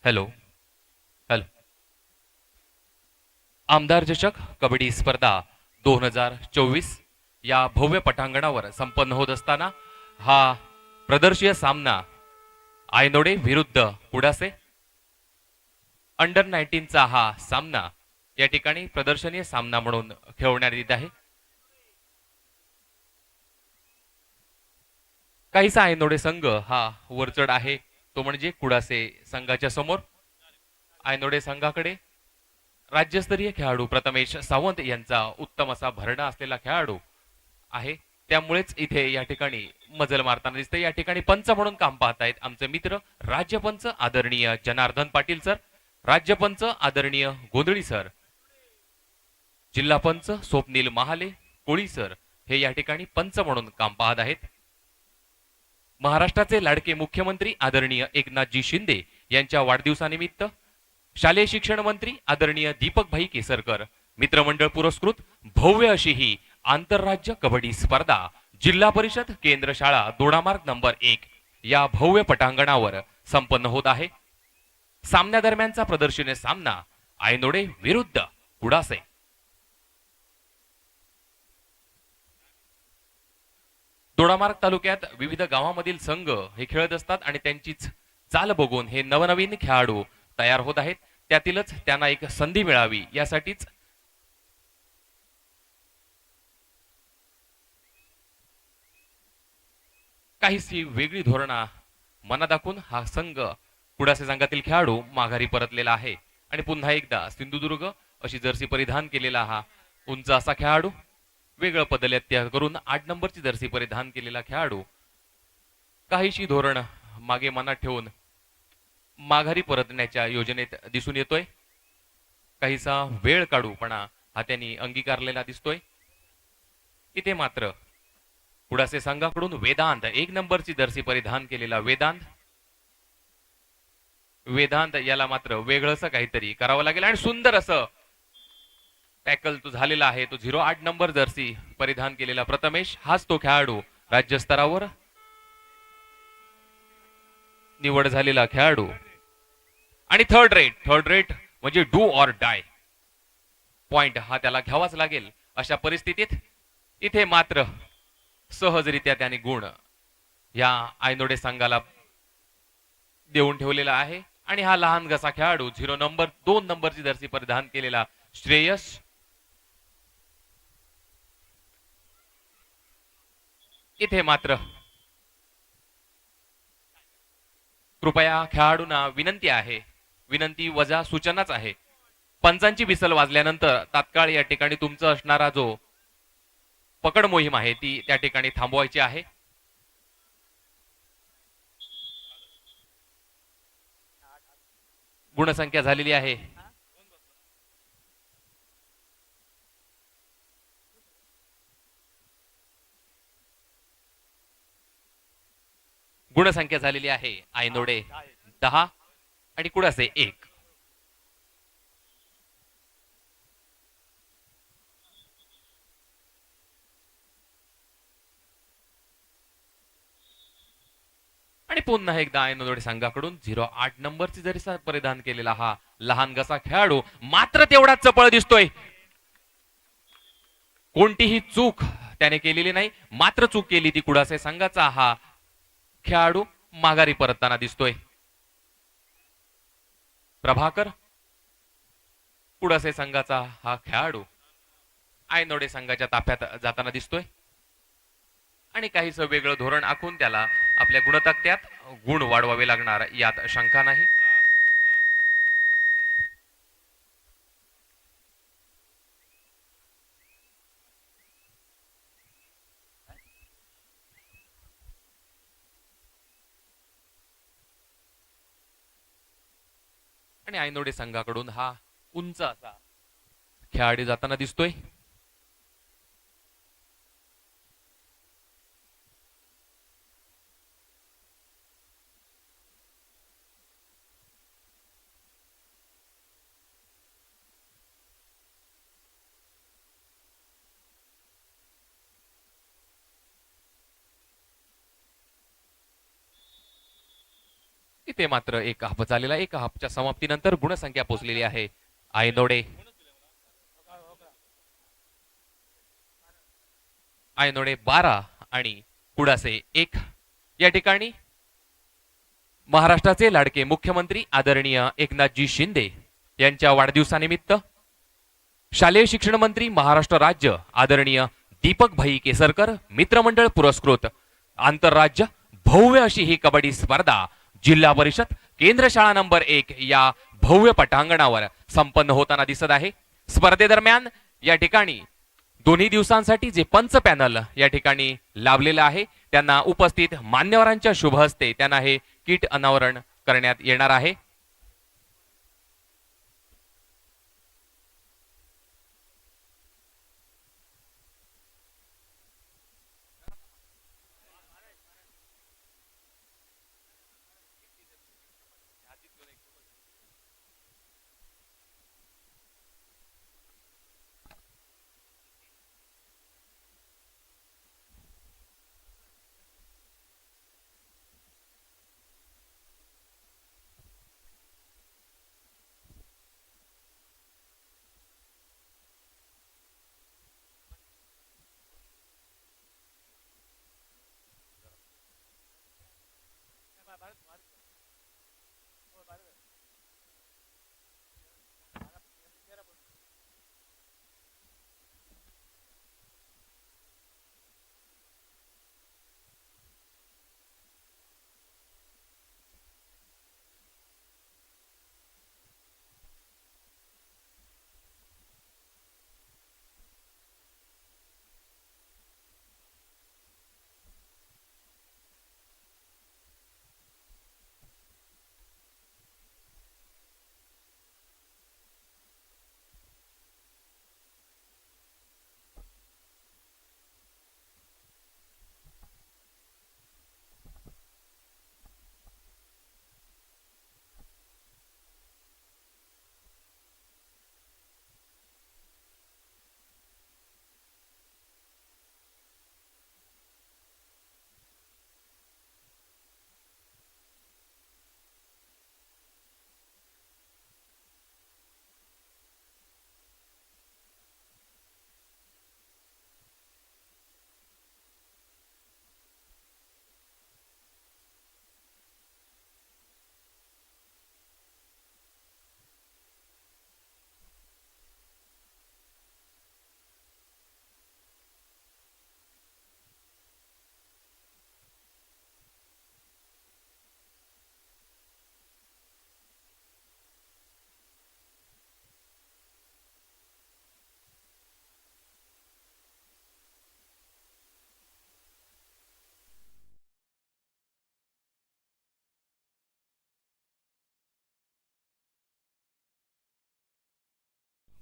Hello. Hello. आमदार चषक कबड्डी स्पर्धा 2024 या भव्य पटांगणावर संपन्न होत असताना हा प्रदर्शीय सामना आयनोडे विरुद्ध कुडासे अंडर 19चा हा सामना या ठिकाणी प्रदर्शनीय सामना म्हणून खेळवण्यात येत आहे. काहीसा आयनोडे संघ हा वरचढ आहे, तो म्हणजे कुडासे संघाच्या समोर. आयनोडे संघाकडे राज्यस्तरीय खेळाडू प्रथमेश सावंत यांचा उत्तम असा भरणा असलेला खेळाडू आहे. त्यामुळेच इथे या ठिकाणी मजल मारताना दिसते. या ठिकाणी पंच म्हणून काम पाहतायत आमचे मित्र राज्यपंच आदरणीय जनार्दन पाटील सर, राज्यपंच आदरणीय गोंधळी सर, जिल्हा पंच स्वप्नील महाले कोळी सर हे या ठिकाणी पंच म्हणून काम पाहत आहेत. महाराष्ट्राचे लाडके मुख्यमंत्री आदरणीय एकनाथजी शिंदे यांच्या वाढदिवसानिमित्त शालेय शिक्षण मंत्री आदरणीय दीपकभाई केसरकर मित्रमंडळ पुरस्कृत भव्य अशी ही आंतरराज्य कबड्डी स्पर्धा जिल्हा परिषद केंद्र शाळा दोडामार्ग नंबर 1 या भव्य पटांगणावर संपन्न होत आहे. सामन्यादरम्यानचा प्रदर्शनीय सामना आयनोडे विरुद्ध कुडासे. दोडामार्ग तालुक्यात विविध गावांमधील संघ हे खेळत असतात आणि त्यांचीच चाल बघून हे नवनवीन खेळाडू तयार होत आहेत. त्यातीलच त्यांना एक संधी मिळावी यासाठीच काहीशी वेगळी धोरणा मनात दाखवून हा संघ कुडासे संघातील खेळाडू माघारी परतलेला आहे आणि पुन्हा एकदा सिंधुदुर्ग अशी जर्सी परिधान केलेला हा उंच असा खेळाडू, वेगळं पदल्यात्या करून 8 नंबरची जर्सी परिधान केलेला खेळाडू काहीशी धोरण मागे मनात ठेवून माघारी परतण्याच्या योजनेत दिसून येतोय. काहीसा वेळ काढूपणा हा त्यांनी अंगीकारलेला दिसतोय. इथे मात्र कुडासे संघाकडून वेदांत 1 नंबरची जर्सी परिधान केलेला वेदांत याला मात्र वेगळंच काहीतरी करावं लागेल आणि सुंदर असं टॅकल तो झालेला आहे. तो 08 नंबर जर्सी परिधान केलेला प्रथमेश हाच तो खेळाडू राज्यस्तरावर निवड झालेला खेळाडू आणि थर्ड रेट म्हणजे डू ऑर डाय पॉइंट हा त्याला घ्यावाच लागेल. अशा परिस्थितीत इथे मात्र सहजरित्या त्याने गुण या आयनोडे संघाला देऊन ठेवलेला आहे आणि हा लहान गसा खेळाडू 2 नंबरची जर्सी परिधान केलेला श्रेयस इथे मात्र कृपया खेळाडूंना विनंती आहे, विनंती वजा सूचनाच आहे. पंचांची बिसल वाजल्यानंतर तात्काळ या ठिकाणी तुमचा असणारा जो पकड मोहीम आहे ती त्या ठिकाणी थांबवायची आहे. गुणसंख्या झालेली आहे गुणसंख्या झालेली आहे आयनोडे 10 आणि कुडासे 1. आणि पुन्हा एकदा आयनोडे संघाकडून 08 नंबरची जरी परिधान केलेला हा लहान गसा खेळाडू मात्र तेवढाच चपळ दिसतोय. कोणतीही चूक त्याने केलेली नाही, मात्र चूक केली ती कुडासे संघाचा हा खेळाडू माघारी परतताना दिसतोय. प्रभाकर कुडासे संघाचा हा खेळाडू आयनोडे संघाच्या ताफ्यात जाताना दिसतोय आणि काहीच वेगळं धोरण आखून त्याला आपल्या गुणतक्त्यात गुण वाढवावे लागणार यात शंका नाही. आणि आयनोडे संघाकडून हा उंच असा खेळाडू जाताना दिसतोय. इथे मात्र एक हाफ झालेला, एक हाफच्या समाप्तीनंतर गुणसंख्या पोहोचलेली आहे आयनोडे आयनोडे 12 आणि कुडासे 1. या ठिकाणी महाराष्ट्राचे लाडके मुख्यमंत्री आदरणीय एकनाथजी शिंदे यांच्या वाढदिवसानिमित्त शालेय शिक्षण मंत्री महाराष्ट्र राज्य आदरणीय दीपक भाई केसरकर मित्रमंडळ पुरस्कृत आंतरराज्य भव्य अशी ही कबड्डी स्पर्धा जिल्हा परिषद केंद्र शाळा नंबर 1 या भव्य पटांगणावर संपन्न होताना दिसत आहे. स्पर्धेदरम्यान या ठिकाणी दोन्ही दिवसांसाठी जे पंच पॅनल या ठिकाणी लाभलेलं आहे त्यांना उपस्थित मान्यवरांच्या शुभ हस्ते त्यांना हे किट अनावरण करण्यात येणार आहे.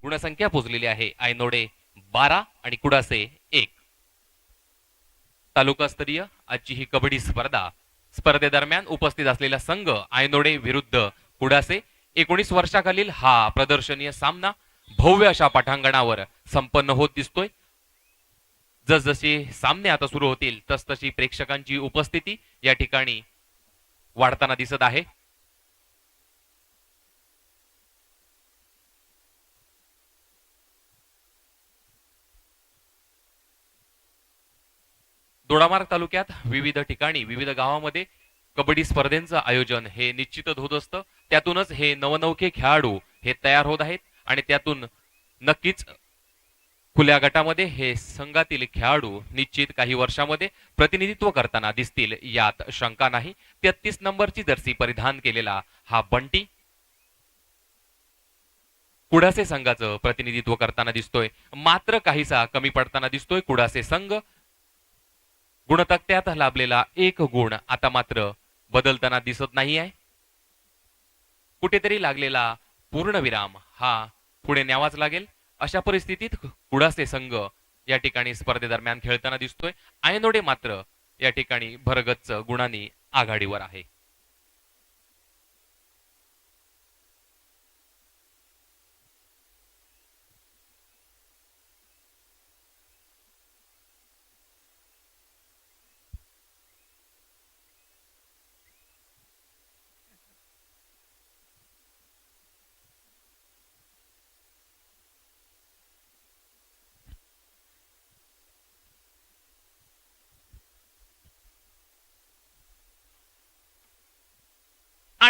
गुणसंख्या पोहोचलेली आहे आयनोडे 12 आणि कुडासे 1. तालुकास्तरीय आजची ही कबड्डी स्पर्धेदरम्यान उपस्थित असलेला संघ आयनोडे विरुद्ध कुडासे 19 वर्षाखालील हा प्रदर्शनीय सामना भव्य अशा पटांगणावर संपन्न होत दिसतोय. जसजसे सामने आता सुरू होतील तसतशी प्रेक्षकांची उपस्थिती या ठिकाणी वाढताना दिसत आहे. दोडामार्ग तालुक्यात विविध ठिकाणी विविध गावांमध्ये कबड्डी स्पर्धेंचं आयोजन हे निश्चितच होत असतं. त्यातूनच हे नवनवखे खेळाडू हे तयार होत आहेत आणि त्यातून नक्कीच खुल्या गटामध्ये हे संघातील खेळाडू निश्चित काही वर्षामध्ये प्रतिनिधित्व करताना दिसतील यात शंका नाही. 33 नंबरची जर्सी परिधान केलेला हा बंटी कुडासे संघाचं प्रतिनिधित्व करताना दिसतोय. मात्र काहीसा कमी पडताना दिसतोय कुडासे संघ. गुणतक्त्यात लाभलेला 1 गुण आता मात्र बदलताना दिसत नाही आहे. कुठेतरी लागलेला पूर्णविराम हा पुढे न्यावाच लागेल. अशा परिस्थितीत कुडासे संघ या ठिकाणी स्पर्धेदरम्यान खेळताना दिसतोय. आयनोडे मात्र या ठिकाणी भरगच्च गुणांनी आघाडीवर आहे.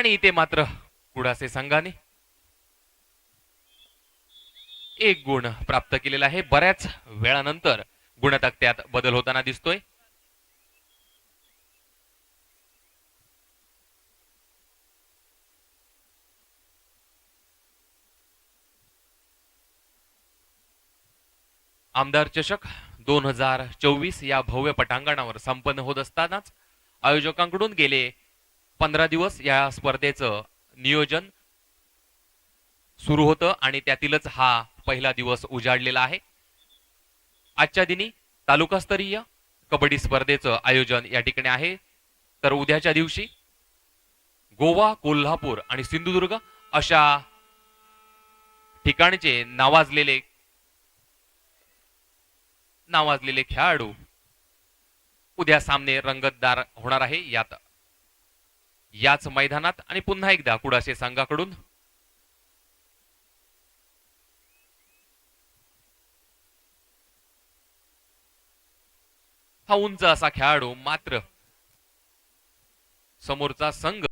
आणि इथे मात्र कुडासे संघाने एक गुण प्राप्त केलेला आहे. बऱ्याच वेळानंतर गुणतक्त्यात बदल होताना दिसतोय. आमदार चषक 2024 या भव्य पटांगणावर संपन्न होत असतानाच आयोजकांकडून गेले 15 दिवस या स्पर्धेचं नियोजन सुरू होतं आणि त्यातीलच हा पहिला दिवस उजाडलेला आहे. आजच्या दिनी तालुकास्तरीय कबड्डी स्पर्धेचं आयोजन या ठिकाणी आहे. तर उद्याच्या दिवशी गोवा, कोल्हापूर आणि सिंधुदुर्ग अशा ठिकाणचे नावाजलेले खेळाडू उद्या सामने रंगतदार होणार आहे याच मैदानात. आणि पुन्हा एकदा कुडासे संघाकडून हा उंच असा खेळाडू, मात्र समोरचा संघ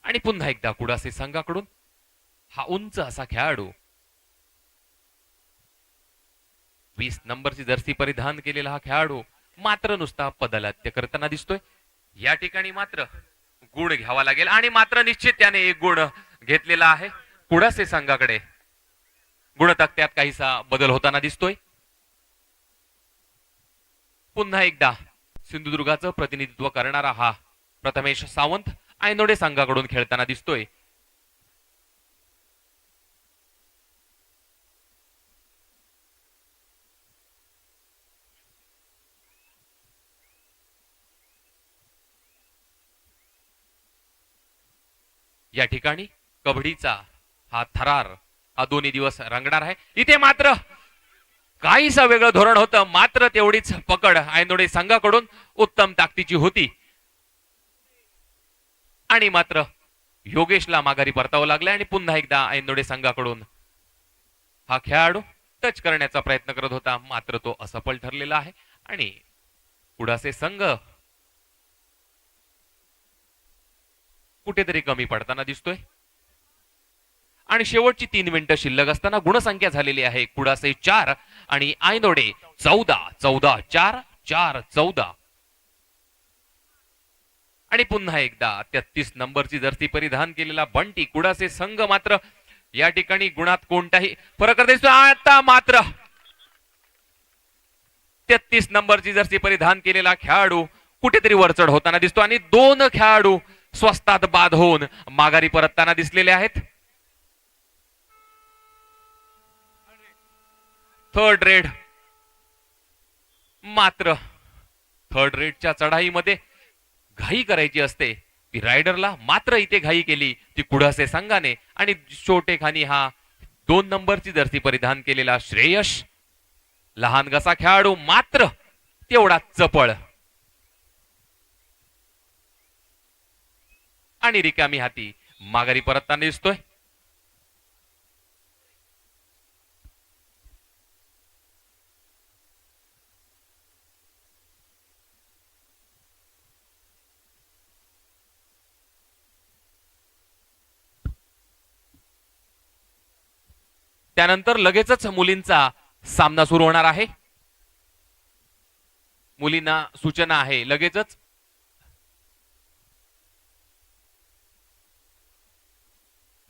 आणि पुन्हा एकदा कुडासे संघाकडून हा उंच असा खेळाडू 20 नंबरची जर्सी परिधान केलेला हा खेळाडू मात्र नुसता पदलात्य करताना दिसतोय. या ठिकाणी मात्र गुण घ्यावा लागेल आणि मात्र निश्चित त्याने एक गुण घेतलेला आहे. कुडासे संघाकडे गुणतक्त्यात काहीसा बदल होताना दिसतोय. पुन्हा एकदा सिंधुदुर्गाचं प्रतिनिधित्व करणारा हा प्रथमेश सावंत आयनोडे संघाकडून खेळताना दिसतोय. या ठिकाणी कबड्डीचा हा थरार हा दोन्ही दिवस रंगणार आहे. इथे मात्र काहीसा वेगळं धोरण होतं, मात्र तेवढीच पकड आयनोडे संघाकडून उत्तम ताकदीची होती आणि मात्र योगेशला माघारी परतावं लागलं आणि पुन्हा एकदा आयनोडे संघाकडून हा खेळाडू टच करण्याचा प्रयत्न करत होता, मात्र तो असफल ठरलेला आहे आणि कुडासे संघ कुठेतरी कमी पडताना दिसतोय. आणि शेवटची 3 मिनिटं शिल्लक असताना गुणसंख्या झालेली आहे कुडासे 4 आणि आयनोडे 14-4 आणि पुन्हा एकदा 33 नंबरची जर्सी परिधान केलेला बंटी कुडासे संघ मात्र या ठिकाणी गुणात कोणताही फरक दिसतो. आता मात्र 33 नंबरची जर्सी परिधान केलेला खेळाडू कुठेतरी वरचढ होताना दिसतो आणि 2 खेळाडू स्वस्तात बाद होऊन माघारी परतताना दिसलेले आहेत. थर्ड रेड मात्र थर्ड रेडच्या चढाईमध्ये घाई करायची असते ती रायडरला, मात्र इथे घाई केली ती कुडासे संघाने आणि छोटेखानी हा 2 नंबरची जर्सी परिधान केलेला श्रेयश लहान गसा खेळाडू मात्र तेवढा चपळ आणि रिकामी हाती माघारी परतताना दिसतोय. त्यानंतर लगेचच मुलींचा सामना सुरू होणार आहे. मुलींना सूचना आहे लगेचच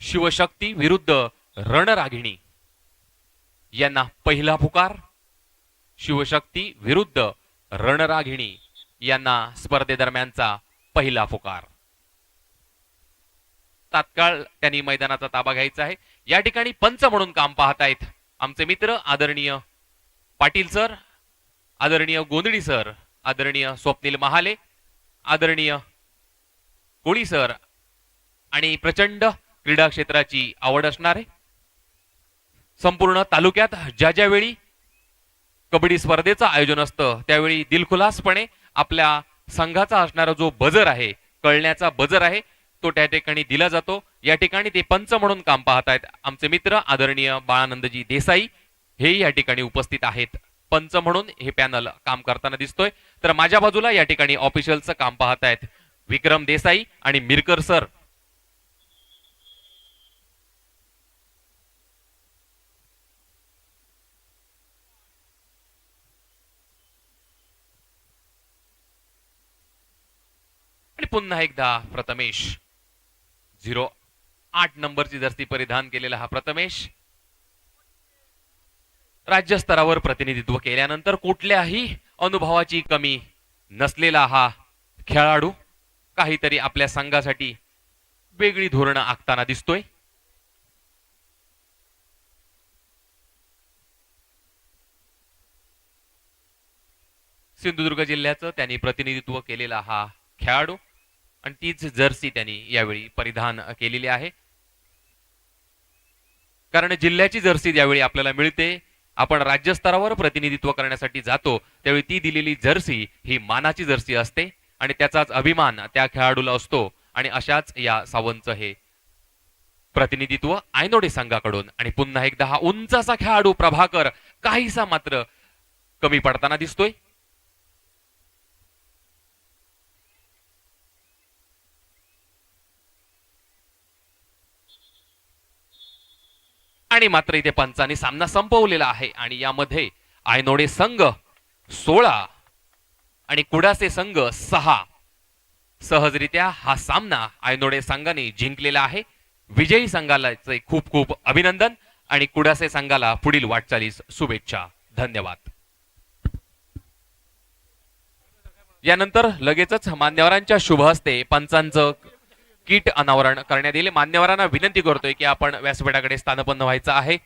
शिवशक्ती विरुद्ध रणरागिणी यांना पहिला पुकार शिवशक्ती विरुद्ध रणरागिणी यांना स्पर्धेदरम्यानचा पहिला पुकार. तात्काळ त्यांनी मैदानाचा ताबा घ्यायचा आहे. या ठिकाणी पंच म्हणून काम पाहतायत आमचे मित्र आदरणीय पाटील सर, आदरणीय गोंधळी सर, आदरणीय स्वप्नील महाले, आदरणीय कोळी सर आणि प्रचंड क्रीडा क्षेत्राची आवड असणारे संपूर्ण तालुक्यात ज्या ज्यावेळी कबड्डी स्पर्धेचं आयोजन असतं त्यावेळी दिलखुलासपणे आपल्या संघाचा असणारा जो बजर आहे, कळण्याचा बजर आहे, तो त्या ठिकाणी दिला जातो. या ठिकाणी ते पंच म्हणून काम पाहतायत आमचे मित्र आदरणीय बाळानंदजी देसाई हे या ठिकाणी उपस्थित आहेत. पंच म्हणून हे पॅनल काम करताना दिसतोय. तर माझ्या बाजूला या ठिकाणी ऑफिशियलचं काम पाहतायत विक्रम देसाई आणि मिरकर सर. आणि पुन्हा एकदा प्रथमेश 08 नंबरची जर्सी परिधान केलेला हा प्रथमेश राज्यस्तरावर प्रतिनिधित्व केल्यानंतर कुठल्याही अनुभवाची कमी नसलेला हा खेळाडू काहीतरी आपल्या संघासाठी वेगळी धोरणं आखताना दिसतोय. सिंधुदुर्ग जिल्ह्याचं त्यांनी प्रतिनिधित्व केलेला हा खेळाडू आणि तीच जर्सी त्यांनी यावेळी परिधान केलेली आहे. कारण जिल्ह्याची जर्सी ज्यावेळी आपल्याला मिळते, आपण राज्यस्तरावर प्रतिनिधित्व करण्यासाठी जातो त्यावेळी ती दिलेली जर्सी ही मानाची जर्सी असते आणि त्याचाच अभिमान त्या खेळाडूला असतो. आणि अशाच या सावंतचं हे प्रतिनिधित्व आयनोडे संघाकडून. आणि पुन्हा एकदा हा उंच असा खेळाडू प्रभाकर काहीसा मात्र कमी पडताना दिसतोय. आणि मात्र इथे पंचांनी सामना संपवलेला आहे आणि यामध्ये आयनोडे संघ 16 आणि कुडासे संघ 6 सहजरित्या हा सामना आयनोडे संघाने जिंकलेला आहे. विजयी संघाला खूप खूप अभिनंदन आणि कुडासे संघाला पुढील वाटचालीस शुभेच्छा. धन्यवाद. यानंतर लगेचच मान्यवरांच्या शुभ हस्ते पंचांचं किट अनावरण करण्यात येईल. मान्यवरांना विनंती करतोय की आपण व्यासपीठाकडे स्थानपन्न व्हायचं आहे.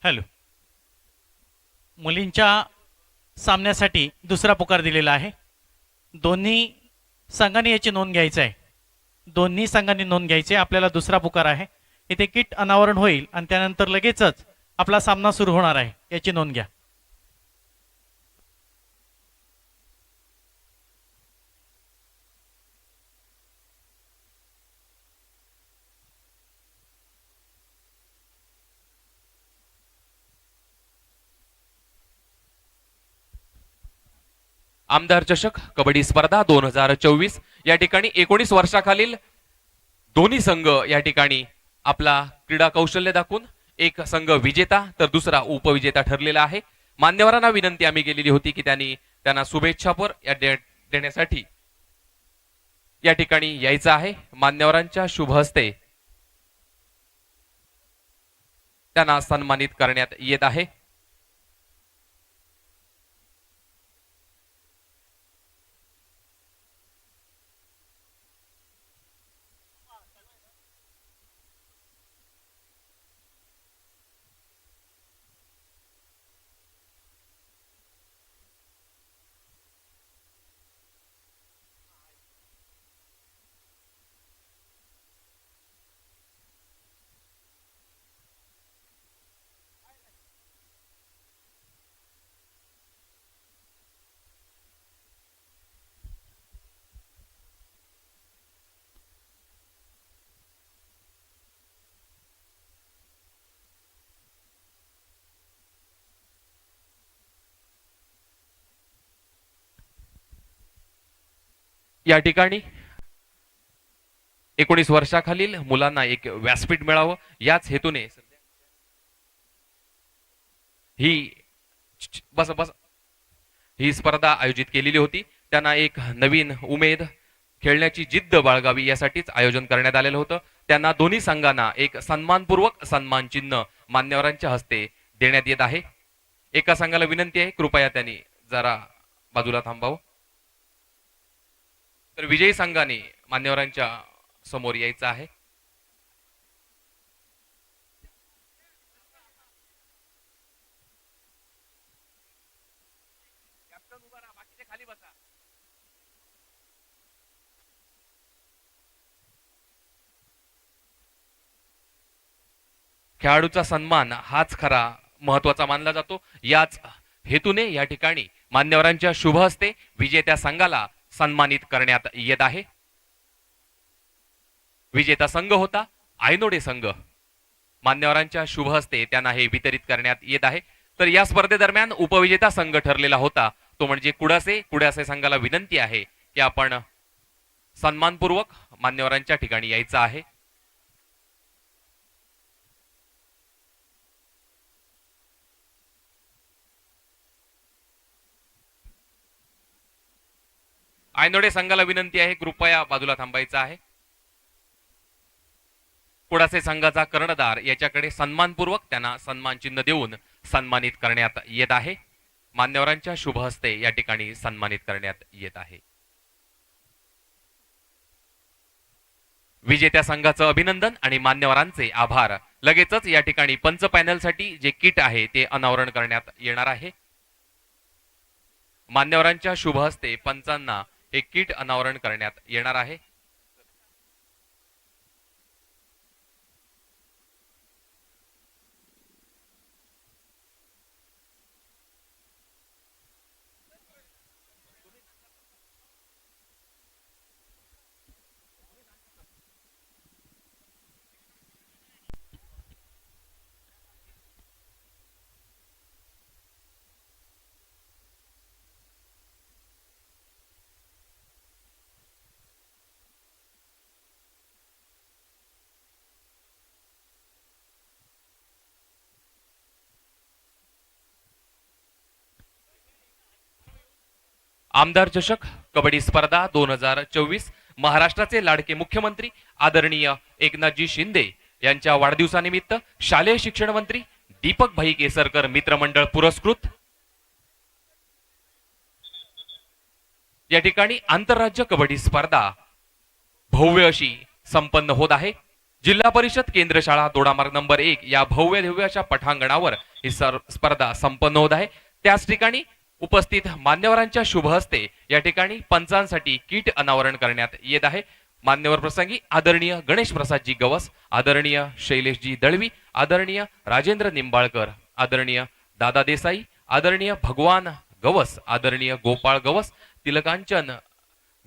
हॅलो. मुलींच्या सामन्यासाठी दुसरा पुकार दिलेला आहे. दोन्ही संघांनी याची नोंद घ्यायची आहे. दोन्ही संघांनी नोंद घ्यायची. आपल्याला दुसरा पुकार आहे. इथे किट अनावरण होईल आणि त्यानंतर लगेचच आपला सामना सुरू होणार आहे. याची नोंद घ्या. आमदार चषक कबड्डी स्पर्धा 2024 या ठिकाणी 19 वर्षाखालील दोन्ही संघ या ठिकाणी आपला क्रीडा कौशल्य दाखवून एक संघ विजेता तर दुसरा उपविजेता ठरलेला आहे. मान्यवरांना विनंती आम्ही केलेली होती की त्यांना शुभेच्छापर देण्यासाठी या ठिकाणी यायचं आहे. मान्यवरांच्या शुभ हस्ते त्यांना सन्मानित करण्यात येत आहे. या ठिकाणी 19 वर्षाखालील मुलांना एक व्यासपीठ मिळावं याच हेतूने ही बस बस ही स्पर्धा आयोजित केलेली होती. त्यांना एक नवीन उमेद, खेळण्याची जिद्द बाळगावी यासाठीच आयोजन करण्यात आलेलं होतं. त्यांना दोन्ही संघांना एक सन्मानपूर्वक सन्मान चिन्ह मान्यवरांच्या हस्ते देण्यात येत आहे. एका संघाला विनंती आहे, कृपया त्यांनी जरा बाजूला थांबावं. तर विजयी संघाने मान्यवरांच्या समोर यायचं आहे. खाली बसा. खेळाडूचा सन्मान हाच खरा महत्वाचा मानला जातो. याच हेतूने या ठिकाणी मान्यवरांच्या शुभ हस्ते विजेत्या संघाला सन्मानित करण्यात येत आहे. विजेता संघ होता आयनोडे संघ. मान्यवरांच्या शुभ हस्ते त्यांना हे वितरित करण्यात येत आहे. तर या स्पर्धेदरम्यान उपविजेता संघ ठरलेला होता तो म्हणजे कुडासे. कुडासे संघाला विनंती आहे की आपण सन्मानपूर्वक मान्यवरांच्या ठिकाणी यायचं आहे. आयनोडे संघाला विनंती आहे, कृपया बाजूला थांबायचं आहे. कुडासे संघाचा कर्णधार याच्याकडे सन्मानपूर्वक त्यांना सन्मान चिन्ह देऊन सन्मानित करण्यात येत आहे. मान्यवरांच्या शुभ हस्ते या ठिकाणी सन्मानित करण्यात येत आहे. विजेत्या संघाचं अभिनंदन आणि मान्यवरांचे आभार. लगेचच या ठिकाणी पंच पॅनलसाठी जे किट आहे ते अनावरण करण्यात येणार आहे. मान्यवरांच्या शुभ हस्ते पंचांना हे किट अनावरण करण्यात येणार आहे. आमदार चषक कबड्डी स्पर्धा 2024 महाराष्ट्राचे लाडके मुख्यमंत्री आदरणीय एकनाथजी शिंदे यांच्या वाढदिवसानिमित्त शालेय शिक्षण मंत्री दीपक भाई केसरकर मित्रमंडळ पुरस्कृत या ठिकाणी आंतरराज्य कबड्डी स्पर्धा भव्य अशी संपन्न होत आहे. जिल्हा परिषद केंद्र शाळा दोडामार्ग नंबर 1 या भव्य दिव्य अशा पटांगणावर ही स्पर्धा संपन्न होत आहे. त्याच ठिकाणी उपस्थित मान्यवरांच्या शुभ हस्ते या ठिकाणी पंचांसाठी किट अनावरण करण्यात येत आहे. मान्यवर प्रसंगी आदरणीय गणेश प्रसादजी गवस, आदरणीय शैलेशजी दळवी, आदरणीय राजेंद्र निंबाळकर, आदरणीय दादा देसाई, आदरणीय भगवान गवस, आदरणीय गोपाळ गवस, तिलकांचन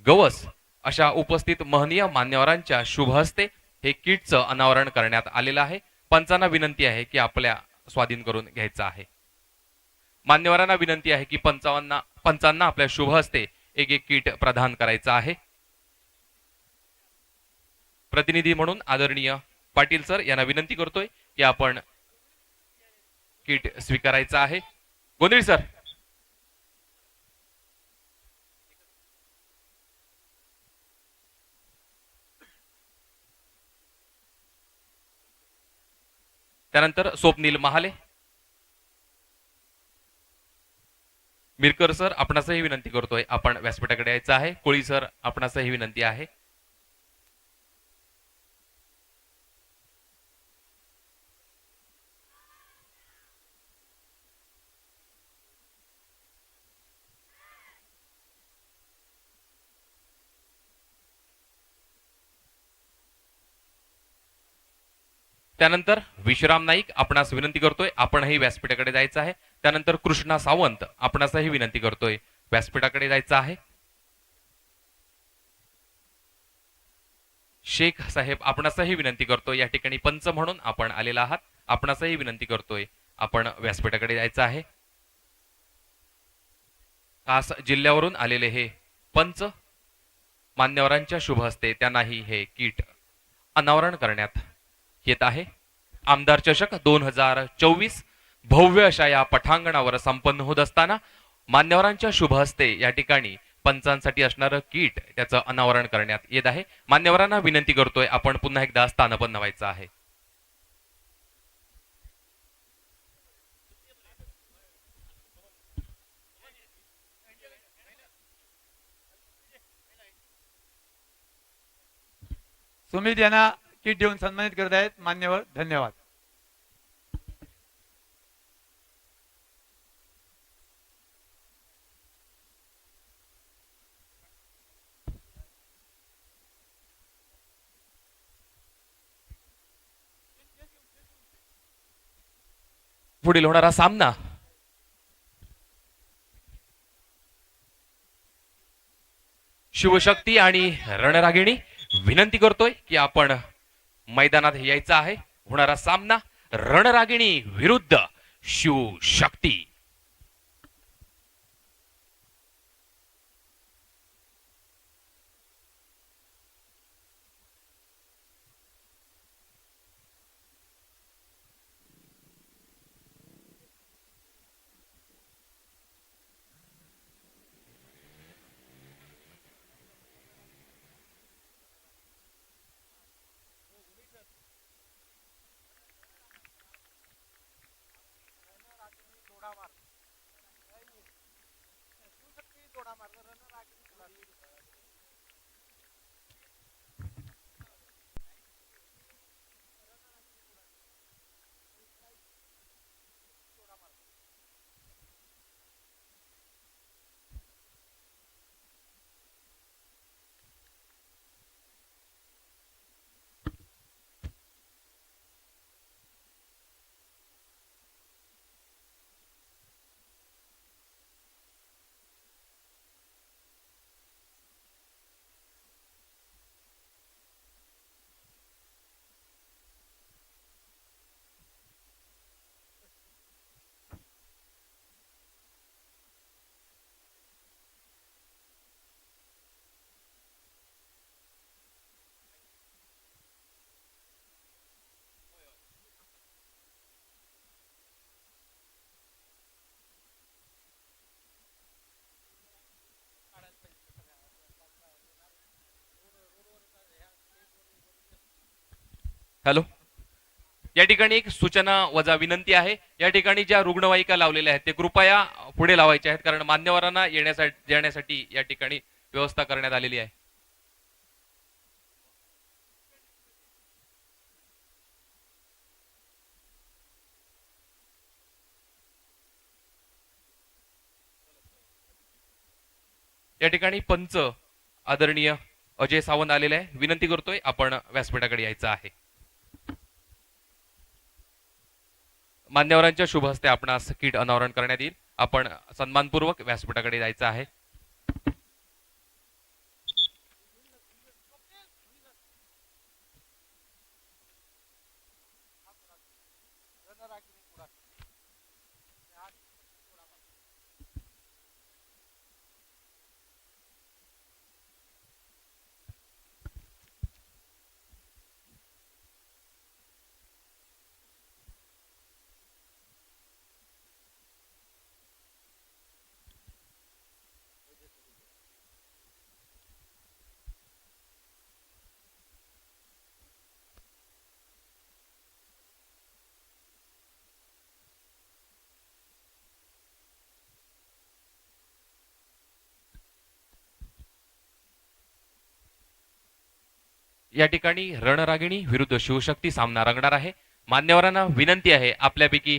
गवस अशा उपस्थित महनीय मान्यवरांच्या शुभ हस्ते हे किटचं अनावरण करण्यात आलेलं आहे. पंचांना विनंती आहे की आपल्या स्वाधीन करून घ्यायचं आहे. मान्यवरांना विनंती आहे की पंचांना आपल्या शुभ हस्ते एक एक किट प्रदान करायचं आहे. प्रतिनिधी म्हणून आदरणीय पाटील सर यांना विनंती करतोय की आपण किट स्वीकारायचं आहे. गोंधळी सर. त्यानंतर स्वप्नील महाले. मिरकर सर आपणासही विनंती करतोय आपण व्यासपीठाकडे यायचं आहे. कोळी सर आपणासही विनंती आहे. त्यानंतर विश्राम नाईक आपणास विनंती करतोय आपणही व्यासपीठाकडे जायचं आहे. त्यानंतर कृष्णा सावंत आपणासही विनंती करतोय व्यासपीठाकडे जायचं आहे. शेख साहेब आपणासही विनंती करतोय या ठिकाणी पंच म्हणून आपण आलेला आहात. आपणासही विनंती करतोय आपण व्यासपीठाकडे जायचं आहे. खास जिल्ह्यावरून आलेले हे पंच मान्यवरांच्या शुभ हस्ते त्यांनाही हे किट अनावरण करण्यात येत आहे. आमदार चषक 2024 भव्य अशा या पटांगणावर संपन्न होत असताना मान्यवरांच्या शुभ हस्ते या ठिकाणी पंचांसाठी असणारं किट त्याचं अनावरण करण्यात येत आहे. मान्यवरांना विनंती करतोय, आपण पुन्हा एकदा स्थानपन्न व्हायचं आहे. सुमित यांना किट देऊन सन्मानित करत आहेत मान्यवर. धन्यवाद. पुढील होणारा सामना शिवशक्ती आणि रणरागिणी. विनंती करतोय की आपण मैदानात यायचं आहे. होणारा सामना रणरागिणी विरुद्ध शिवशक्ती. हॅलो, या ठिकाणी एक सूचना वजा विनंती आहे. या ठिकाणी ज्या रुग्णवाहिका लावलेल्या आहेत ते कृपया पुढे लावायच्या आहेत, कारण मान्यवरांना येण्यासाठी या ठिकाणी व्यवस्था करण्यात आलेली आहे. या ठिकाणी पंच आदरणीय अजय सावंत आलेले आहे. विनंती करतोय, आपण व्यासपीठाकडे यायचं आहे. मान्यवरांच्या शुभ हस्ते आपणास किट अनावरण करण्यात येईल. आपण सन्मानपूर्वक व्यासपीठाकडे जायचं आहे. या ठिकाणी रणरागिणी विरुद्ध शिवशक्ती सामना रंगणार आहे. मान्यवरांना विनंती आहे, आपल्यापैकी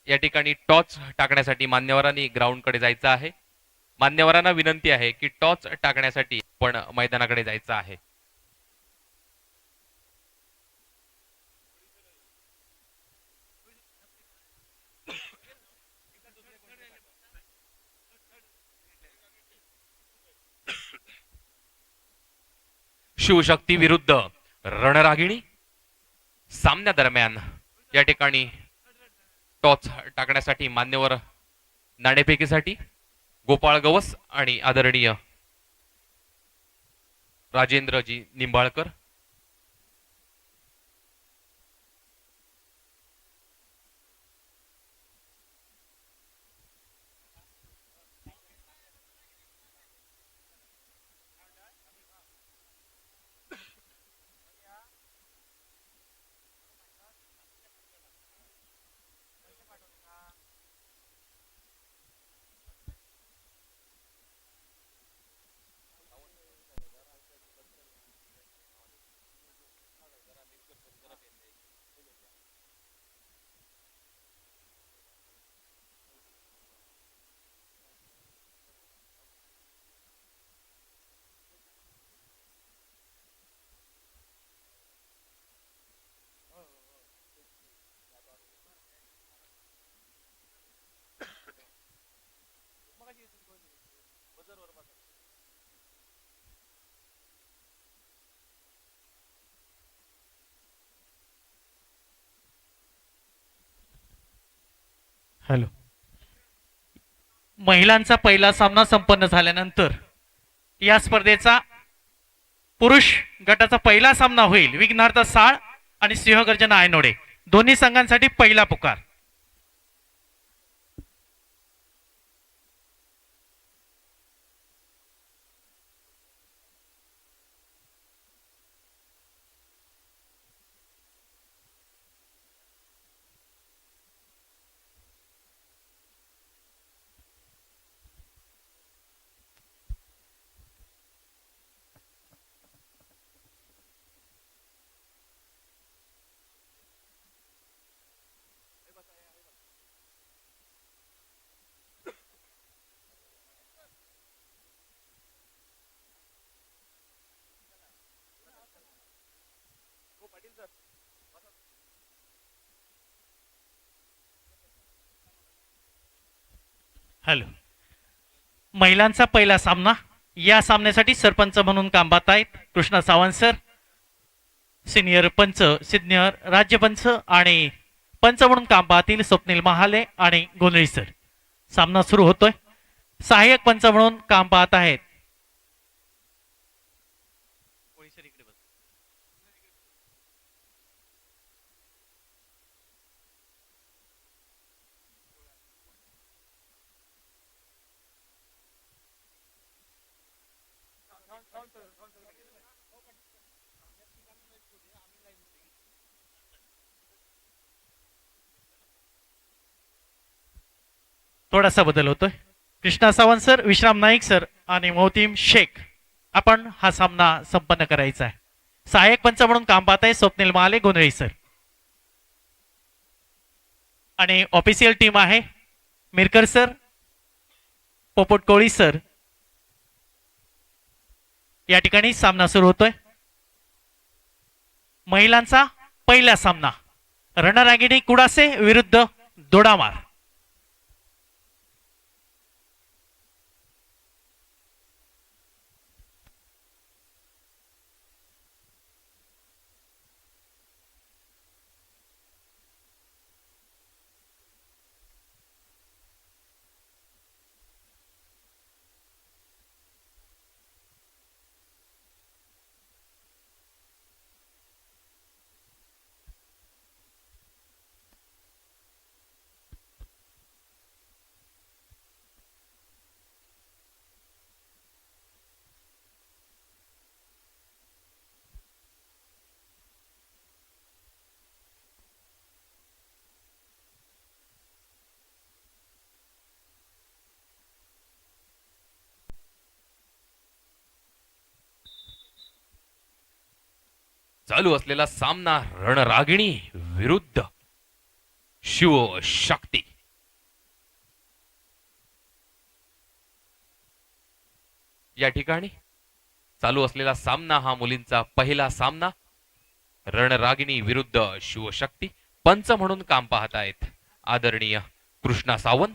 या ठिकाणी टॉर्च टाकण्यासाठी मान्यवरांनी ग्राउंडकडे जायचं आहे. मान्यवरांना विनंती आहे की टॉर्च टाकण्यासाठी पण मैदानाकडे जायचं आहे. शिवशक्ती विरुद्ध रणरागिणी सामन्यादरम्यान या ठिकाणी टॉस टाकण्यासाठी मान्यवर नाणेफेकीसाठी गोपाळ गवस आणि आदरणीय राजेंद्रजी निंबाळकर. हॅलो. महिलांचा पहिला सामना संपन्न झाल्यानंतर या स्पर्धेचा पुरुष गटाचा पहिला सामना होईल. विघ्नार्थ साळ आणि सिंहगर्जना आयनोडे दोन्ही संघांसाठी पहिला पुकार. हॅलो. महिलांचा पहिला सामना. या सामन्यासाठी सरपंच म्हणून काम पाहत आहेत कृष्णा सावंत सर, सिनियर पंच, सिनियर राज्यपंच आणि पंच म्हणून काम पाहतील स्वप्नील महाले आणि गोंधळी सर. सामना सुरू होतोय. सहाय्यक पंच म्हणून काम पाहत आहेत थोडासा बदल होतोय. कृष्णा सावंत सर, विश्राम नाईक सर आणि मोहतीम शेख आपण हा सामना संपन्न करायचा आहे. सहाय्यक पंच म्हणून काम पाहत आहे स्वप्नील महाले, गोंधळी सर. आणि ऑफिशियल टीम आहे मिरकर सर, पोपट कोळी सर. या ठिकाणी सामना सुरू होतोय. महिलांचा पहिला सामना रणरागिणी कुडासे विरुद्ध दोडामार. चालू असलेला सामना रणरागिणी विरुद्ध शिवशक्ती. या ठिकाणी चालू असलेला सामना हा मुलींचा पहिला सामना. रणरागिणी विरुद्ध शिवशक्ती. पंच म्हणून काम पाहत आहेत आदरणीय कृष्णा सावंत,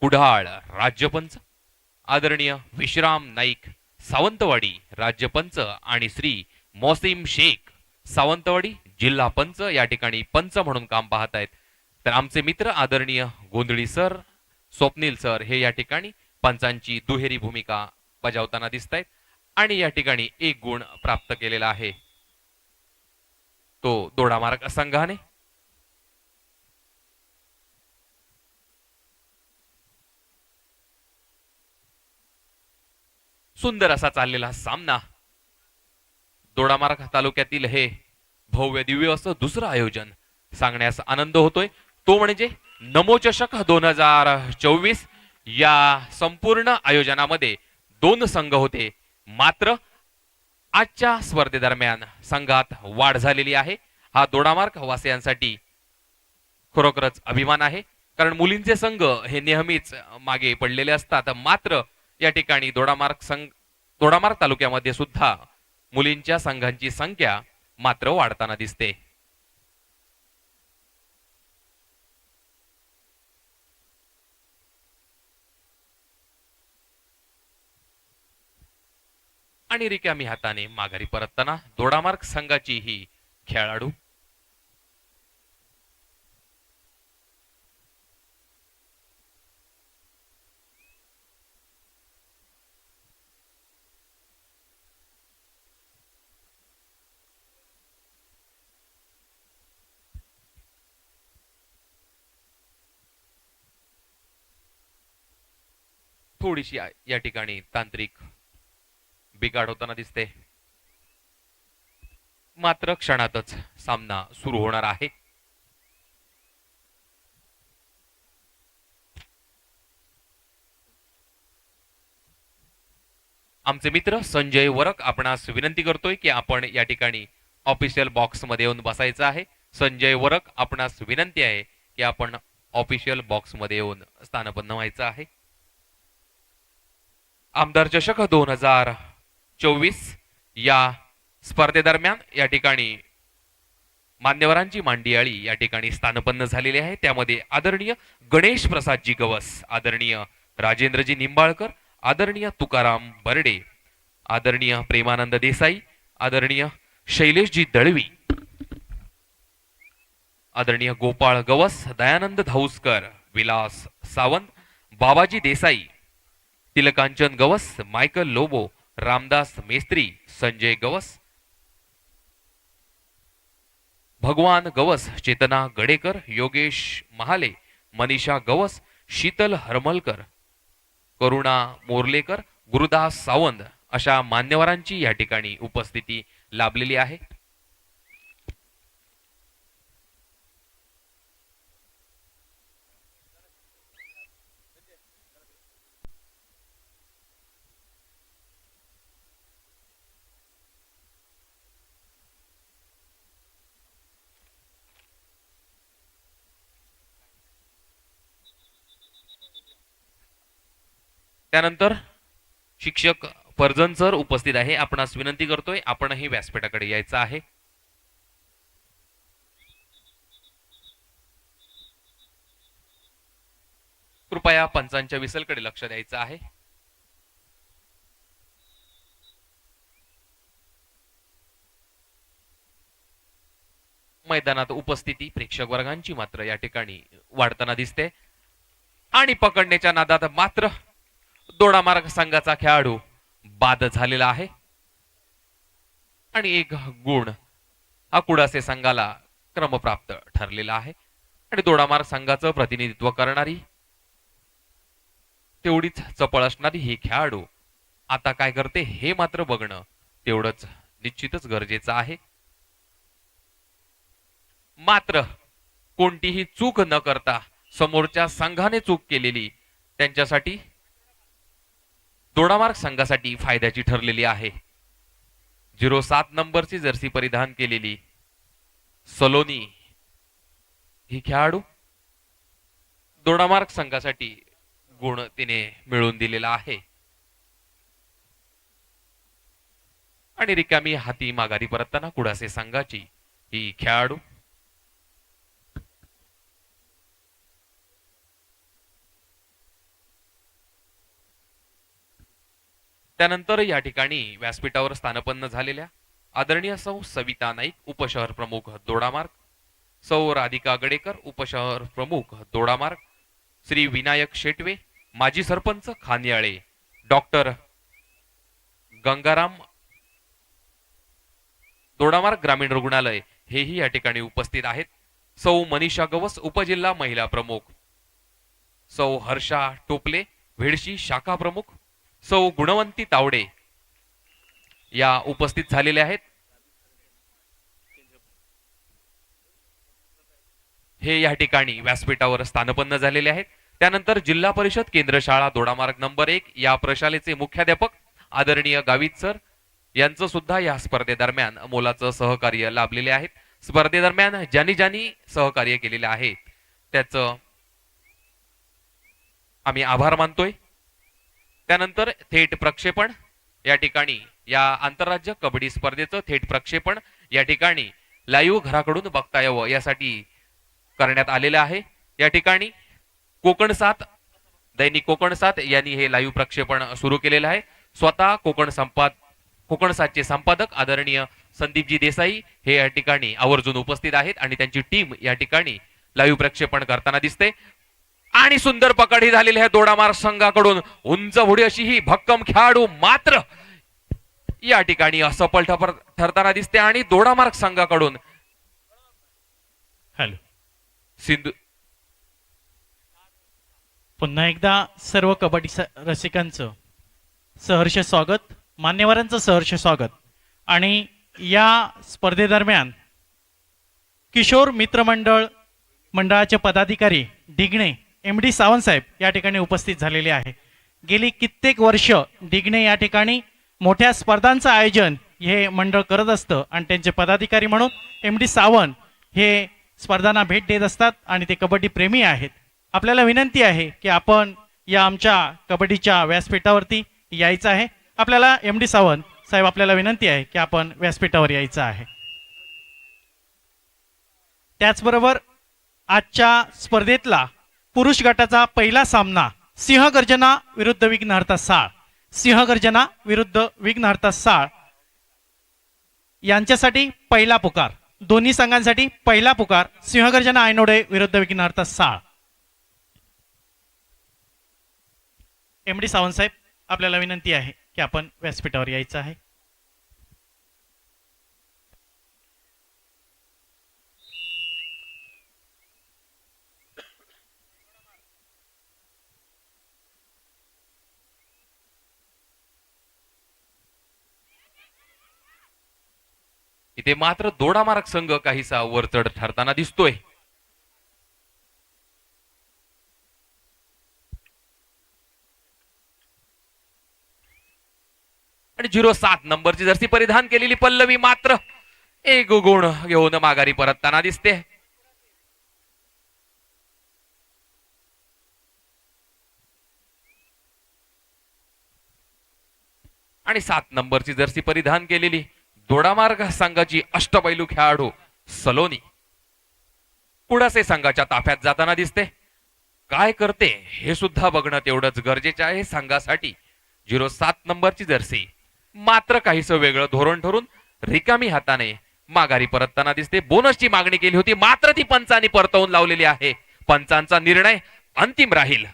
कुडाळ राज्यपंच, आदरणीय विश्राम नाईक सावंतवाडी राज्यपंच आणि श्री मोसीम शेख सावंतवाडी जिल्हा पंच या ठिकाणी पंच म्हणून काम पाहत आहेत. तर आमचे मित्र आदरणीय गोंधळी सर, स्वप्नील सर हे या ठिकाणी पंचांची दुहेरी भूमिका बजावताना दिसत आहेत. आणि या ठिकाणी 1 गुण प्राप्त केलेला आहे तो दोडामार्ग संघाने. सुंदर असा चाललेला सामना. दोडामार्ग तालुक्यातील हे भव्य दिव्य असं दुसरं आयोजन सांगण्यास आनंद होतोय, तो म्हणजे नमो चषक 2024. या संपूर्ण आयोजनामध्ये 2 संघ होते, मात्र आजच्या स्पर्धेदरम्यान संघात वाढ झालेली आहे. हा दोडामार्ग वासियांसाठी खरोखरच अभिमान आहे, कारण मुलींचे संघ हे नेहमीच मागे पडलेले असतात, मात्र या ठिकाणी दोडामार्ग तालुक्यामध्ये सुद्धा मुलींच्या संघांची संख्या मात्र वाढताना दिसते. आणि रिकामी हाताने माघारी परतताना दोडामार्ग संघाची ही खेळाडू. थोडीशी या ठिकाणी तांत्रिक बिघाड होताना दिसते, मात्र क्षणातच सामना सुरू होणार आहे. आमचे मित्र संजय वरक आपणास विनंती करतोय की आपण या ठिकाणी ऑफिशियल बॉक्स मध्ये येऊन बसायचं आहे. संजय वरक आपणास विनंती आहे की आपण ऑफिशियल बॉक्स मध्ये येऊन स्थानपन्न व्हायचं आहे. आमदार चषक 2024 या स्पर्धेदरम्यान या ठिकाणी मान्यवरांची मांडियाळी या ठिकाणी स्थानपन्न झालेली आहे. त्यामध्ये आदरणीय गणेश प्रसादजी गवस, आदरणीय राजेंद्रजी निंबाळकर, आदरणीय तुकाराम बर्डे, आदरणीय प्रेमानंद देसाई, आदरणीय शैलेशजी दळवी, आदरणीय गोपाळ गवस, दयानंद धाऊसकर, विलास सावंत, बाबाजी देसाई, तिलकांचन गवस, मायकल लोबो, रामदास मेस्त्री, संजय गवस, भगवान गवस, चेतना गडेकर, योगेश महाले, मनीषा गवस, शीतल हरमलकर, करुणा मोर्लेकर, गुरुदास सावंत अशा मान्यवरांची या ठिकाणी उपस्थिती लाभलेली आहे. त्यानंतर शिक्षक फर्जन सर उपस्थित आहे. आपणास विनंती करतोय आपणही व्यासपीठाकडे यायचं आहे. कृपया पंचांच्या विसलकडे लक्ष द्यायचं आहे. मैदानात उपस्थिती प्रेक्षक वर्गांची मात्र या ठिकाणी वाढताना दिसते आणि पकडण्याच्या नादात मात्र दोडामार्ग संघाचा खेळाडू बाद झालेला आहे आणि 1 गुण हा कुडासे संघाला क्रमप्राप्त ठरलेला आहे. आणि दोडामार्ग संघाचं प्रतिनिधित्व करणारी तेवढीच चपळ असणारी ही खेळाडू आता काय करते हे मात्र बघणं तेवढंच निश्चितच गरजेचं आहे. मात्र कोणतीही चूक न करता समोरच्या संघाने चूक केलेली त्यांच्यासाठी दोडामार्ग संघासाठी फायद्याची ठरलेली आहे. 07 नंबरची जर्सी परिधान केलेली सलोनी ही खेळाडू दोडामार्ग संघासाठी गुण तिने मिळवून दिलेला आहे आणि रिकामी हाती माघारी परतताना कुडासे संघाची ही खेळाडू. त्यानंतर या ठिकाणी व्यासपीठावर स्थानपन्न झालेल्या आदरणीय सौ सविता नाईक, उपशहर प्रमुख दोडामार्ग, सौ राधिका गडेकर, उपशहर प्रमुख दोडामार्ग, श्री विनायक शेटवे, माजी सरपंच खानियाळे, डॉक्टर गंगाराम दोडामार्ग ग्रामीण रुग्णालय हेही या ठिकाणी उपस्थित आहेत. सौ मनीषा गवस उपजिल्हा महिला प्रमुख, सौ हर्षा टोपले भेडशी शाखा प्रमुख, सौ गुणवंती तावडे या उपस्थित झालेल्या आहेत. हे या ठिकाणी व्यासपीठावर स्थानपन्न झालेले आहेत. त्यानंतर जिल्हा परिषद केंद्र शाळा दोडामार्ग नंबर 1 या प्रशालेचे मुख्याध्यापक आदरणीय गावित सर यांचं सुद्धा या स्पर्धेदरम्यान मोलाचं सहकार्य लाभलेले आहेत. स्पर्धेदरम्यान ज्यांनी ज्यांनी सहकार्य केलेले आहे त्याचं आम्ही आभार मानतोय. त्यानंतर थेट प्रक्षेपण या ठिकाणी या आंतरराज्य कबड्डी स्पर्धेचं थेट प्रक्षेपण या ठिकाणी लाईव्ह घराकडून बघता यावं यासाठी करण्यात आलेलं आहे. या ठिकाणी दैनिक कोकण 7 यांनी हे लाईव्ह प्रक्षेपण सुरू केलेलं आहे. स्वतः कोकण 7चे संपादक आदरणीय संदीपजी देसाई हे या ठिकाणी आवर्जून उपस्थित आहेत आणि त्यांची टीम या ठिकाणी लाईव्ह प्रक्षेपण करताना दिसते. आणि सुंदर पकड ही झालेली आहे दोडामार्ग संघाकडून. उंच उडी अशी ही भक्कम खेळाडू मात्र या ठिकाणी असफल ठरताना दिसते आणि दोडामार्ग संघाकडून हॅलो सिंधू पुन्हा एकदा सर्व कबड्डी रसिकांचं सहर्ष स्वागत, मान्यवरांचं सहर्ष स्वागत. आणि या स्पर्धेदरम्यान किशोर मित्रमंडळ मंडळाचे पदाधिकारी डिगणे MD सावंत साहेब या ठिकाणी उपस्थित झालेले आहे. गेली कित्येक वर्ष डिगणे या ठिकाणी मोठ्या स्पर्धांचं आयोजन हे मंडळ करत असतं आणि त्यांचे पदाधिकारी म्हणून MD सावंत हे स्पर्धांना भेट देत असतात आणि ते कबड्डी प्रेमी आहेत. आपल्याला विनंती आहे की आपण या आमच्या कबड्डीच्या व्यासपीठावरती यायचं आहे. आपल्याला MD सावंत साहेब आपल्याला विनंती आहे की आपण व्यासपीठावर यायचं आहे. त्याचबरोबर आजच्या स्पर्धेतला पुरुष गटाचा पहिला सामना सिंहगर्जना विरुद्ध विघ्नहर्ता साळ, सिंहगर्जना विरुद्ध विघ्नहर्ता साळ यांच्यासाठी पहिला पुकार, दोन्ही संघांसाठी पहिला पुकार सिंहगर्जना आयनोडे विरुद्ध विघ्नहर्ता साळ. MD सावंत साहेब आपल्याला विनंती आहे की आपण व्यासपीठावर यायचं आहे. इथे मात्र दोडामार्ग संघ काहीसा वरचढ ठरताना दिसतोय. आणि 07 नंबरची जर्सी परिधान केलेली पल्लवी मात्र एक गुण घेऊन माघारी परतताना दिसते. आणि 7 नंबरची जर्सी परिधान केलेली दोडामार्ग संघाची अष्टपैलू खेळाडू सलोनी पुढासे संघाच्या ताफ्यात जाताना दिसते. काय करते हे सुद्धा बघणं तेवढंच गरजेचं आहे संघासाठी. 07 नंबरची जर्सी मात्र काहीसं वेगळं धोरण ठरून रिकामी हाताने माघारी परतताना दिसते. बोनसची मागणी केली होती मात्र ती पंचांनी परतवून लावलेली आहे. पंचांचा निर्णय अंतिम राहील.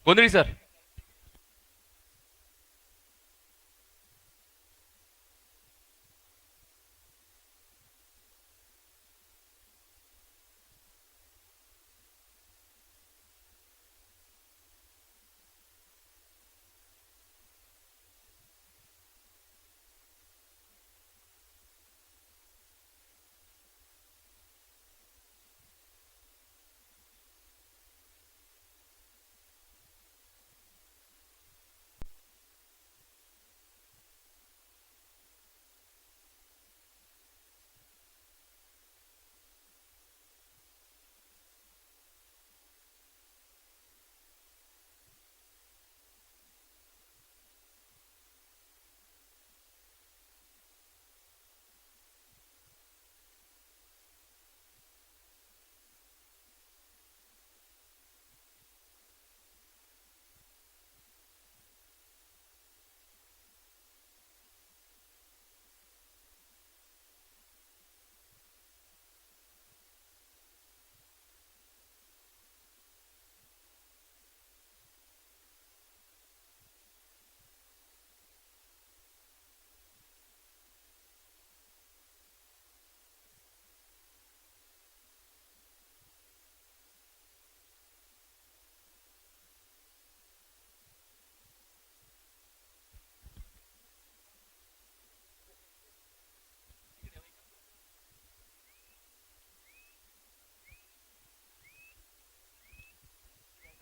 गोंधळी सर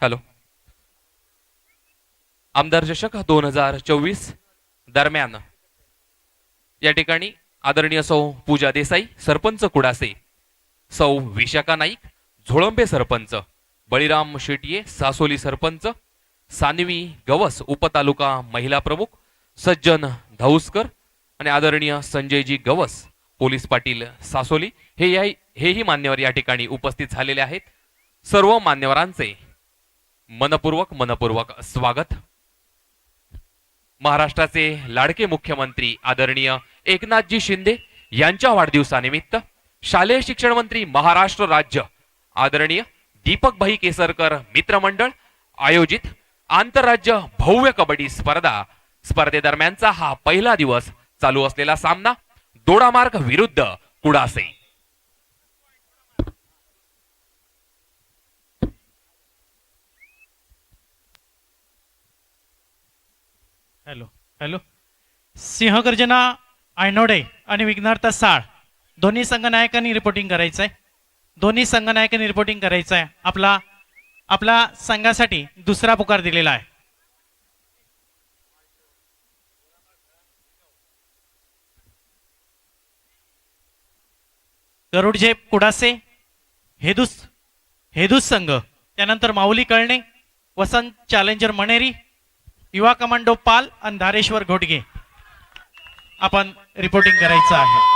हॅलो. आमदार चषक 2024 दरम्यान या ठिकाणी आदरणीय सौ पूजा देसाई सरपंच कुडासे, सौ विशाखा नाईक झोळंबे सरपंच, बळीराम शेटिये सासोली सरपंच, सानवी गवस उपतालुका महिला प्रमुख, सज्जन धाऊसकर आणि आदरणीय संजयजी गवस पोलीस पाटील सासोली हेही मान्यवर या ठिकाणी उपस्थित झालेले आहेत. सर्व मान्यवरांचे मनपूर्वक स्वागत. महाराष्ट्राचे लाडके मुख्यमंत्री आदरणीय एकनाथजी शिंदे यांच्या वाढदिवसानिमित्त शालेय शिक्षण मंत्री महाराष्ट्र राज्य आदरणीय दीपकभाई केसरकर मित्रमंडळ आयोजित आंतरराज्य भव्य कबड्डी स्पर्धेदरम्यानचा हा पहिला दिवस चालू असलेला सामना दोडामार्ग विरुद्ध कुडासे. Hello hello. सिंहगर्जना आयनोडे आणि विघ्नार्थ साळ दोन्ही संघनायकांनी रिपोर्टिंग करायचं आहे. दोन्ही संघनायकांनी रिपोर्टिंग करायचं आहे. आपला संघासाठी दुसरा पुकार दिलेला आहे. गरुडझेप कुडासे, हेदूस संघ, त्यानंतर माऊली कळणे, वसंत चॅलेंजर मणेरी, युवा कमांडो पाल आणि धारेश्वर घोटगे आपण रिपोर्टिंग करायचं आहे.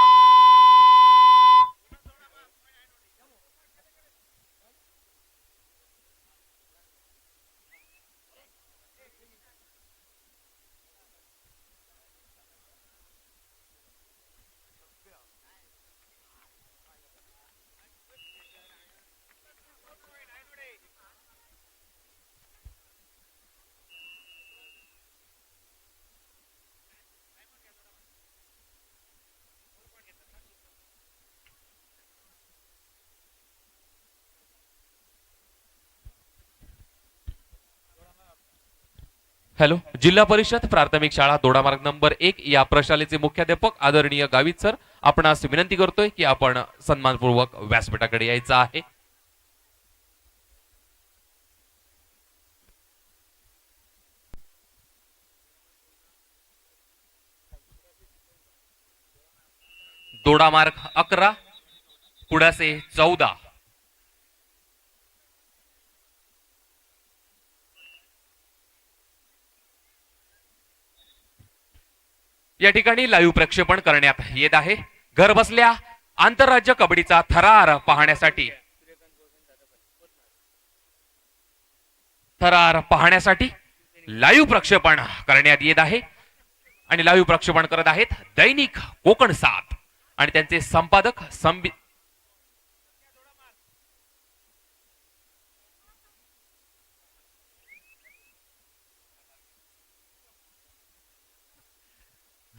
हॅलो. जिल्हा परिषद प्राथमिक शाळा दोडामार्ग नंबर 1 या प्रशालेचे मुख्याध्यापक आदरणीय गावित सर आपणास विनंती करतोय की आपण सन्मानपूर्वक व्यासपीठाकडे यायचं आहे. दोडामार्ग 11 कुडासे 14. या ठिकाणी लाईव्ह प्रक्षेपण करण्यात येत आहे. घर बसल्या आंतरराज्य कबड्डीचा थरार पाहण्यासाठी लाईव्ह प्रक्षेपण करण्यात येत आहे आणि लाईव्ह प्रक्षेपण करत आहेत दैनिक कोकण 7 आणि त्यांचे संपादक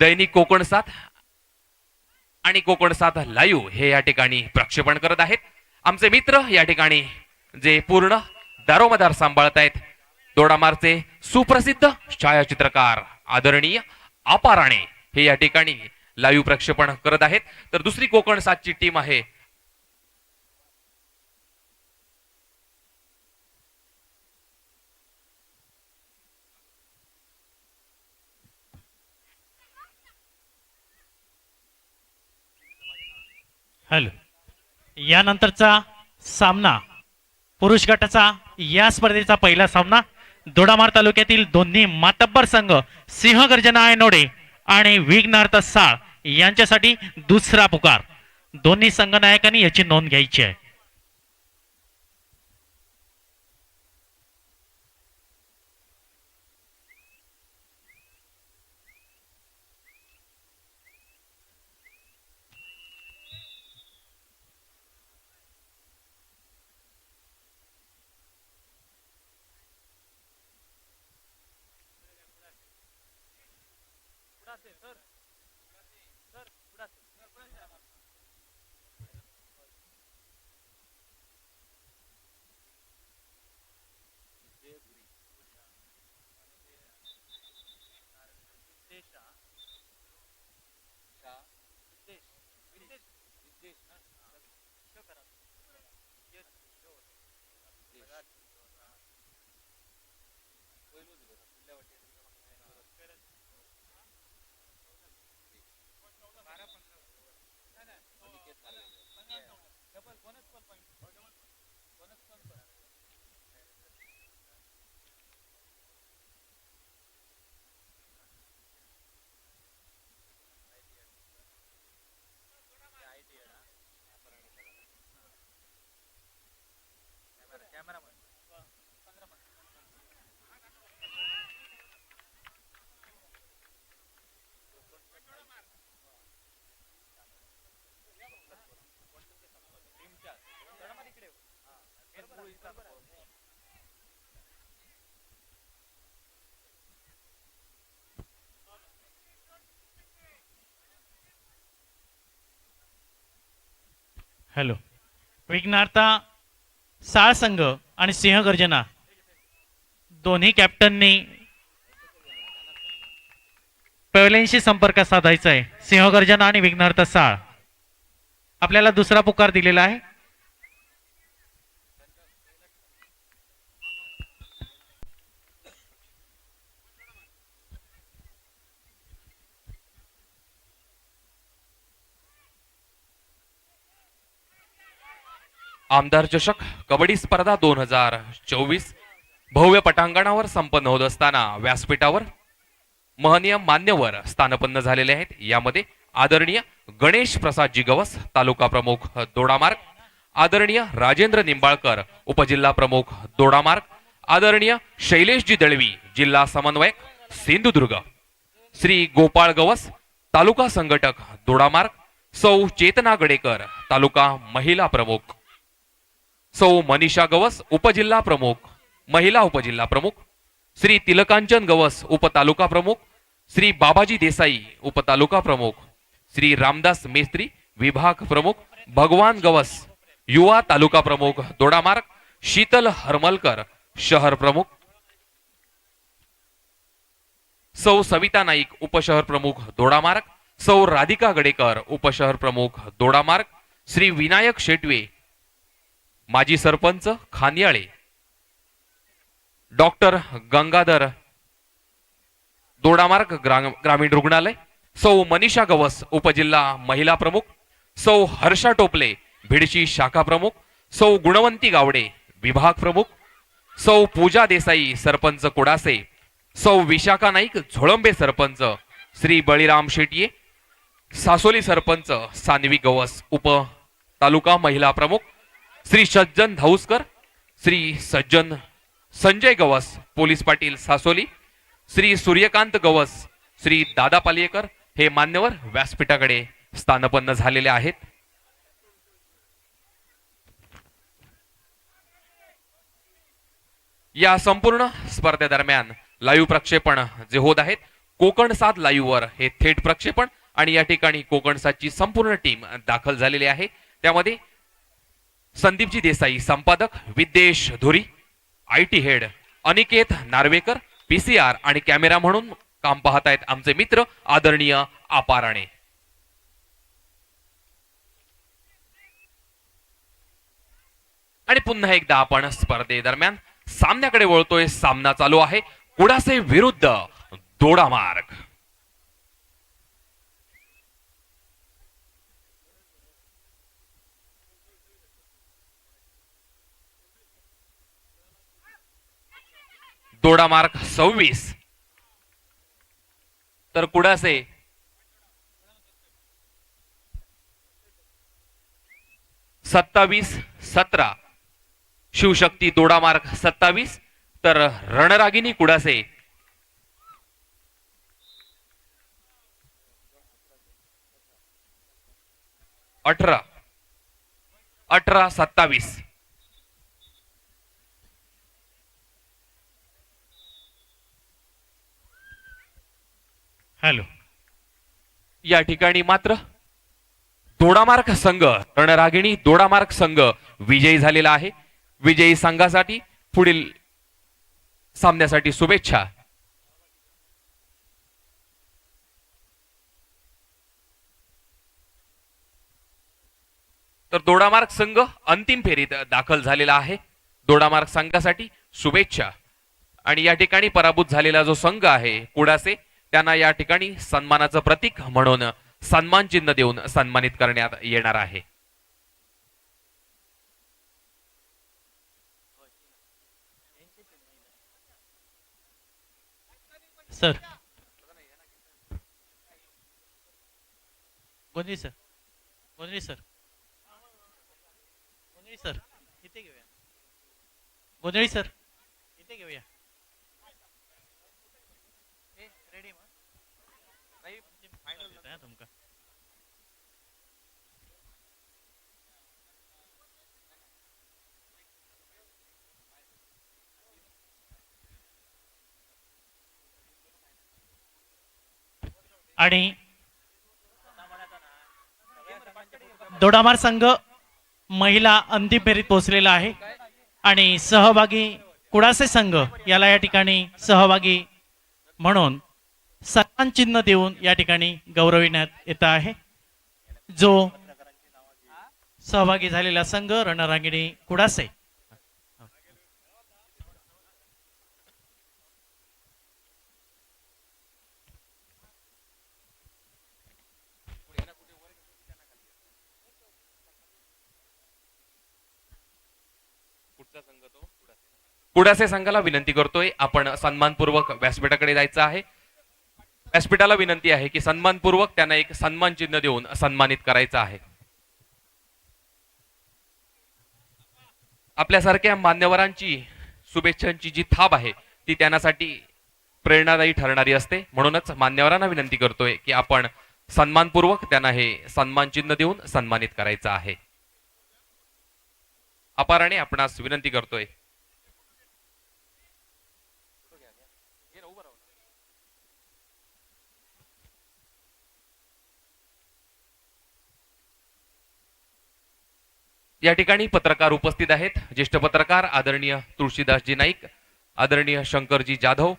दैनिक कोकण 7 आणि कोकण 7 लाईव्ह हे या ठिकाणी प्रक्षेपण करत आहेत. आमचे मित्र या ठिकाणी जे पूर्ण दारोमदार सांभाळत आहेत दोडामार्गचे सुप्रसिद्ध छायाचित्रकार आदरणीय आपा राणे हे या ठिकाणी लाईव्ह प्रक्षेपण करत आहेत. तर दुसरी कोकण 7 ची टीम आहे हॅलो. यानंतरचा सामना पुरुष गटाचा या स्पर्धेचा पहिला सामना दोडामार्ग तालुक्यातील दोन्ही मातब्बर संघ सिंहगर्जना आयनोडे आणि विघ्नार्थ साळ यांच्यासाठी दुसरा पुकार. दोन्ही संघनायकांनी याची नोंद घ्यायची आहे. हॅलो. विघ्नार्था साळ संघ आणि सिंहगर्जना दोन्ही कॅप्टननी पवेलियनशी संपर्क साधायचा आहे. सिंहगर्जना आणि विघ्नार्था साळ आपल्याला दुसरा पुकार दिलेला आहे. आमदार चषक कबड्डी स्पर्धा 2024 भव्य पटांगणावर संपन्न होत असताना व्यासपीठावर महनीय मान्यवर स्थानपन्न झालेले आहेत. यामध्ये आदरणीय गणेश प्रसादजी गवस तालुका प्रमुख दोडामार्ग, आदरणीय राजेंद्र निंबाळकर उपजिल्हा प्रमुख दोडामार्ग, आदरणीय शैलेशजी दळवी जिल्हा समन्वयक सिंधुदुर्ग, श्री गोपाळ गवस तालुका संघटक दोडामार्ग, सौ चेतना गडेकर तालुका महिला प्रमुख, सौ मनीषा गवस उपजिल्हा प्रमुख महिला उपजिल्हा प्रमुख, श्री तिलकांचन गवस उपतालुका प्रमुख, श्री बाबाजी देसाई उपतालुका प्रमुख, श्री रामदास मेस्त्री विभाग प्रमुख, भगवान गवस युवा तालुका प्रमुख दोडामार्ग, शीतल हरमलकर शहर प्रमुख, सौ सविता नाईक उपशहर प्रमुख दोडामार्ग, सौ राधिका गडेकर उपशहर प्रमुख दोडामार्ग, श्री विनायक शेटवे माजी सरपंच खानियाळे, डॉक्टर गंगाधर दोडामार्ग ग्रामीण रुग्णालय, सौ मनीषा गवस उपजिल्हा महिला प्रमुख, सौ हर्षा टोपले भिडशी शाखा प्रमुख, सौ गुणवंती गावडे विभाग प्रमुख, सौ पूजा देसाई सरपंच कुडासे, सौ विशाखा नाईक झोळंबे सरपंच, श्री बळीराम शेटिये सासोली सरपंच सानवी गवस उप तालुका महिला प्रमुख, श्री सज्जन धाऊसकर, श्री सज्जन संजय गवस पोलीस पाटील सासोली, श्री सूर्यकांत गवस, श्री दादा पालियेकर हे मान्यवर व्यासपीठाकडे स्थानपन्न झालेले आहेत. या संपूर्ण स्पर्धेदरम्यान लाईव्ह प्रक्षेपण जे होत आहेत कोकण 7 लाईव्ह वर हे थेट प्रक्षेपण, आणि या ठिकाणी कोकण 7ची संपूर्ण टीम दाखल झालेली आहे. त्यामध्ये संदीपजी देसाई संपादक, Vidyesh Dhuri IT head, Aniket Narvekar PCR आणि कॅमेरा म्हणून काम पाहत आहेत आमचे मित्र आदरणीय आपाराणे. आणि पुन्हा एकदा आपण स्पर्धेदरम्यान सामन्याकडे वळतोय. सामना चालू आहे कुडासे विरुद्ध दोडामार्ग. दोडामार्ग 26 तर कुडासे 27-17. शिवशक्ती दोडामार्ग 27 तर रणरागिनी कुडासे 18-27. हॅलो. या ठिकाणी मात्र दोडामार्ग संघ रणरागिणी दोडामार्ग संघ विजयी झालेला आहे. विजयी संघासाठी पुढील सामन्यासाठी शुभेच्छा. तर दोडामार्ग संघ अंतिम फेरीत दाखल झालेला आहे. दोडामार्ग संघासाठी शुभेच्छा. आणि या ठिकाणी पराभूत झालेला जो संघ आहे कुडासे त्यांना या ठिकाणी सन्मानाचं प्रतीक म्हणून सन्मान चिन्ह देऊन सन्मानित करण्यात येणार आहे. सर गोंधळी सर गोंधळी सर गोंधळी सर इथे घेऊया. गोंधळी सर इथे घेऊया. रेडी तुमका आणि दोडामार्ग संघ महिला अंतिम फेरीत पोहोचलेला आहे आणि सहभागी कुडासे संघ याला या ठिकाणी सहभागी म्हणून सन्मान चिन्ह देऊन या ठिकाणी गौरविण्यात येत आहे. जो सहभागी झालेला संघ रणरांगिणी कुडासे. कुडासे संघाला विनंती करतोय, आपण सन्मानपूर्वक व्यासपीठाकडे जायचं आहे. व्यासपीठाला विनंती आहे की सन्मानपूर्वक त्यांना एक सन्मान चिन्ह देऊन सन्मानित करायचं आहे. आपल्यासारख्या मान्यवरांची शुभेच्छांची जी थाप आहे ती त्यांच्यासाठी प्रेरणादायी ठरणारी असते. म्हणूनच मान्यवरांना विनंती करतोय की आपण सन्मानपूर्वक त्यांना हे सन्मान चिन्ह देऊन सन्मानित करायचं आहे. अपाराने आपणास विनंती करतोय. या ठिकाणी पत्रकार उपस्थित आहेत. ज्येष्ठ पत्रकार आदरणीय तुळशीदासजी नाईक, आदरणीय शंकरजी जाधव,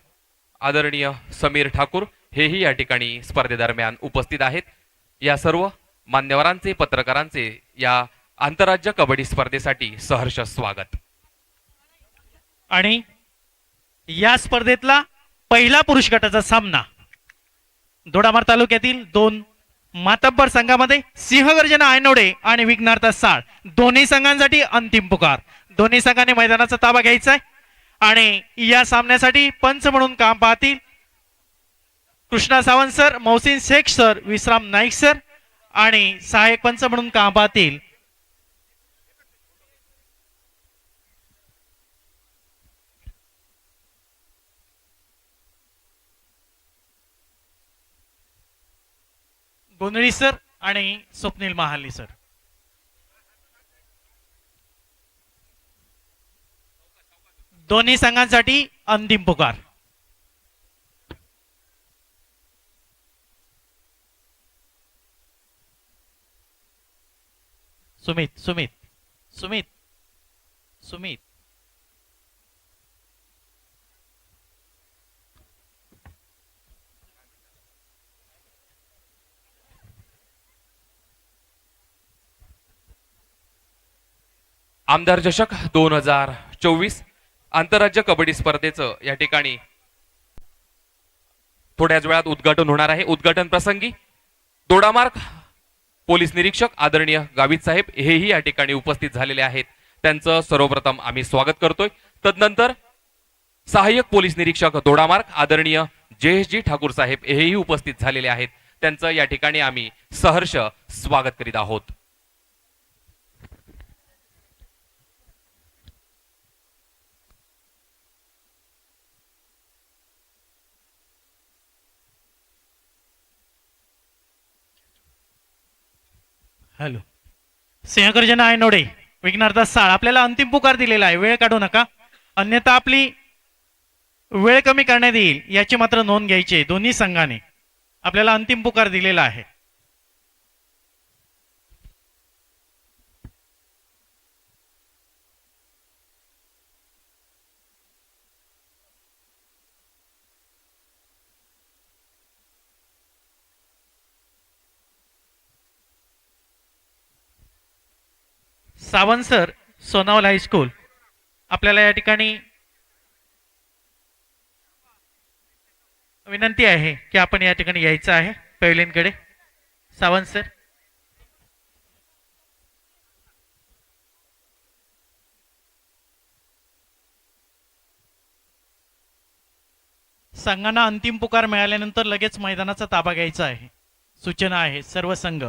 आदरणीय समीर ठाकूर हेही या ठिकाणी स्पर्धेदरम्यान उपस्थित आहेत. या सर्व मान्यवरांचे पत्रकारांचे या आंतरराज्य कबड्डी स्पर्धेसाठी सहर्ष स्वागत. आणि या स्पर्धेतला पहिला पुरुष गटाचा सामना दोडामार तालुक्यातील दोन मातब्बर संघामध्ये सिंहगर्जना आयनोडे आणि विघ्नार्थ साळ दोन्ही संघांसाठी अंतिम पुकार. दोन्ही संघांनी मैदानाचा ताबा घ्यायचा आहे आणि या सामन्यासाठी पंच म्हणून काम पाहतील कृष्णा सावंत सर, मौसिन शेख सर, विश्राम नाईक सर आणि सहाय्यक पंच म्हणून काम पाहतील गोंधळी सर आणि स्वप्नील महाली सर. दोन्ही संघांसाठी अंतिम पुकार. सुमित सुमित सुमित सुमित आमदार चषक 2024 आंतरराज्य कबड्डी स्पर्धेचं या ठिकाणी थोड्याच वेळात उद्घाटन होणार आहे. उद्घाटन प्रसंगी दोडामार्ग पोलीस निरीक्षक आदरणीय गावित साहेब हेही या ठिकाणी उपस्थित झालेले आहेत. त्यांचं सर्वप्रथम आम्ही स्वागत करतोय. तदनंतर सहाय्यक पोलीस निरीक्षक दोडामार्ग आदरणीय जयेशजी ठाकूर साहेब हेही उपस्थित झालेले आहेत. त्यांचं या ठिकाणी आम्ही सहर्ष स्वागत करीत आहोत. हॅलो. सिंहगर्जना आयनोडे विघ्नार्थ साळ आपल्याला अंतिम पुकार दिलेला आहे. वेळ काढू नका, अन्यथा आपली वेळ कमी करण्यात येईल याची मात्र नोंद घ्यायची. दोन्ही संघाने आपल्याला अंतिम पुकार दिलेला आहे. सावंत सर, सोनावल हायस्कूल आपल्याला या ठिकाणी विनंती आहे की आपण या ठिकाणी यायचं आहे पॅव्हलियनकडे. सावंत सर. संघांना अंतिम पुकार मिळाल्यानंतर लगेच मैदानाचा ताबा घ्यायचा आहे. सूचना आहे सर्व संघ.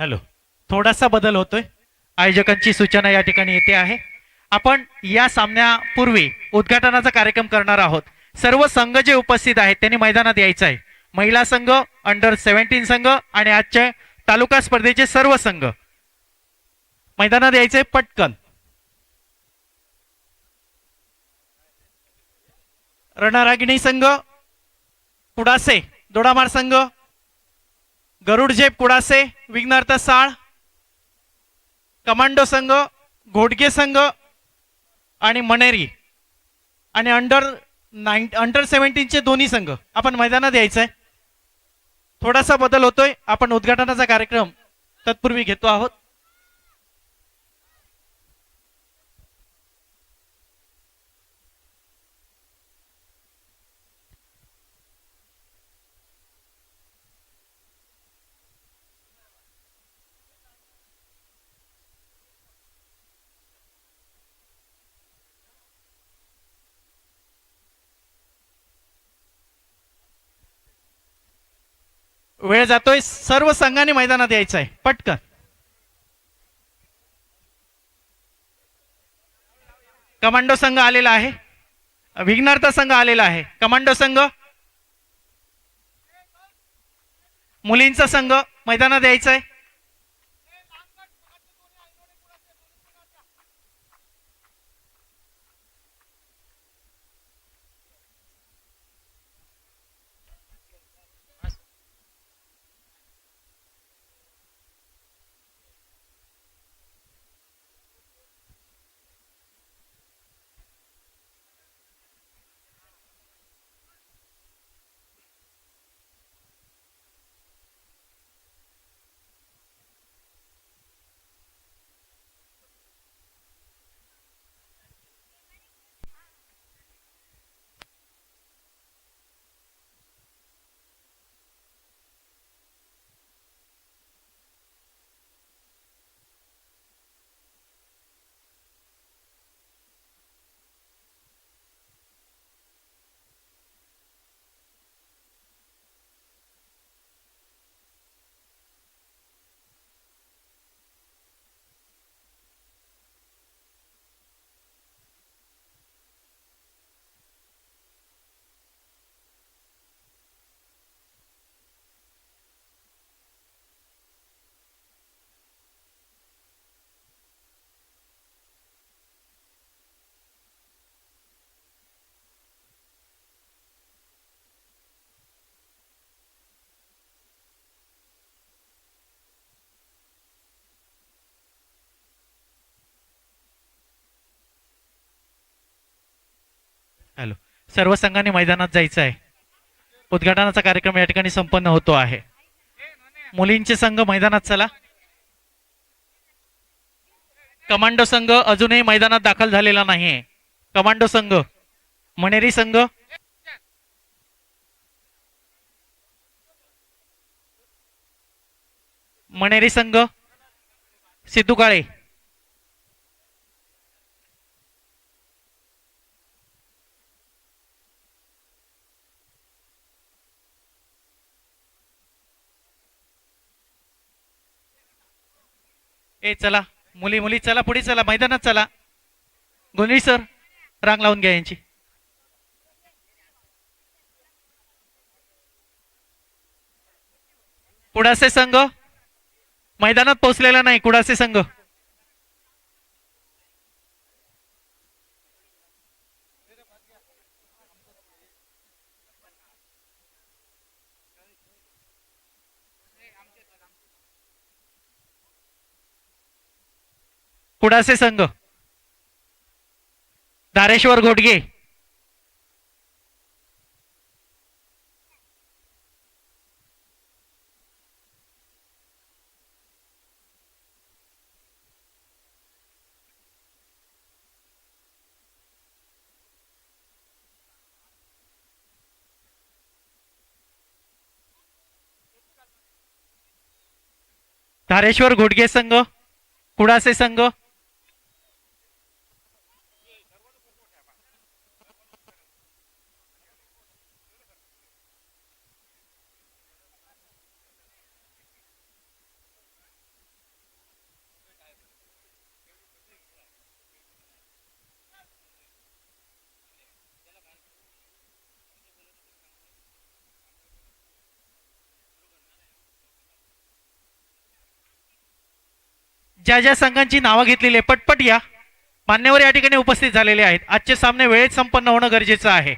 हॅलो, थोडासा बदल होतोय. आयोजकांची सूचना या ठिकाणी येते आहे. आपण या सामन्यापूर्वी उद्घाटनाचा कार्यक्रम करणार आहोत. सर्व संघ जे उपस्थित आहेत त्यांनी मैदानात यायचं आहे. महिला संघ, अंडर 17 संघ आणि आजच्या तालुका स्पर्धेचे सर्व संघ मैदानात यायचे पटकन. रणरागिणी संघ, कुडासे दोडामार संघ, गरुड झेप कुडासे, विघ्नार्थ साळ, कमांडो संघ, घोडगे संघ आणि मनेरी आणि अंडर 17चे दोन्ही संघ आपण मैदानात यायचंय. थोडासा बदल होतोय. आपण उद्घाटनाचा कार्यक्रम तत्पूर्वी घेतो आहोत. वेळ जातोय. सर्व संघांनी मैदानात यायचं आहे पटकन. कमांडो संघ आलेला आहे, विघ्नार्थ संघ आलेला आहे. कमांडो संघ, मुलींचा संघ मैदानात यायचा आहे. हॅलो, सर्व संघांनी मैदानात जायचं आहे. उद्घाटनाचा कार्यक्रम या ठिकाणी संपन्न होतो आहे. मुलींचे संघ मैदानात चला. कमांडो संघ अजूनही मैदानात दाखल झालेला नाहीये. कमांडो संघ, मनेरी संघ, मनेरी संघ, सिद्धू काळे, ए चला मुली मुली चला पुढे चला, मैदानात चला. गोंधळी सर रांग लावून घ्या यांची. कुडासे संघ मैदानात पोहोचलेला नाही. कुडासे संघ, कुडासे संघ, धारेश्वर घोडगे, धारेश्वर घोडगे संघ, कुडासे संघ, ज्या ज्या संघांची नावं घेतलेली आहे पटपट या. मान्यवर या ठिकाणी उपस्थित झालेले आहेत. आजचे सामने वेळेत संपन्न होणं गरजेचं आहे.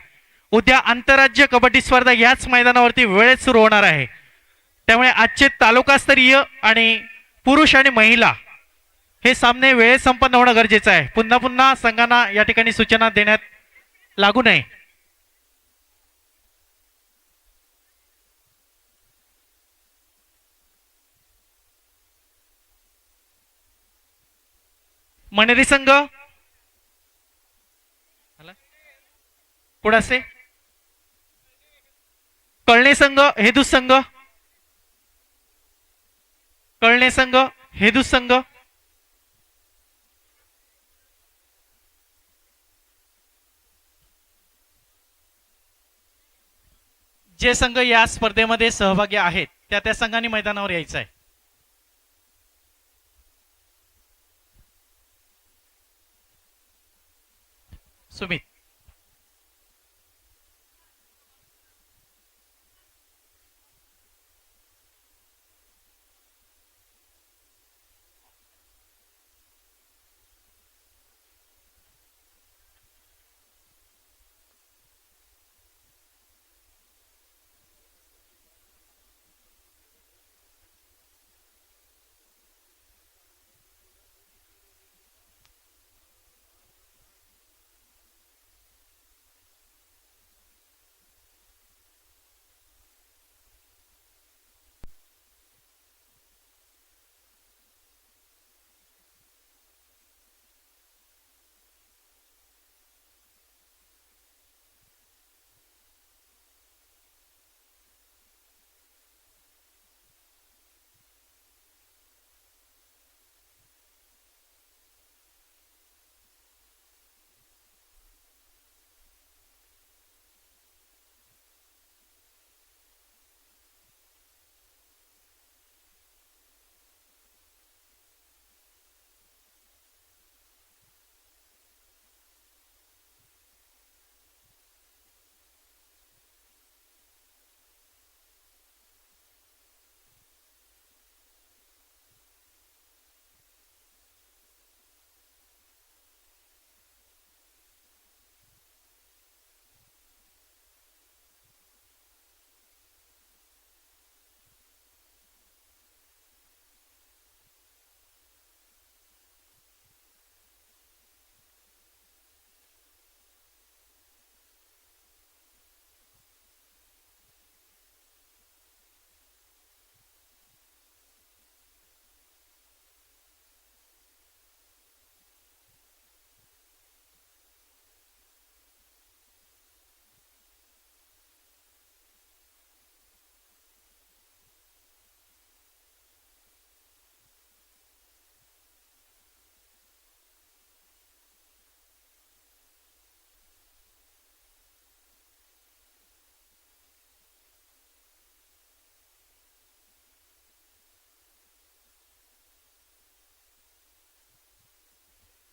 उद्या आंतरराज्य कबड्डी स्पर्धा याच मैदानावरती वेळेत सुरू होणार आहे. त्यामुळे आजचे तालुकास्तरीय आणि पुरुष आणि महिला हे सामने वेळेत संपन्न होणं गरजेचं आहे. पुन्हा पुन्हा संघांना या ठिकाणी सूचना देण्यात लागू नये. मनेरी संघ, कुडासे, कळणे संघ, हेदूस संघ, कळणे संघ, हेदूस संघ, जे संघ या स्पर्धेमध्ये सहभागी आहेत त्या त्या संघांनी मैदानावर यायचं आहे. Sumit,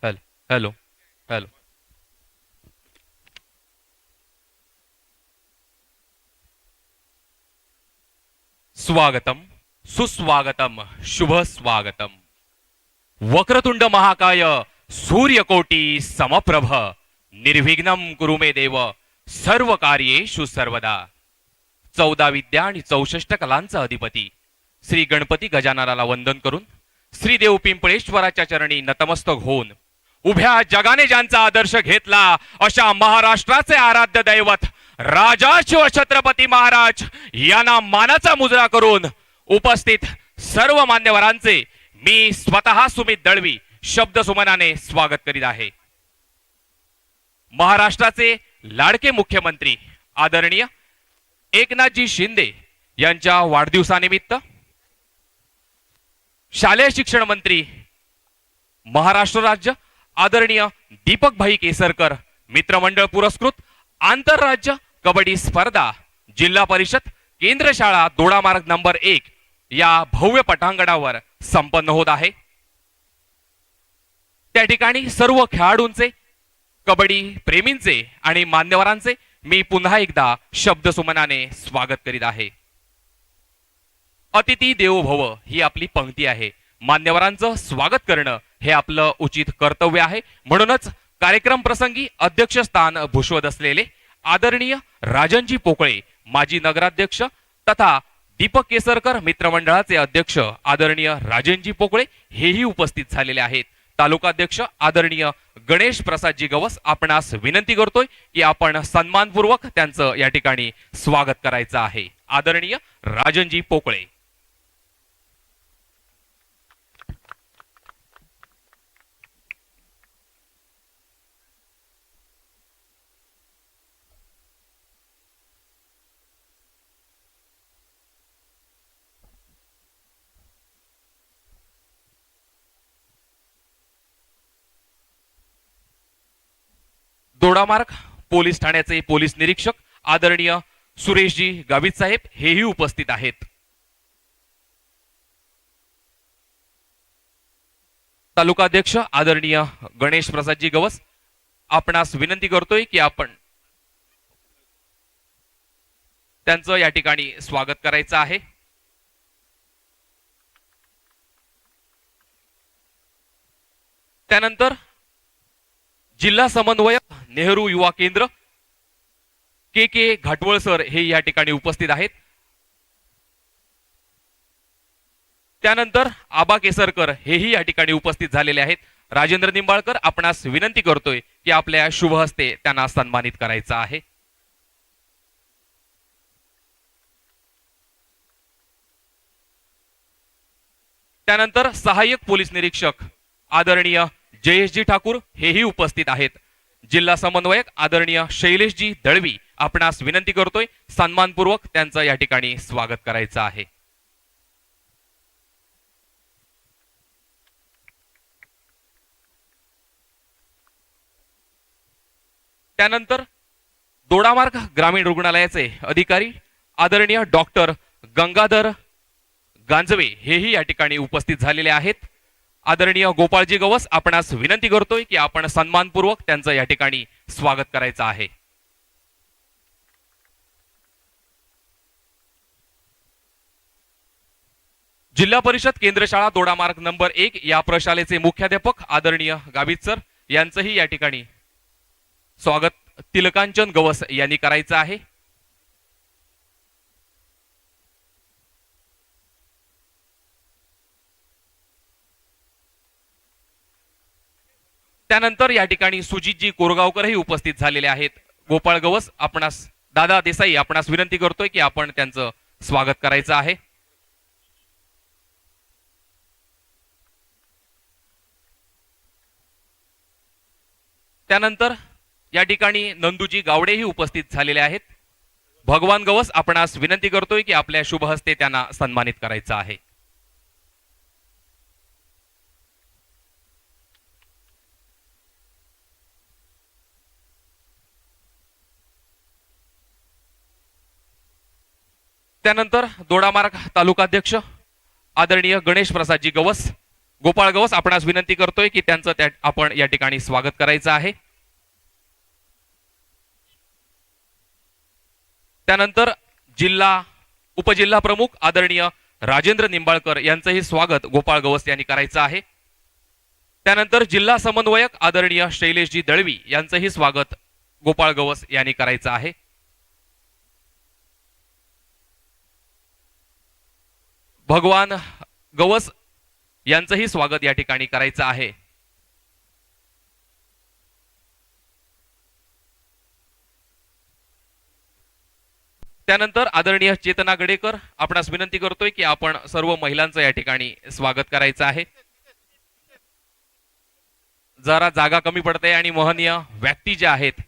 hello hello hello. स्वागतम सुस्वागतम शुभ स्वागतम. वक्रतुंड महाकाय सूर्यकोटी समप्रभ निर्विघ्नं कुरु मे देव सर्व कार्येषु सर्वदा. 14 विद्या आणि 64 कलांचा अधिपती श्री गणपती गजाननाला वंदन करून श्रीदेव पिंपळेश्वराच्या चरणी नतमस्तक होऊन उभ्या जगाने ज्यांचा आदर्श घेतला अशा महाराष्ट्राचे आराध्य दैवत राजा शिवछत्रपती महाराज यांना मानाचा मुजरा करून उपस्थित सर्व मान्यवरांचे मी स्वतः सुमित दळवी शब्द सुमनाने स्वागत करीत आहे. महाराष्ट्राचे लाडके मुख्यमंत्री आदरणीय एकनाथजी शिंदे यांच्या वाढदिवसानिमित्त शालेय शिक्षण मंत्री महाराष्ट्र राज्य आदरणीय दीपक भाई केसरकर मित्रमंडळ पुरस्कृत आंतरराज्य कबड्डी स्पर्धा जिल्हा परिषद केंद्र शाळा दोडा मार्ग नंबर 1 या भव्य पटांगणावर संपन्न होत आहे. त्या ठिकाणी सर्व खेळाडूंचे कबड्डी प्रेमींचे आणि मान्यवरांचे मी पुन्हा एकदा शब्द सुमनाने स्वागत करीत आहे. अतिथी देवो भव ही आपली पंक्ती आहे. मान्यवरांचं स्वागत करणं हे आपलं उचित कर्तव्य आहे. म्हणूनच कार्यक्रम प्रसंगी अध्यक्षस्थान भूषवत असलेले आदरणीय राजनजी पोकळे माजी नगराध्यक्ष तथा दीपक केसरकर मित्रमंडळाचे अध्यक्ष आदरणीय राजनजी पोकळे हेही उपस्थित झालेले आहेत. तालुकाध्यक्ष आदरणीय गणेश प्रसादजी गवस आपणास विनंती करतोय की आपण सन्मानपूर्वक त्यांचं या ठिकाणी स्वागत करायचं आहे. आदरणीय राजनजी पोकळे. दोडामार्ग पोलीस ठाण्याचे पोलीस निरीक्षक आदरणीय सुरेशजी गावित साहेब हेही उपस्थित आहेत. तालुकाध्यक्ष आदरणीय गणेश प्रसादजी गवस आपणास विनंती करतोय की आपण त्यांचं या ठिकाणी स्वागत करायचं आहे. त्यानंतर जिल्हा समन्वयक नेहरू युवा केंद्र के घाटवळ सर हे या ठिकाणी उपस्थित आहेत. त्यानंतर आबा केसरकर हेही या ठिकाणी उपस्थित झालेले आहेत. राजेंद्र निंबाळकर आपणास विनंती करतोय की आपल्या शुभ हस्ते त्यांना सन्मानित करायचं आहे. त्यानंतर सहाय्यक पोलीस निरीक्षक आदरणीय जयेशजी ठाकूर हेही उपस्थित आहेत. जिल्हा समन्वयक आदरणीय शैलेशजी दळवी आपणास विनंती करतोय सन्मानपूर्वक त्यांचं या ठिकाणी स्वागत करायचं आहे. त्यानंतर दोडामार्ग ग्रामीण रुग्णालयाचे अधिकारी आदरणीय डॉक्टर गंगाधर गांजवे हेही या ठिकाणी उपस्थित झालेले आहेत. आदरणीय गोपाळजी गवस आपणास विनंती करतोय की आपण सन्मानपूर्वक त्यांचं या ठिकाणी स्वागत करायचं आहे. जिल्हा परिषद केंद्र शाळा दोडामार्ग नंबर 1 या प्रशालेचे मुख्याध्यापक आदरणीय गावित सर यांचंही या ठिकाणी स्वागत तिलकांचन गवस यांनी करायचं आहे. त्यानंतर या ठिकाणी सुजितजी कोरगावकरही उपस्थित झालेले आहेत. गोपाळ गवस आपणास दादा देसाई आपणास विनंती करतोय की आपण त्यांचं स्वागत करायचं आहे. त्यानंतर या ठिकाणी नंदूजी गावडेही उपस्थित झालेले आहेत. भगवान गवस आपणास विनंती करतोय की आपल्या शुभ हस्ते त्यांना सन्मानित करायचं आहे. त्यानंतर दोडामार्ग तालुकाध्यक्ष आदरणीय गणेश प्रसादजी गवस गोपाळ गवस आपणास विनंती करतोय की त्यांचं आपण या ठिकाणी स्वागत करायचं आहे. त्यानंतर जिल्हा उपजिल्हा प्रमुख आदरणीय राजेंद्र निंबाळकर यांचंही स्वागत गोपाळ गवस यांनी करायचं आहे. त्यानंतर जिल्हा समन्वयक आदरणीय शैलेशजी दळवी यांचंही स्वागत गोपाळ गवस यांनी करायचं आहे. भगवान गवस यांचंही स्वागत या ठिकाणी करायचं आहे. त्यानंतर आदरणीय चेतना गडेकर आपणास विनंती करतोय की आपण सर्व महिलांचं या ठिकाणी स्वागत करायचं आहे. जरा जागा कमी पडते आणि महनीय व्यक्ती जे आहेत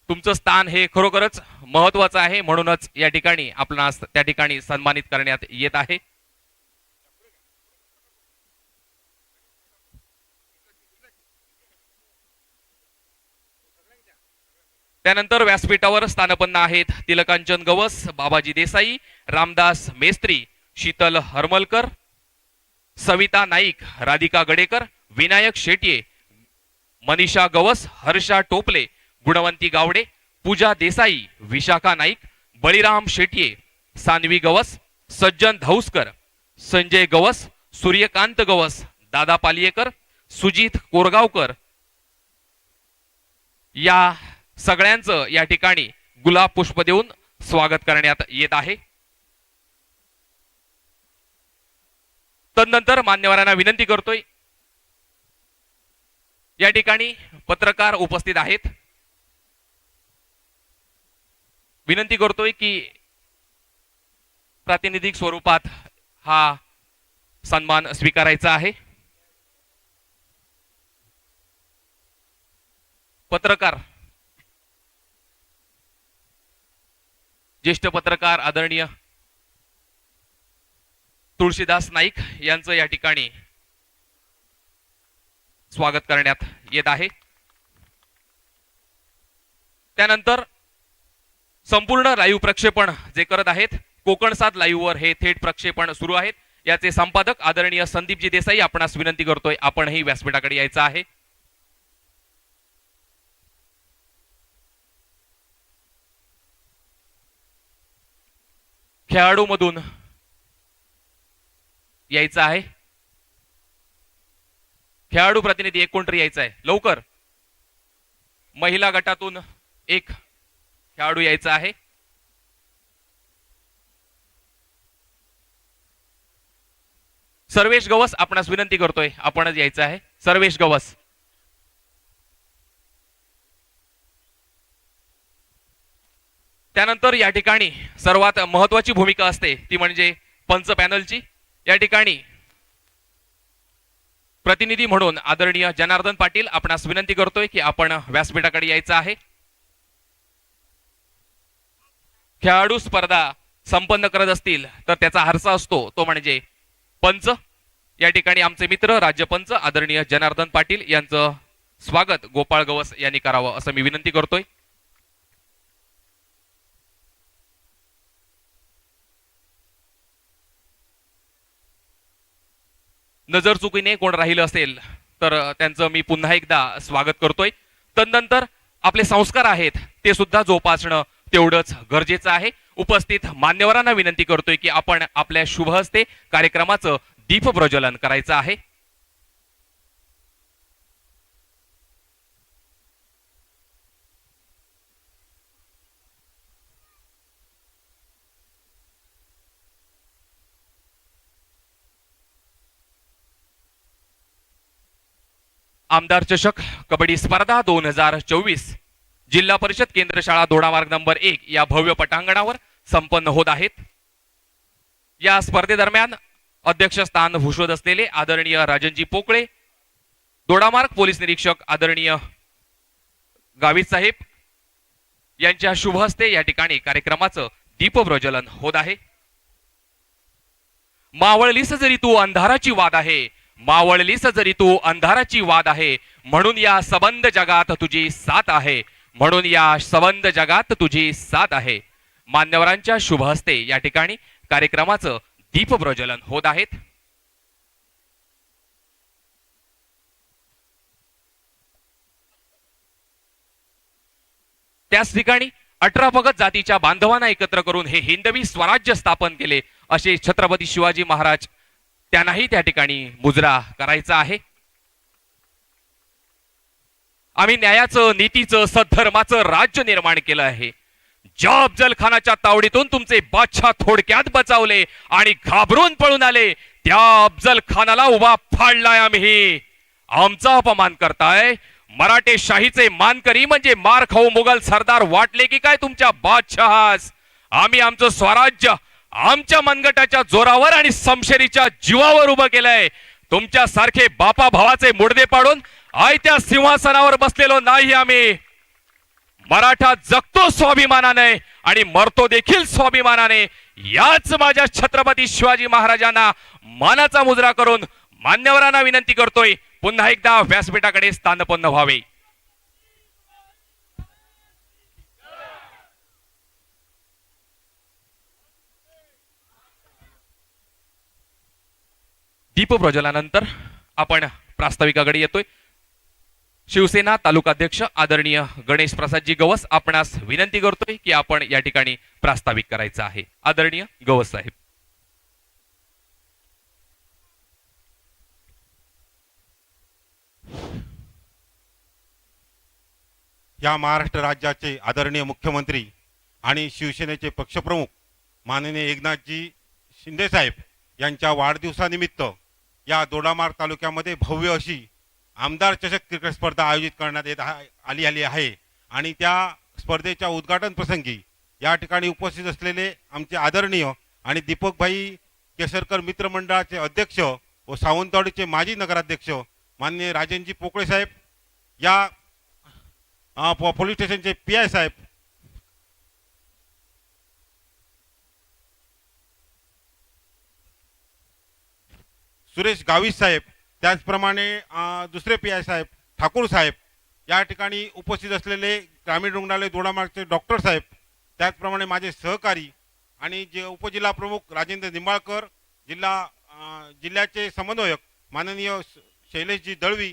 तुमचं स्थान हे खरोखरच महत्वाचं आहे. म्हणूनच या ठिकाणी आपणास त्या ठिकाणी सन्मानित करण्यात येत आहे. त्यानंतर व्यासपीठावर स्थानपन्न आहेत तिलकांचन गवस, बाबाजी देसाई, रामदास मेस्त्री, शीतल हरमलकर, सविता नाईक, राधिका गडेकर, विनायक शेट्ये, मनीषा गवस, हर्षा टोपले, गुणवंती गावडे, पूजा देसाई, विशाखा नाईक, बळीराम शेट्ये, सानवी गवस, सज्जन धाऊसकर, संजय गवस, सूर्यकांत गवस, दादा पालियेकर, सुजित कोरगावकर या सगळ्यांचं या ठिकाणी गुलाब पुष्प देऊन स्वागत करण्यात येत आहे. तदनंतर मान्यवरांना विनंती करतोय, या ठिकाणी पत्रकार उपस्थित आहेत, विनंती करतोय की प्रातिनिधिक स्वरूपात हा सन्मान स्वीकारायचा आहे. पत्रकार, ज्येष्ठ पत्रकार आदरणीय तुळशीदास नाईक यांचं या ठिकाणी स्वागत करण्यात येत आहे. त्यानंतर संपूर्ण लाईव्ह प्रक्षेपण जे करत आहेत, कोकणसात लाईव्ह वर हे थेट प्रक्षेपण सुरू आहेत. याचे संपादक आदरणीय संदीपजी देसाई आपणास विनंती करतोय, आपणही व्यासपीठाकडे यायचं आहे. खेळाडूमधून यायचं आहे, खेळाडू प्रतिनिधी एक कोणतरी यायचं आहे लवकर. महिला गटातून एक खेळाडू यायचा आहे. सर्वेश गवस आपणास विनंती करतोय, आपणच यायचं आहे. सर्वेश गवस. त्यानंतर या ठिकाणी सर्वात महत्वाची भूमिका असते ती म्हणजे पंच पॅनलची. या ठिकाणी प्रतिनिधी म्हणून आदरणीय जनार्दन पाटील आपणास विनंती करतोय की आपण व्यासपीठाकडे यायचं आहे. खेळाडू स्पर्धा संपन्न करत असतील तर त्याचा आरसा असतो तो म्हणजे पंच. या ठिकाणी आमचे मित्र राज्यपंच आदरणीय जनार्दन पाटील यांचं स्वागत गोपाळ गवस यांनी करावं असं मी विनंती करतोय. नजर चुकीने कोण राहिलं असेल तर त्यांचं मी पुन्हा एकदा स्वागत करतोय. तदनंतर आपले संस्कार आहेत ते सुद्धा जोपासणं तेवढंच गरजेचं आहे. उपस्थित मान्यवरांना विनंती करतोय की आपण आपल्या शुभ हस्ते कार्यक्रमाचं दीप प्रज्वलन करायचं आहे. आमदार चषक कबड्डी स्पर्धा 2024 जिल्हा परिषद केंद्र शाळा दोडामार्ग नंबर 1 या भव्य पटांगणावर संपन्न होत आहेत. या स्पर्धेदरम्यान अध्यक्षस्थान भूषवत असलेले आदरणीय राजनजी पोकळे, दोडामार्ग पोलीस निरीक्षक आदरणीय गावित साहेब यांच्या शुभ हस्ते या ठिकाणी कार्यक्रमाचं दीप प्रज्वलन होत आहे. मावळलीस जरी तू अंधाराची वाद आहे, मावळलीस जरी तू अंधाराची वाद आहे, म्हणून या सबंध जगात तुझी साथ आहे, म्हणून या सबंध जगात तुझी साथ आहे. मान्यवरांच्या शुभ हस्ते या ठिकाणी कार्यक्रमाचं दीप प्रज्वलन होत आहेत. त्याच ठिकाणी 18 भगत जातीच्या बांधवांना एकत्र करून हे हिंदवी स्वराज्य स्थापन केले असे छत्रपती शिवाजी महाराज, त्यांनाही त्या ठिकाणी मुजरा करायचा आहे. आम्ही न्यायाचं, नीतीचं, सद्धर्माचं राज्य निर्माण केलं आहे. ज्या अफजल खानाच्या तावडीतून तुमचे बादशाह थोडक्यात बचावले आणि घाबरून पळून आले, त्या अफजल खानाला उभा फाडलाय आम्ही. आमचा अपमान करताय. मराठे शाहीचे मानकरी म्हणजे मार खाऊ मुघल सरदार वाटले की काय तुमच्या बादशहास? आम्ही आमचं स्वराज्य आमच्या मनगटाच्या जोरावर आणि समशेरीच्या जीवावर उभं केलंय. तुमच्या सारखे बापा भावाचे मुडदे पाडून आयत्या सिंहासनावर बसलेलो नाही आम्ही. मराठा जगतो स्वाभिमानाने आणि मरतो देखील स्वाभिमानाने. याच माझ्या छत्रपती शिवाजी महाराजांना मानाचा मुजरा करून मान्यवरांना विनंती करतोय, पुन्हा एकदा व्यासपीठाकडे स्थानपन्न व्हावे. दीप प्रज्वलनानंतर आपण प्रास्ताविकाकडे येतोय. शिवसेना तालुकाध्यक्ष आदरणीय गणेश प्रसादजी गवस आपणास विनंती करतोय की आपण या ठिकाणी प्रास्ताविक करायचं आहे. आदरणीय गवस साहेब. या महाराष्ट्र राज्याचे आदरणीय मुख्यमंत्री आणि शिवसेनेचे पक्षप्रमुख माननीय एकनाथजी शिंदे साहेब यांच्या वाढदिवसानिमित्त या दोडामार्ग तालुक्यामध्ये भव्य अशी आमदार चषक क्रिकेट स्पर्धा आयोजित करण्यात आली आहे आणि त्या स्पर्धेच्या उद्घाटन प्रसंगी या ठिकाणी उपस्थित असलेले आमचे आदरणीय आणि दीपकभाई केसरकर मित्रमंडळाचे अध्यक्ष व सावंतवाडीचे माजी नगराध्यक्ष माननीय राजेंद्रजी पोकळे साहेब, या पोलीस स्टेशनचे PI साहेब, सुरेश गाविस साहेब, त्याचप्रमाणे दुसरे PI साहेब ठाकूर साहेब, या ठिकाणी उपस्थित असलेले ग्रामीण रुग्णालय दोडामार्गचे डॉक्टर साहेब, त्याचप्रमाणे माझे सहकारी आणि जे उपजिल्हा प्रमुख राजेंद्र निंबाळकर, जिल्ह्याचे समन्वयक माननीय शैलेशजी दळवी,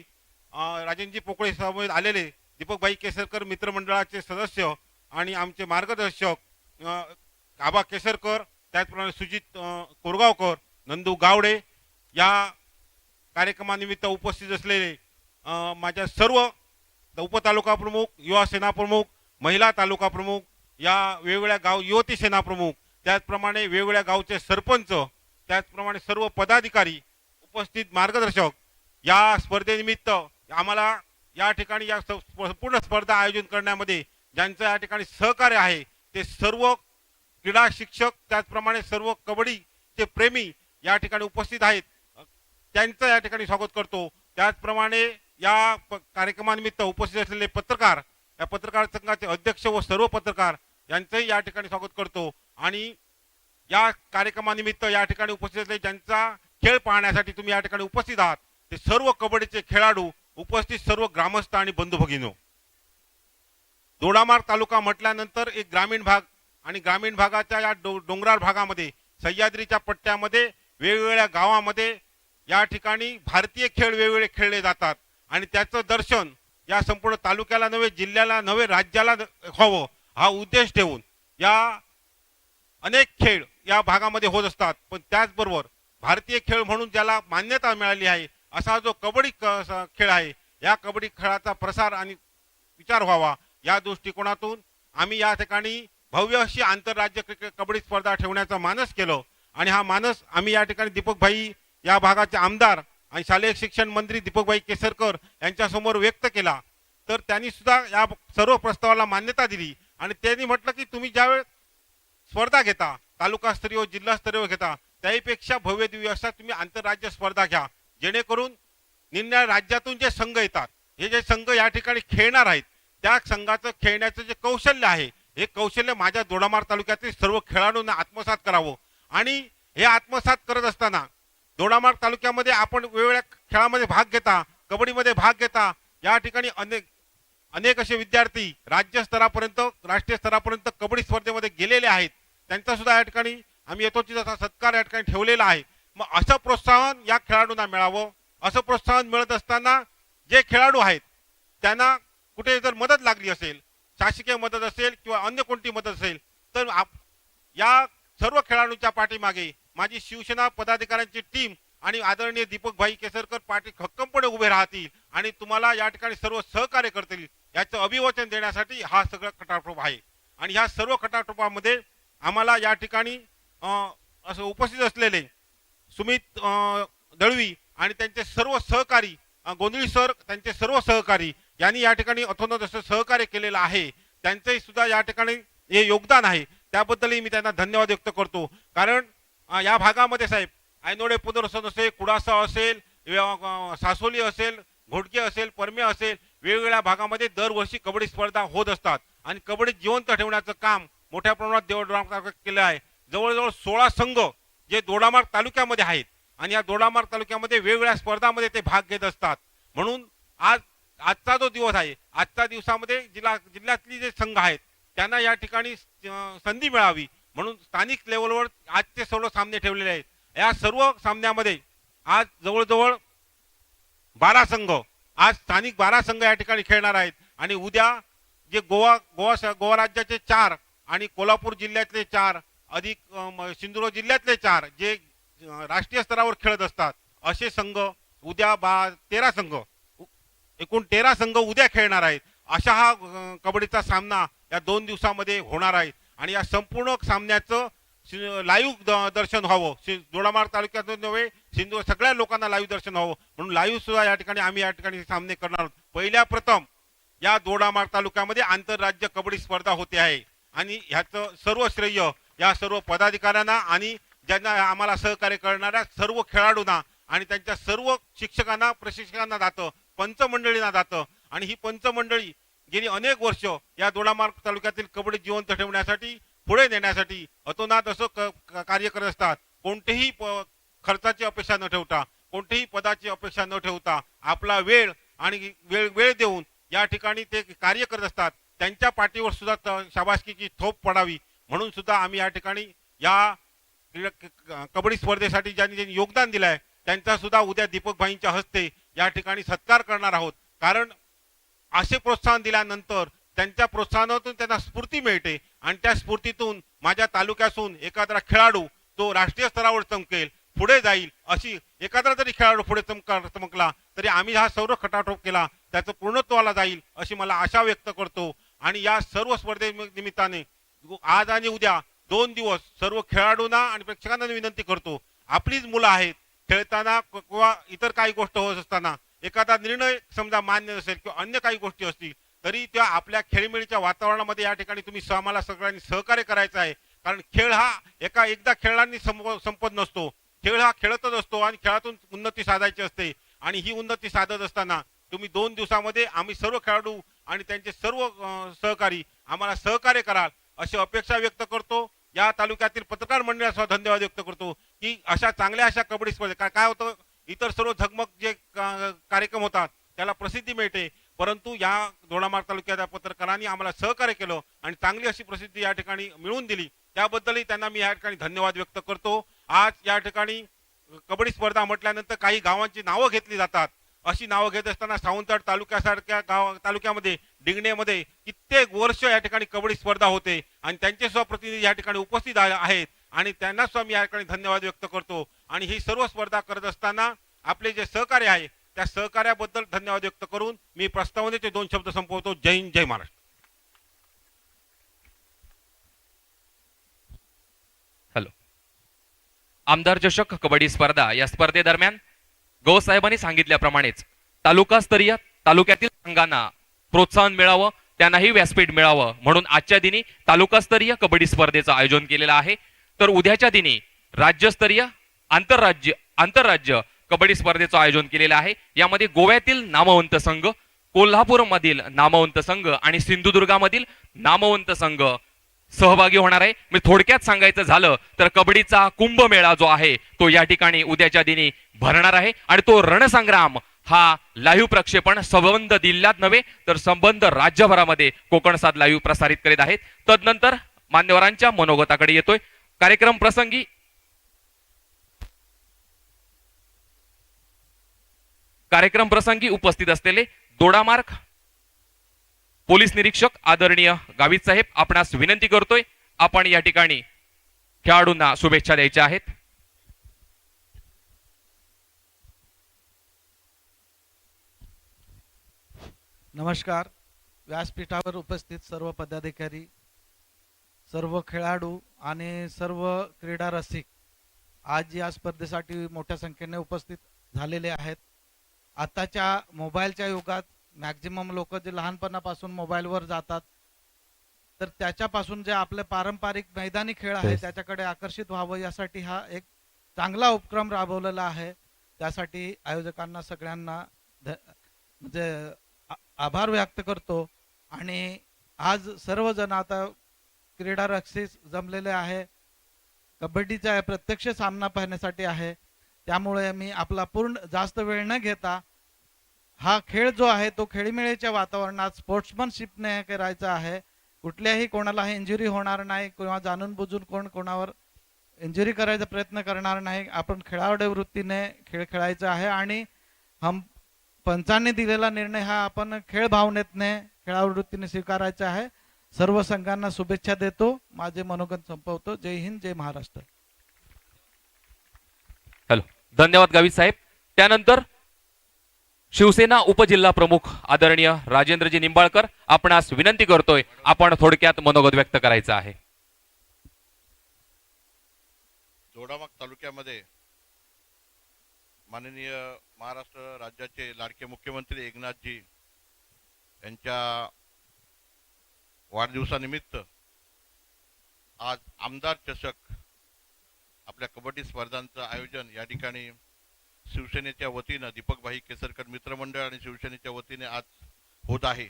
राजेंद्रजी पोकळे समवेत आलेले दीपकभाई केसरकर मित्रमंडळाचे सदस्य आणि आमचे मार्गदर्शक आबा केसरकर, त्याचप्रमाणे सुजित कोरगावकर, नंदू गावडे, या कार्यक्रमानिमित्त उपस्थित असलेले माझ्या सर्व उपतालुका प्रमुख, युवा सेना प्रमुख, महिला तालुका प्रमुख, या वेगवेगळ्या गाव युवती सेना प्रमुख, त्याचप्रमाणे वेगवेगळ्या गावचे सरपंच, त्याचप्रमाणे सर्व पदाधिकारी, उपस्थित मार्गदर्शक, या स्पर्धेनिमित्त आम्हाला या ठिकाणी या संपूर्ण स्पर्धा आयोजन करण्यामध्ये ज्यांचं या ठिकाणी सहकार्य आहे ते सर्व क्रीडा शिक्षक, त्याचप्रमाणे सर्व कबड्डीचे प्रेमी या ठिकाणी उपस्थित आहेत, त्यांचं या ठिकाणी स्वागत करतो। त्याचप्रमाणे या कार्यक्रमानिमित्त उपस्थित असलेले पत्रकार, या पत्रकार संघाचे अध्यक्ष व सर्व पत्रकार यांचंही या ठिकाणी स्वागत करतो आणि या कार्यक्रमानिमित्त या ठिकाणी उपस्थित असलेले ज्यांचा खेळ पाहण्यासाठी तुम्ही या ठिकाणी उपस्थित आहात ते सर्व कबड्डीचे खेळाडू, उपस्थित सर्व ग्रामस्थ आणि बंधू भगिनींनो, दोडामार्ग तालुका म्हटल्यानंतर एक ग्रामीण भाग आणि ग्रामीण भागाच्या या डोंगराळ भागामध्ये सह्याद्रीच्या पट्ट्यामध्ये वेगवेगळ्या गावामध्ये या ठिकाणी भारतीय खेळ वेगवेगळे खेळले जातात आणि त्याचं दर्शन या संपूर्ण तालुक्याला नव्हे, जिल्ह्याला नव्हे, राज्याला व्हावं हा उद्देश ठेवून या अनेक खेळ या भागामध्ये होत असतात। पण त्याचबरोबर भारतीय खेळ म्हणून ज्याला मान्यता मिळाली आहे असा जो कबड्डी खेळ आहे, या कबड्डी खेळाचा प्रसार आणि विचार व्हावा या दृष्टिकोनातून आम्ही या ठिकाणी भव्य अशी आंतरराज्य क्रिकेट कबड्डी स्पर्धा ठेवण्याचा मानस केलं आणि हा मानस आम्ही या ठिकाणी दीपकभाई, या भागाचे आमदार आणि शालेय शिक्षण मंत्री दीपकभाई केसरकर यांच्यासमोर व्यक्त केला। तर त्यांनी सुद्धा या सर्व प्रस्तावाला मान्यता दिली आणि त्यांनी म्हटलं की तुम्ही ज्यावेळेस स्पर्धा घेता, तालुकास्तरीय जिल्हास्तरीय घेता, त्याहीपेक्षा भव्य दिव्य अशा तुम्ही आंतरराज्य स्पर्धा घ्या, जेणेकरून निम्न राज्यातून जे संघ येतात, हे जे संघ या ठिकाणी खेळणार आहेत त्या संघाचं खेळण्याचं जे कौशल्य आहे हे कौशल्य माझ्या दोडामार्ग तालुक्यातील सर्व खेळाडूंना आत्मसात करावं आणि हे आत्मसात करत असताना दोडामार्ग तालुक्यामध्ये आपण वेगवेगळ्या खेळामध्ये भाग घेता, कबड्डीमध्ये भाग घेता, या ठिकाणी अनेक असे विद्यार्थी राज्यस्तरापर्यंत, राष्ट्रीय स्तरापर्यंत कबड्डी स्पर्धेमध्ये गेलेले आहेत, त्यांचा सुद्धा या ठिकाणी आम्ही यथोचित असा सत्कार या ठिकाणी ठेवलेला आहे। मग असं प्रोत्साहन या खेळाडूंना मिळावं, असं प्रोत्साहन मिळत असताना जे खेळाडू आहेत त्यांना कुठे जर मदत लागली असेल, शासकीय मदत असेल किंवा अन्य कोणती मदत असेल, तर या सर्व खेळाडूंच्या पाठीमागे माझी शिवसेना पदाधिकाऱ्यांची टीम आणि आदरणीय दीपकभाई केसरकर पाटील भक्कमपणे उभे राहतील आणि तुम्हाला या ठिकाणी सर्व सहकार्य करतील याचं अभिवचन देण्यासाठी हा सगळा खटाटोप आहे। आणि ह्या सर्व खटाटोपामध्ये आम्हाला या ठिकाणी असं उपस्थित असलेले सुमित दळवी आणि त्यांचे सर्व सहकारी, गोंधळी सर, त्यांचे सर्व सहकारी यांनी या ठिकाणी अथोनात असं सहकार्य केलेलं आहे, त्यांचंही सुद्धा या ठिकाणी हे योगदान आहे, त्याबद्दलही मी त्यांना धन्यवाद व्यक्त करतो। कारण या भागामध्ये साहेब ऐनोडे पुनर्वसन असेल, कुडासा असेल, सासोली असेल, घोडके असेल, परमे असेल, वेगवेगळ्या भागामध्ये दरवर्षी कबड्डी स्पर्धा होत असतात आणि कबड्डी जिवंत ठेवण्याचं काम मोठ्या प्रमाणात दोडामार्ग केलं आहे। जवळजवळ 16 संघ जे दोडामार्ग तालुक्यामध्ये आहेत आणि या दोडामार्ग तालुक्यामध्ये वेगवेगळ्या स्पर्धांमध्ये ते भाग घेत असतात। म्हणून आजचा जो दिवस आहे, आजच्या दिवसामध्ये जिल्ह्यातली जे संघ आहेत त्यांना या ठिकाणी संधी मिळावी म्हणून स्थानिक लेवलवर आजचे सर्व सामने ठेवलेले आहेत। या सर्व सामन्यामध्ये आज जवळजवळ 12 संघ, आज स्थानिक 12 संघ या ठिकाणी खेळणार आहेत आणि उद्या जे गोवा राज्याचे 4 आणि कोल्हापूर जिल्ह्यातले 4 अधिक सिंधुदुर्ग जिल्ह्यातले 4 जे राष्ट्रीय स्तरावर खेळत असतात असे संघ उद्या 13 संघ, एकूण 13 संघ उद्या खेळणार आहेत। अशा हा कबड्डीचा सामना या 2 दिवसामध्ये होणार आहे आणि या संपूर्ण सामन्याचं लाईव्ह दर्शन व्हावं, दोडामार्ग तालुक्यातून नव्हे सिंधू सगळ्या लोकांना लाईव्ह दर्शन व्हावं म्हणून लाईव्ह सुद्धा या ठिकाणी आम्ही या ठिकाणी सामने करणार आहोत. पहिल्या प्रथम या दोडामार्ग तालुक्यामध्ये आंतरराज्य कबड्डी स्पर्धा होते आहे आणि ह्याचं सर्व श्रेय या सर्व पदाधिकाऱ्यांना आणि ज्यांना आम्हाला सहकार्य करणाऱ्या सर्व खेळाडूंना आणि त्यांच्या सर्व शिक्षकांना प्रशिक्षकांना जातं, पंचमंडळींना जातं. आणि ही पंचमंडळी गेली अनेक वर्ष या दोडामार्ग तालुक्यातील कबड्डी जिवंत ठेवण्यासाठी पुढे नेण्यासाठी अतोनात असं कार्य करत असतात. कोणतेही खर्चाची अपेक्षा न ठेवता, कोणतेही पदाची अपेक्षा न ठेवता आपला वेळ आणि वेळ देऊन या ठिकाणी ते कार्य करत असतात. त्यांच्या पाठीवर सुद्धा शाबासकीची थोप पडावी म्हणून सुद्धा आम्ही या ठिकाणी या कबड्डी स्पर्धेसाठी ज्यांनी योगदान दिलंय त्यांचा सुद्धा उद्या दीपक भाईंच्या हस्ते या ठिकाणी सत्कार करणार आहोत. कारण असे प्रोत्साहन दिल्यानंतर त्यांच्या प्रोत्साहनातून त्यांना स्फूर्ती मिळते आणि त्या स्फूर्तीतून माझ्या तालुक्यातून एखादा खेळाडू तो राष्ट्रीय स्तरावर चमकेल, पुढे जाईल. अशी एखादा जरी खेळाडू पुढे चमकला तरी आम्ही हा सर्व खटाटोप केला त्याचं पूर्णत्वाला जाईल अशी मला आशा व्यक्त करतो. आणि या सर्व स्पर्धे निमित्ताने आज आणि उद्या 2 दिवस सर्व खेळाडूंना आणि प्रेक्षकांना विनंती करतो, आपलीच मुलं आहेत, खेळताना किंवा इतर काही गोष्ट होत असताना एखादा निर्णय समजा मान्य नसेल किंवा अन्य काही गोष्टी असतील तरी त्या आपल्या खेळीमेळीच्या वातावरणामध्ये या ठिकाणी तुम्ही आम्हाला सगळ्यांनी सहकार्य करायचं आहे. कारण खेळ हा एकदा खेळांनी संपत नसतो, खेळ हा खेळतच असतो आणि खेळातून उन्नती साधायची असते. आणि ही उन्नती साधत असताना तुम्ही 2 दिवसामध्ये आम्ही सर्व खेळाडू आणि त्यांचे सर्व सहकारी आम्हाला सहकार्य कराल अशी अपेक्षा व्यक्त करतो. या तालुक्यातील पत्रकार मंडळाचा धन्यवाद व्यक्त करतो की अशा कबड्डी स्पर्धे काय होतं, इतर सर्व झगमग जे कार्यक्रम होतात त्याला प्रसिद्धी मिळते, परंतु या दोडामार्ग तालुक्याच्या पत्रकारांनी आम्हाला सहकार्य केलं आणि चांगली अशी प्रसिद्धी या ठिकाणी मिळवून दिली, त्याबद्दलही त्यांना मी या ठिकाणी धन्यवाद व्यक्त करतो. आज या ठिकाणी कबड्डी स्पर्धा म्हटल्यानंतर काही गावांची नावं घेतली जातात. अशी नावं घेत असताना सावंतवाड तालुक्यासारख्या तालुक्यामध्ये डिंगणेमध्ये कित्येक वर्ष या ठिकाणी कबड्डी स्पर्धा होते आणि त्यांचे सुद्धा प्रतिनिधी या ठिकाणी उपस्थित आहेत आणि त्यांना सुद्धा मी या ठिकाणी धन्यवाद व्यक्त करतो. आणि ही सर्व स्पर्धा करत असताना आपले जे सहकार्य आहे त्या सहकार्याबद्दल धन्यवाद व्यक्त करून मी प्रस्तावनेचे 2 शब्द संपवतो. जय हिंद, जय महाराष्ट्र. हॅलो. आमदार चषक कबड्डी स्पर्धा या स्पर्धेदरम्यान गौसाहेबांनी सांगितल्याप्रमाणेच तालुकास्तरीय तालुक्यातील संघांना प्रोत्साहन मिळावं, त्यांनाही व्यासपीठ मिळावं म्हणून आजच्या दिनी तालुकास्तरीय कबड्डी स्पर्धेचं आयोजन केलेलं आहे. तर उद्याच्या दिनी राज्यस्तरीय आंतरराज्य कबड्डी स्पर्धेचं आयोजन केलेलं आहे. यामध्ये गोव्यातील नामवंत संघ, कोल्हापूरमधील नामवंत संघ आणि सिंधुदुर्गामधील नामवंत संघ सहभागी होणार आहे. म्हणजे थोडक्यात सांगायचं झालं तर कबड्डीचा कुंभमेळा जो आहे तो या ठिकाणी उद्याच्या दिनी भरणार आहे आणि तो रणसंग्राम हा लाईव्ह प्रक्षेपण संबंध जिल्ह्यात नव्हे तर संबंध राज्यभरामध्ये कोकणसाद लाईव्ह प्रसारित करीत आहेत. तदनंतर मान्यवरांच्या मनोगताकडे येतोय. कार्यक्रम प्रसंगी उपस्थित असलेले दोडामार्ग पोलीस निरीक्षक आदरणीय गावित साहेब आपणास विनंती करतोय आपण या ठिकाणी खेळाडूंना शुभेच्छा द्यायच्या आहेत. नमस्कार. व्यासपीठावर उपस्थित सर्व पदाधिकारी, सर्व खेळाडू आणि सर्व क्रीडा रसिक आज या स्पर्धेसाठी मोठ्या संख्येने उपस्थित झालेले आहेत. आताच्या मोबाईलच्या युगात मॅक्झिमम लोक जे लहानपणापासून मोबाईलवर जातात तर त्याच्यापासून जे आपले पारंपरिक मैदानी खेळ आहे त्याच्याकडे आकर्षित व्हावं यासाठी हा एक चांगला उपक्रम राबवलेला आहे. त्यासाठी आयोजकांना सगळ्यांना म्हणजे आभार व्यक्त करतो. आणि आज सर्वजण आता क्रीडा रसिक जमलेले आहे, कबड्डीचा प्रत्यक्ष सामना पाहण्यासाठी आहे. त्यामुळे मी आपला पूर्ण जास्त वेळ न घेता हा खेळ जो आहे तो खेळीमेळीच्या वातावरणात स्पोर्ट्समनशिपने करायचा आहे. कुठल्याही कोणालाही इंजुरी होणार नाही किंवा जाणून बुजून कोण कोणावर इंजुरी करायचा प्रयत्न करणार नाही. आपण खेळाडू वृत्तीने खेळ खेळायचा आहे आणि पंचांनी दिलेला निर्णय हा आपण खेळ भावनेतने खेळाडू वृत्तीने स्वीकारायचा आहे. सर्व संघांना शुभेच्छा देतो. माझे मनोगत संपवतो. जय हिंद, जय महाराष्ट्र. हॅलो. धन्यवाद गावित साहेब. त्यानंतर शिवसेना उपजिल्हा प्रमुख आदरणीय राजेंद्रजी निंबाळकर आपणास विनंती करतोय, आपण थोडक्यात मनोगत व्यक्त करायचं आहे. दोडामार्ग तालुक्यामध्ये माननीय महाराष्ट्र राज्याचे लाडके मुख्यमंत्री एकनाथजी यांच्या वाढदिवसानिमित्त आज आमदार चषक आपल्या कबड्डी स्पर्धांचं आयोजन या ठिकाणी शिवसेनेच्या वतीनं दीपकभाई केसरकर मित्रमंडळ आणि शिवसेनेच्या वतीने आज होत आहे.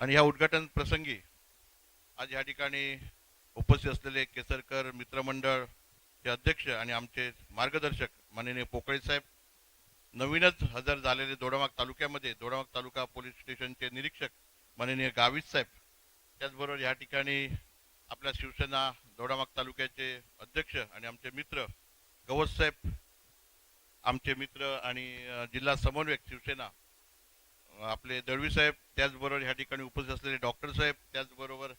आणि ह्या उद्घाटन प्रसंगी आज या ठिकाणी उपस्थित असलेले केसरकर मित्रमंडळ चे अध्यक्ष आणि आमचे मार्गदर्शक माननीय पोकळे साहेब, नवीनच हजर झालेले दोडामार्ग तालुक्यामध्ये दोडामार्ग तालुका पोलीस स्टेशनचे निरीक्षक माननीय गावित साहेब, त्याचबरोबर या ठिकाणी आपल्या शिवसेना दोडामार्ग तालुक्याचे अध्यक्ष आणि आमचे मित्र गवस साहेब, आमचे मित्र आणि जिल्हा समन्वयक शिवसेना आपले दळवी साहेब, त्याचबरोबर या ठिकाणी उपस्थित असलेले डॉक्टर साहेब, त्याचबरोबर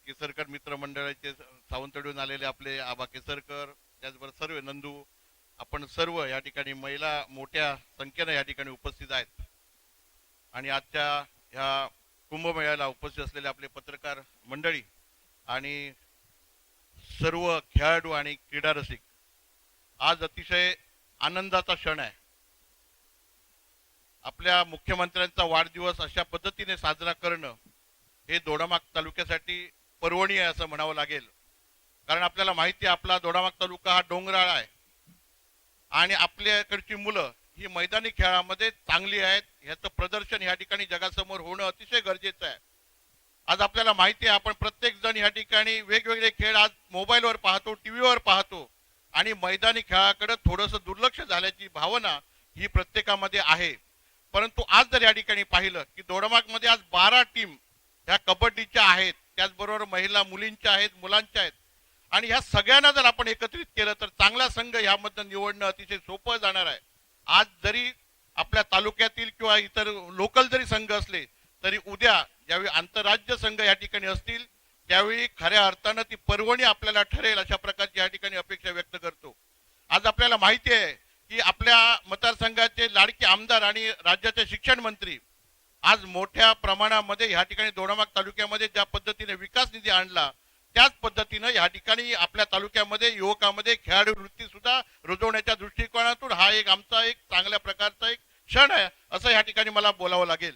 केसरकर मित्र मंडळाचे सावंतवाडीहून आलेले आपले आबा केसरकर, त्याचबरोबर सर्व नंदू, आपण सर्व या ठिकाणी महिला मोठ्या संख्येने या ठिकाणी उपस्थित आहेत. आणि आजच्या ह्या कुंभमेळ्याला उपस्थित असलेले आपले पत्रकार मंडळी आणि सर्व खेळाडू आणि क्रीडा रसिक, आज अतिशय आनंदाचा क्षण आहे. आपल्या मुख्यमंत्र्यांचा वाढदिवस अशा पद्धतीने साजरा करणं हे दोडामार्ग तालुक्यासाठी पर्वणी आहे असं म्हणावं लागेल. कारण आपल्याला माहिती आहे आपला दोडामार्ग तालुका हा डोंगराळ आहे आणि आपल्याकडची मुलं ही मैदानी खेळामध्ये चांगली आहेत, ह्याचं प्रदर्शन या ठिकाणी जगासमोर होणं अतिशय गरजेचं आहे. आज आपल्याला माहिती आहे आपण प्रत्येक जण या ठिकाणी वेगवेगळे खेळ आज मोबाईलवर पाहतो, टीव्हीवर पाहतो आणि मैदानी खेळाकडे थोडंसं दुर्लक्ष झाल्याची भावना ही प्रत्येकामध्ये आहे. परंतु आज जर या ठिकाणी पाहिलं की दोडामार्ग मध्ये आज 12 टीम ह्या कबड्डीच्या आहेत, त्याचबरोबर महिला मुलींच्या आहेत, मुलांच्या आहेत. आणि ह्या सगळ्यांना जर आपण एकत्रित केलं तर चांगला संघ ह्यामधून निवडणं अतिशय सोपं जाणार आहे. आज जरी आपल्या तालुक्यातील किंवा इतर लोकल जरी संघ असले तरी उद्या ज्यावेळी आंतरराज्य संघ या ठिकाणी असतील त्यावेळी खऱ्या अर्थानं ती पर्वणी आपल्याला ठरेल अशा प्रकारची या ठिकाणी अपेक्षा व्यक्त करतो. आज आपल्याला माहिती आहे की आपल्या मतदारसंघाचे लाडके आमदार आणि राज्याचे शिक्षण मंत्री आज मोठ्या प्रमाणामध्ये या ठिकाणी दोडामार्ग तालुक्यामध्ये ज्या पद्धतीने विकास निधी आणला त्याच पद्धतीनं या ठिकाणी आपल्या तालुक्यामध्ये युवकांमध्ये खेळाडू वृत्ती सुद्धा रुजवण्याच्या दृष्टिकोनातून हा एक आमचा एक चांगल्या प्रकारचा एक क्षण आहे असं या ठिकाणी मला बोलावं लागेल.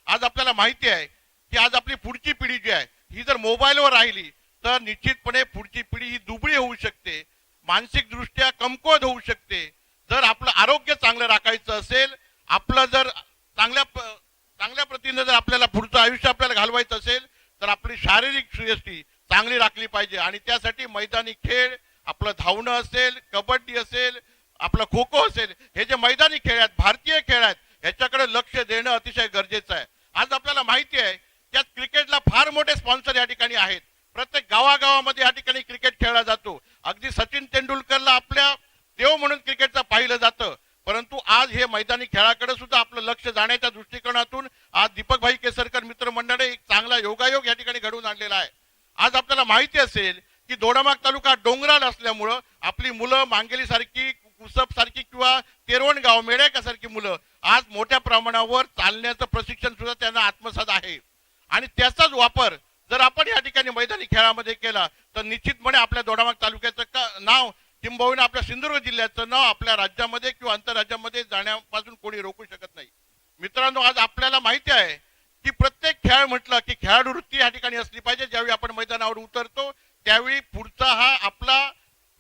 आज आपल्याला माहिती आहे की आज आपली पुढची पिढी जी आहे ही जर मोबाईलवर राहिली तर निश्चितपणे पुढची पिढी ही दुबळी होऊ शकते, मानसिक दृष्ट्या कमकुवत होऊ शकते. जर आपलं आरोग्य चांगलं राखायचं असेल, आपलं जर चांगल्या प्रतीने जर आपल्याला पुढचं आयुष्य आपल्याला घालवायचं असेल तर आपली शारीरिक श्रेष्ठी चांगली राखली पाहिजे. आणि त्यासाठी मैदानी खेळ, आपलं धावणं असेल, कबड्डी असेल, आपलं खो खो असेल, हे जे मैदानी खेळ आहेत, भारतीय खेळ आहेत, ह्याच्याकडे लक्ष देणं अतिशय गरजेचं आहे. आज आपल्याला माहिती आहे त्यात क्रिकेटला फार मोठे स्पॉन्सर या ठिकाणी आहेत. प्रत्येक गावागावामध्ये या ठिकाणी क्रिकेट खेळला जातो. अगदी सचिन तेंडुलकरला आपल्या देव म्हणून क्रिकेटचं पाहिलं जातं. परंतु आज हे मैदानी खेळाकडे सुद्धा आपलं लक्ष जाण्याच्या दृष्टिकोनातून आज दीपकभाई केसरकर मित्र मंडळ एक चांगला योगायोग या ठिकाणी घडवून आणलेला आहे. आज आपल्याला माहिती असेल की दोडामार्ग तालुका डोंगराळ असल्यामुळं आपली मुलं मांगेली सारखी, कुसप सारखी किंवा तेरवणगाव मेळ्याका सारखी मुलं आज मोठ्या प्रमाणावर चालण्याचं प्रशिक्षण सुद्धा त्यांना आत्मसात आहे. आणि त्याचाच वापर जर आपण या ठिकाणी मैदानी खेळामध्ये केला तर निश्चितपणे आपल्या दोडामार्ग तालुक्याचं नाव किंबहुना आपल्या सिंधुदुर्ग जिल्ह्याचं नाव आपल्या राज्यामध्ये किंवा आंतरराज्यामध्ये जाण्यापासून कोणी रोखू शकत नाही. मित्रांनो, आज आपल्याला माहिती आहे की प्रत्येक खेळ म्हटलं की खेळाडू वृत्ती या ठिकाणी असली पाहिजे. ज्यावेळी आपण मैदानावर उतरतो त्यावेळी पुढचा हा आपला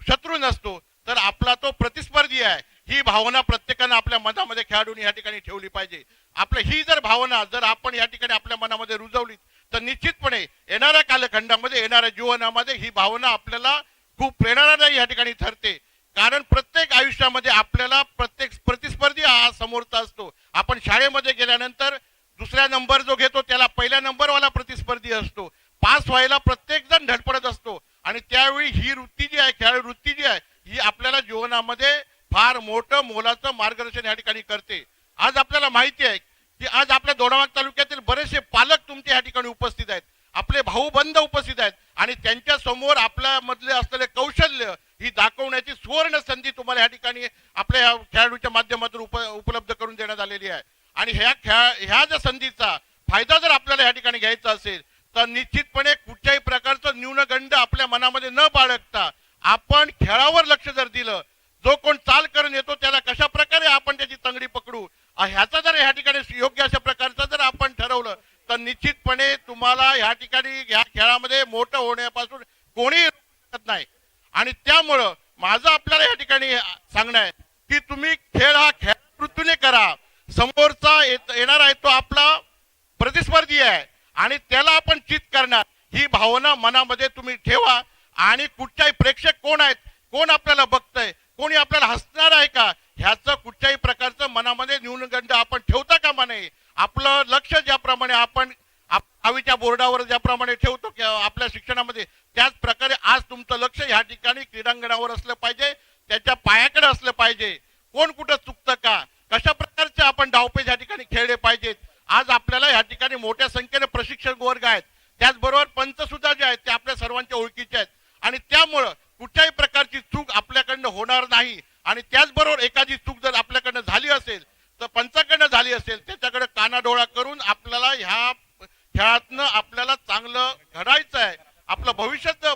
शत्रू नसतो तर आपला तो प्रतिस्पर्धी आहे, ही भावना प्रत्येकानं आपल्या मनामध्ये खेळाडूंनी या ठिकाणी ठेवली पाहिजे. आपली ही जर भावना जर आपण या ठिकाणी आपल्या मनामध्ये रुजवली तर निश्चितपणे येणाऱ्या कालखंडामध्ये, येणाऱ्या जीवनामध्ये ही भावना आपल्याला खूप प्रेरणादायी या ठिकाणी ठरते. कारण प्रत्येक आयुष्यामध्ये आपल्याला प्रत्येक प्रतिस्पर्धी हा समोरचा असतो. आपण शाळेमध्ये गेल्यानंतर दुसऱ्या नंबर जो घेतो त्याला पहिल्या नंबरवाला प्रतिस्पर्धी असतो. पास व्हायला प्रत्येक जण धडपडत असतो आणि त्यावेळी ही वृत्ती जी आहे, खेळाडू वृत्ती जी आहे, ही आपल्याला जीवनामध्ये फार मोठं मोलाचं मार्गदर्शन या ठिकाणी करते. आज आपल्याला माहिती आहे की आज आपल्या दोडामार्ग तालुक्यातील बरेचसे पालक तुमच्या या ठिकाणी उपस्थित आहेत, आपले भाऊ बंध उपस्थित आहेत आणि त्यांच्या समोर आपल्या मधले असलेले कौशल्य ही दाखवण्याची सुवर्ण संधी तुम्हाला या ठिकाणी आपल्या या खेळाडूच्या माध्यमातून उपलब्ध करून देण्यात आलेली आहे. आणि ह्या ज्या संधीचा फायदा जर आपल्याला या ठिकाणी घ्यायचा असेल तर निश्चितपणे कुठल्याही प्रकारचं न्यूनगंड आपल्या मनामध्ये न बाळगता आपण खेळावर लक्ष जर दिलं, जो कोण चाल करून येतो त्याला कशा प्रकारे आपण त्याची तंगडी पकडू ह्याचा जर या ठिकाणी योग्य अशा प्रकारचं जर आपण ठरवलं तर निश्चितपणे तुम्हाला या ठिकाणी या खेळामध्ये मोठं होण्यापासून कोणी रोखत नाही. आणि त्यामुळं माझं आपल्याला या ठिकाणी सांगणं आहे की तुम्ही खेळ हा खेळावृत्तीने करा. समोरचा येणार आहे तो आपला प्रतिस्पर्धी आहे आणि त्याला आपण चित करणार ही भावना मनामध्ये तुम्ही ठेवा. आणि कुठच्याही प्रेक्षक कोण आहेत, कोण आपल्याला बघतंय, कोणी आपल्याला हसणार आहे का, ह्याचं कुठच्याही प्रकारचं मनामध्ये न्यूनगंड आपण ठेवता कामा नये. आपलं लक्ष ज्याप्रमाणे आपण दहावीच्या बोर्डावर ज्याप्रमाणे ठेवतो आपल्या शिक्षणामध्ये, त्याच प्रकारे आज तुमचं लक्ष ह्या ठिकाणी क्रीडांगणावर असलं पाहिजे, त्याच्या पायाकडे असलं पाहिजे. कोण कुठं चुकतं का, कशा प्रकारचे आपण डावपेच या ठिकाणी खेळले पाहिजेत. आज आपल्याला या ठिकाणी मोठ्या संख्येने प्रशिक्षक वर्ग आहेत, त्याचबरोबर पंच सुद्धा जे आहेत ते आपल्या सर्वांच्या ओळखीचे आहेत. आणि त्यामुळं कुठल्याही प्रकारची चूक आपल्याकडनं होणार नाही. आणि त्याचबरोबर एखादी चूक जर आपल्याकडनं झाली असेल तर पंचाकडनं झाली असेल त्याच्याकडे कानाडोळा करून आपल्याला ह्या खेळातनं आपल्याला चांगलं घडायचं आहे, आपलं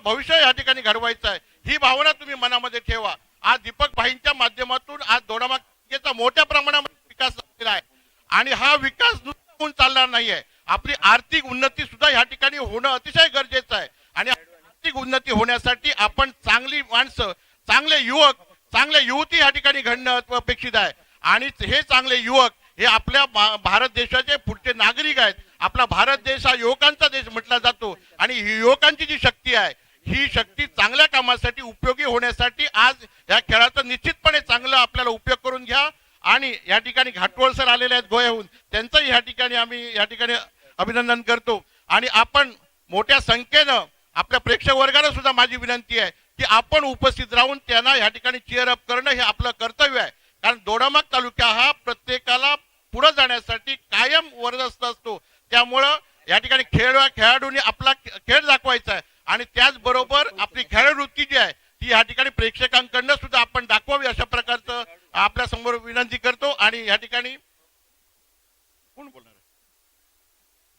भविष्य या ठिकाणी घडवायचं आहे. ही भावना तुम्ही मनामध्ये ठेवा. आज दीपक भाईंच्या माध्यमातून आज दोडामार्गेचा मोठ्या प्रमाणामध्ये विकास झालेला आहे आणि हा विकास नुसता होऊन चालणार नाहीये. आपली आर्थिक उन्नती सुद्धा या ठिकाणी होणं अतिशय गरजेचं आहे. आणि आर्थिक उन्नती होण्यासाठी आपण चांगली माणसं, चांगले युवक, चांगल्या युवती या ठिकाणी घडणं अपेक्षित आहे. आणि हे चांगले युवक हे आपल्या भारत देशाचे पुढचे नागरिक आहेत. आपला भारत देश हा युवकांचा देश म्हटला जातो आणि युवकांची जी शक्ती आहे ही शक्ती चांगल्या कामासाठी उपयोगी होण्यासाठी आज या खेळाचा निश्चितपणे चांगला आपल्याला उपयोग करून घ्या. आणि या ठिकाणी घाटवळ सर आलेले आहेत गोव्याहून, त्यांचंही या ठिकाणी आम्ही या ठिकाणी अभिनंदन करतो. आणि आपण मोठ्या संख्येनं आपल्या प्रेक्षक वर्गाला सुद्धा माझी विनंती आहे की आपण उपस्थित राहून त्यांना या ठिकाणी चीअर अप करणं हे आपलं कर्तव्य आहे. कारण दोडामार्ग तालुका हा प्रत्येकाला पुढे जाण्यासाठी कायम वरदस्त असतो. त्यामुळं या ठिकाणी खेळाडूंनी आपला खेळ दाखवायचा आहे आणि त्याचबरोबर आपली खेळवृत्ती जी आहे ती या ठिकाणी प्रेक्षकांकडनं सुद्धा आपण दाखवावी अशा प्रकारचं आपल्या समोर विनंती करतो. आणि या ठिकाणी कोण बोलणार आहे,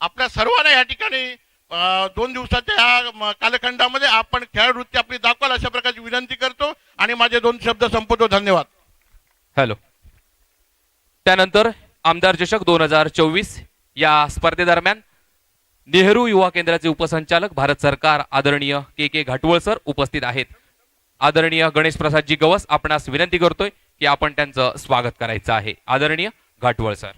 आपल्या सर्वांना या ठिकाणी 2 दिवसाच्या या कालखंडामध्ये आपण खेळवृत्ती आपली दाखवाल अशा प्रकारची विनंती करतो आणि माझे 2 शब्द संपवतो. धन्यवाद. हॅलो. त्यानंतर आमदार चषक 2024 या स्पर्धेदरम्यान नेहरू युवा केंद्राचे उपसंचालक भारत सरकार आदरणीय के घाटवळ सर उपस्थित आहेत. आदरणीय गणेश प्रसादजी गवस आपणास विनंती करतोय की आपण त्यांचं स्वागत करायचं आहे. आदरणीय घाटवळ सर.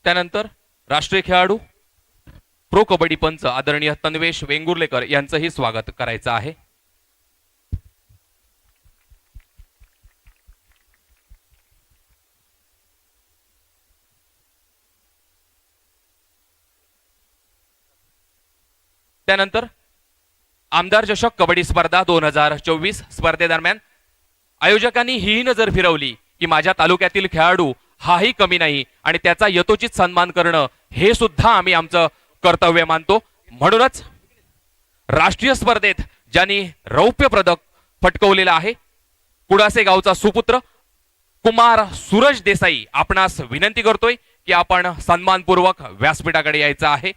त्यानंतर राष्ट्रीय खेळाडू प्रो कबड्डी पंच आदरणीय तन्वेश वेंगुर्लेकर यांचंही स्वागत करायचं आहे. त्यानंतर आमदार चषक कबड्डी स्पर्धा 2024 स्पर्धेदरम्यान आयोजकांनी ही नजर फिरवली की माझ्या तालुक्यातील खेळाडू हाही कमी नाही आणि त्याचा यथोचित सन्मान करणं हे सुद्धा आम्ही आमचं कर्तव्य मानतो. म्हणूनच राष्ट्रीय स्पर्धेत ज्यांनी रौप्य पदक पटकवलेलं आहे कुडासे गावचा सुपुत्र कुमार सूरज देसाई आपणास विनंती करतोय की आपण सन्मानपूर्वक व्यासपीठाकडे यायचं आहे.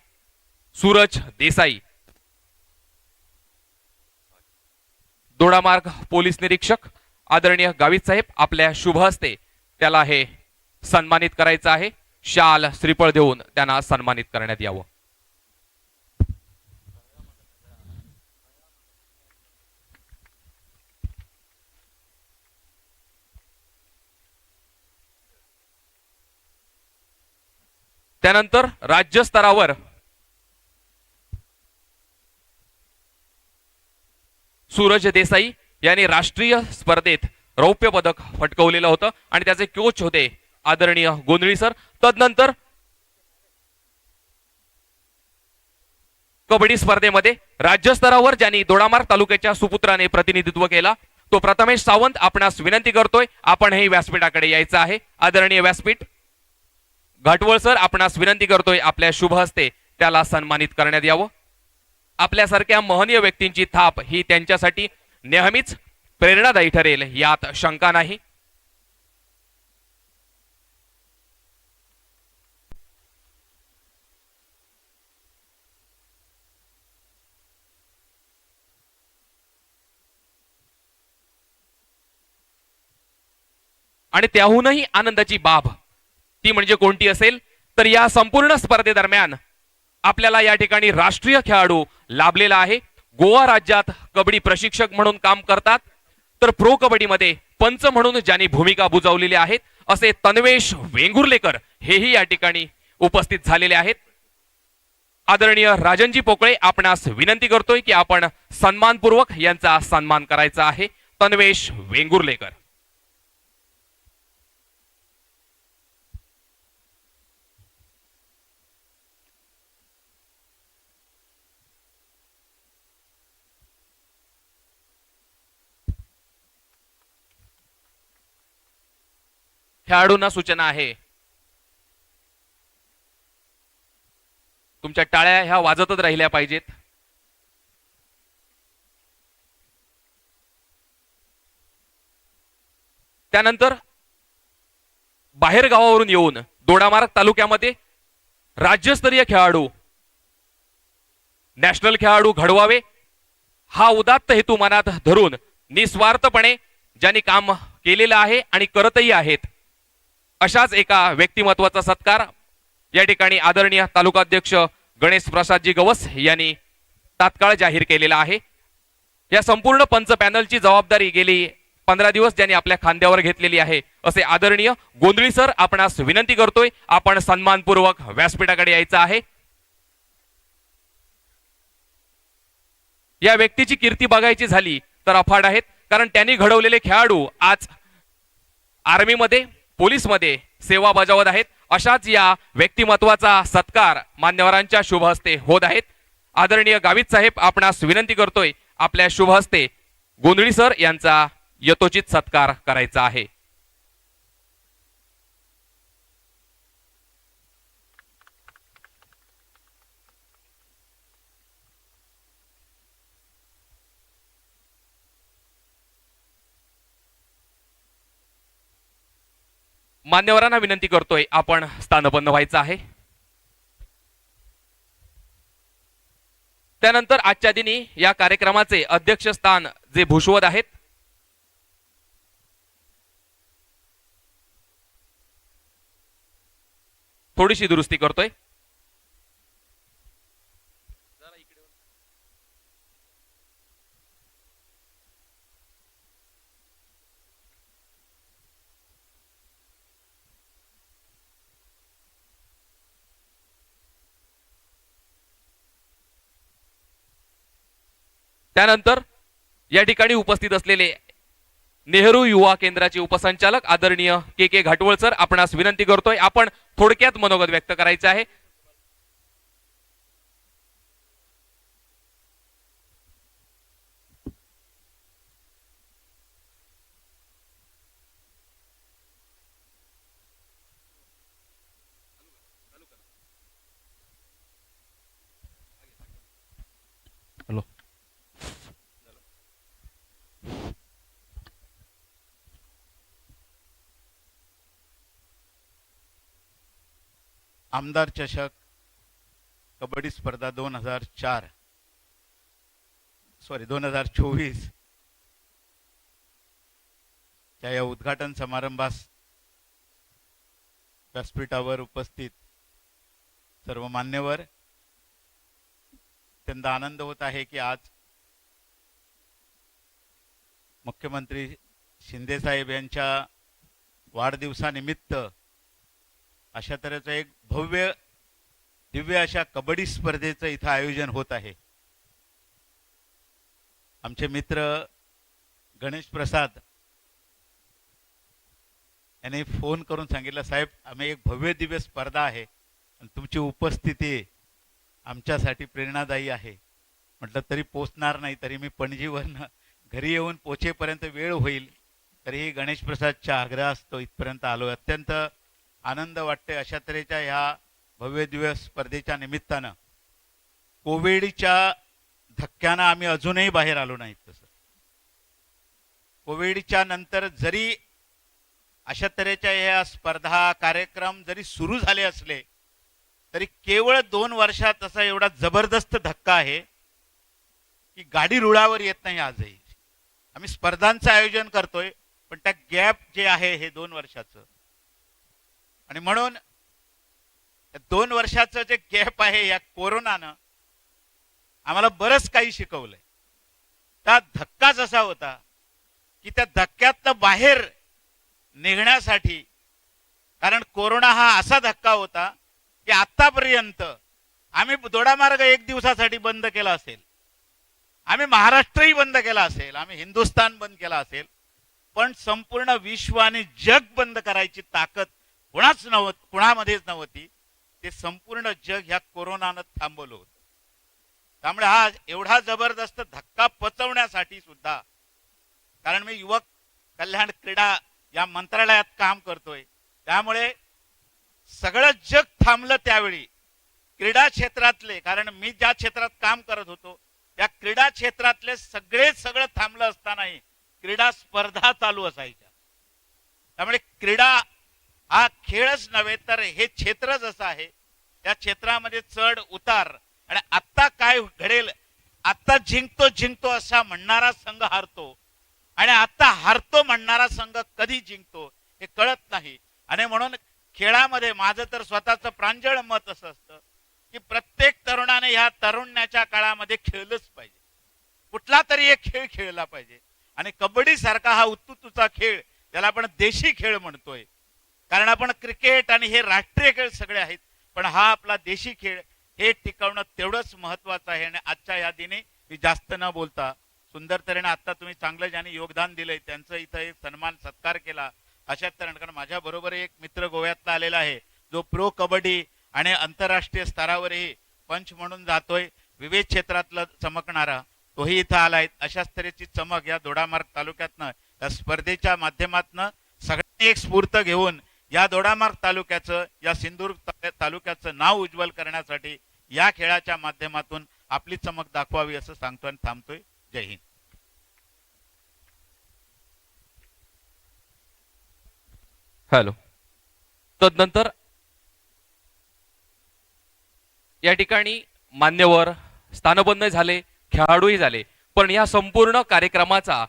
सूरज देसाई. दोडामार्ग पोलीस निरीक्षक आदरणीय गावित साहेब आपल्या शुभ हस्ते त्याला हे सन्मानित करायचं आहे. शाल श्रीफळ देऊन त्यांना सन्मानित करण्यात यावं. त्यानंतर राज्य स्तरावर सूरज देसाई यांनी राष्ट्रीय स्पर्धेत रौप्य पदक पटकवलेलं होतं आणि त्याचे कोच होते आदरणीय गोंधळी सर. तदनंतर कबड्डी स्पर्धेमध्ये राज्य स्तरावर ज्यांनी दोडामार्ग तालुक्याच्या सुपुत्राने प्रतिनिधित्व केला तो प्रथमेश सावंत आपणास विनंती करतोय आपण हे व्यासपीठाकडे यायचं आहे. आदरणीय व्यासपीठ घाटवळ सर आपणास विनंती करतोय आपल्या शुभ हस्ते त्याला सन्मानित करण्यात यावं. आपल्यासारख्या महनीय व्यक्तींची थाप ही त्यांच्यासाठी नेहमीच प्रेरणादायी ठरेल यात शंका नाही. आणि त्याहूनही आनंदाची बाब ती म्हणजे कोणती असेल तर या संपूर्ण स्पर्धेदरम्यान आपल्याला या ठिकाणी राष्ट्रीय खेळाडू लाभलेला आहे. गोवा राज्यात कबड्डी प्रशिक्षक म्हणून काम करतात तर प्रो कबड्डीमध्ये पंच म्हणून ज्यांनी भूमिका बुजावलेली आहेत असे तन्वेश वेंगुर्लेकर हेही या ठिकाणी उपस्थित झालेले आहेत. आदरणीय राजनजी पोकळे आपणास विनंती करतोय की आपण सन्मानपूर्वक यांचा सन्मान करायचा आहे. तन्वेश वेंगुर्लेकर. खेळाडूंना सूचना आहे तुमच्या टाळ्या ह्या वाजतच राहिल्या पाहिजेत. त्यानंतर बाहेर गावावरून येऊन दोडामार्ग तालुक्यामध्ये राज्यस्तरीय खेळाडू नॅशनल खेळाडू घडवावे हा उदात्त हेतू मनात धरून निस्वार्थपणे ज्यांनी काम केलेलं आहे आणि करतही आहेत अशाच एका व्यक्तिमत्वाचा सत्कार या ठिकाणी आदरणीय तालुकाध्यक्ष गणेश प्रसादजी गवस यांनी तात्काळ जाहीर केलेला आहे. या संपूर्ण पंच पॅनलची जबाबदारी गेली 15 दिवस ज्यांनी आपल्या खांद्यावर घेतलेली आहे असे आदरणीय गोंधळी सर आपणास विनंती करतोय आपण सन्मानपूर्वक व्यासपीठाकडे यायचं आहे. या व्यक्तीची कीर्ती बघायची झाली तर अफाट आहेत कारण त्यांनी घडवलेले खेळाडू आज आर्मीमध्ये पोलीसमध्ये सेवा बजावत आहेत. अशाच या व्यक्तिमत्वाचा सत्कार मान्यवरांच्या शुभ हस्ते होत आहेत. आदरणीय गावित साहेब आपणास विनंती करतोय आपल्या शुभ हस्ते गोंधळी सर यांचा यथोचित सत्कार करायचा आहे. मान्यवरांना विनंती करतोय आपण स्थानपन्न व्हायचं आहे. त्यानंतर आजच्या दिनी या कार्यक्रमाचे अध्यक्षस्थान जे भूषवत आहेत थोडीशी दुरुस्ती करतोय. त्यानंतर या ठिकाणी उपस्थित असलेले नेहरू युवा केंद्राचे उपसंचालक आदरणीय के घाटवळ सर आपणास विनंती करतोय आपण थोडक्यात मनोगत व्यक्त करायचे आहे. आमदार चषक कबड्डी स्पर्धा 2024 च्या या उद्घाटन समारंभास व्यासपीठावर उपस्थित सर्व मान्यवर, अत्यंत आनंद होत आहे की आज मुख्यमंत्री शिंदे साहेब यांच्या वाढदिवसानिमित्त अशा तऱ्हेचं एक भव्य दिव्य अशा कबड्डी स्पर्धेचं इथं आयोजन होत आहे. आमचे मित्र गणेश प्रसाद यांनी फोन करून सांगितलं, साहेब आम्ही एक भव्य दिव्य स्पर्धा आहे आणि तुमची उपस्थिती आमच्यासाठी प्रेरणादायी आहे. म्हटलं तरी पोचणार नाही, तरी मी पणजीवरनं घरी येऊन पोचेपर्यंत वेळ होईल, तरीही गणेश प्रसादच्या आग्रहास्तव इथपर्यंत आलो. अत्यंत आनंद वाटते अशा तऱ्हेच्या ह्या भव्य दिवस स्पर्धेच्या निमित्तानं. कोविडच्या धक्क्यानं आम्ही अजूनही बाहेर आलो नाहीत. तसं कोविडच्या नंतर जरी अशा तऱ्हेच्या ह्या स्पर्धा कार्यक्रम जरी सुरू झाले असले तरी केवळ 2 वर्षात असा एवढा जबरदस्त धक्का आहे की गाडी रुळावर येत नाही. आजही आम्ही स्पर्धांचं आयोजन करतोय, पण त्या गॅप जे आहे हे 2 वर्षाचं, आणि म्हणून 2 वर्षाचं जे गॅप आहे या कोरोनानं आम्हाला बरंच काही शिकवलंय. त्या धक्काच असा होता की त्या धक्क्यातनं बाहेर निघण्यासाठी, कारण कोरोना हा असा धक्का होता की आतापर्यंत आम्ही दोडामार्ग 1 दिवसासाठी बंद केला असेल, आम्ही महाराष्ट्रही बंद केला असेल, आम्ही हिंदुस्थान बंद केला असेल, पण संपूर्ण विश्व आणि जग बंद करायची ताकद कुणामध्येच नव्हती. ते संपूर्ण जग ह्या कोरोनानं थांबवलं होतं. त्यामुळे हा एवढा जबरदस्त धक्का पचवण्यासाठी सुद्धा, कारण मी युवक कल्याण क्रीडा या मंत्रालयात काम करतोय, त्यामुळे सगळं जग थांबलं त्यावेळी क्रीडा क्षेत्रातले, कारण मी ज्या क्षेत्रात काम करत होतो त्या क्रीडा क्षेत्रातले सगळं थांबलं असतानाही क्रीडा स्पर्धा चालू असायच्या. त्यामुळे क्रीडा हा खेळच नव्हे तर हे क्षेत्र जसं आहे त्या क्षेत्रामध्ये चढ उतार, आणि आत्ता काय घडेल, आत्ता जिंकतो असा म्हणणारा संघ हारतो, आणि आता हारतो म्हणणारा संघ कधी जिंकतो हे कळत नाही. आणि म्हणून खेळामध्ये माझं तर स्वतःचं प्रांजळ मत असं असतं की प्रत्येक तरुणाने ह्या तरुण्याच्या काळामध्ये खेळलंच पाहिजे, कुठला तरी एक खेळ खेळला पाहिजे. आणि कबड्डी सारखा हा उत्तुत्तूचा खेळ, त्याला आपण देशी खेळ म्हणतोय, कारण आपण क्रिकेट आणि हे राष्ट्रीय खेळ सगळे आहेत, पण हा आपला देशी खेळ हे टिकवणं तेवढंच महत्वाचं आहे. आणि आजच्या या दिनी मी जास्त न बोलता, सुंदर तऱ्हेने आता तुम्ही चांगलं ज्यांनी योगदान दिलंय त्यांचं इथं एक सन्मान सत्कार केला अशा तऱ्हेने, कारण माझ्या बरोबर एक मित्र गोव्यातला आलेला आहे जो प्रो कबड्डी आणि आंतरराष्ट्रीय स्तरावरही पंच म्हणून जातोय, विविध क्षेत्रातलं चमकणारा तोही इथं आलाय. अशाच तऱ्हेची चमक या दोडामार्ग तालुक्यातनं या स्पर्धेच्या माध्यमातनं सगळ्यांनी एक स्फूर्त घेऊन या दोडामार्ग तालुक्याचं, या सिंधुदुर्ग तालुक्याचं नाव उज्ज्वल करण्यासाठी या खेळाच्या माध्यमातून आपली चमक दाखवावी असं सांगतोय आणि थांबतोय. जय हिंद. हॅलो. तदनंतर या ठिकाणी मान्यवर स्थानबंद झाले, खेळाडूही झाले, पण या संपूर्ण कार्यक्रमाचा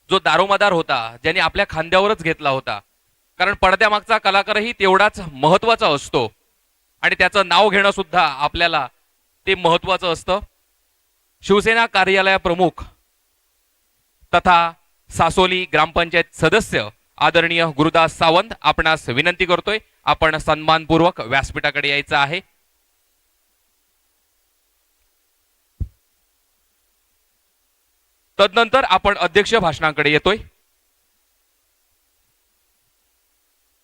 जो दारोमदार होता, ज्यांनी आपल्या खांद्यावरच घेतला होता, कारण पडद्यामागचा कलाकारही तेवढाच महत्वाचा असतो आणि त्याचं नाव घेणं सुद्धा आपल्याला ते महत्वाचं असतं. शिवसेना कार्यालय प्रमुख तथा सासोली ग्रामपंचायत सदस्य आदरणीय गुरुदास सावंत, आपणास विनंती करतोय आपण सन्मानपूर्वक व्यासपीठाकडे यायचं आहे. तदनंतर आपण अध्यक्ष भाषणाकडे येतोय.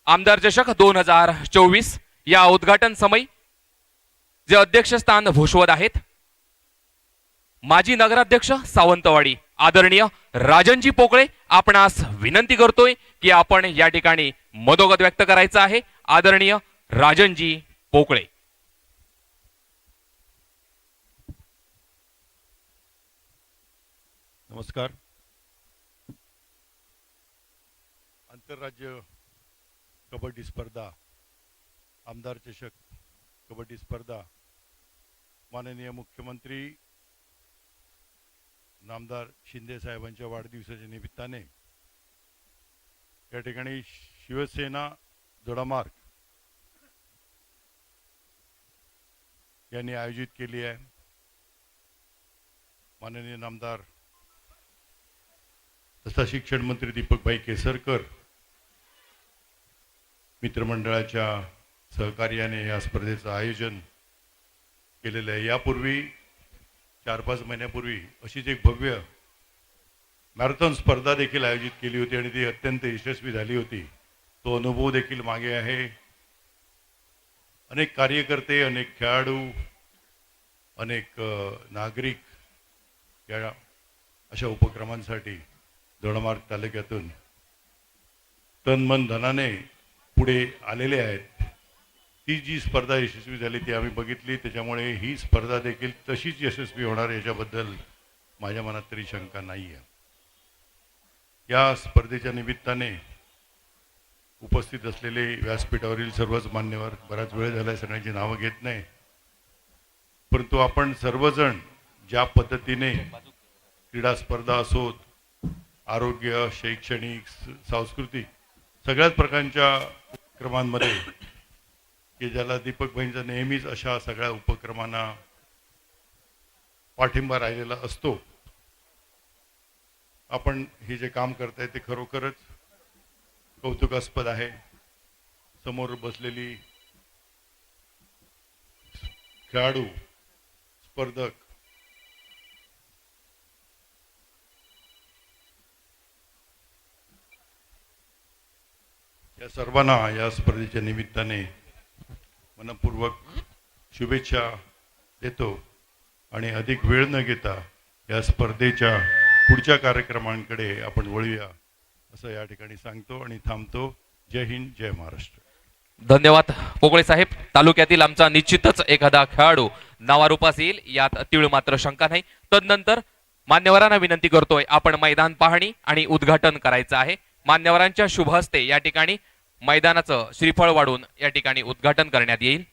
आमदार चषक 2024 या उद्घाटन समयी जे अध्यक्षस्थान भूषवत आहेत माजी नगराध्यक्ष सावंतवाडी आदरणीय राजनजी पोकळे, आपणास विनंती करतोय की आपण या ठिकाणी मनोगत व्यक्त करायचं आहे. आदरणीय राजनजी पोकळे. नमस्कार. आंतरराज्य कबड्डी स्पर्धा, आमदार चषक कबड्डी स्पर्धा माननीय मुख्यमंत्री नामदार शिंदे साहेबांच्या वाढदिवसाच्या निमित्ताने या ठिकाणी शिवसेना दोडामार्ग यांनी आयोजित केली आहे. माननीय नामदार तथा शिक्षण मंत्री दीपकभाई केसरकर मित्रमंडळाच्या सहकार्याने या स्पर्धेचं आयोजन केलेलं आहे. यापूर्वी 4-5 महिन्यापूर्वी अशीच एक भव्य मॅरेथॉन स्पर्धा देखील आयोजित केली होती आणि ती अत्यंत यशस्वी झाली होती. तो अनुभव देखील मागे आहे. अनेक कार्यकर्ते, अनेक खेळाडू, अनेक नागरिक या अशा उपक्रमांसाठी दोडामार्ग तालुक्यातून तन मन धनाने पुढे आलेले आहेत. ती जी स्पर्धा यशस्वी झाली ती आम्ही बघितली, त्याच्यामुळे ही स्पर्धा देखील तशीच यशस्वी होणार याच्याबद्दल माझ्या मनात तरी शंका नाही आहे. या स्पर्धेच्या निमित्ताने उपस्थित असलेले व्यासपीठावरील सर्वच मान्यवर, बराच वेळ झाला सगळ्यांची नावं घेत नाही, परंतु आपण सर्वजण ज्या पद्धतीने क्रीडा स्पर्धा असोत, आरोग्य, शैक्षणिक, सांस्कृतिक सगळ्याच प्रकारच्या उपक्रमांमध्ये की ज्याला दीपक भाईंचा नेहमीच अशा सगळ्या उपक्रमांना पाठिंबा राहिलेला असतो. आपण हे जे काम करताय ते खरोखरच कौतुकास्पद आहे. समोर बसलेली खेळाडू, स्पर्धक या सर्वांना या स्पर्धेच्या निमित्ताने मनपूर्वक शुभेच्छा देतो आणि अधिक वेळ न घेता या स्पर्धेच्या पुढच्या कार्यक्रमांकडे आपण वळूया असं या ठिकाणी सांगतो आणि थांबतो. जय हिंद, जय महाराष्ट्र. धन्यवाद पोकळे साहेब. तालुक्यातील आमचा निश्चितच एखादा खेळाडू नावारूपास येईल यात तीळ मात्र शंका नाही. तदनंतर मान्यवरांना विनंती करतोय आपण मैदान पाहणी आणि उद्घाटन करायचं आहे. मान्यवरांच्या शुभ हस्ते या ठिकाणी मैदानाचं श्रीफळ वाढून या ठिकाणी उद्घाटन करण्यात येईल.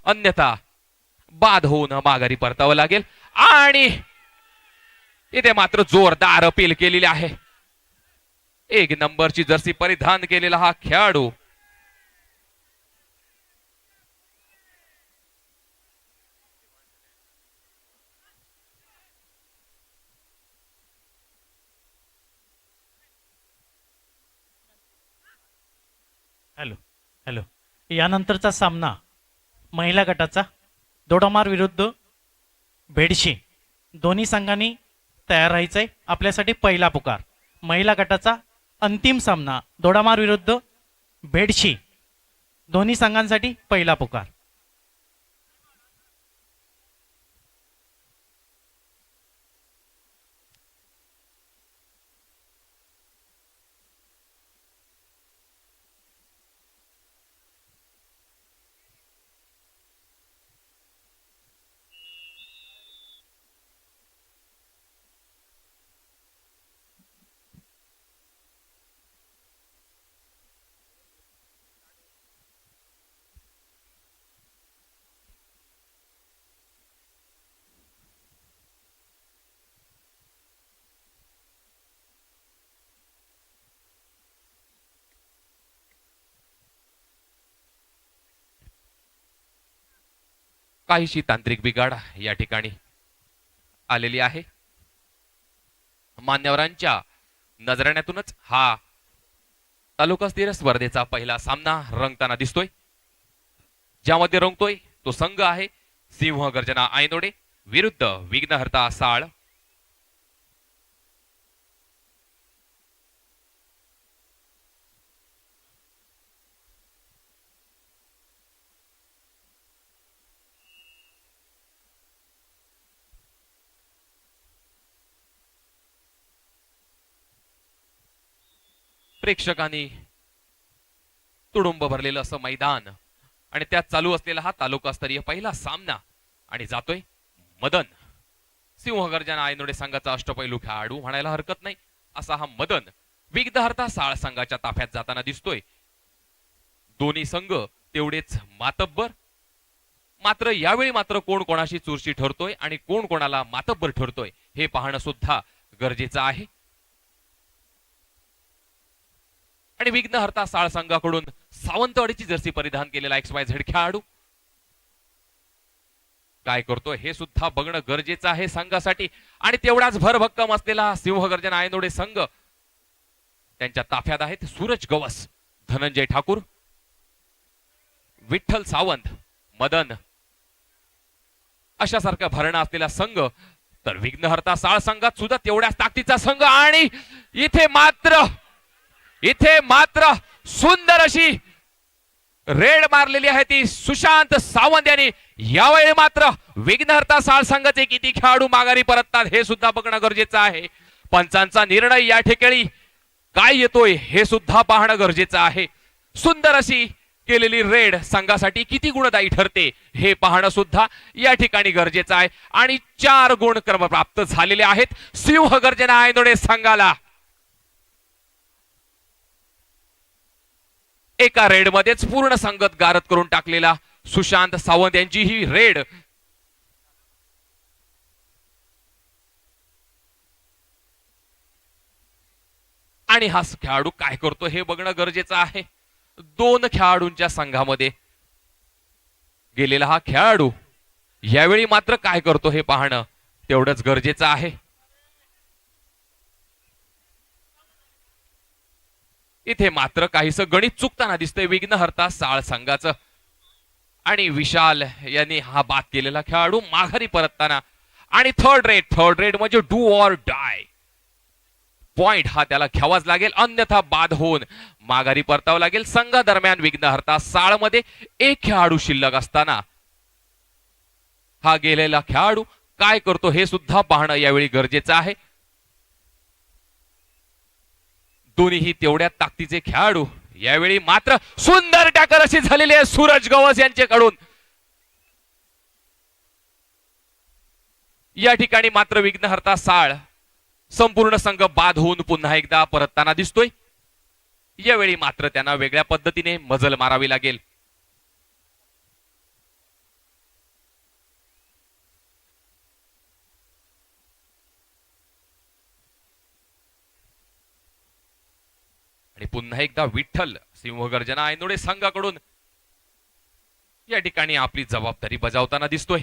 अन्यथा बाद होऊन माघारी परतावं लागेल. आणि इथे मात्र जोरदार अपील केलेली आहे. 1 नंबरची जर्सी परिधान केलेला हा खेळाडू हॅलो हॅलो यानंतरचा सामना महिला गटाचा दोडामार विरुद्ध बेडशी. दोन्ही संघांनी तयार राहायचंय. आपल्यासाठी पहिला पुकार महिला गटाचा अंतिम सामना दोडामार विरुद्ध बेडशी. दोन्ही संघांसाठी पहिला पुकार. काहीशी तांत्रिक बिघाड या ठिकाणी आलेली आहे. मान्यवरांच्या नजराण्यातूनच हा तालुकास्तरीय स्पर्धेचा पहिला सामना रंगताना दिसतोय. ज्यामध्ये रंगतोय तो संघ आहे सिंह गर्जना आयनोडे विरुद्ध विघ्नहर्ता साळ. प्रेक्षकांनी तुडुंब भरलेलं असं मैदान आणि त्यात चालू असलेला हा तालुकास्तरीय पहिला सामना. आणि जातोय मदन. सिंहगर्जना आयनोडे संघाचा अष्टपैलू खेळाडू म्हणायला हरकत नाही असा हा मदन विघ्नहर्ता साळ संघाच्या ताफ्यात जाताना दिसतोय. दोन्ही संघ तेवढेच मातब्बर. मात्र यावेळी मात्र कोण कोणाशी चुरशी ठरतोय आणि कोण कोणाला मातब्बर ठरतोय हे पाहणं सुद्धा गरजेचं आहे. आणि विघ्नहर्ता साळ संघाकडून सावंतवाडीची जर्सी परिधान केलेला XYZ खेळाडू काय करतोय हे सुद्धा बघणं गरजेचं आहे संघासाठी. आणि तेवढाच भरभक्कम असलेला सिंहगर्जना आयनोडे संघ त्यांच्या ताफ्यात आहेत सूरज गवस, धनंजय ठाकूर, विठ्ठल सावंत, मदन अशासारखा भरणा असलेला संघ. तर विघ्नहर्ता साळ संघात सुद्धा तेवढ्याच ताकदीचा संघ. आणि इथे मात्र सुंदर अशी रेड मारलेली आहे ती सुशांत सावंत यांनी. यावेळी मात्र विघ्नहर्ता साळ संघाचे किती खेळाडू माघारी परततात हे सुद्धा बघणं गरजेचं आहे. पंचांचा निर्णय या ठिकाणी काय येतोय हे सुद्धा पाहणं गरजेचं आहे. सुंदर अशी केलेली रेड संघासाठी किती गुणदायी ठरते हे पाहणं सुद्धा या ठिकाणी गरजेचं आहे. आणि 4 गुण क्रमप्राप्त झालेले आहेत सिंहगर्जना आयनोडे संघाला. एका रेड मध्येच पूर्ण संगत गारद करून टाकलेला सुशांत सावंत यांची ही रेड. आणि हा खेळाडू काय करतो हे बघणं गरजेचं आहे. 2 खेळाडूंच्या संघामध्ये गेलेला हा खेळाडू यावेळी मात्र काय करतो हे पाहणं तेवढंच गरजेचं आहे. इथे मात्र काहीसं गणित चुकताना दिसतंय विघ्नहर्ता साळ संघाचं. आणि विशाल यांनी हा बाद केलेला खेळाडू माघारी परतताना. आणि थर्ड रेड म्हणजे डू ऑर डाय पॉइंट हा त्याला घ्यावाच लागेल, अन्यथा बाद होऊन माघारी परतावं लागेल. संघादरम्यान विघ्नहर्ता साळ मध्ये 1 खेळाडू शिल्लक असताना हा गेलेला खेळाडू काय करतो हे सुद्धा पाहणं यावेळी गरजेचं आहे. दोन्हीही तेवढ्या ताकदीचे खेळाडू. यावेळी मात्र सुंदर टॅकल अशी झालेली आहे सूरज गवस यांच्याकडून. या ठिकाणी मात्र विघ्नहर्ता साळ संपूर्ण संघ बाद होऊन पुन्हा एकदा परतताना दिसतोय. यावेळी मात्र त्यांना वेगळ्या पद्धतीने मजल मारावी लागेल. पुन्हा एकदा विठ्ठल सिंहगर्जना आयनोडे संघाकडून या ठिकाणी आपली जबाबदारी बजावताना दिसतोय.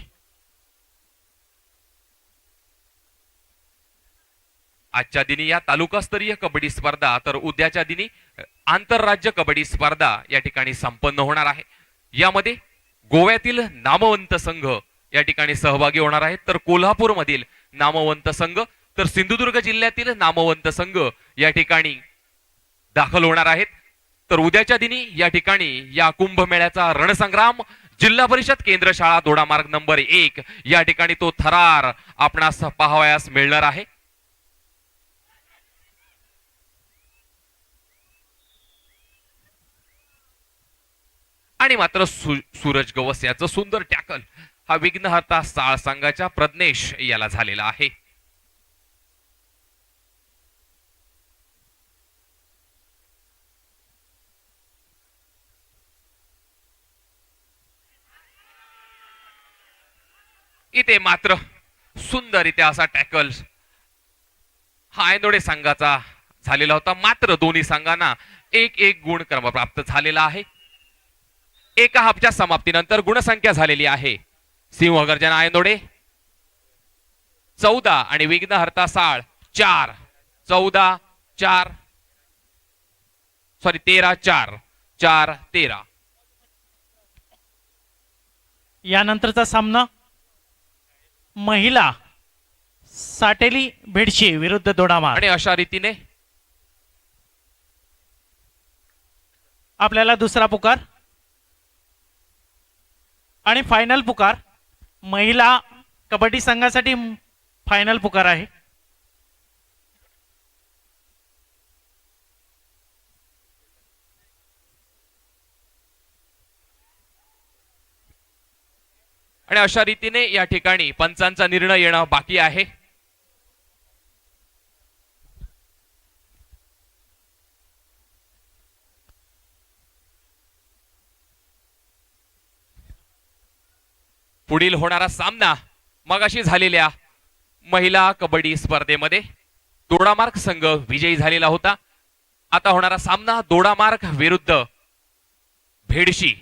आजच्या दिनी या तालुकास्तरीय कबड्डी स्पर्धा तर उद्याच्या दिनी आंतरराज्य कबड्डी स्पर्धा या ठिकाणी संपन्न होणार आहे. यामध्ये गोव्यातील नामवंत संघ या ठिकाणी सहभागी होणार आहेत, तर कोल्हापूरमधील नामवंत संघ तर सिंधुदुर्ग जिल्ह्यातील नामवंत संघ या ठिकाणी दाखल होणार आहेत. तर उद्याच्या दिनी या ठिकाणी या कुंभमेळ्याचा रणसंग्राम जिल्हा परिषद केंद्र शाळा दोडामार्ग नंबर 1 या ठिकाणी तो थरार आपणास पाहावयास मिळणार आहे. आणि मात्र सूरज गवस याचं सुंदर टॅकल हा विघ्नहर्ता साळ संघाच्या प्रज्ञेश याला झालेला आहे. इथे मात्र सुंदररित्या असा टॅकल हा आयनोडे संघाचा झालेला होता. मात्र दोन्ही संघांना एक एक गुण क्रमप्राप्त झालेला आहे. एका हाफच्या समाप्तीनंतर गुणसंख्या झालेली आहे सिंहगर्जना आयनोडे 14 आणि विघ्नहर्ता साळ 4. 14-4 सॉरी 13-4 4-13. यानंतरचा सामना महिला साटेली भेडशी विरुद्ध दोडामार. आणि अशा रीतीने आपल्याला दुसरा पुकार आणि फायनल पुकार महिला कबड्डी संघासाठी फायनल पुकार आहे. आणि अशा रीतीने या ठिकाणी पंचांचा निर्णय येणं बाकी आहे. पुढील होणारा सामना मगाशी झालेल्या महिला कबड्डी स्पर्धेमध्ये दोडामार्ग संघ विजयी झालेला होता. आता होणारा सामना दोडामार्ग विरुद्ध भेडशी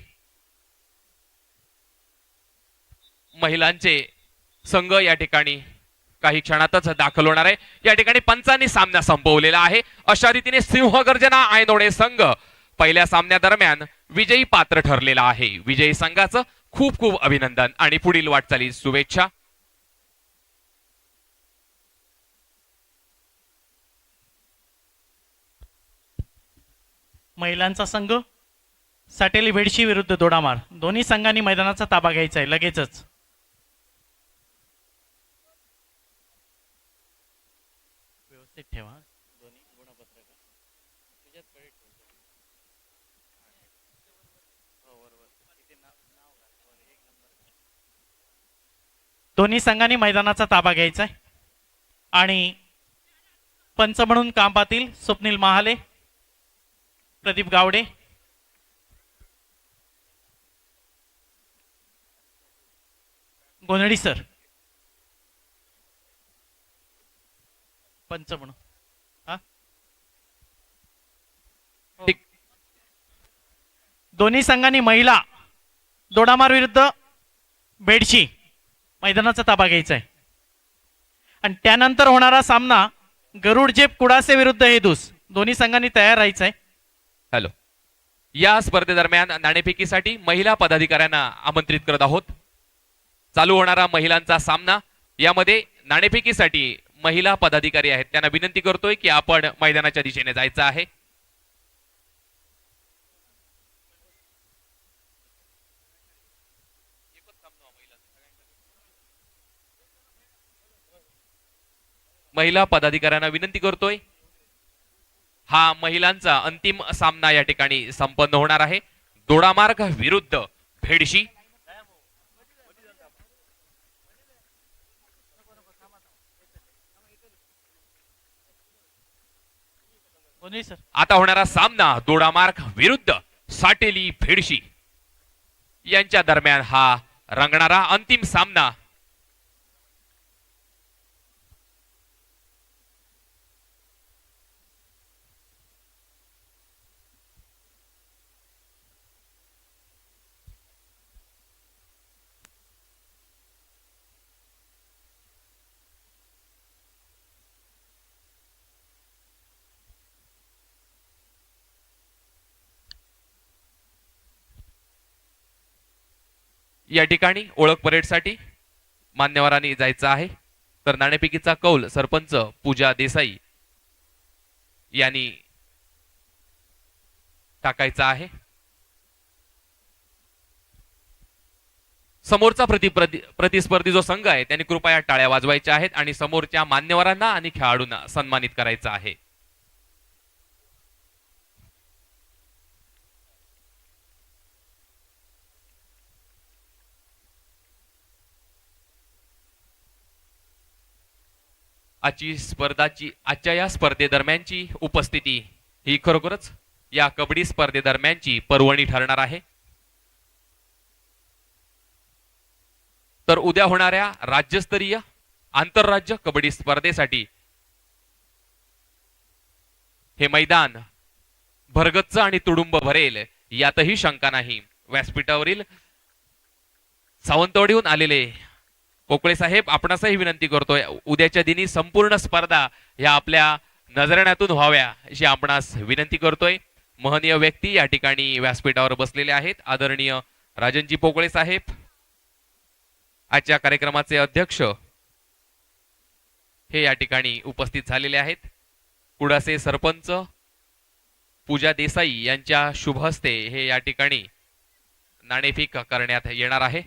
महिलांचे संघ या ठिकाणी काही क्षणातच दाखल होणार आहे. या ठिकाणी पंचांनी सामना संपवलेला आहे. अशा रीतीने सिंहगर्जना आयनोडे संघ पहिल्या सामन्यादरम्यान विजयी पात्र ठरलेला आहे. विजयी संघाचं खूप खूप अभिनंदन आणि पुढील वाटचालीस शुभेच्छा. महिलांचा संघ साटेली भेडशी विरुद्ध दोडामार. दोन्ही संघांनी मैदानाचा ताबा घ्यायचा आहे लगेचच. व्यवस्थित ठेवा. दोन्ही संघांनी मैदानाचा ताबा घ्यायचा आहे आणि पंच म्हणून काम पाहतील स्वप्नील महाले, प्रदीप गावडे, गोंधळी सर पंच म्हणून. दोन्ही संघांनी महिला दोडामार विरुद्ध भेडशी मैदानाचा ताबा घ्यायचा आहे आणि त्यानंतर होणारा सामना गरुड जेप कुडासे विरुद्ध हेदूस. दोन्ही संघांनी तयार राहायचं आहे. हॅलो, या स्पर्धेदरम्यान नाणेफेकीसाठी महिला पदाधिकाऱ्यांना आमंत्रित करत आहोत. चालू होणारा महिलांचा सामना यामध्ये नाणेफेकीसाठी महिला पदाधिकारी आहेत त्यांना विनंती करतोय की आपण मैदानाच्या दिशेने जायचं आहे. महिला पदाधिकाऱ्यांना विनंती करतोय. हा महिलांचा अंतिम सामना या ठिकाणी संपन्न होणार आहे. दोडामार्ग विरुद्ध भेडशी. आता होणारा सामना दोडामार्ग विरुद्ध साटेली भेडशी यांच्या दरम्यान हा रंगणारा अंतिम सामना. या ठिकाणी ओळख परेडसाठी मान्यवरांनी जायचं आहे, तर नाणेफेकीचा कौल सरपंच पूजा देसाई यांनी टाकायचा आहे. समोरचा प्रतिस्पर्धी जो संघ आहे त्यांनी कृपया टाळ्या वाजवायच्या आहेत आणि समोरच्या मान्यवरांना आणि खेळाडूंना सन्मानित करायचं आहे. आजच्या या स्पर्धेदरम्यानची उपस्थिती ही खरोखरच या कबड्डी स्पर्धेदरम्यानची पर्वणी ठरणार आहे. तर उद्या होणाऱ्या राज्यस्तरीय आंतरराज्य कबड्डी स्पर्धेसाठी हे मैदान भरगच्च आणि तुडुंब भरेल यातही शंका नाही. व्यासपीठावरील सावंतवाडीहून आलेले कोकळे साहेब, आपणासही विनंती करतोय उद्याच्या दिनी संपूर्ण स्पर्धा ह्या आपल्या नजराण्यातून व्हाव्या अशी आपणास विनंती करतोय. महनीय व्यक्ती या ठिकाणी व्यासपीठावर बसलेले आहेत. आदरणीय राजनजी पोकळे साहेब आजच्या कार्यक्रमाचे अध्यक्ष हे या ठिकाणी उपस्थित झालेले आहेत. कुडाचे सरपंच पूजा देसाई यांच्या शुभ हस्ते हे या ठिकाणी नाणेफेक करण्यात येणार आहे.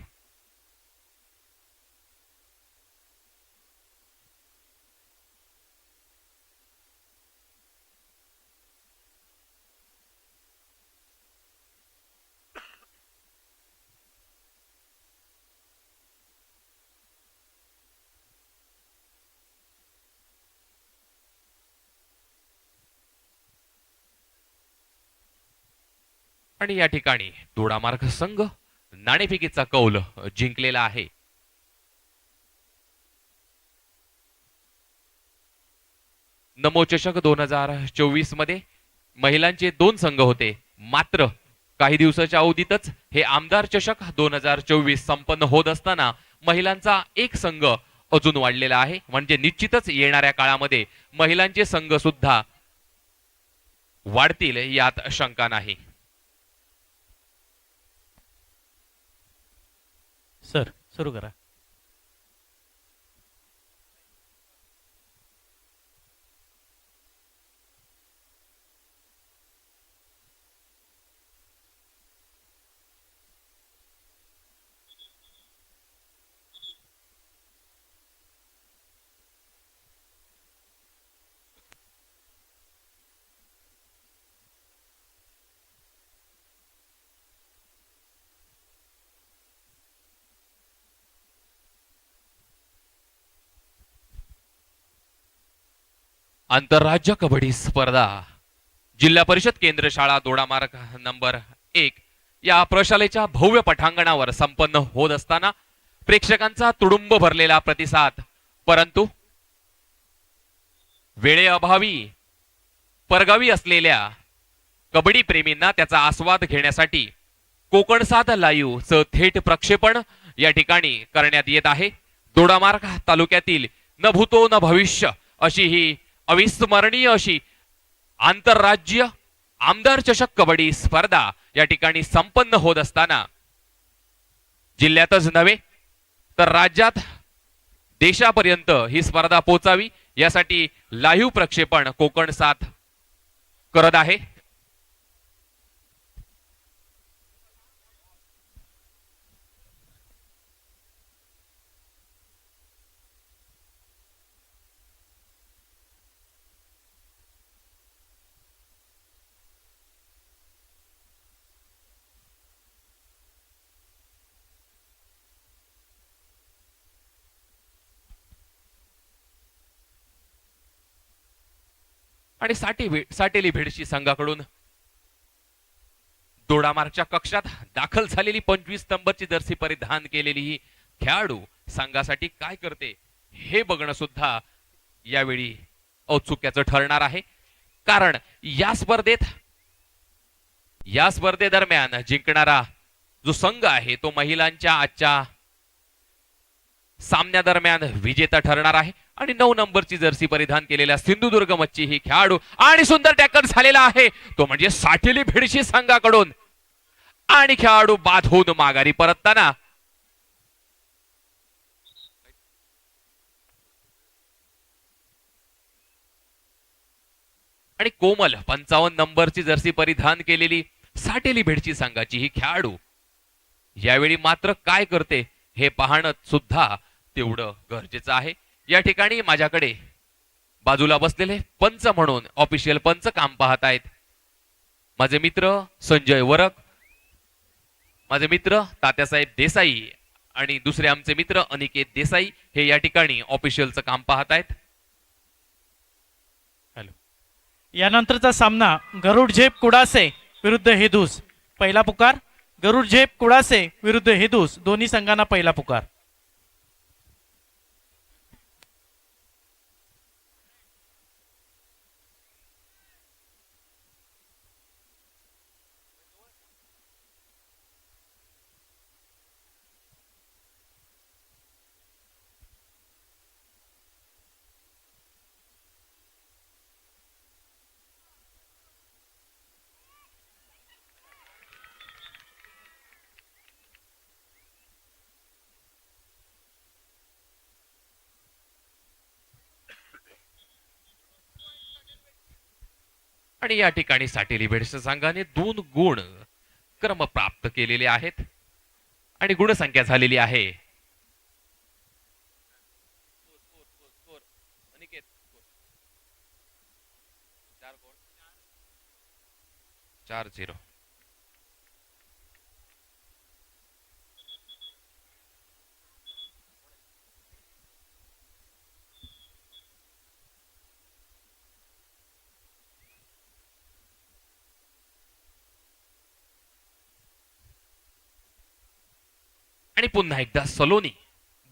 आणि या ठिकाणी दोडामार्ग संघ नाणेफेकीचा कौल जिंकलेला आहे. नमो चषक 2024 मध्ये महिलांचे 2 संघ होते, मात्र काही दिवसाच्या अवधीतच हे आमदार चषक 2024 संपन्न होत असताना महिलांचा 1 संघ अजून वाढलेला आहे. म्हणजे निश्चितच येणाऱ्या काळामध्ये महिलांचे संघ सुद्धा वाढतील यात शंका नाही. सर सुरू करा. आंतरराज्य कबड्डी स्पर्धा जिल्हा परिषद केंद्र शाळा दोडामार्ग नंबर 1 या प्रशालेच्या भव्य पटांगणावर संपन्न होत असताना प्रेक्षकांचा तुडुंब भरलेला प्रतिसाद, परंतु वेळेअभावी परगावी असलेल्या कबड्डी प्रेमींना त्याचा आस्वाद घेण्यासाठी कोकणसाद लाईव्ह च थेट प्रक्षेपण या ठिकाणी करण्यात येत आहे. दोडामार्ग तालुक्यातील न भूतो न भविष्य अशी ही अविस्मरणीय अशी आंतरराज्य आमदार चषक कबड्डी स्पर्धा या ठिकाणी संपन्न होत असताना जिल्ह्यातच नव्हे तर राज्यात देशापर्यंत ही स्पर्धा पोहोचावी यासाठी लाईव्ह प्रक्षेपण कोकण 7 करत आहे. आणि साटेली भेडशी संघाकडून दोडामार्गच्या कक्षात दाखल झालेली 25 नंबरची जर्सी परिधान केलेली ही खेळाडू संघासाठी काय करते हे बघणं सुद्धा यावेळी औत्सुक्याचं ठरणार आहे. कारण या स्पर्धेदरम्यान जिंकणारा जो संघ आहे तो महिलांच्या आजच्या सामन्यादरम्यान विजेता ठरणार आहे. आणि 9 नंबरची जर्सी परिधान केलेल्या सिंधुदुर्ग मच्छी ही खेळाडू आणि सुंदर टॅकल झालेला आहे तो म्हणजे साठेली भेडशी संघाकडून. आणि खेळाडू बाद होऊन माघारी परतताना आणि कोमल 55 नंबरची जर्सी परिधान केलेली साटेली भेडची संघाची ही खेळाडू यावेळी मात्र काय करते हे पाहणं सुद्धा तेवढं गरजेचं आहे. या ठिकाणी माझ्याकडे बाजूला बसलेले पंच म्हणून ऑफिशियल पंच काम पाहत आहेत माझे मित्र संजय वरक, माझे मित्र तात्यासाहेब देसाई आणि दुसरे आमचे मित्र अनिकेत देसाई हे या ठिकाणी ऑफिशियलचं काम पाहत आहेत. यानंतरचा सामना गरुड झेप कुडासे विरुद्ध हेदूस. पहिला पुकार गरुड झेप कुडासे विरुद्ध हेदूस. दोन्ही संघांना पहिला पुकार. आणि या ठिकाणी साटेली भेडच्या संघाने 2 गुण क्रम प्राप्त केलेले आहेत आणि गुणसंख्या झालेली आहे 4-0. आणि पुन्हा एकदा सलोनी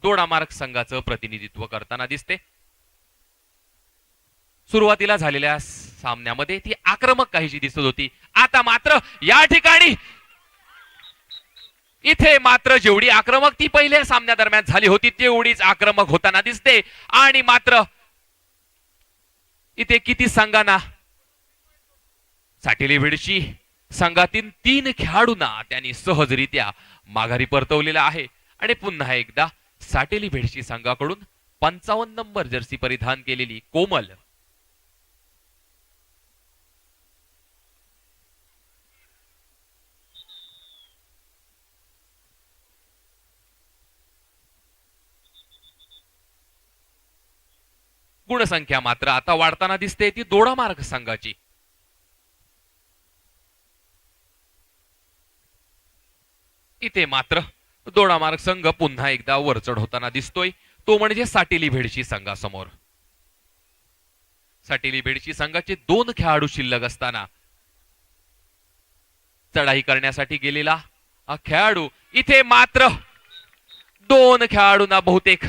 दोडामार्ग संघाचं प्रतिनिधित्व करताना दिसते. सुरुवातीला झालेल्या सामन्यामध्ये ती आक्रमक काहीशी दिसत होती. आता मात्र या ठिकाणी इथे मात्र जेवढी आक्रमक ती पहिल्या सामन्यादरम्यान झाली होती तेवढीच आक्रमक होताना दिसते. आणि मात्र इथे किती संघांना साटेली भेडची संघातील 3 खेळाडूंना त्यांनी सहजरित्या माघारी परतवलेला आहे. आणि पुन्हा एकदा साटेली भेडची संघाकडून 55 नंबर जर्सी परिधान केलेली कोमल गुणसंख्या मात्र आता वाढताना दिसते ती दोडामार्ग संघाची. इथे मात्र दोडामार्ग संघ पुन्हा एकदा वरचढ होताना दिसतोय तो म्हणजे साटेली भेडची संघासमोर. साटेली भेडची संघाचे 2 खेळाडू शिल्लक असताना चढाई करण्यासाठी गेलेला हा खेळाडू इथे मात्र 2 खेळाडूंना बहुतेक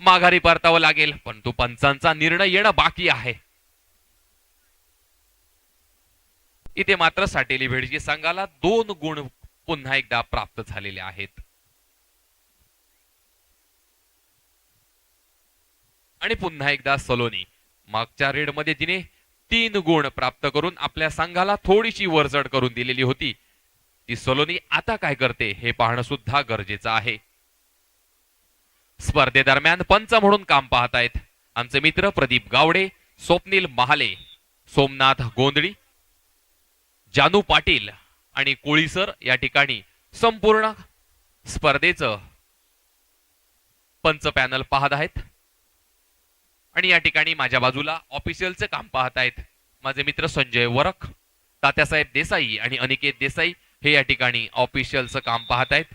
माघारी परतावं लागेल परंतु पंचांचा निर्णय येणं बाकी आहे. इथे मात्र साटेली भेडची संघाला 2 गुण पुन्हा एकदा प्राप्त झालेले आहेत. आणि पुन्हा एकदा सलोनी मागच्या रेडमध्ये तिने 3 गुण प्राप्त करून आपल्या संघाला थोडीशी वरचढ करून दिलेली होती. ती सलोनी आता काय करते हे पाहणं सुद्धा गरजेचं आहे. स्पर्धेदरम्यान पंच म्हणून काम पाहत आहेत आमचे मित्र प्रदीप गावडे, स्वप्नील महाले, सोमनाथ गोंधळी, जानू पाटील आणि कोळीसर या ठिकाणी संपूर्ण स्पर्धेचं पंच पॅनल पाहत आहेत. आणि या ठिकाणी माझ्या बाजूला ऑफिशियलचे काम पाहत आहेत माझे मित्र संजय वरक, तात्यासाहेब देसाई आणि अनिकेत देसाई हे या ठिकाणी ऑफिशियलचं काम पाहत आहेत.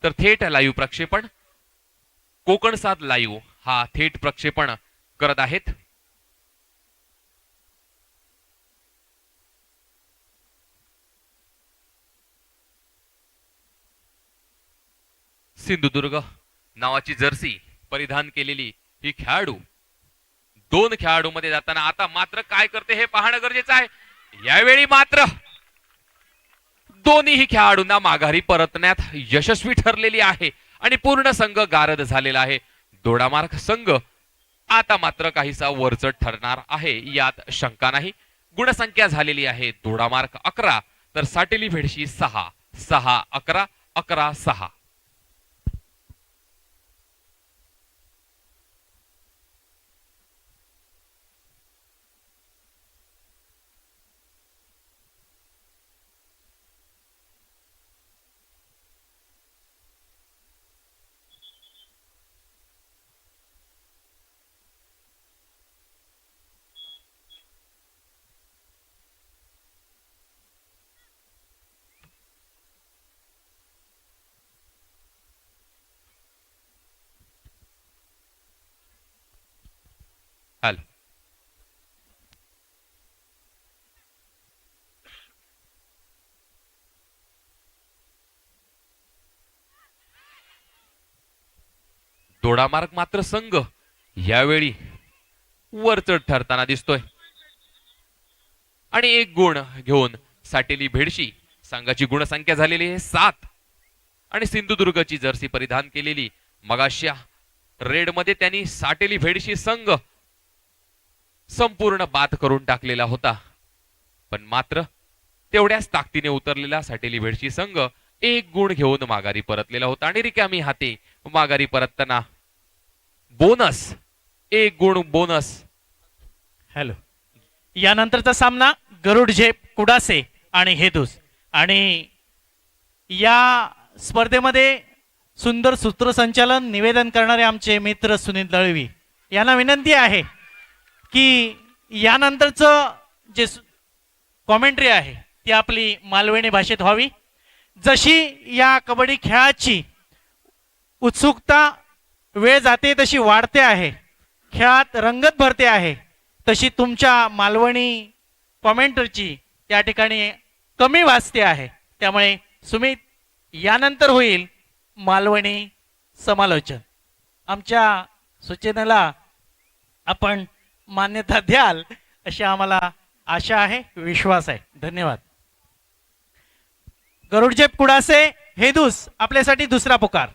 तर थेट लाईव्ह प्रक्षेपण कोकण सात लाईव्ह हा थेट प्रक्षेपण करत आहेत. सिंधुदुर्ग नावाची जर्सी परिधान केलेली ही खेळाडू 2 खेळाडूंमध्ये जाताना आता मात्र काय करते हे पाहणं गरजेचं आहे. यावेळी मात्र दोन्ही खेळाडूंना माघारी परतण्यात यशस्वी ठरलेली आहे आणि पूर्ण संघ गारद झालेला आहे. दोडामार्ग संघ आता मात्र काहीसा वरचढ ठरणार आहे यात शंका नाही. गुणसंख्या झालेली आहे दोडामार्ग 11 तर साटेली भेडशी 6, 6, 11, 11, 6. हॅलो. दोडामार्ग मात्र संघ यावेळी वरचढ ठरताना दिसतोय आणि एक गुण घेऊन साटेली भेडशी संघाची गुणसंख्या झालेली आहे 7 आणि सिंधुदुर्गची जर्सी परिधान केलेली मगाशा रेड मध्ये त्यांनी साटेली भेडशी संघ संपूर्ण बाद करून टाकलेला होता, पण मात्र तेवढ्याच ताकदीने उतरलेला साटेली भेडशी संघ एक गुण घेऊन माघारी परतलेला होता आणि रिकामी हाती माघारी परतताना बोनस, एक गुण बोनस. हॅलो. यानंतरचा सामना गरुड झेप कुडासे आणि हेदूस. आणि या स्पर्धेमध्ये सुंदर सूत्रसंचालन निवेदन करणारे आमचे मित्र सुनील दळवी यांना विनंती आहे की यानंतरचं जे कॉमेंट्री आहे ती आपली मालवणी भाषेत व्हावी. जशी या कबड्डी खेळाची उत्सुकता वेळ जाते तशी वाढते आहे, खेळात रंगत भरते आहे, तशी तुमच्या मालवणी कॉमेंटरची त्या ठिकाणी कमी वाचते आहे. त्यामुळे सुमित, यानंतर होईल मालवणी समालोचन. आमच्या सूचनेला आपण मान्यता द्याल अशी आम्हाला आशा आहे, विश्वास आहे. धन्यवाद. गरुडझेप कुडासे हेदूस आपल्यासाठी दुसरा पुकार.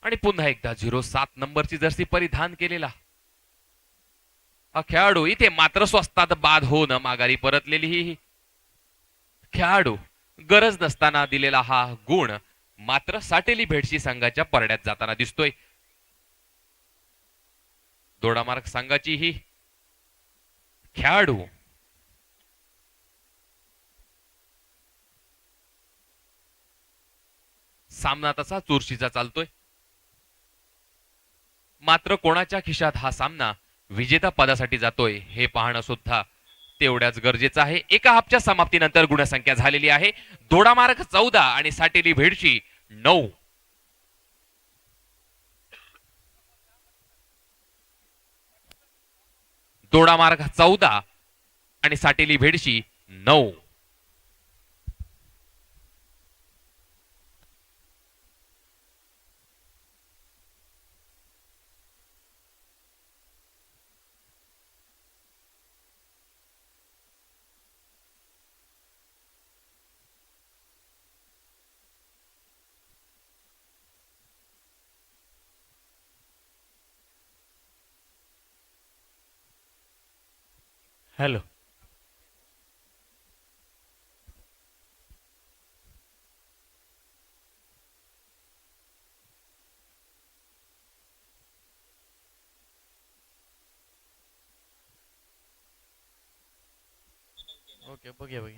आणि पुन्हा एकदा 07 नंबरची जर्सी परिधान केलेला हा खेळाडू इथे मात्र स्वस्तात बाद होऊन माघारी परतलेली ही खेळाडू गरज नसताना दिलेला हा गुण मात्र साटेली भेडशी संघाच्या परड्यात जाताना दिसतोय. दोडामार्ग संघाची ही खेळाडू सामना तसा चुरशीचा चालतोय, मात्र कोणाच्या खिशात हा सामना विजेता पदासाठी जातोय हे पाहणं सुद्धा तेवढ्याच गरजेचं आहे. एका हाफच्या समाप्तीनंतर गुणसंख्या झालेली आहे दोडामार्ग 14 आणि साटेली भेडशी 9. दोडामार्ग 14 आणि साटेली भेडशी 9. हॅलो. ओके, बघूया.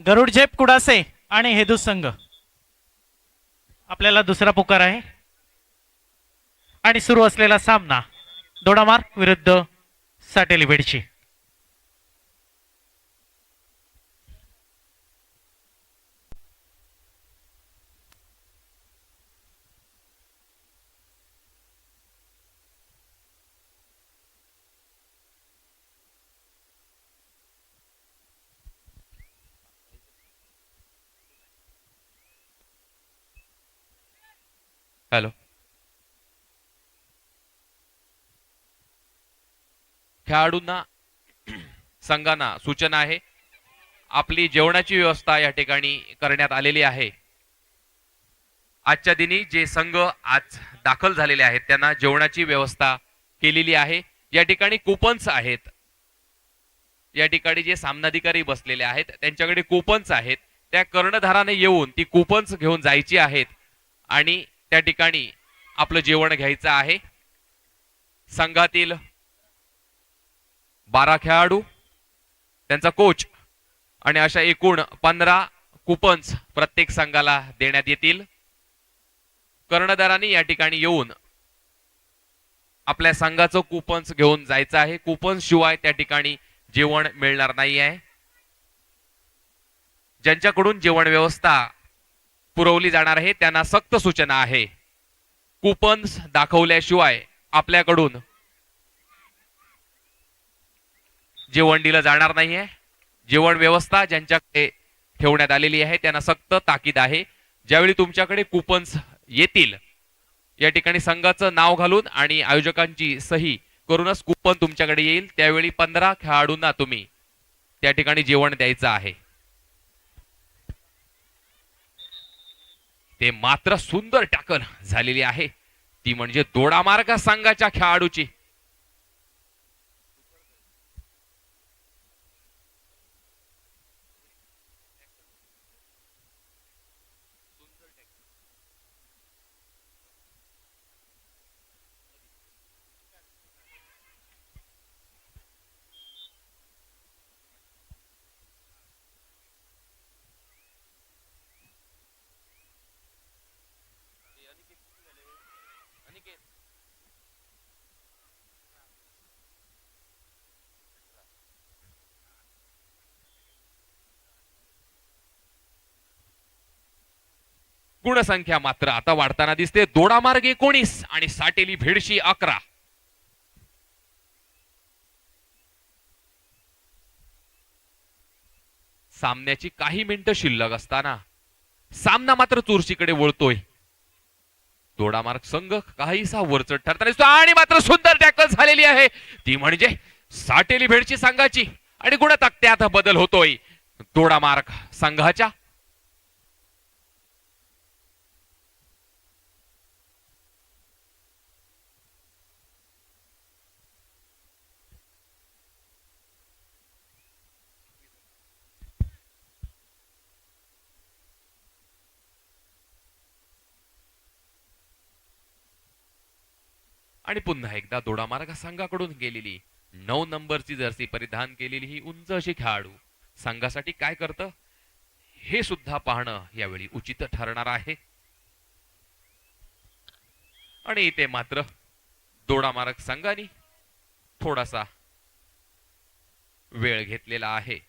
गरुड झेप कुडासे आणि हेदू संघ आपल्याला दुसरा पुकार आहे आणि सुरू असलेला सामना दोडामार्ग विरुद्ध साटेली बेडशी. हॅलो, खेळाडूंना संघांना सूचना आहे. आपली जेवणाची व्यवस्था या ठिकाणी करण्यात आलेली आहे. आजच्या दिनी जे संघ आज दाखल झालेले आहेत त्यांना जेवणाची व्यवस्था केलेली आहे. या ठिकाणी कुपन्स आहेत. या ठिकाणी जे सामनाधिकारी बसलेले आहेत त्यांच्याकडे कुपन्स आहेत. त्या कर्णधाराने येऊन ती कुपन्स घेऊन जायची आहेत आणि त्या ठिकाणी आपलं जेवण घ्यायचं आहे. संघातील 12 खेळाडू, त्यांचा कोच आणि अशा एकूण 15 कुपन्स प्रत्येक संघाला देण्यात येतील. कर्णधारांनी या ठिकाणी येऊन आपल्या संघाचं कुपन्स घेऊन जायचं आहे. कुपन्स शिवाय त्या ठिकाणी जेवण मिळणार नाही आहे. ज्यांच्याकडून जेवण व्यवस्था पुरवली जाणार आहे त्यांना सक्त सूचना आहे. कुपन्स दाखवल्याशिवाय आपल्याकडून जेवण दिलं जाणार नाहीये. जेवण व्यवस्था ज्यांच्याकडे ठेवण्यात आलेली आहे त्यांना सक्त ताकीद आहे. ज्यावेळी तुमच्याकडे कुपन्स येतील या ठिकाणी संघाचं नाव घालून आणि आयोजकांची सही करूनच कुपन तुमच्याकडे येईल. त्यावेळी 15 खेळाडूंना तुम्ही त्या ठिकाणी जेवण द्यायचं आहे. ते मात्र सुंदर टॅकल झालेली आहे, ती म्हणजे दोडामार्ग संघाच्या खेळाडूची. गुणसंख्या मात्र आता वाढताना दिसते. दोडामार्ग 19 आणि साटेली भेडशी 11. सामन्याची काही मिनिटं शिल्लक असताना सामना मात्र चुरशीकडे वळतोय. दोडामार्ग संघ काहीसा वरचढ ठरताना दिसतो आणि मात्र सुंदर टॅकल झालेली आहे, ती म्हणजे साटेली भेडशी संघाची आणि गुणतक्त्यात बदल होतोय दोडामार्ग संघाच्या. आणि पुन्हा एकदा दोडामार्ग संघाकडून गेलेली 9 नंबरची जर्सी परिधान केलेली ही उंच अशी खेळाडू संघासाठी काय करतं हे सुद्धा पाहणं यावेळी उचित ठरणार आहे. आणि इथे मात्र दोडामार्ग संघाने थोडासा वेळ घेतलेला आहे.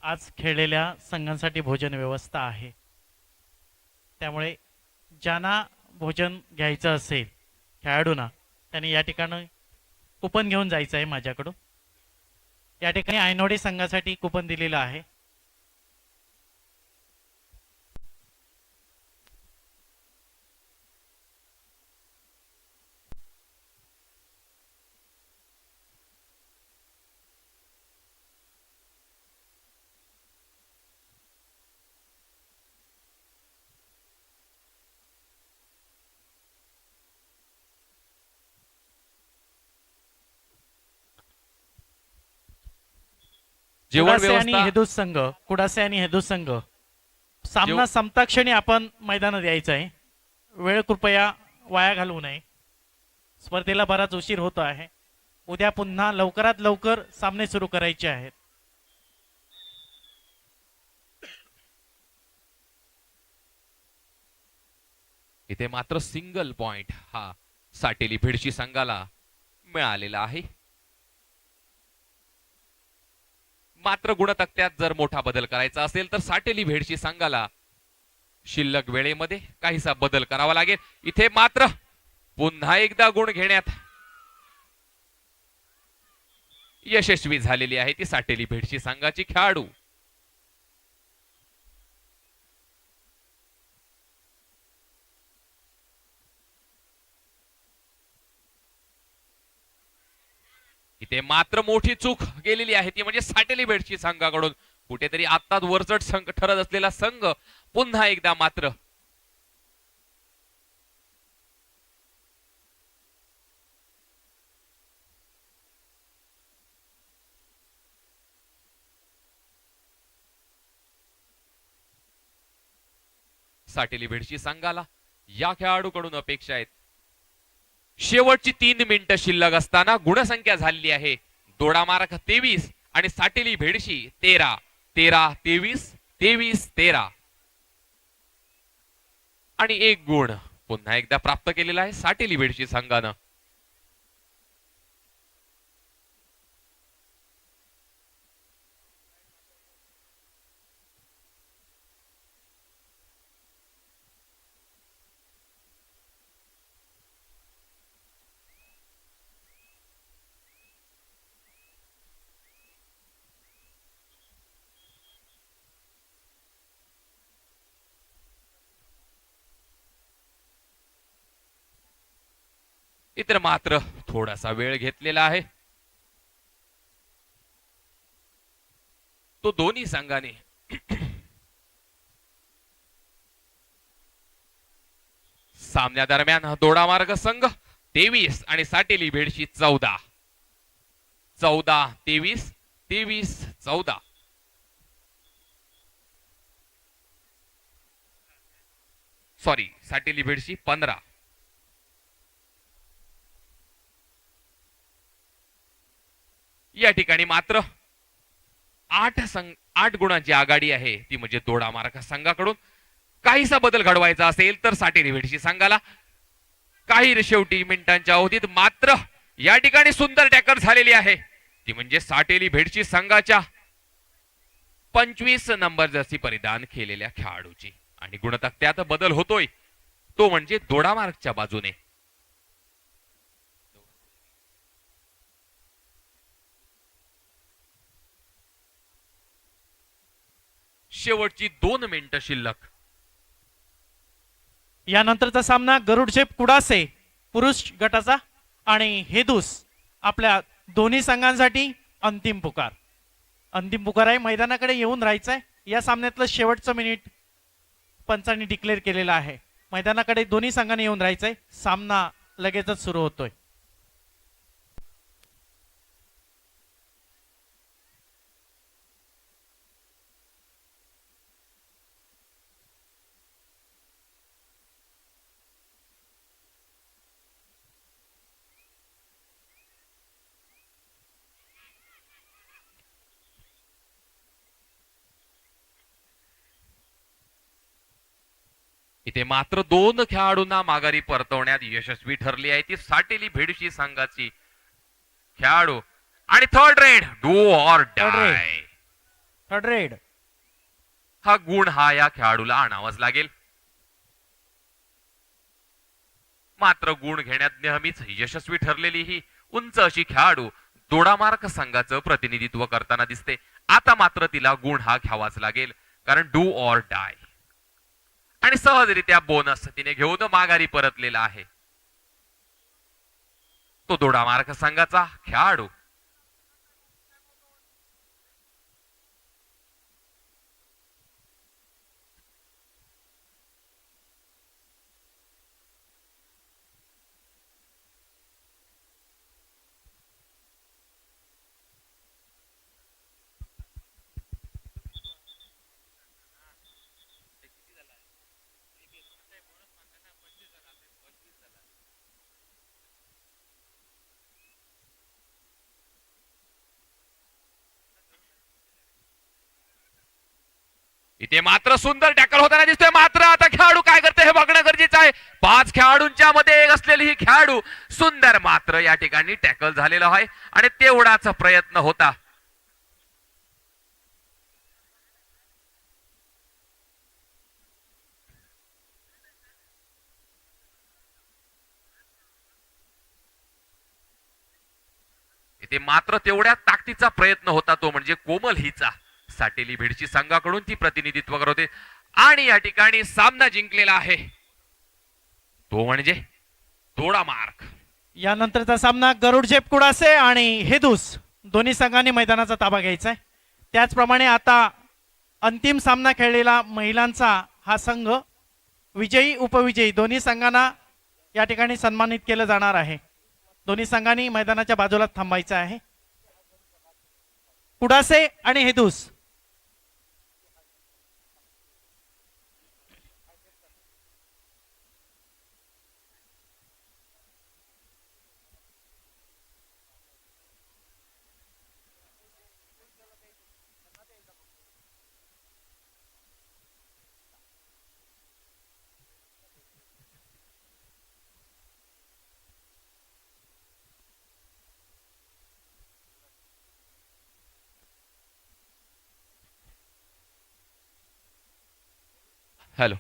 आज खेळलेल्या संघांसाठी भोजन व्यवस्था आहे, त्यामुळे ज्यांना भोजन घ्यायचं असेल खेळाडूंना त्यांनी या ठिकाणी कुपन घेऊन जायचं आहे. माझ्याकडून या ठिकाणी आयनोडी संघासाठी कुपन दिलेलं आहे. जेवण कुडासे आणि व्यवस्था हेदू संघ, कुडासे आणि हेदू संघ सामना संपता क्षणी आपण मैदानात यायचं आहे. वेळ कृपया वाया घालवू नये. स्पर्धेला बराच उशीर होतो आहे. उद्या पुन्हा लवकरात लवकर सामने सुरू करायचे आहेत. इथे मात्र सिंगल पॉइंट हा साटेली भिडशी संघाला मिळालेला आहे. मात्र गुणतक्त्यात जर मोठा बदल करायचा असेल तर साटेली भेडशी संघाला शिल्लक वेळेमध्ये काहीसा बदल करावा लागेल. इथे मात्र पुन्हा एकदा गुण घेण्यात यशस्वी झालेली आहे ती साटेली भेडशी संघाची खेळाडू. इथे मात्र मोठी चूक गेलेली आहे ती म्हणजे साटेली भेडशी संघाकडून. कुठेतरी आत्ताच वरचढ संघ ठरत असलेला संघ पुन्हा एकदा मात्र साटेली भेडशी संघाला या खेळाडूकडून अपेक्षा आहेत. शेवटची 3 मिनिटं शिल्लक असताना गुणसंख्या झालेली आहे दोडामार्क 23 आणि साटेली भेडशी 13. 13 23 23 13 आणि 1 गुण पुन्हा एकदा प्राप्त केलेला आहे साटेली भेडशी संघानं. इतर मात्र थोडासा वेळ घेतलेला आहे. तो दोन्ही संघाने सामन्यादरम्यान दोडामार्ग संघ 23 आणि साटेली भेडशी 14. 14 23 23 14 सॉरी साटेली भेडशी 15. या ठिकाणी मात्र 8 गुणांची आघाडी आहे ती म्हणजे दोडामार्ग संघाकडून. काहीसा बदल घडवायचा असेल तर साटेली भेडशी संघाला काही शेवटी मिनिटांच्या अवधीत मात्र या ठिकाणी सुंदर टॅकल झालेली आहे ती म्हणजे साटेली भेडशी संघाच्या 25 नंबर जर्सी परिधान केलेल्या खेळाडूची. आणि गुणतक्त्यात बदल होतोय तो म्हणजे दोडामार्गच्या बाजूने. शेवटची 2 मिनिटं शिल्लक. यानंतरचा सामना गरुडशेप कुडासे पुरुष गटाचा आणि हेदूस आपल्या दोन्ही संघांसाठी अंतिम पुकार. अंतिम पुकार आहे, मैदानाकडे येऊन राहायचंय. या सामन्यातलं शेवटचं मिनिट पंचांनी डिक्लेअर केलेलं आहे. मैदानाकडे दोन्ही संघांनी येऊन राहायचंय. सामना लगेचच सुरू होतोय. इथे मात्र 2 खेळाडूंना माघारी परतवण्यात यशस्वी ठरली आहे ती साटेली भेडशी संघाची खेळाडू. आणि third red do or die. Third red हा गुण हा या खेळाडूला आणावाच लागेल. मात्र गुण घेण्यात नेहमीच यशस्वी ठरलेली ही उंच अशी खेळाडू दोडामार्ग संघाचं प्रतिनिधित्व करताना दिसते. आता मात्र तिला गुण हा घ्यावाच लागेल कारण डू ऑर डाय. आणि सहजरित्या बोनस तिने घेऊन माघारी परतलेला आहे तो दोडामार्ग संघाचा खेळाडू. इथे मात्र सुंदर टॅकल होताना दिसतोय. मात्र आता खेळाडू काय करते हे बघणं गरजेचं आहे. 5 खेळाडूंच्या मध्ये एक असलेली ही खेळाडू सुंदर मात्र या ठिकाणी टॅकल झालेला आहे आणि तेवढाच प्रयत्न होता. इथे मात्र तेवढ्या ताकदीचा प्रयत्न होता तो म्हणजे कोमल हिचा. साटेली भिडची संघाकडून ती प्रतिनिधित्व करत होते आणि या ठिकाणी सामना जिंकलेला आहे तो म्हणजे दोडामार्ग. यानंतरचा सामना गरुड झेप कुडासे आणि हेदूस दोन्ही संघांनी मैदानाचा ताबा घ्यायचा आहे. त्याचप्रमाणे आता अंतिम सामना खेळलेला महिलांचा हा संघ विजयी उपविजयी दोन्ही संघांना या ठिकाणी सन्मानित केलं जाणार आहे. दोन्ही संघांनी मैदानाच्या बाजूला थांबायचं आहे. कुडासे आणि हेदूस हॅलो.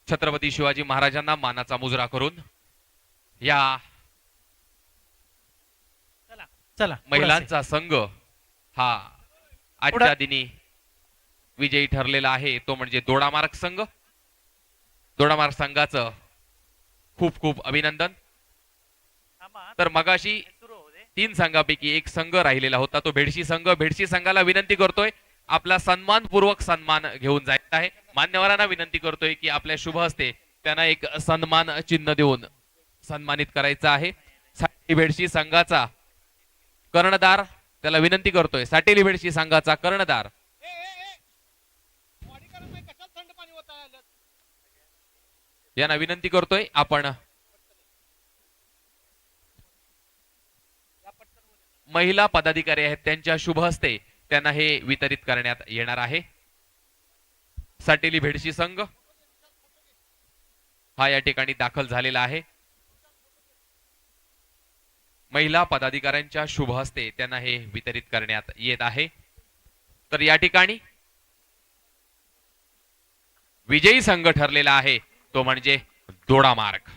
छत्रपती शिवाजी महाराजांना मानाचा मुजरा करून या चला महिलांचा संघ हा आजच्या दिनी विजयी ठरलेला आहे तो म्हणजे दोडामार्ग संघ. दोडामार्ग संघाचं खूप खूप अभिनंदन. तर मगाशी 3 संघापैकी एक संघ राहिलेला होता तो भेडशी संघ. भेडशी संघाला विनंती करतोय आपला सन्मानपूर्वक सन्मान घेऊन जायचा आहे. मान्यवरांना विनंती करतोय की आपल्या शुभ हस्ते त्यांना एक सन्मान चिन्ह देऊन सन्मानित करायचं आहे. साटेली भेडशी संघाचा कर्णधार त्याला विनंती करतोय. साटेली भेडशी संघाचा कर्णधार यांना विनंती करतोय आपण महिला पदाधिकारी आहेत त्यांच्या शुभ हस्ते त्यांना हे वितरित करण्यात येणार आहे. साटेली भेडशी संघ हा या ठिकाणी दाखल झालेला आहे. महिला पदाधिकाऱ्यांच्या शुभ हस्ते त्यांना हे वितरित करण्यात येत आहे. तर या ठिकाणी विजयी संघ ठरलेला आहे तो म्हणजे दोडामार्ग.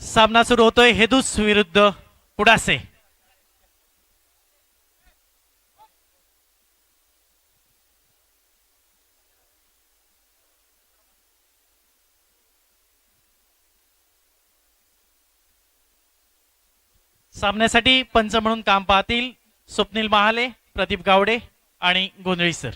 सामना सुरू होतोय हेदूस विरुद्ध कुडासे. सामन्यासाठी पंच म्हणून काम पाहतील स्वप्नील महाले, प्रदीप गावडे आणि गोंधळी सर.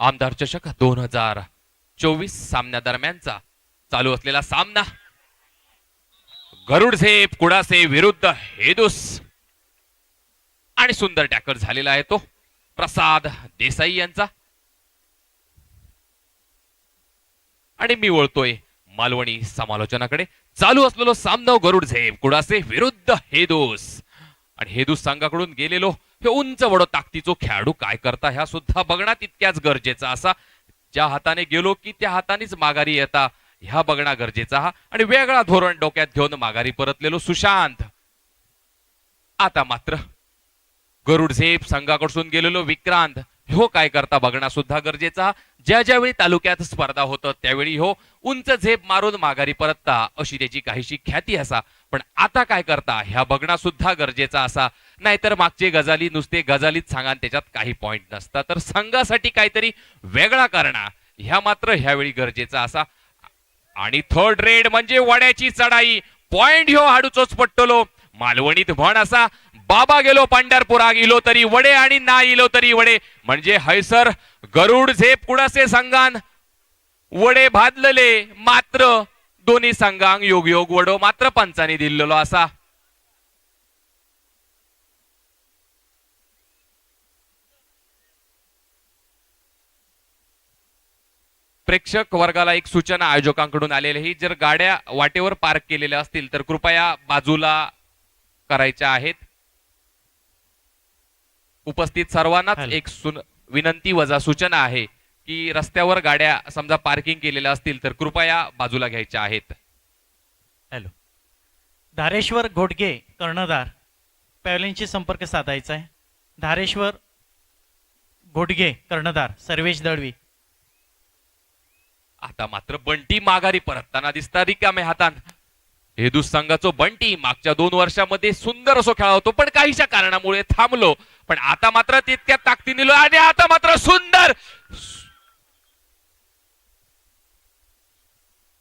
आमदार चषक 2024 सामन्यादरम्यानचा चालू असलेला सामना गरुड झेप कुडासे विरुद्ध हेदूस आणि सुंदर टॅकल झालेला आहे तो प्रसाद देसाई यांचा. आणि मी वळतोय मालवणी समालोचनाकडे. चालू असलेलो सामना गरुड झेप कुडासे विरुद्ध हेदूस आणि हेदूस संघाकडून गेलेलो हे उंच वडो ताकदीचो खेळाडू काय करता ह्या सुद्धा बघणं तितक्याच गरजेचा असा. ज्या हाताने गेलो की त्या हातानेच माघारी येता ह्या बघणं गरजेचा हा. आणि वेगळा धोरण डोक्यात घेऊन माघारी परतलेलो सुशांत. आता मात्र गरुड झेप संघाकडून गेलेलो विक्रांत हो काय करता बघणं सुद्धा गरजेचा. ज्या ज्यावेळी तालुक्यात स्पर्धा होतं त्यावेळी हो उंच झेप मारून माघारी परतता अशी त्याची काहीशी ख्याती असा. पण आता काय करता ह्या बघणं सुद्धा गरजेचा असा. नाहीतर मागचे गजाली नुसते गजालीत सांगा त्याच्यात काही पॉइंट नसता. तर संघासाठी काहीतरी वेगळा करणं ह्या मात्र ह्यावेळी गरजेचा असा. आणि थर्ड रेड म्हणजे वड्याची चढाई पॉइंट ह्यो हाडूचोच पट्टलो. मालवणीत म्हण असा बाबा गेलो पंढरपुरा गेलो तरी वडे आणि ना इलो तरी वडे. म्हणजे हैसर गरुड झेप कुडासे संघान वडे भादलेले मात्र दोन्ही संघांक योग योग वडो मात्र पंचांनी दिलेलो असा. प्रेक्षक वर्गाला एक सूचना आयोजकांकडून आलेली आहे. जर गाड्या वाटेवर पार्क केलेल्या असतील तर कृपया बाजूला करायच्या आहेत. उपस्थित सर्वांनाच एक विनंती वजा सूचना आहे की रस्त्यावर गाड्या समजा पार्किंग केलेल्या असतील तर कृपया बाजूला घ्यायच्या आहेत. हॅलो. धारेश्वर घोटगे कर्णधार पॅव्हलिनशी संपर्क साधायचा आहे. धारेश्वर घोटगे कर्णधार सर्वेश दळवी. आता मात्र बंटी माघारी परतताना दिसता रिकाम्या हातान. हेदूस संघाचो बंटी मागच्या 2 वर्षामध्ये सुंदर असो खेळा होतो पण काहीशा कारणामुळे थांबलो. पण आता मात्र तितक्या ताकदीने आणि आता मात्र सुंदर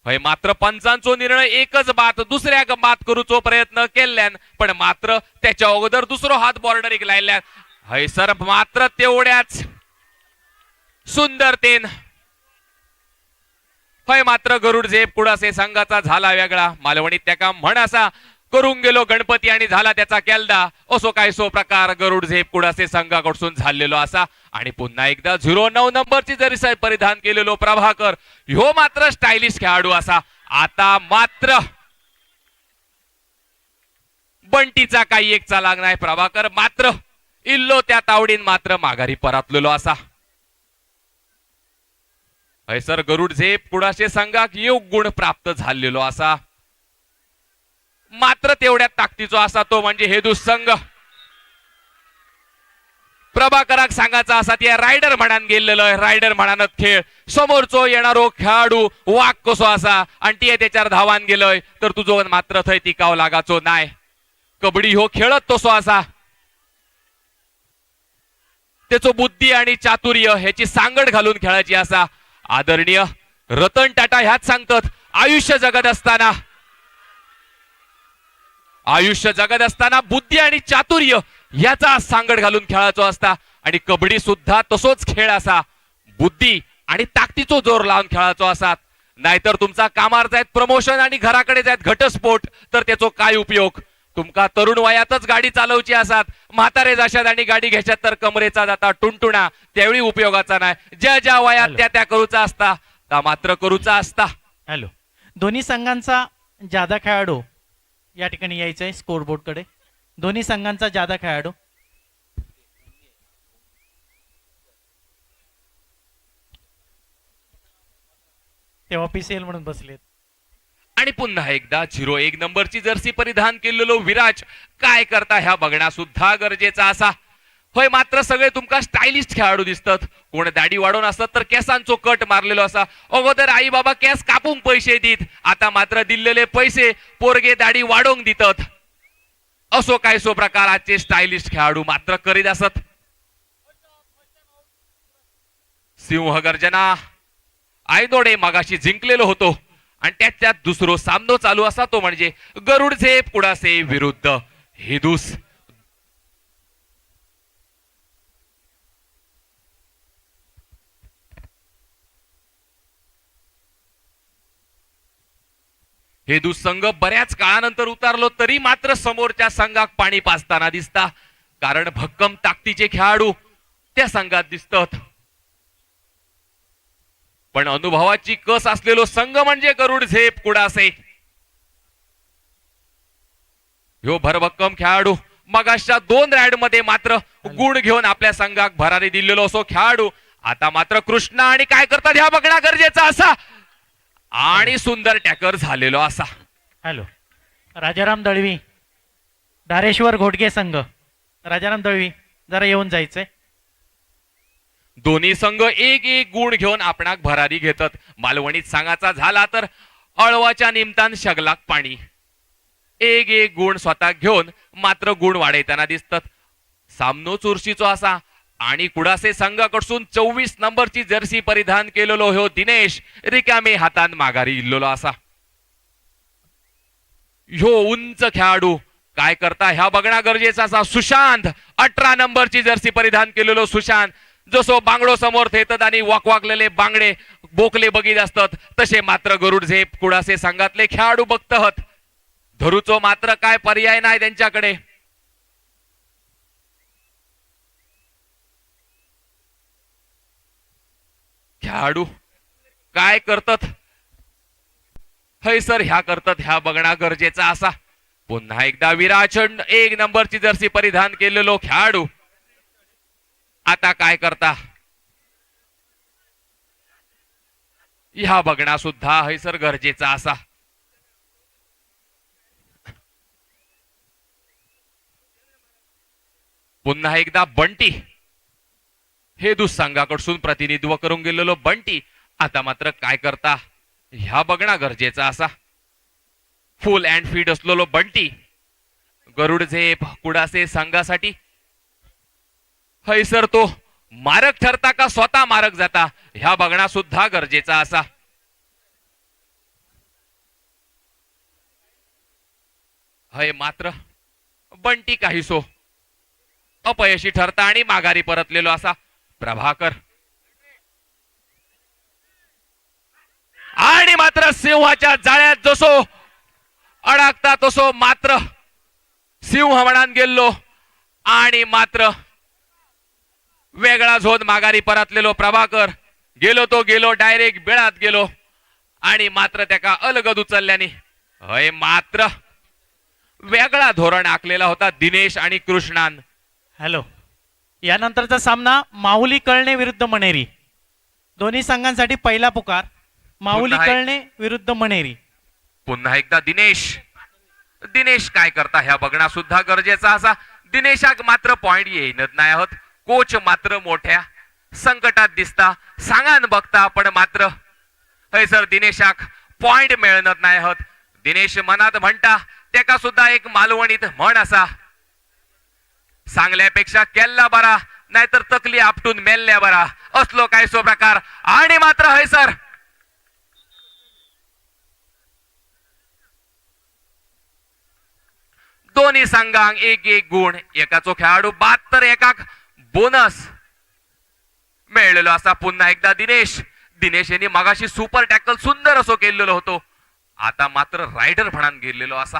हय मात्र पंचांचो निर्णय एकच बात दुसऱ्या बात करूचो प्रयत्न केल्यान पण मात्र त्याच्या अगोदर दुसरो हात बॉर्डरीक लायल्यान हय सर मात्र तेवढ्याच सुंदरतेन हय मात्र गरुड झेप कुडासे संघाचा झाला वेगळा. मालवणीत त्याका म्हण असा करून गेलो गणपती आणि झाला त्याचा केलदा असो काय सो प्रकार गरुड झेप कुडासे संघाकडून झालेलो असा. आणि पुन्हा एकदा 09 नंबरची जरी परिधान केलेलो प्रभाकर ह्यो मात्र स्टायलिश खेळाडू असा. आता मात्र बंटीचा काही एक चालाक नाही. प्रभाकर मात्र इल्लो त्या तावडीन मात्र माघारी परतलेलो असा. हैसर गरुड झेप कुडाशे संघाक योग गुण प्राप्त झालेलो असा. मात्र तेवढ्या ताकदीचो असा तो म्हणजे हेदूस संघ. प्रभाकराक सांगायचा असा त्या रायडर म्हणान गेलेलो रायडर म्हणानत खेळ समोरचो येणारो खेळाडू वाक कसो असा आणि ती त्याच्यावर धावान गेलोय तर तुझो मात्र थंय टिकाव लागाचो नाय. कबड्डी हो खेळत तसो असा. त्याचो बुद्धी आणि चातुर्य ह्याची सांगड घालून खेळायची असा. आदरणीय रतन टाटा ह्याच सांगतात आयुष्य जगत असताना बुद्धी आणि चातुर्य याचा सांगड घालून खेळायचो असता. आणि कबड्डी सुद्धा तसोच खेळ असा बुद्धी आणि ताकदीचो जोर लावून खेळायचो असा. नाहीतर तुमचा कामार जायत प्रमोशन आणि घराकडे जायत घटस्फोट तर त्याचो काय उपयोग. तुमका तरुण वयातच गाडी चालवची असतात म्हातारे जाशात आणि गाडी घ्यायच्यात तर कमरेचा जाता टुणटुणा त्यावेळी उपयोगाचा नाही. ज्या वयात त्या करूचा असता त्या मात्र करूचा असता. हॅलो. दोन्ही संघांचा जादा खेळाडू या ठिकाणी यायचा आहे स्कोरबोर्ड कडे. दोन्ही संघांचा जादा खेळाडू तेव्हा पीसीएल म्हणून बसलेत. आणि पुन्हा एकदा 01 नंबरची जर्सी परिधान केलेलो विराज काय करता ह्या बघणं सुद्धा गरजेचा असा. होय मात्र सगळे तुमका स्टायलिश खेळाडू दिसतात. कोण दाढी वाढवून असतात तर केसांचो कट मारलेलो असा. अगोदर आई बाबा केस कापून पैसे देत आता मात्र दिलेले पैसे पोरगे दाढी वाढवून देतात. असो काय सो प्रकाराचे स्टायलिश खेळाडू मात्र करीत असत. सिंहगर्जना आयदोडे मगाशी जिंकलेलो होतो आणि त्यात दुसरो सामनो चालू असा तो म्हणजे गरुड झेप कुडासे विरुद्ध हेदूस. हे दुसंघ बऱ्याच काळानंतर उतारलो तरी मात्र समोरच्या संघात पाणी पाजताना दिसता, कारण भक्कम ताकदीचे खेळाडू त्या संघात दिसतात. पण अनुभवाची कस असलेलो संघ म्हणजे गरुड झेप कुडासे. ह्यो भरभक्कम खेळाडू मगाशच्या 2 राईड मध्ये मात्र गुण घेऊन आपल्या संघात भरारी दिलेलो असो खेळाडू आता मात्र कृष्णा आणि काय करतात ह्या बघणं गरजेचा असा आणि सुंदर टॅकर झालेलो असा. हॅलो, राजाराम दळवी, धारेश्वर घोटगे संघ. राजाराम दळवी जरा येऊन जायचंय. दोन्ही संघ एक एक गुण घेऊन आपणाक भरारी घेतात. मालवणीत सांगाचा झाला तर अळवाच्या निमतान शगलाक पाणी. एक एक गुण स्वतः घेऊन मात्र गुण वाढवताना दिसतात. सामनो चुरशीचो असा आणि कुडासे संघाकडसून 24 नंबरची जर्सी परिधान केलेलो ह्यो दिनेश रिकामे हातान माघारी इल्लेलो असा. ह्यो उंच खेळाडू काय करता ह्या बघणं गरजेचा असा. सुशांत 18 नंबरची जर्सी परिधान केलेलो सुशांत जसो बांगडो समोर थेतात आणि वाकवाकलेले बांगडे बोकले बघित असतात तसे मात्र गरुड झेप कुडासे संघातले खेळाडू बघतात. धरूचो मात्र काय पर्याय नाही त्यांच्याकडे. खेळाडू काय करतात हैसर ह्या करतात ह्या बघणं गरजेचा असा. पुन्हा एकदा विराचंड 1 नंबरची जर्सी परिधान केलेलो खेळाडू आता काय करता ह्या बघणं सुद्धा हैसर गरजेचा असा. पुन्हा एकदा बंटी हे दुसंघाकडसून प्रतिनिधित्व करून गेलेलो बंटी आता मात्र काय करता ह्या बघणं गरजेचा असा. फुल अँड फिट असलेलो बंटी गरुड झेप कुडासे संघासाठी हैसर तो मारक ठरता का स्वतः मारक जाता ह्या बघणं सुद्धा गरजेचा असा. हय मात्र बंटी काहीसो अपयशी ठरता आणि माघारी परतलेलो असा. प्रभाकर आणि मात्र सिंहाच्या जाळ्यात जसो अडकता तसो मात्र सिंह म्हणान गेलो आणि मात्र वेगळा झोन माघारी परतलेलो प्रभाकर गेलो तो गेलो डायरेक्ट बेळात गेलो आणि मात्र त्याका अलगद उचलल्याने हय मात्र वेगळा धोरण आखलेला होता दिनेश आणि कृष्णान. हॅलो, यानंतरचा सामना माऊली कळणे विरुद्ध मणेरी. दोन्ही संघांसाठी पहिला पुकार माऊली पुन्हा कळणे विरुद्ध मणेरी. पुन्हा एकदा दिनेश काय करता ह्या बघणं सुद्धा गरजेचा असा. दिनेशाक मात्र पॉइंट येईनच नाही आहोत. कोच मात्र मोठ्या संकटात दिसता सांगान बघता पण मात्र हैसर दिनेशाक पॉइंट मिळणत नाही आहोत. दिनेश मनात म्हणता त्याका सुद्धा एक मालवणीत म्हण असा, सांगल्यापेक्षा केल्ला बरा नाहीतर तकली आपटून मेल्ल्या बरा असलो काय सो प्रकार. आणि मात्र हैसर दोन्ही संघांक एक एक गुण एकाचो खेळाडू 72 एकाक बोनस मिळलेलो असा. पुन्हा एकदा दिनेश यांनी मगाशी सुपर टॅकल सुंदर असो केलेलो होतो आता मात्र रायडर म्हणान गेलेलो असा.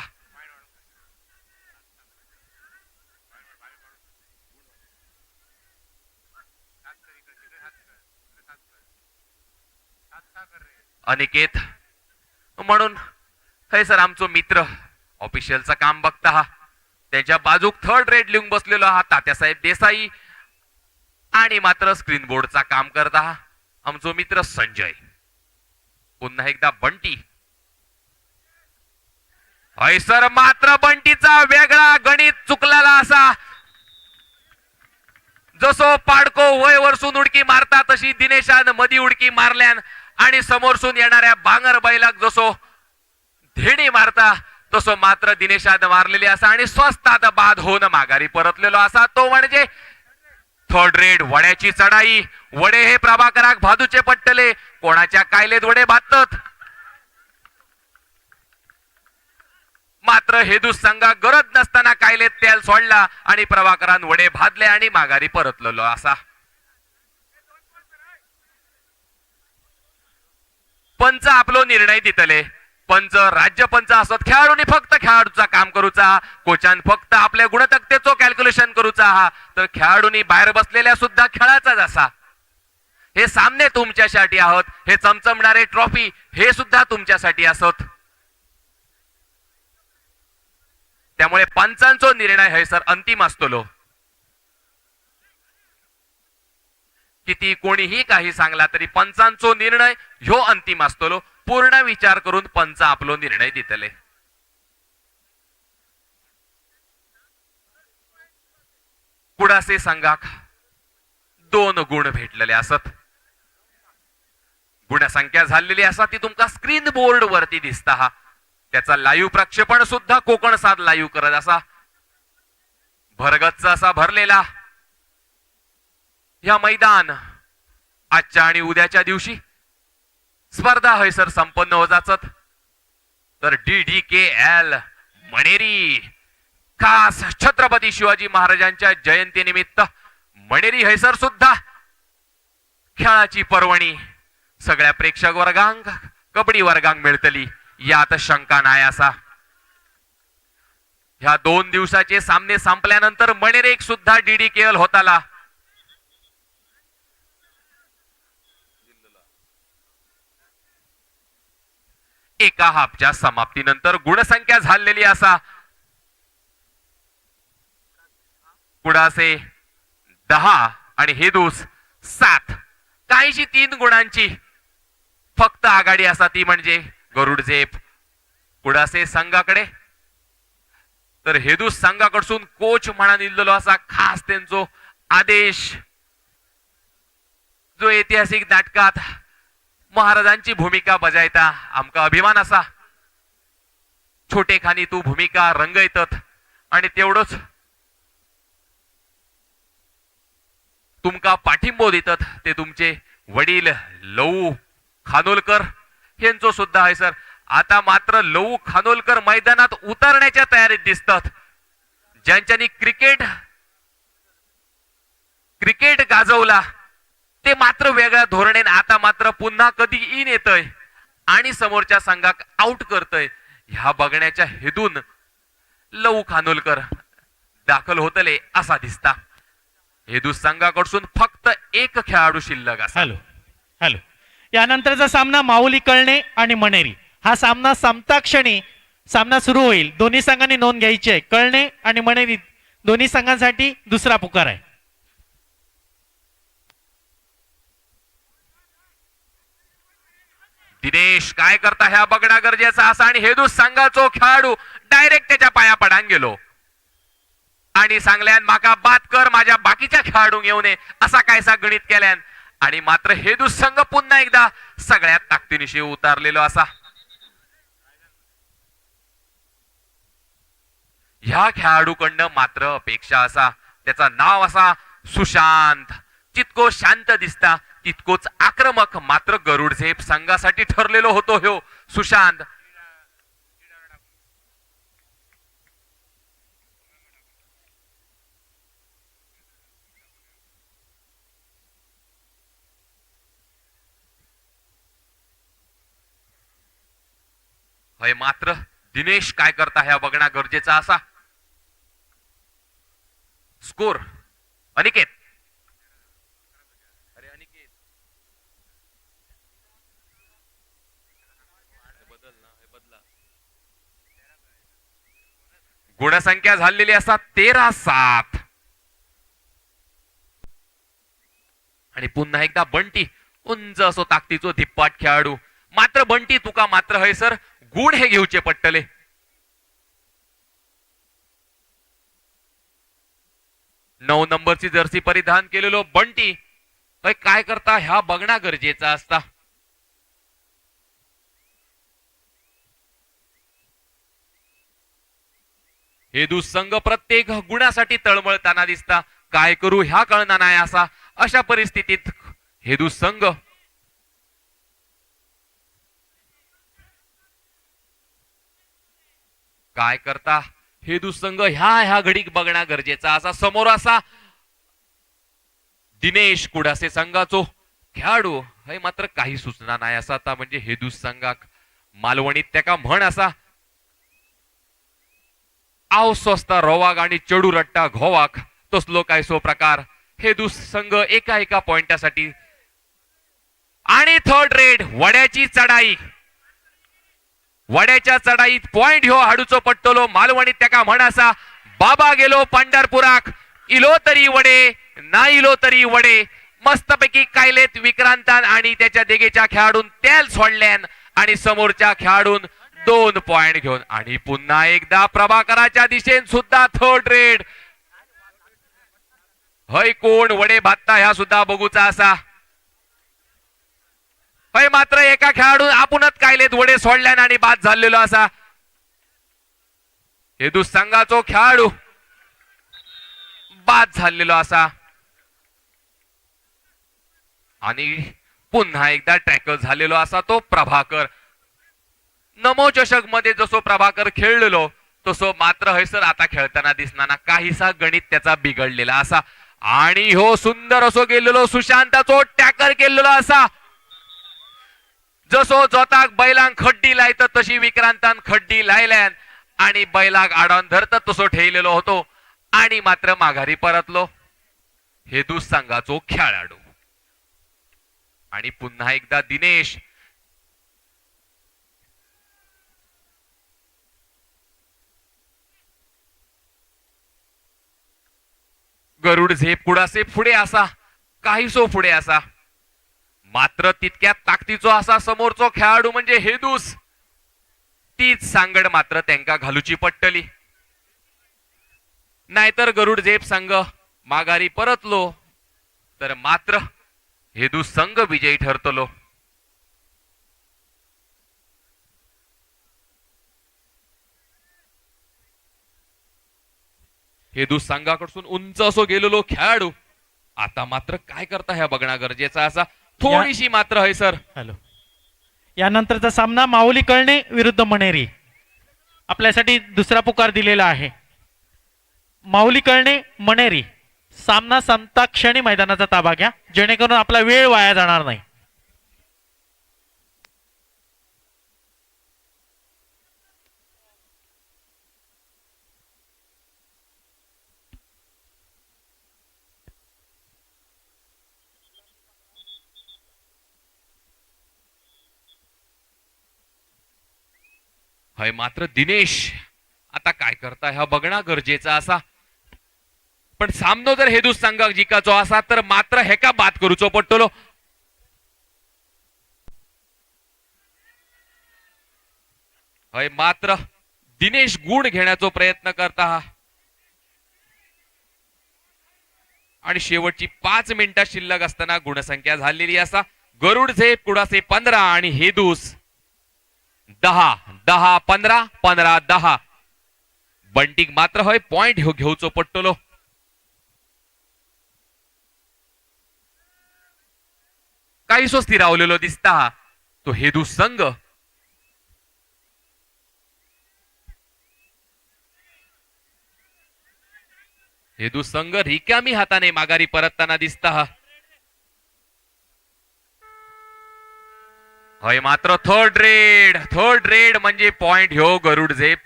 अनिकेत म्हणून हे सर आमचो मित्र ऑफिशियलचं काम बघता हा त्यांच्या बाजूक 3rd रेड लिहून बसलेलो हा तात्यासाहेब देसाई आणि मात्र स्क्रीन बोर्डचा काम करता हा आमचो मित्र संजय. पुन्हा एकदा बंटी हैसर मात्र बंटीचा वेगळा गणित चुकलेला असा. जसो पाडको वय वरसून उडकी मारता तशी दिनेशान मधी उडकी मारल्यान आणि समोरसून येणाऱ्या बांगर बैलाक जसो धेडी मारता तसो मात्र दिनेशान मारलेली असा आणि स्वस्तात बाद होऊन माघारी परतलेलो असा. तो म्हणजे 3rd रेड वड्याची चढाई. वडे हे प्रभाकराक भादूचे पट्टले कोणाच्या कायलेत वडे भातत मात्र हेदू संघा गरज नसताना कायलेत तेल सोडला आणि प्रभाकरान वडे भादले आणि माघारी परतलेलो असा. पंच आपलो निर्णय दितले पंच राज्यपंच असत खेळाडूंनी फक्त खेळाडूचा काम करूचा, कोचान फक्त आपल्या गुणतक्तेचो कॅल्क्युलेशन करूचा हा, तर खेळाडूंनी बाहेर बसलेल्या सुद्धा खेळाचाच असा. हे सामने तुमच्यासाठी आहोत, हे चमचमणारे ट्रॉफी हे सुद्धा तुमच्यासाठी असत. त्यामुळे पंचांचो निर्णय हयसर अंतिम असतलो. किती कोणीही काही सांगला तरी पंचांचो निर्णय ह्यो अंतिम असतलो. पूर्ण विचार करून पंच आपलो निर्णय दितले. कुडासे संघाक 2 गुण भेटलेले असत. गुणसंख्या झालेली असा ती तुमका स्क्रीन बोर्ड वरती दिसता हा. त्याचा लाईव्ह प्रक्षेपण सुद्धा कोकण साध लाईव्ह करत असा. भरगच्च असा भरलेला या मैदान आजच्या आणि उद्याच्या दिवशी स्पर्धा हयसर संपन्न हो जाचत. तर DDKL मणेरी खास छत्रपती शिवाजी महाराजांच्या जयंतीनिमित्त मणेरी हयसर सुद्धा खेळाची पर्वणी सगळ्या प्रेक्षक वर्गांक कबड्डी वर्गांक मिळतली यात शंका नाही असा. ह्या 2 दिवसाचे सामने संपल्यानंतर मणेरेक सुद्धा DDKL होताला. एका हाफच्या समाप्तीनंतर गुणसंख्या झालेली असा. कुडासे 10 आणि हेदूस 7, काहीशी 3 गुणांची फक्त आघाडी असा ती म्हणजे गरुड झेप कुडासे संघाकडे. तर हेदूस संघाकडसून कोच म्हणा निघलेलो असा खास त्यांचो आदेश जो ऐतिहासिक नाटकात महाराजांची भूमिका बजायता आमका अभिमान असा. छोटे खानी तू भूमिका रंगयतत आणि तेवढंच तुमका पाठिंबो देतात ते तुमचे वडील लऊ खानोलकर यांचो सुद्धा आहे सर. आता मात्र लऊ खानोलकर मैदानात उतरण्याच्या तयारीत दिसतात. ज्यांच्यानी क्रिकेट गाजवला ते मात्र वेगळ्या धोरणेने आता मात्र पुन्हा कधी इन येतय आणि समोरच्या संघाक आउट करतय. ह्या बघण्याच्या हेतून लऊ खानोलकर दाखल होतले असा दिसता. हेदू संघाकडून फक्त 1 खेळाडू शिल्लक असा. हॅलो यानंतरचा सामना माऊली कळणे आणि मणेरी. हा सामना संपता क्षणी सामना सुरू होईल. दोन्ही संघांनी नोंद घ्यायची आहे. कळणे आणि मणेरी दोन्ही संघांसाठी दुसरा पुकार आहे. दिनेश काय करता ह्या बघणं गरजेचा असा आणि हेदू संघाचो खेळाडू डायरेक्ट त्याच्या पाया पडान गेलो आणि सांगल्यान माका बाद कर माझ्या बाकीच्या खेळाडू घेऊन ये असा कायसा गणित केल्यान आणि मात्र हेदू संघ पुन्हा एकदा सगळ्यात ताकदीनिशी उतारलेलो असा. ह्या खेळाडूकडनं मात्र अपेक्षा असा त्याचा नाव असा सुशांत. जितको शांत दिसता तितकोच आक्रमक मात्र गरुड झेप संघासाठी ठरलेलो होतो ह्यो सुशांत. होय मात्र दिनेश काय करता ह्या बघणं गरजेचा असा. स्कोर अनिकेत गुणसंख्या झालेली असा 13-7 आणि पुन्हा एकदा बंटी उंच असो ताकदीचो धिप्पाट खेळाडू. मात्र बंटी तुका मात्र हय सर गुण हे घेऊचे पडटले. नऊ नंबरची जर्सी परिधान केलेलो बंटी काय करता ह्या बघणं गरजेचा असता. हे दुसंघ प्रत्येक गुणासाठी तळमळताना दिसता. काय करू ह्या कळना नाही असा. अशा परिस्थितीत हे दुसंघ काय करता हे दुसंघ ह्या घडीक बघणं गरजेचा असा. समोर असा दिनेश कुडासे संघाचो खेळाडू हे मात्र काही सूचना नाही असा. आता म्हणजे हे दुसंघाक मालवणीत त्याका म्हण असा, आव स्वस्ता रोवाग आणि चडू रट्टा घोवाक तसलो काय सो प्रकार. हे संघ एका एका पॉइंटासाठी. आणि थर्ड रेड वड्याची चढाई. वड्याच्या चढाईत पॉइंट ह्यो हाडूचो पडटलो. मालवणीत त्याका म्हण असा, बाबा गेलो पंढरपुराक, इलो तरी वडे ना इलो तरी वडे. मस्तपैकी कायलेत विक्रांतान आणि त्याच्या देगेच्या खेळाडून तेल सोडल्यान आणि समोरच्या खेळाडून 2 पॉइंट घेऊन. आणि पुन्हा एकदा प्रभाकराच्या दिशेन सुद्धा थर्ड रेड. हय कोण वडे भात्ता ह्या सुद्धा बघूचा असा. हय मात्र एका खेळाडून आपणच कायलेत वडे सोडल्यान आणि बाद झालेलो असा. हे संघाचो खेळाडू बाद झालेलो असा. आणि पुन्हा एकदा टॅकल झालेलो असा तो प्रभाकर. नमो चषक मध्ये जसो प्रभाकर खेळलेलो तसो मात्र हैसर आता खेळताना दिसताना काहीसा गणित त्याचा बिघडलेला असा. आणि हो सुंदर असो गेलेलो सुशांताचो टॅकल केलेलो असा. जसो जोताक बैलांक खड्डी लायत तशी विक्रांतान खड्डी लायल्यान आणि बैलाक आडोन धरत तसो ठेवलेलो होतो. आणि मात्र माघारी परतलो हे संघाचो खेळाडू. आणि पुन्हा एकदा दिनेश गरुड झेप कुडासे पुढे असा, काहीसो पुढे असा. मात्र तितक्या ताकदीचो असा समोरचो खेळाडू म्हणजे हेदूस. तीच सांगड मात्र त्यांका घालूची पडटली. नाहीतर गरुड झेप संघ माघारी परतलो तर मात्र हेदू संघ विजयी ठरतलो. हेदू संघाकडून उंच असो गेलेलो खेळाडू आता मात्र काय करता ह्या बघणं गरजेचा असा. थोडीशी मात्र है सर. हॅलो. यानंतरचा सामना माऊली कळणे विरुद्ध मणेरी. आपल्यासाठी दुसरा पुकार दिलेला आहे. माऊली कळणे मणेरी. सामना संपता क्षणी मैदानाचा ताबा घ्या जेणेकरून आपला वेळ वाया जाणार नाही. हय मात्र दिनेश आता काय करता ह्या बघणं गरजेचा असा. पण सामनो जर हेदू संघ जिकाचो असा तर मात्र हेका बाद करूचो पडटलो. हय मात्र दिनेश गुण घेण्याचा प्रयत्न करता. आणि शेवटची 5 मिनिटं शिल्लक असताना गुणसंख्या झालेली असा. गरुड झेप कुडासे 15 आणि हेदूस 10. 10 15 15 10. बंटिक मात्र हय पॉइंट घेऊचो पडटलो. काहीसो स्थिरावलेलो दिसता तो हेदू संघ. हेदू संघ रिकामी हाताने माघारी परतताना दिसता. हय मात्र थर्ड रेड म्हणजे पॉइंट ह्यो गरुड झेप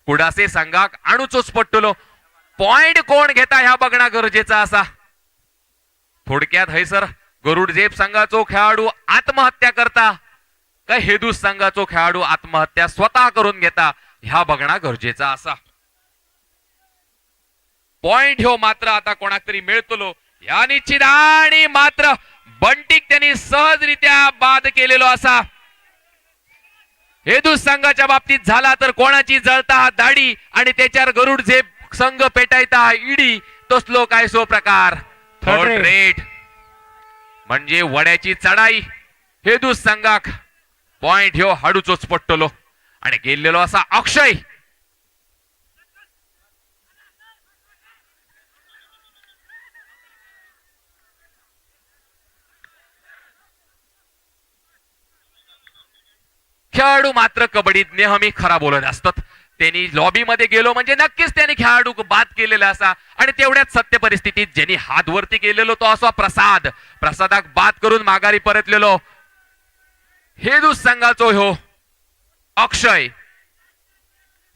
कुडासे संघाक आणूचोच पडटलो. पॉइंट कोण घेता ह्या बघणं गरजेचा असा. थोडक्यात हैसर गरुड झेप संघाचो खेळाडू आत्महत्या करता काय हेदू संघाचो खेळाडू आत्महत्या स्वतः करून घेता ह्या बघणं गरजेचा असा. पॉइंट ह्यो मात्र आता कोणाक तरी मिळतलो या निश्चित. आणि मात्र बंटिक त्यांनी सहजरित्या बाद केलेलो असा. हेदू संघाच्या बाबतीत झाला तर कोणाची जळता दाढी आणि त्याच्यावर गरुड झेप संघ पेटायता इडी तसलो काय सो प्रकार. थर्ड रेड म्हणजे वड्याची चढाई. हेदू संघाक पॉइंट ह्यो हाडूचोच पडटलो. आणि गेलेलो असा अक्षय. खेळाडू मात्र कबड्डीत नेहमी खरा बोलत असतात. त्यांनी लॉबीमध्ये गेलो म्हणजे नक्कीच त्यांनी खेळाडू बाद केलेला असा. आणि तेवढ्याच सत्य परिस्थितीत ज्यांनी हात वरती केलेलो तो असा प्रसादाक बाद करून माघारी परतलेलो हेदू संघाचो ह्यो अक्षय.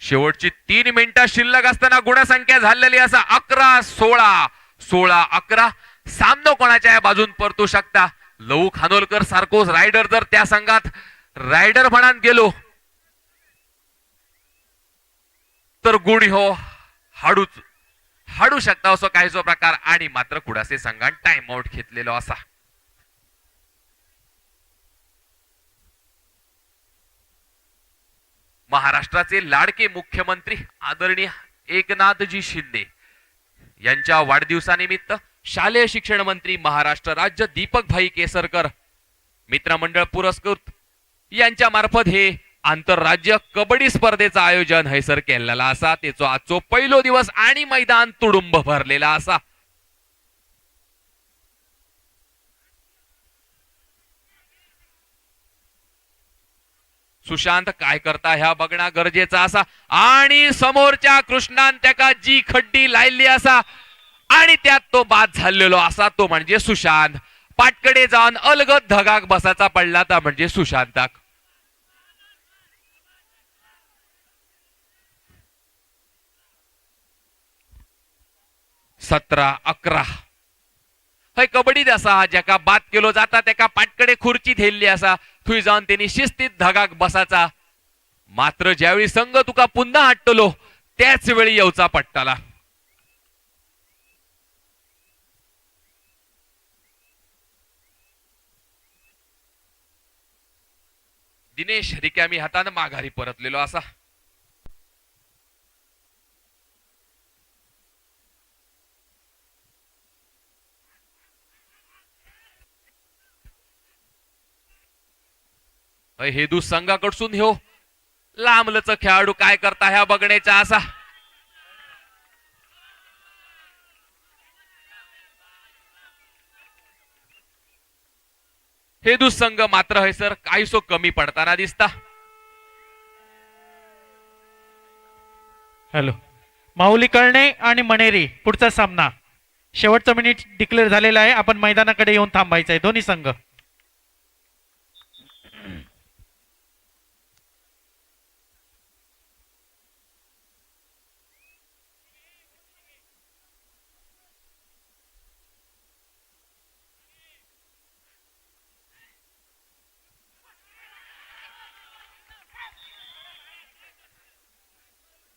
शेवटची 3 मिनिटं शिल्लक असताना गुणसंख्या झालेली असा 11-16, 16-11. सामना कोणाच्या या बाजून परतू शकता. लहू खानोलकर सारखोच रायडर जर त्या संघात रायडर म्हणान गेलो तर गुण हो हाडू शकता असो काहीचो प्रकार. आणि मात्र कुडासे संघात टाइम आउट घेतलेलो असा. महाराष्ट्राचे लाडके मुख्यमंत्री आदरणीय एकनाथजी शिंदे यांच्या वाढदिवसानिमित्त शालेय शिक्षण मंत्री महाराष्ट्र राज्य दीपकभाई केसरकर मित्रमंडळ पुरस्कृत यांच्या मार्फत हे आंतरराज्य कबड्डी स्पर्धेचं आयोजन हैसर केलेला असा. त्याचो आजचो पहिलो दिवस आणि मैदान तुडुंब भरलेला असा. सुशांत काय करता ह्या बघणं गरजेचा असा. आणि समोरच्या कृष्णान त्याका जी खड्डी लायली असा आणि त्यात तो बाद झालेलो असा तो म्हणजे सुशांत. पाटकडे जाऊन अलगद धगाक बसाचा पडला तर म्हणजे सुशांताक. सतरा 11 हय कबड्डीत असा ज्याका बाद केलो जाता त्याका पाटकडे खुर्ची थेल्ली असा. थुई जाऊन त्यांनी शिस्तीत धगाक बसाचा. मात्र ज्यावेळी संघ तुका पुन्हा हाटलो त्याच वेळी येऊचा पट्टाला. दिनेश रिकामी हातानं माघारी परतलेलो असा. हेदू संघाकडसून ह्यो लांबलच खेळाडू काय करता ह्या बघण्याचा असा. हेदू संघ मात्र हैसर काहीसो कमी पडताना दिसता. हॅलो, माऊली कळणे आणि मणेरी पुढचा सामना. शेवटचा मिनिट डिक्लेअर झालेला आहे. आपण मैदानाकडे येऊन थांबायचं आहे दोन्ही संघ.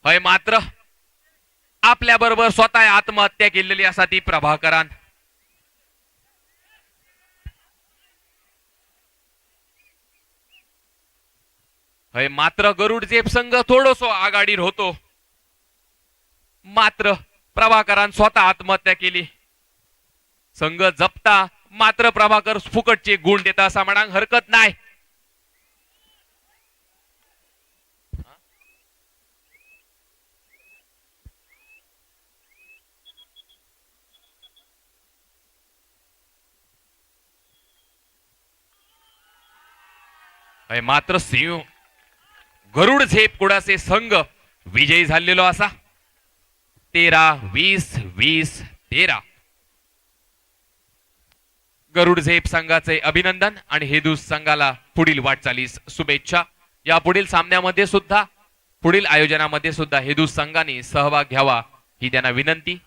हय मात्र आपल्या बरोबर स्वतः आत्महत्या केलेली असा ती प्रभाकरान. हय मात्र गरुड झेप संघ थोडोसो आघाडीर होतो. मात्र प्रभाकरान स्वतः आत्महत्या केली. संघ जपता मात्र प्रभाकर फुकटचे गुण देता असा म्हणांक हरकत नाही. मात्र सिंह गरुड झेप कुडाचे संघ विजयी झालेलो असा. 13-20, 20-13. गरुड झेप संघाचे अभिनंदन आणि हेदू संघाला पुढील वाटचालीस शुभेच्छा. या पुढील सामन्यामध्ये सुद्धा पुढील आयोजनामध्ये सुद्धा हेदू संघाने सहभाग घ्यावा ही त्यांना विनंती.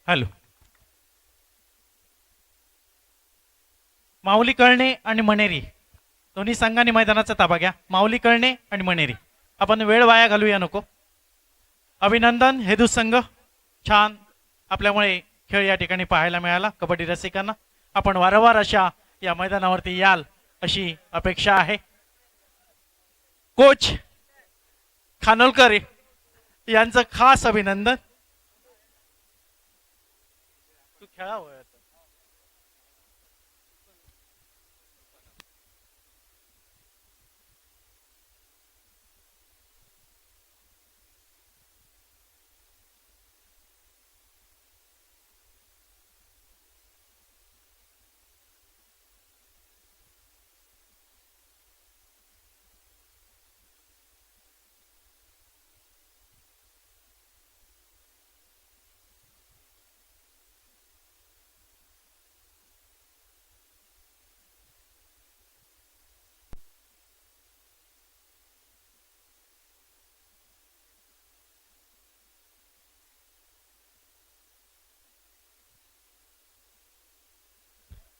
हॅलो, माऊली कळणे आणि मणेरी दोन्ही संघांनी मैदानाचा ताबा घ्या. माऊली कळणे आणि मणेरी, आपण वेळ वाया घालूया नको. अभिनंदन हेदू संघ, छान आपल्यामुळे खेळ या ठिकाणी पाहायला मिळाला. कबड्डी रसिकांना आपण वारंवार अशा या मैदानावरती याल अशी अपेक्षा आहे. कोच खानोलकर यांचं खास अभिनंदन. तू खेळावं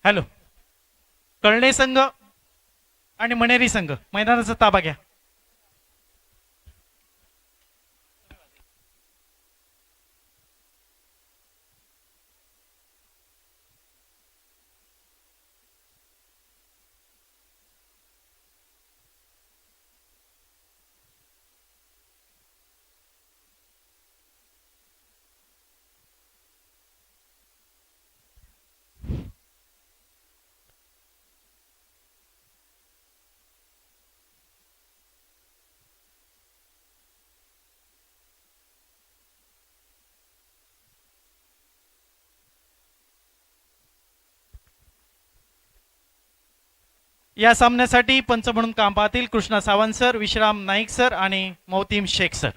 हॅलो, कळणे संघ आणि मणेरी संघ मैदानाचा ताबा घ्या. या सामन्यासाठी पंच म्हणून काम पाहतील कृष्णा सावंत सर, विश्राम नाईक सर आणि मोतीम शेख सर.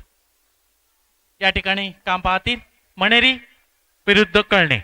या ठिकाणी काम पाहतील मणेरी विरुद्ध कळणे.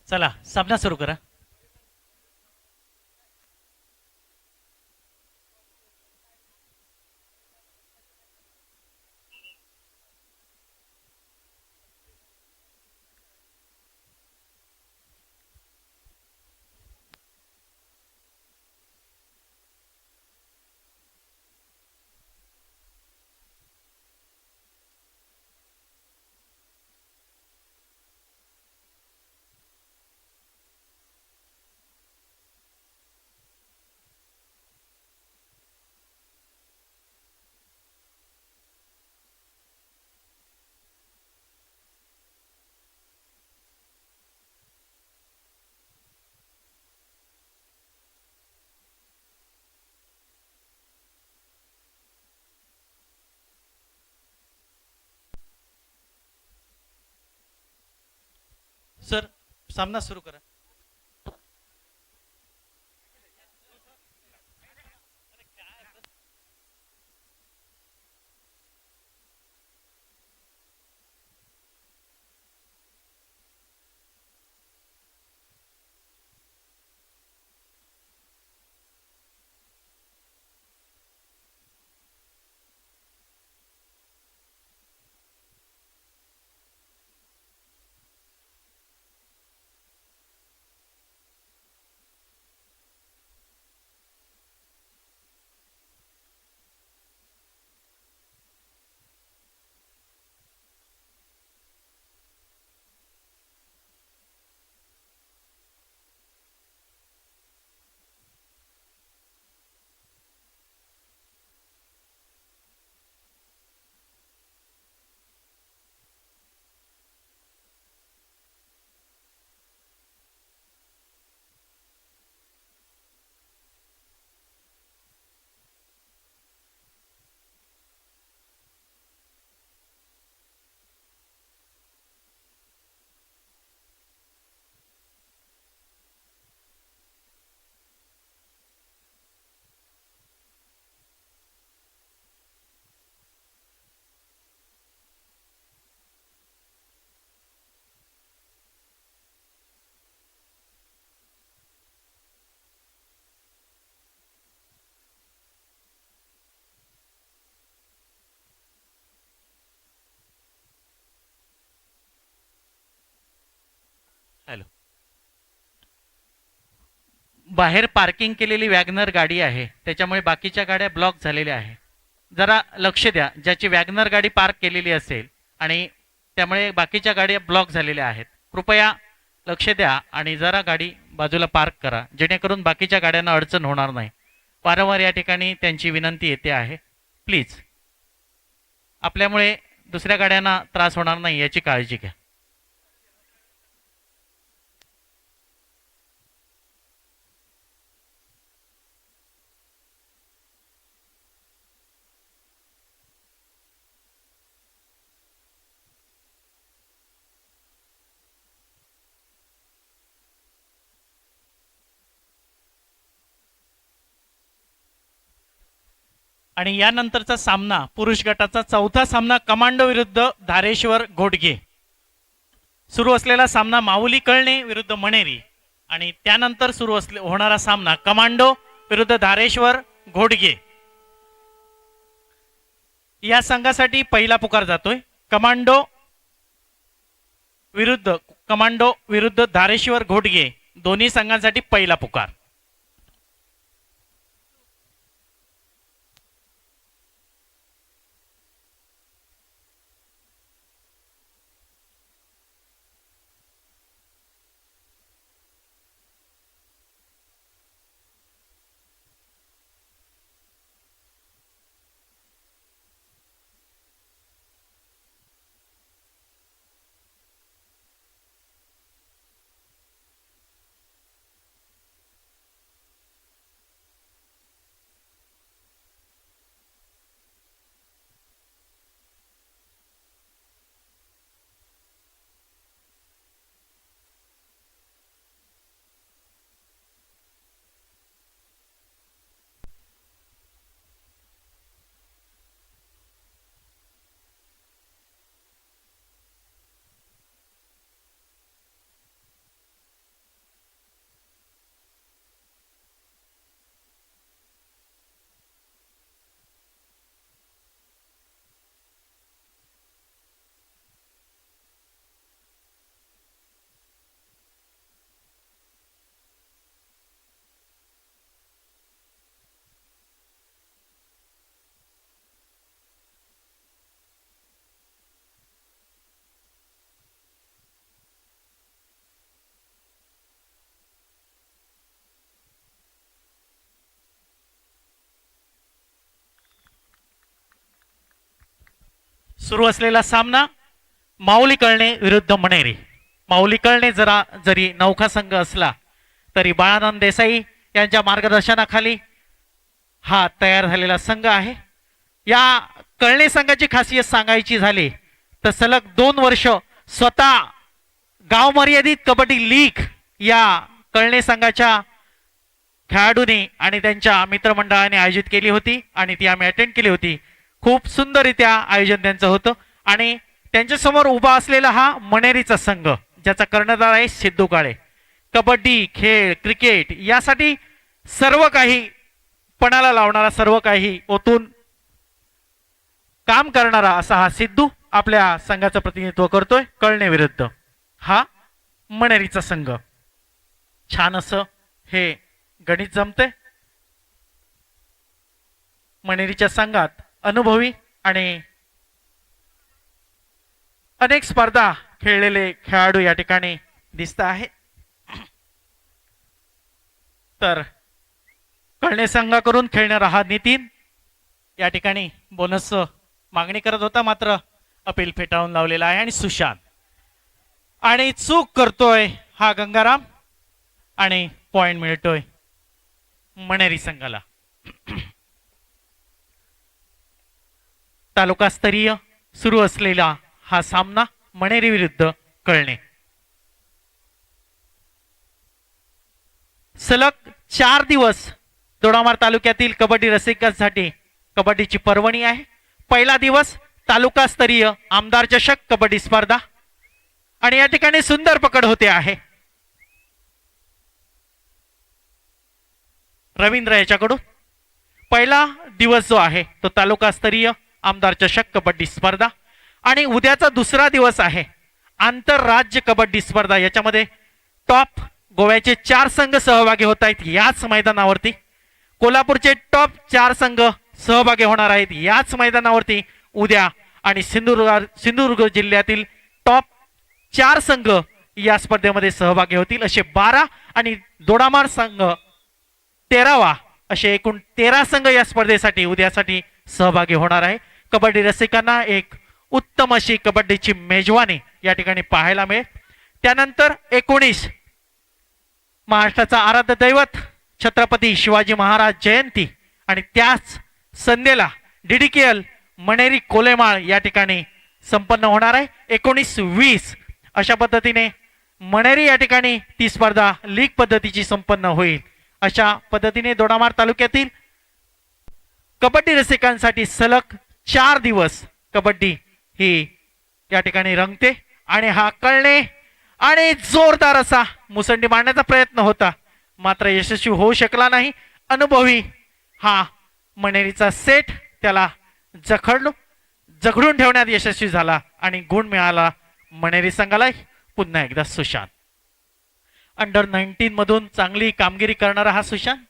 चला सामना सुरू करा. सर सामना सुरू करा. बाहेर पार्किंग केलेली वॅगनर गाडी आहे, त्याच्यामुळे बाकीच्या गाड्या ब्लॉक झालेल्या आहे. जरा लक्ष द्या, ज्याची वॅगनर गाडी पार्क केलेली असेल आणि त्यामुळे बाकीच्या गाड्या ब्लॉक झालेल्या आहेत, कृपया लक्ष द्या आणि जरा गाडी बाजूला पार्क करा, जेणेकरून बाकीच्या गाड्यांना अडचण होणार नाही. वारंवार या ठिकाणी त्यांची विनंती येते आहे, प्लीज आपल्यामुळे दुसऱ्या गाड्यांना त्रास होणार नाही याची काळजी घ्या. आणि यानंतरचा सामना पुरुष गटाचा चौथा सामना कमांडो विरुद्ध धारेश्वर घोडगे. सुरू असलेला सामना माऊली कळणे विरुद्ध मणेरी आणि त्यानंतर सुरू होणारा सामना कमांडो विरुद्ध धारेश्वर घोडगे. या संघासाठी पहिला पुकार जातोय. कमांडो विरुद्ध धारेश्वर घोडगे, दोन्ही संघांसाठी पहिला पुकार. सुरू असलेला सामना माऊली कळणे विरुद्ध मणेरी. माऊली कळणे जरी नौखा संघ असला तरी बाळानंद देसाई यांच्या मार्गदर्शनाखाली हा तयार झालेला संघ आहे. या कळणे संघाची खासियत सांगायची झाली तर सलग 2 वर्ष स्वतः गाव मर्यादित कबड्डी लीग या कळणे संघाच्या खेळाडूंनी आणि त्यांच्या मित्रमंडळाने आयोजित केली होती आणि ती आम्ही अटेंड केली होती. खूप सुंदररित्या आयोजन त्यांचं होतं आणि त्यांच्यासमोर उभा असलेला हा मणेरीचा संघ, ज्याचा कर्णधार आहे सिद्धू काळे. कबड्डी, खेळ, क्रिकेट यासाठी सर्व काही पणाला लावणारा, सर्व काही ओतून काम करणारा असा हा सिद्धू आपल्या संघाचं प्रतिनिधित्व करतोय. कळणे विरुद्ध हा मणेरीचा संघ. छान असं हे गणित जमते. मणेरीच्या संघात अनुभवी आणि अनेक स्पर्धा खेळलेले खेळाडू या ठिकाणी दिसत आहेत. तर कळणे संघाकडून खेळणारा हा नितीन या ठिकाणी बोनस मागणी करत होता, मात्र अपील फेटाळून लावलेला आहे. आणि सुशांत आणि चूक करतोय हा गंगाराम आणि पॉइंट मिळतोय मणेरी संघाला. तालुकास्तरीय सुरू असलेला हा सामना मणेरी विरुद्ध कळणे. सलग 4 दिवस दोडामार तालुक्यातील कबड्डी रसिकांसाठी कबड्डीची पर्वणी आहे. पहिला दिवस तालुकास्तरीय आमदार चषक कबड्डी स्पर्धा आणि या ठिकाणी सुंदर पकड होते आहे. रवींद्र याच्याकडून पहिला दिवस जो आहे तो तालुकास्तरीय आमदार चषक कबड्डी स्पर्धा आणि उद्याचा दुसरा दिवस आहे आंतरराज्य कबड्डी स्पर्धा. याच्यामध्ये टॉप गोव्याचे 4 संघ सहभागी होत आहेत याच मैदानावरती. कोल्हापूरचे टॉप 4 संघ सहभागी होणार आहेत याच मैदानावरती उद्या. आणि सिंधुदुर्ग जिल्ह्यातील टॉप 4 संघ या स्पर्धेमध्ये सहभागी होतील. असे 12 आणि दोडामार संघ 13वा, असे एकूण 13 संघ या स्पर्धेसाठी उद्यासाठी सहभागी होणार आहे. कबड्डी रसिकांना एक उत्तम अशी कबड्डीची मेजवानी या ठिकाणी पाहायला मिळेल. त्यानंतर 19 महाराष्ट्राचा आराध्य दैवत छत्रपती शिवाजी महाराज जयंती आणि त्याच संध्येला DDKL मणेरी कोलेमाळ या ठिकाणी संपन्न होणार आहे. 19-20 अशा पद्धतीने मणेरी या ठिकाणी ती स्पर्धा लीग पद्धतीची संपन्न होईल. अशा पद्धतीने दोडामार तालुक्यातील कबड्डी रसिकांसाठी सलग 4 दिवस कबड्डी ही या ठिकाणी रंगते. आणि हा कळणे आणि जोरदार असा मुसंडी मारण्याचा प्रयत्न होता, मात्र यशस्वी होऊ शकला नाही. अनुभवी हा मणेरीचा सेट त्याला जखडून ठेवण्यात यशस्वी झाला आणि गुण मिळाला मणेरी संघाला. पुन्हा एकदा सुशांत, अंडर 19 मधून चांगली कामगिरी करणारा हा सुशांत.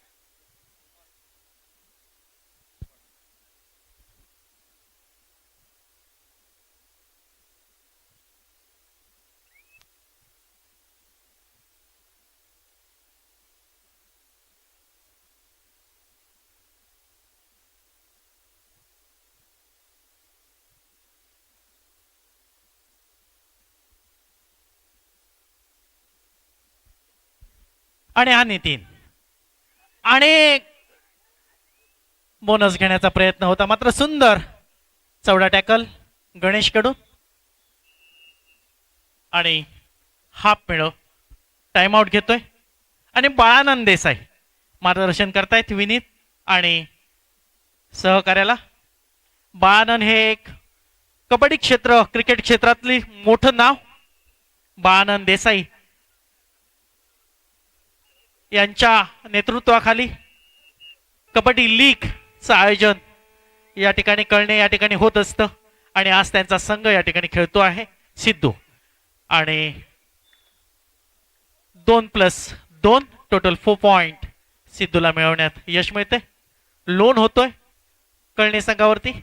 आणि हा नितीन आणि बोनस घेण्याचा प्रयत्न होता, मात्र सुंदर चौडा टॅकल गणेश कडून आणि हाफ मिळव. टाइम आउट घेतोय आणि बाळानंद देसाई मार्गदर्शन करतायत विनीत आणि सहकार्याला. बाळानंद हे एक कबड्डी क्षेत्र क्रिकेट क्षेत्रातली मोठं नाव. बाळानंद देसाई यांच्या नेतृत्वाखाली कबड्डी लीगचं आयोजन या ठिकाणी कळणे या ठिकाणी होत असतं. आणि आज त्यांचा संघ या ठिकाणी खेळतो आहे सिद्धू. आणि 2+2 टोटल 4 पॉइंट सिद्धूला मिळवण्यात यश मिळते. लोन होतोय कळणे संघावरती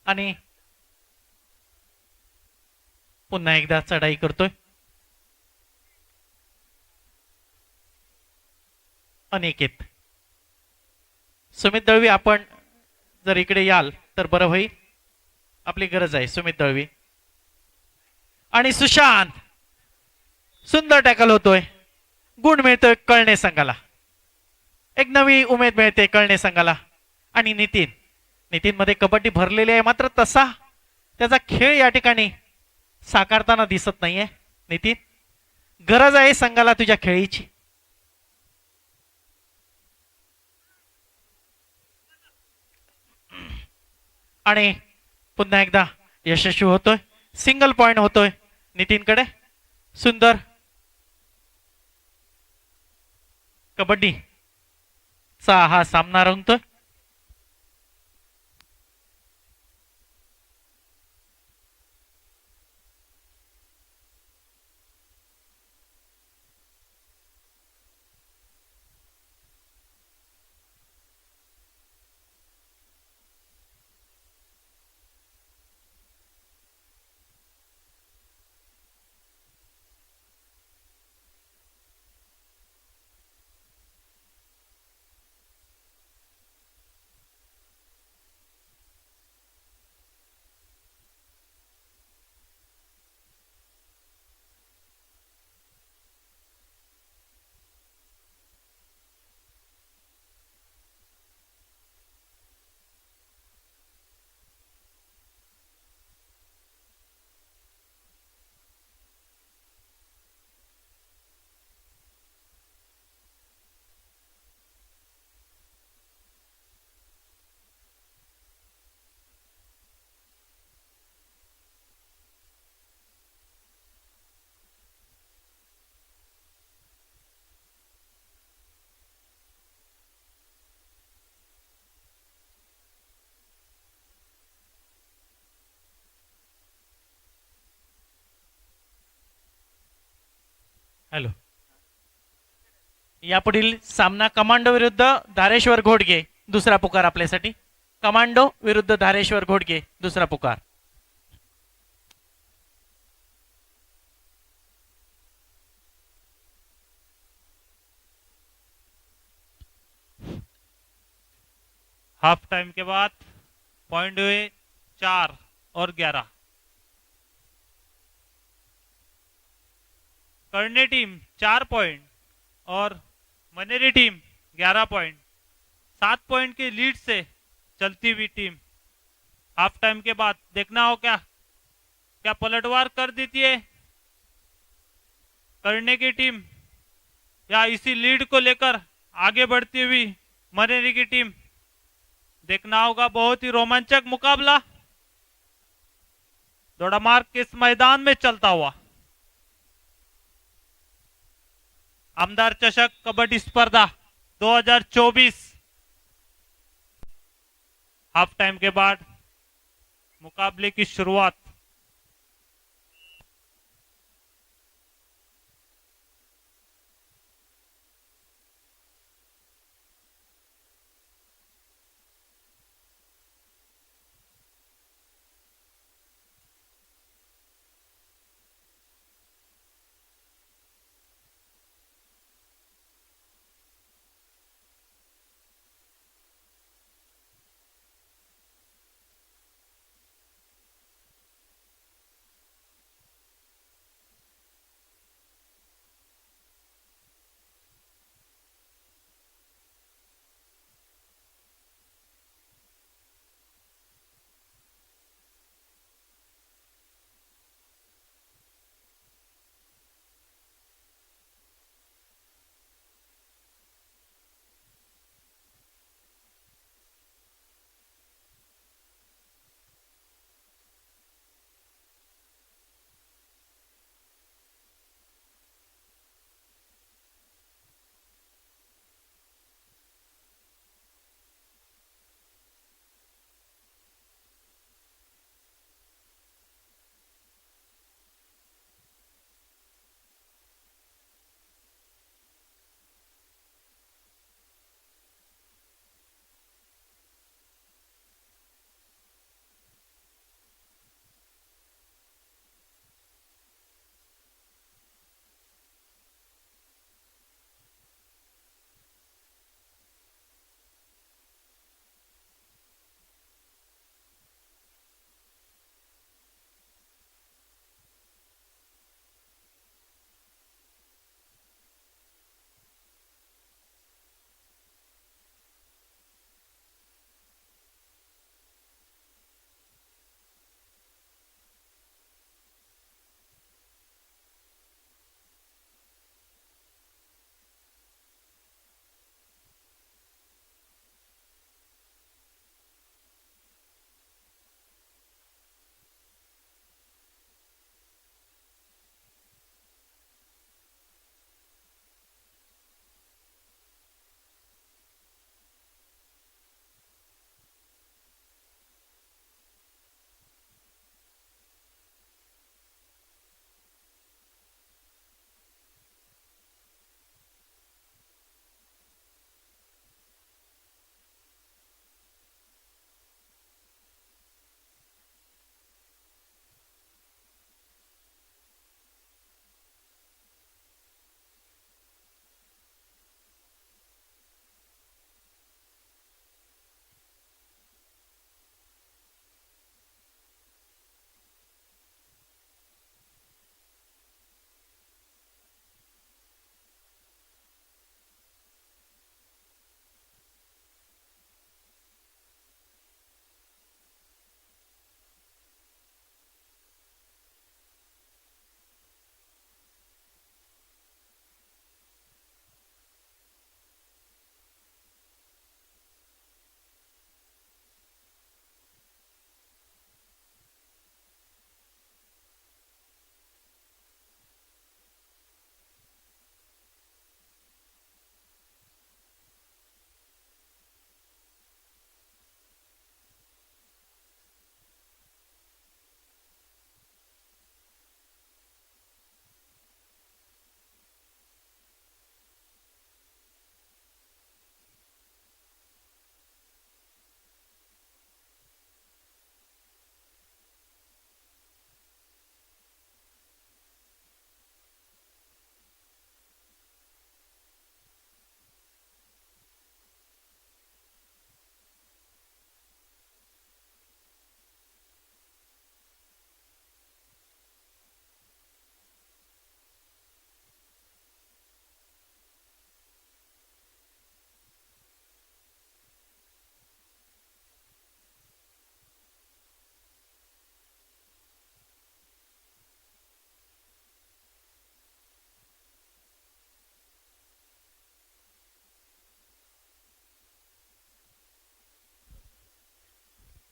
आणि पुन्हा एकदा चढाई करतोय. अनिकेत सुमित दळवी, आपण जर इकडे याल तर बरं होईल, आपली गरज आहे. सुमित दळवी आणि सुशांत, सुंदर टॅकल होतोय, गुण मिळतोय कळणे संघाला, एक नवी उमेद मिळते कळणे संघाला. आणि नितीन मध्ये कबड्डी भरलेली आहे, मात्र तसा त्याचा खेळ या ठिकाणी साकारताना दिसत नाहीये. नितीन, गरज आहे संघाला तुझ्या खेळीची. आणि पुन्हा एकदा यशस्वी होतोय, सिंगल पॉइंट होतोय नितीनकडे. सुंदर कबड्डीचा हा सामना रंगतोय. हॅलो. यापुढील सामना कमांडो विरुद्ध धारेश्वर घोडगे, दुसरा पुकार आपल्यासाठी. कमांडो विरुद्ध धारेश्वर घोडगे, दुसरा पुकार. हाफ टाइम के बाद पॉइंट हुए 4 और 11. करने टीम 4 पॉइंट और मनेरी टीम 11 पॉइंट. 7 पॉइंट के लीड से चलती हुई टीम हाफ टाइम के बाद देखना हो क्या क्या पलटवार कर देती है करने की टीम, या इसी लीड को लेकर आगे बढ़ती हुई मनेरी की टीम. देखना होगा. बहुत ही रोमांचक मुकाबला दोड़ामार्ग के इस मैदान में चलता हुआ. आमदार चषक कबड्डी स्पर्धा 2024 हाफ टाइम के बाद मुकाबले की शुरुआत.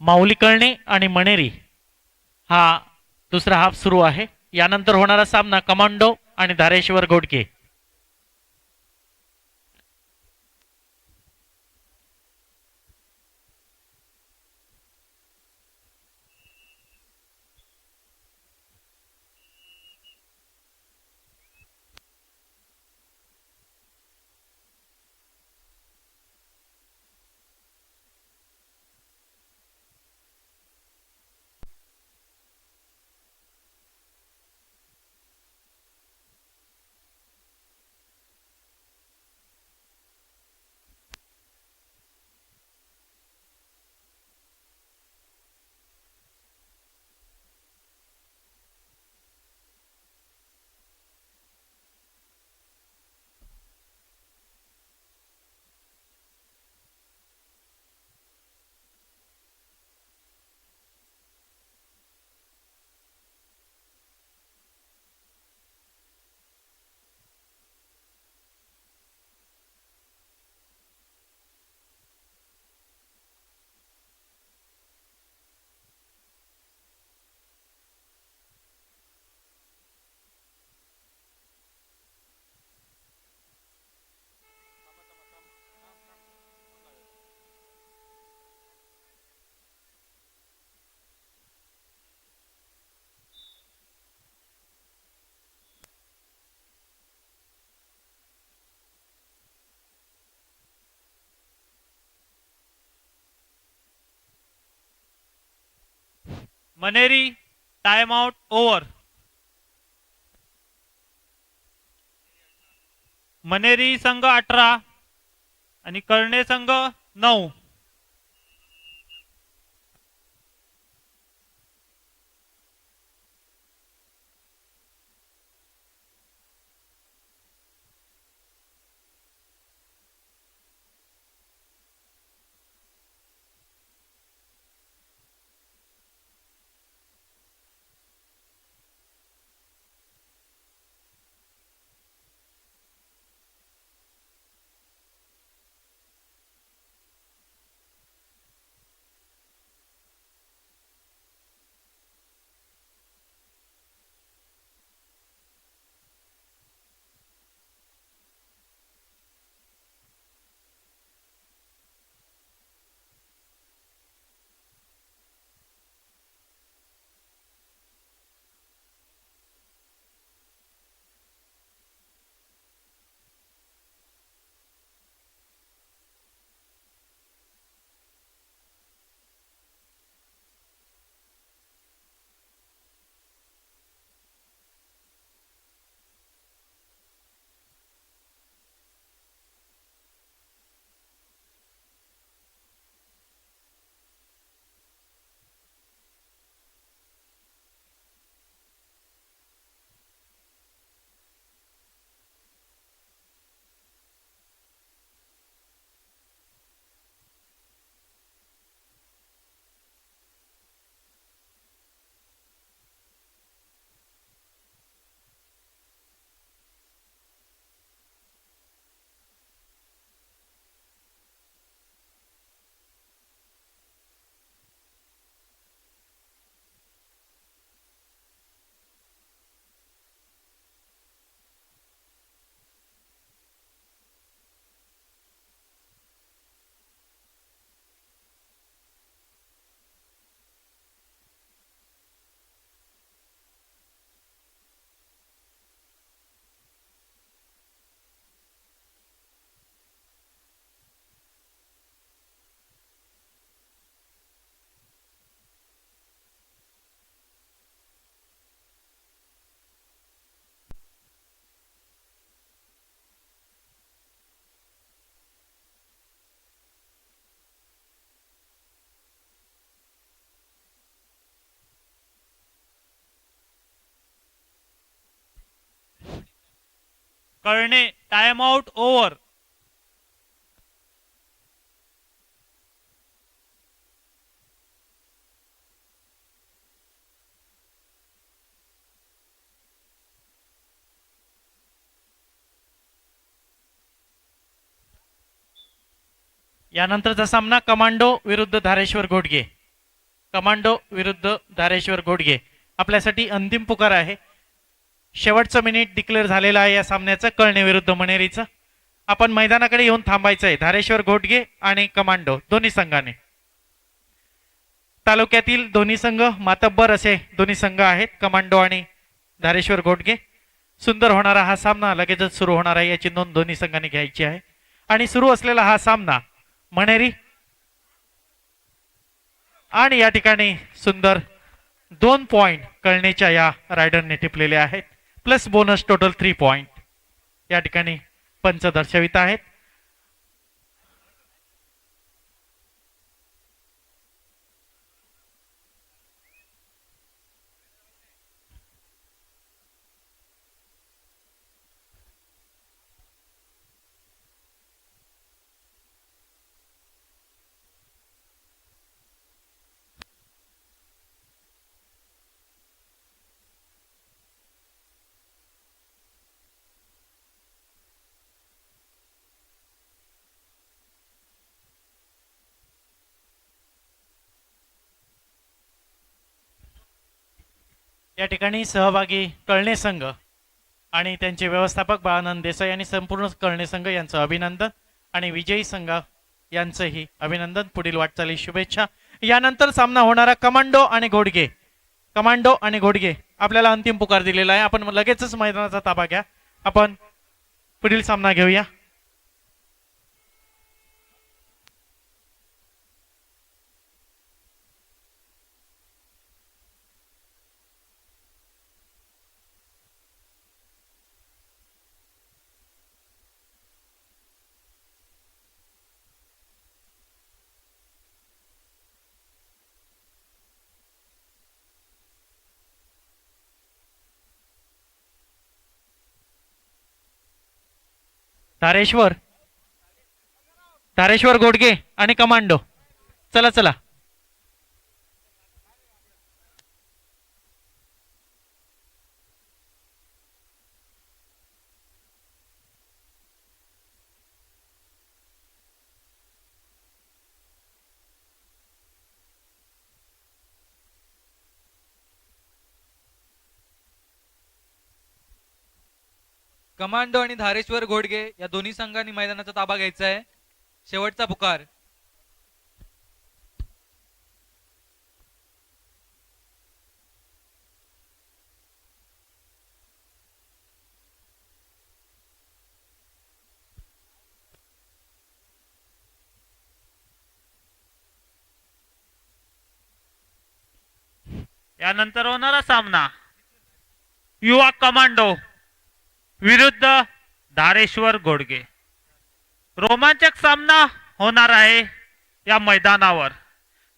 माऊली कळणे आणि मणेरी हा दुसरा हाफ सुरू आहे. यानंतर होणारा सामना कमांडो आणि धारेश्वर घोडके. मनेरी टाइम आउट ओव्हर. मनेरी संघ 18 आणि कळणे संघ 9. कळणे टाइम आउट ओव्हर. यानंतरचा सामना कमांडो विरुद्ध धारेश्वर घोडके. कमांडो विरुद्ध धारेश्वर घोडगे. आपल्यासाठी अंतिम पुकार आहे. शेवटचं मिनिट डिक्लेअर झालेलं आहे या सामन्याचं, कळणे विरुद्ध मनेरीचं. आपण मैदानाकडे येऊन थांबायचं आहे, धारेश्वर घोडगे आणि कमांडो दोन्ही संघाने. तालुक्यातील दोन्ही संघ मातब्बर असे दोन्ही संघ आहेत, कमांडो आणि धारेश्वर घोडगे. सुंदर होणारा हा सामना लगेचच सुरू होणार आहे, याची नोंद दोन्ही संघांनी घ्यायची आहे. आणि सुरू असलेला हा सामना मनेरी आणि या ठिकाणी सुंदर 2 पॉइंट कळणेच्या या रायडरने टिपलेले आहेत, प्लस बोनस टोटल 3 पॉइंट या ठिकाणी पंच दर्शवित आहेत. या ठिकाणी सहभागी कळणे संघ आणि त्यांचे व्यवस्थापक बाळानंद देसाई आणि संपूर्ण कळणे संघ यांचं अभिनंदन आणि विजयी संघ यांचंही अभिनंदन. पुढील वाटचाली शुभेच्छा. यानंतर सामना होणारा कमांडो आणि घोडगे. कमांडो आणि घोडगे आपल्याला अंतिम पुकार दिलेला आहे. आपण लगेचच मैदानाचा ताबा घ्या. आपण पुढील सामना घेऊया. धारेश्वर घोडगे आणि कमांडो. चला चला. कमांडो आणि धारेश्वर घोडगे या दोन्ही संघांनी मैदानाचा ताबा घ्यायचा आहे. शेवटचा पुकार. यानंतर होणारा सामना युवा कमांडो विरुद्ध धारेश्वर घोडगे. रोमांचक सामना होणार आहे या मैदानावर.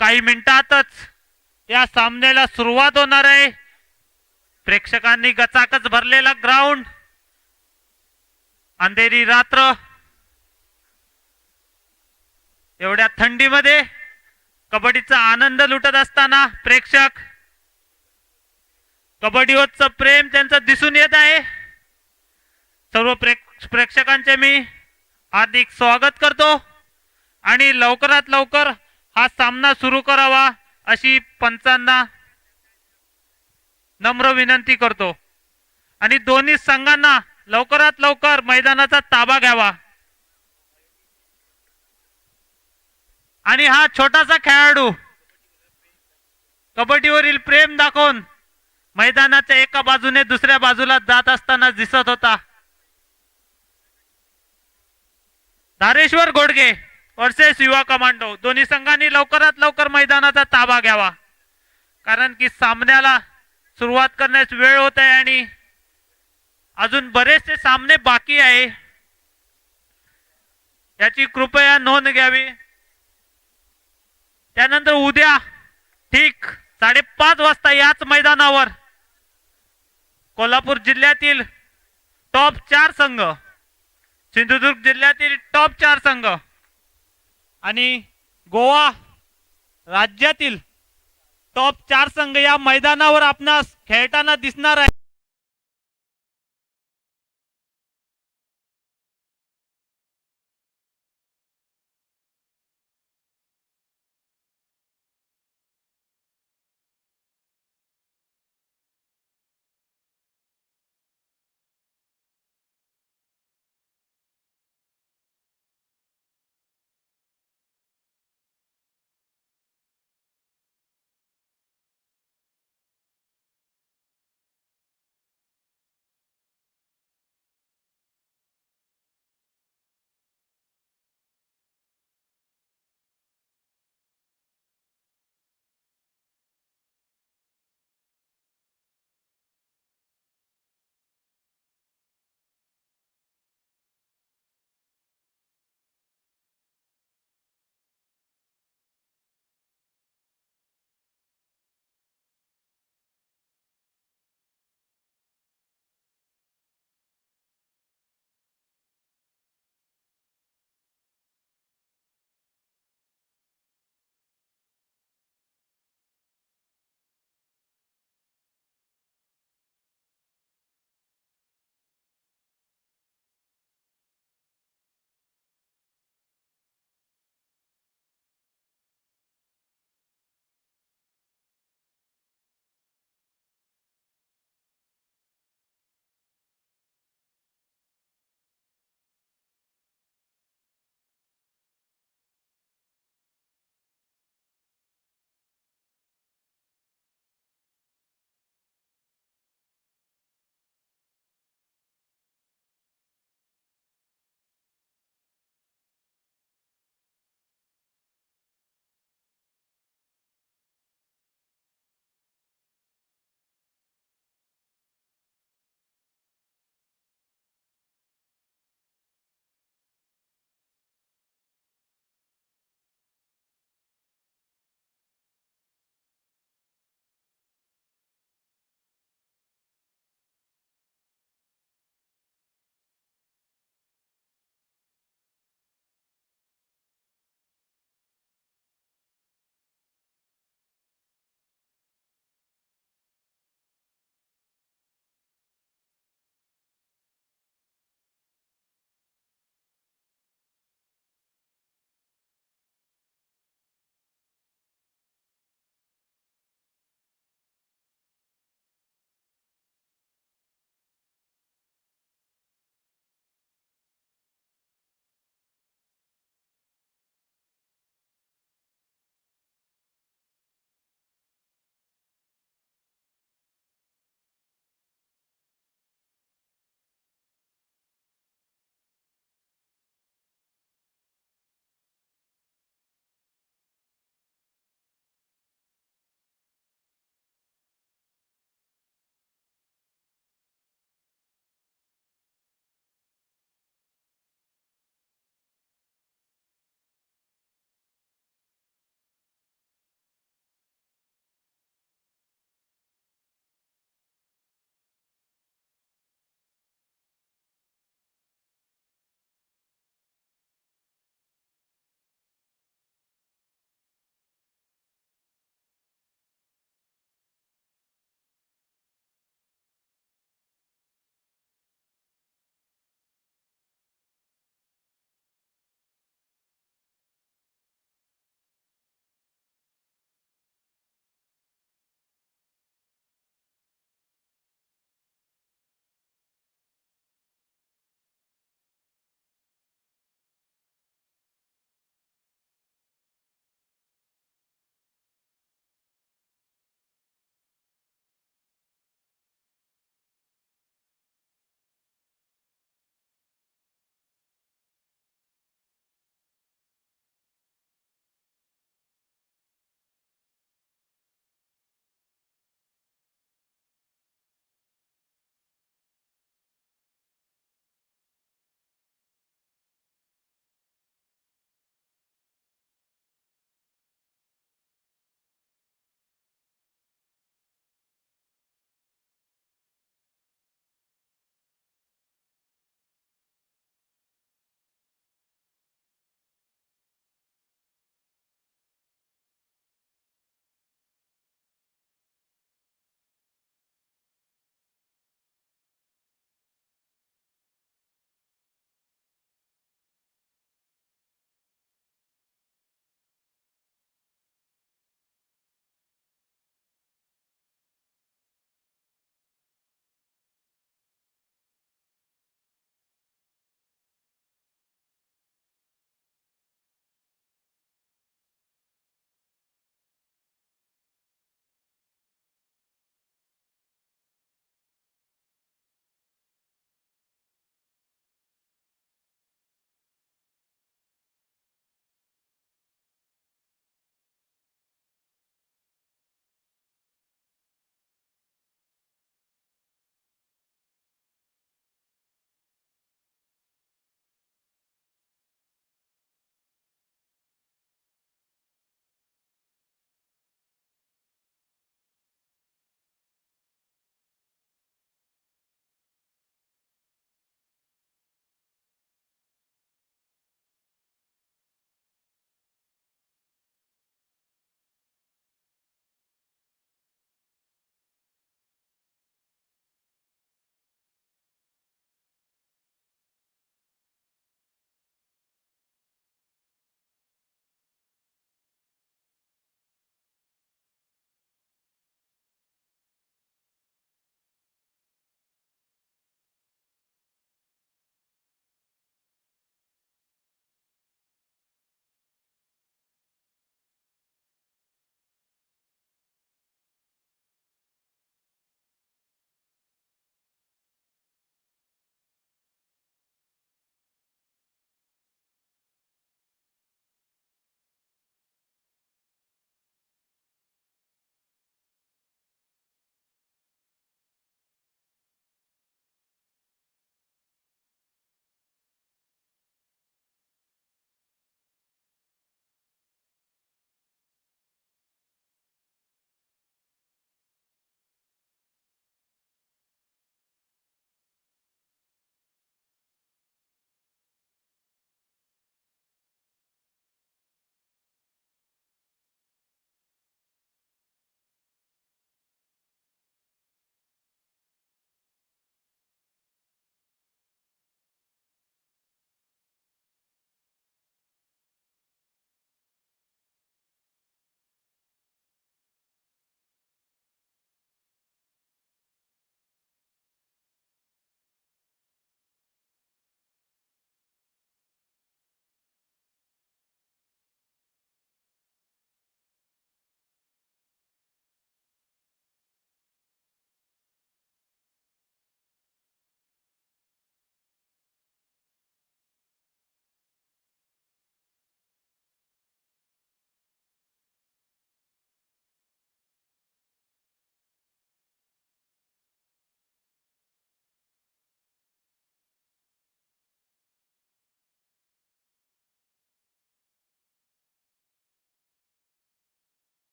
काही मिनिटातच या सामन्याला सुरुवात होणार आहे. प्रेक्षकांनी गचाकच भरलेला ग्राउंड, अंधेरी रात्र, एवढ्या थंडीमध्ये कबड्डीचा आनंद लुटत असताना प्रेक्षक कबड्डीवरचं प्रेम त्यांचं दिसून येत आहे. सर्व प्रेक्षकांचे मी हार्दिक स्वागत करतो आणि लवकरात लवकर हा सामना सुरू करावा अशी पंचांना नम्र विनंती करतो आणि दोन्ही संघांना लवकरात लवकर मैदानाचा ताबा घ्यावा. आणि हा छोटासा खेळाडू कबड्डीवरील प्रेम दाखवून मैदानाच्या एका बाजूने दुसऱ्या बाजूला जात असताना दिसत होता. धारेश्वर घोडगे वर्सेस युवा कमांडो. दोन्ही संघांनी लवकरात लवकर मैदानाचा ताबा घ्यावा, कारण की सामन्याला सुरुवात करण्यास वेळ होत आहे आणि अजून बरेचसे सामने बाकी आहे, याची कृपया नोंद घ्यावी. त्यानंतर उद्या ठीक 5:30 वाजता याच मैदानावर कोल्हापूर जिल्ह्यातील टॉप 4 संघ, सिंधुदुर्ग जिल्ह्यातील टॉप 4 संघ आणि गोवा राज्यातील टॉप 4 संघ या मैदानावर आपणास खेळताना दिसणार आहे.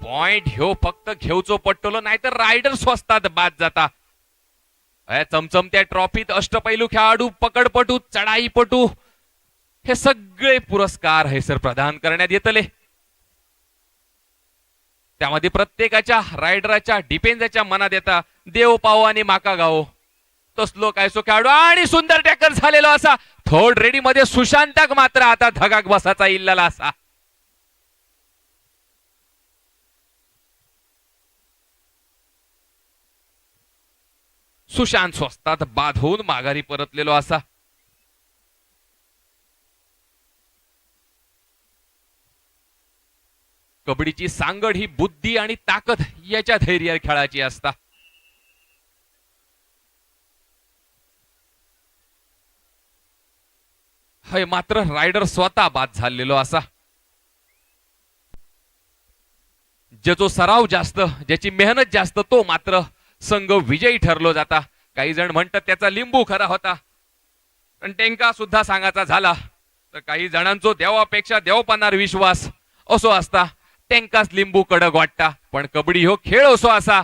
पॉइंट ह्यो फक्त घेऊचो पट्टलो नाहीतर रायडर स्वस्तात बाद जाता. चमचमत्या ट्रॉफीत अष्टपैलू खेळाडू, पकडपटू, चढाईपटू हे सगळे पुरस्कार हैसर प्रदान करण्यात येतले. त्यामध्ये प्रत्येकाच्या रायडराच्या डिफेन्सच्या मनात येता देव पाव आणि माका गाव तसलो कायसो खेळाडू आणि सुंदर टॅकल झालेलो असा. थर्ड रेडी मध्ये सुशांतक मात्र आता धगाक बसाचा इल्लाला असा. सुशांत स्वस्तात बाद होऊन माघारी परतलेलो असा. कबड्डीची सांगड ही बुद्धी आणि ताकद याच्या धैर्य खेळाची असता. हय मात्र रायडर स्वतः बाद झालेलो असा. ज्याचो सराव जास्त, ज्याची मेहनत जास्त तो मात्र संघ विजयी ठरलो जाता. काही जण म्हणतात त्याचा लिंबू खरा होता, पण टेंका सुद्धा सांगायचा झाला तर काही जणांचो देवापेक्षा देवपणावर विश्वास असो असता. टेंकाच लिंबू कडक वाटता, पण कबड्डी हो खेळ असो असा.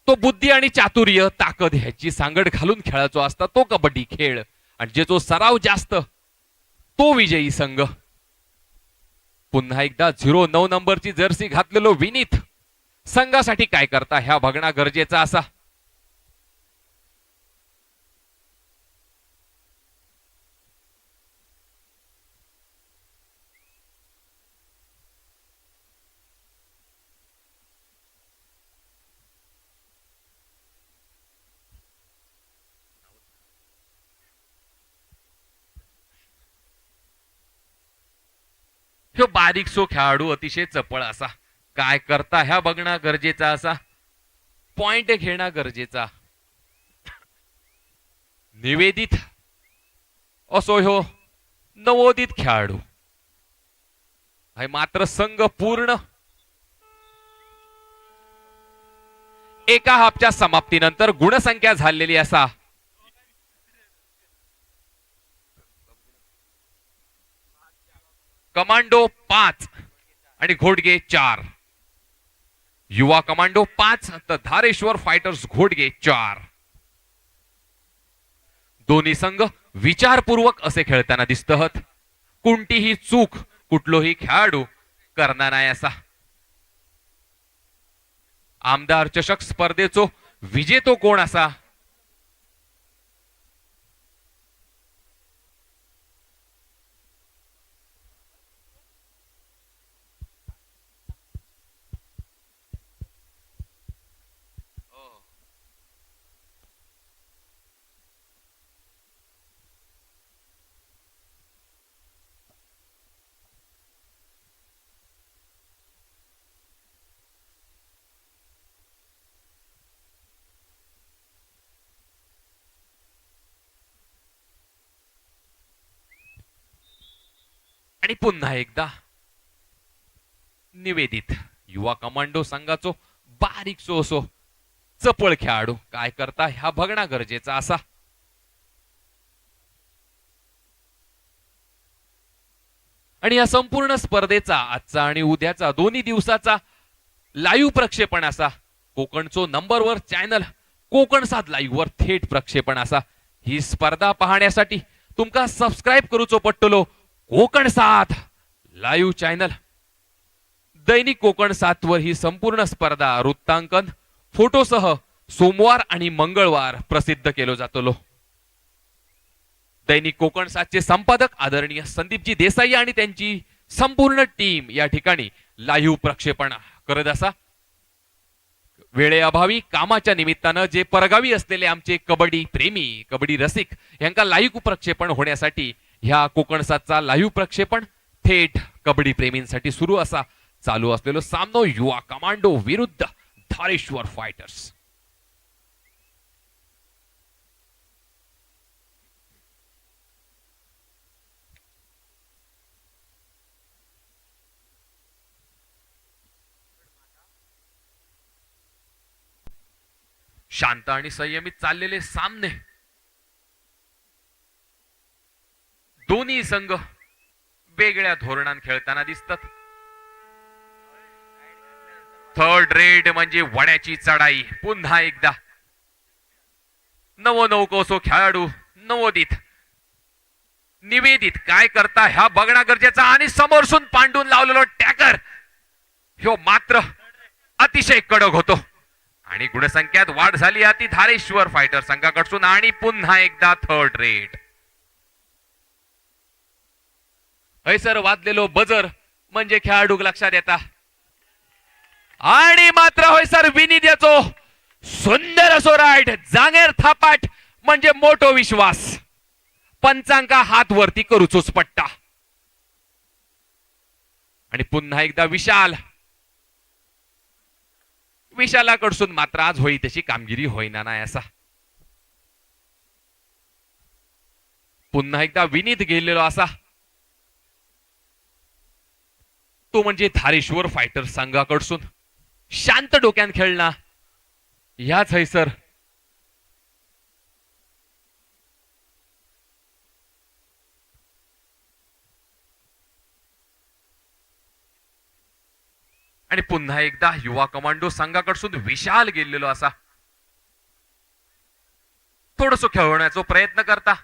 तो बुद्धी आणि चातुर्य ताकद ह्याची सांगड घालून खेळायचो असता तो कबड्डी खेळ. आणि ज्याचो सराव जास्त तो विजयी संघ. पुन्हा एकदा 09 नंबरची जर्सी घातलेलो विनीत संघासाठी काय करता ह्या बघणं गरजेचा असा. ह्यो बारीकसो खेळाडू अतिशय चपळ असा. काय करता ह्या बघणं गरजेचा असा. पॉइंट घेणं गरजेचा. निवेदित असो ह्यो नवोदित खेळाडू. मात्र संघ पूर्ण एका हाफच्या समाप्तीनंतर गुणसंख्या झालेली असा. कमांडो 5 आणि घोडगे 4. युवा कमांडो 5 तर धारेश्वर फायटर्स घोडगे 4. दोन्ही संघ विचारपूर्वक असे खेळताना दिसतात. कोणतीही चूक कुठलोही खेळाडू करणार नाही असा. आमदार चषक स्पर्धेचो विजेतो कोण असा. आणि पुन्हा एकदा निवेदित युवा कमांडो संघाचो बारीकसो असो चपळ खेळाडू काय करता ह्या बघणं गरजेचा असा. आणि या संपूर्ण स्पर्धेचा आजचा आणि उद्याचा दोन्ही दिवसाचा लाईव्ह प्रक्षेपण असा. कोकणचो नंबर 1 चॅनल कोकण सात लाईव्ह वर थेट प्रक्षेपण असा. ही स्पर्धा पाहण्यासाठी तुमका सबस्क्राईब करूचो पडटलो कोकण 7 लाईव्ह चॅनल. दैनिक कोकण 7 वर ही संपूर्ण स्पर्धा वृत्तांकन फोटोसह सोमवार आणि मंगळवार प्रसिद्ध केलो जातलो. दैनिक कोकण 7 चे संपादक आदरणीय संदीपजी देसाई आणि त्यांची संपूर्ण टीम या ठिकाणी लाईव्ह प्रक्षेपण करत असा. वेळेअभावी कामाच्या निमित्तानं जे परगावी असलेले आमचे कबड्डी प्रेमी कबड्डी रसिक यांना लाईव्ह प्रक्षेपण होण्यासाठी ह्या कोकण 7चा लाईव्ह प्रक्षेपण थेट कबड्डी प्रेमींसाठी सुरू असा. चालू असलेलो सामनो युवा कमांडो विरुद्ध धारेश्वर फायटर्स. शांत आणि संयमित चाललेले सामने. दोन्ही संघ वेगळ्या धोरणान खेळताना दिसतात. थर्ड रेड म्हणजे वड्याची चढाई. पुन्हा एकदा नवनौकोसो खेळाडू नवोदित निवेदित काय करता ह्या बघणं गरजेचा. आणि समोरसून पांडून लावलेलो टॅकर ह्यो मात्र अतिशय कडक होतो आणि गुणसंख्यात वाढ झाली आहे ती धारेश्वर फायटर संघाकडून. आणि पुन्हा एकदा थर्ड रेड. हैसर वाजलेलो बजर म्हणजे खेळाडू लक्षात येता. आणि मात्र होय सर विनीत याचो सुंदर असो राईट जांगेर थापाट म्हणजे मोठो विश्वास. पंचांका हात वरती करूचोच पट्टा. आणि पुन्हा एकदा विशालाकडसून मात्र आज होई तशी कामगिरी होईना नाही असा. पुन्हा एकदा विनीत गेलेलो असा तो म्हणजे धारेश्वर फायटर संघाकडसून शांत डोक्यान खेळणा याच हैसर आणि पुन्हा एकदा युवा कमांडो संघाकडसून विशाल गेलेलो असा थोडस खेळवण्याचा प्रयत्न करता.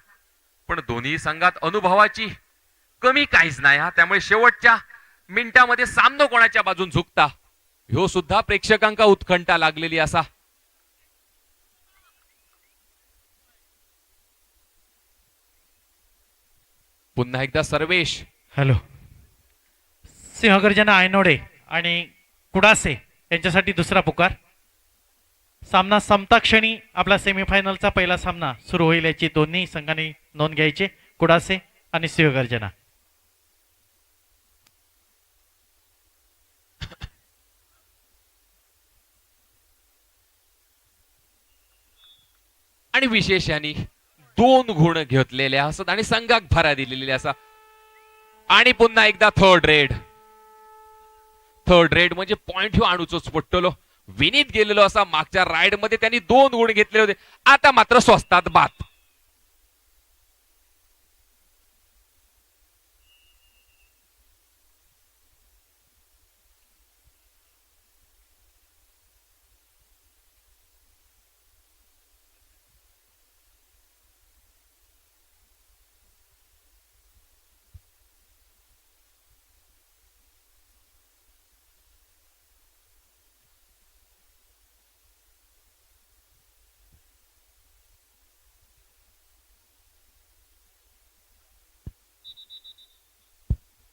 पण दोन्ही संघात अनुभवाची कमी काहीच नाही हा. त्यामुळे शेवटच्या मिनिटामध्ये सामनो कोणाच्या बाजून झुकता ह्यो सुद्धा प्रेक्षकांका उत्कंठा लागलेली असा. पुन्हा एकदा सर्वेश हॅलो. सिंहगर्जना आयनोडे आणि कुडासे यांच्यासाठी दुसरा पुकार. सामना संपता क्षणी आपला सेमीफायनलचा पहिला सामना सुरू होईल याची दोन्ही संघांनी नोंद घ्यायची. कुडासे आणि सिंहगर्जना. आणि विशेष यांनी 2 गुण घेतलेले असत आणि संघाक भरा दिलेली असा. आणि पुन्हा एकदा थर्ड रेड म्हणजे पॉइंट ह्यो आणूचोच पडटलो. विनीत गेलेलो असा मागच्या राईड मध्ये त्यांनी 2 गुण घेतले होते. आता मात्र स्वस्तात बात.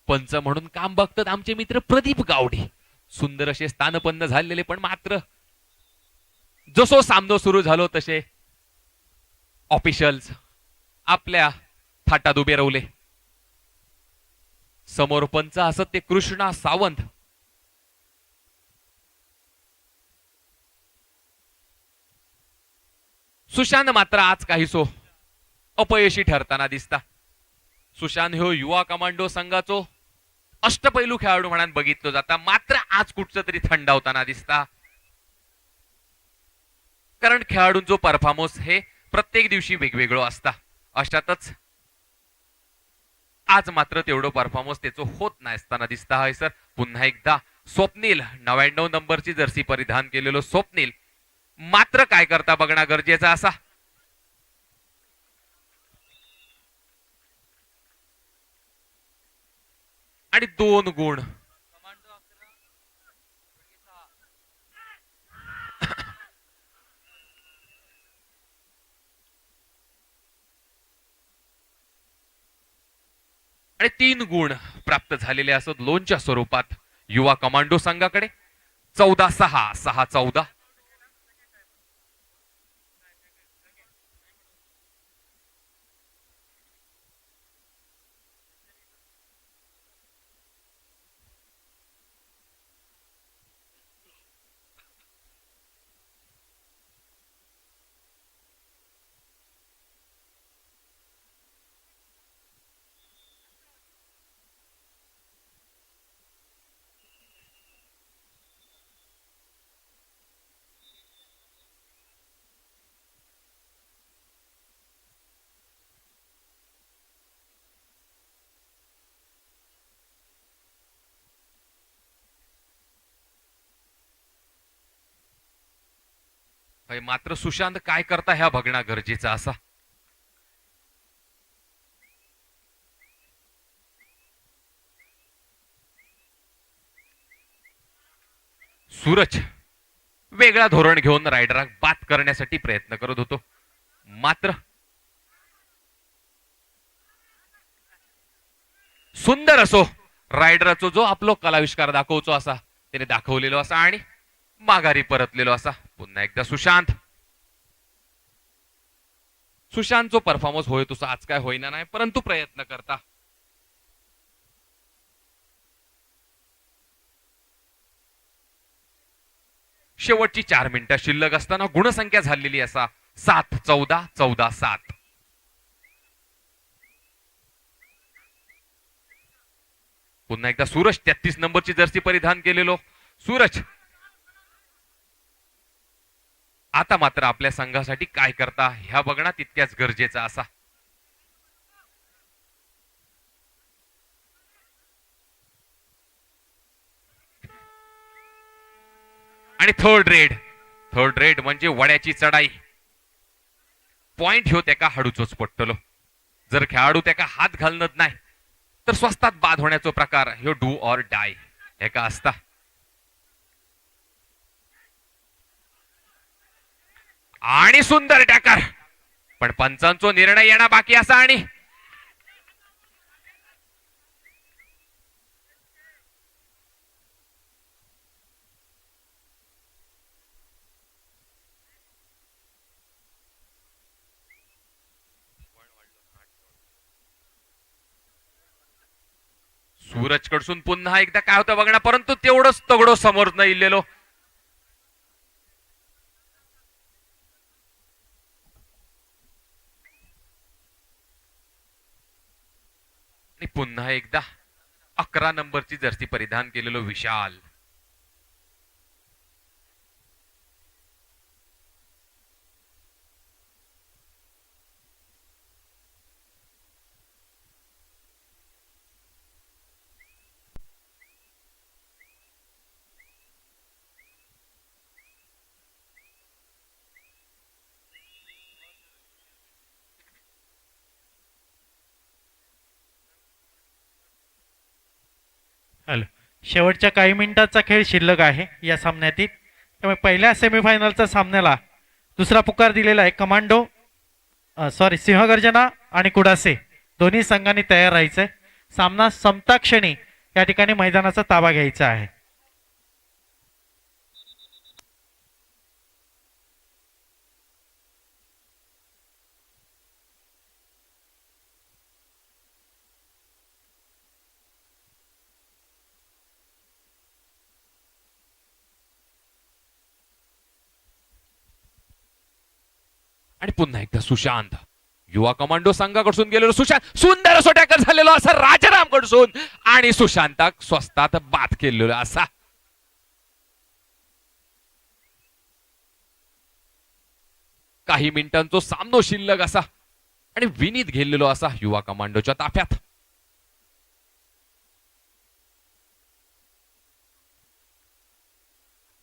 पंच म्हणून काम बघतात आमचे मित्र प्रदीप गावडे. सुंदर असे स्थानपन्न झालेले पण मात्र जसो सामनो सुरू झालो तसे ऑफिशियल्स आपल्या थाटात उभे रावले. समोर पंच असत ते कृष्णा सावंत. सुशांत मात्र आज काहीसो अपयशी ठरताना दिसता. सुशांत ह्यो युवा कमांडो संघाचो अष्टपैलू खेळाडू म्हणून बघितलो जाता. मात्र आज कुठचं तरी थंडावताना दिसता. कारण खेळाडूंचो परफॉर्मन्स हे प्रत्येक दिवशी वेगवेगळो असता. अशातच आज मात्र तेवढं परफॉर्मन्स त्याचं होत नसताना दिसता. हाय सर पुन्हा एकदा स्वप्नील 99 नंबरची जर्सी परिधान केलेलो स्वप्नील मात्र काय करता बघणं गरजेचं असा. आणि 2 गुण आणि 3 गुण प्राप्त झालेले असत लोनच्या स्वरूपात युवा कमांडो संघाकडे. 14-6 6-14. मात्र सुशांत काय करता ह्या बघणं गरजेचा असा. सूरज वेगळा धोरण घेऊन रायडराक बाद करण्यासाठी प्रयत्न करत होतो, मात्र सुंदर असो रायडराचो जो आपलो कलाविष्कार दाखवचो असा त्याने दाखवलेलो असा आणि माघारी परतलेलो असा. पुन्हा एकदा सुशांतचो परफॉर्मन्स होय तुसा आज काय होईना नाही, परंतु प्रयत्न करता. शेवटची 4 मिनिटं शिल्लक असताना गुणसंख्या झालेली असा 7-14, 14-7. पुन्हा एकदा सूरज 33 नंबरची जर्सी परिधान केलेलो सूरज आता मात्र आपल्या संघासाठी काय करता ह्या बघणं तितक्याच गरजेचा असा. आणि थर्ड रेड म्हणजे वड्याची चढाई. पॉइंट ह्यो त्याका हाडूचोच पडटलो. जर खेळाडू त्याका हात घालनत नाही तर स्वस्तात बाद होण्याचा प्रकार ह्यो डू ऑर डाय एका असता. आणि सुंदर टॅकर, पण पंचांचो निर्णय येणं बाकी असा. आणि सूरज कडसून पुन्हा एकदा काय होतं बघणं, परंतु तेवढंच तगडो समोर न इल्लेलो. आणि पुन्हा एकदा 11 नंबरची जर्सी परिधान केलेलो विशाल. हॅलो, शेवटच्या काही मिनिटांचा खेळ शिल्लक आहे या सामन्यातील. त्यामुळे पहिल्या सेमीफायनलच्या सामन्याला दुसरा पुकार दिलेला आहे. सिंहगर्जना आणि कुडासे दोन्ही संघांनी तयार राहायचंय. सामना संपता क्षणी या ठिकाणी मैदानाचा ताबा घ्यायचा आहे. आणि पुन्हा एकदा सुशांत युवा कमांडो संघाकडून गेलेलो सुशांत सुंदर असो टॅकल झालेलो असा राजाराम कडसून आणि सुशांताक स्वस्तात बाद केलेलो असा. काही मिनिटांचो सामनो शिल्लक असा आणि विनीत गेलेलो असा युवा कमांडोच्या ताफ्यात.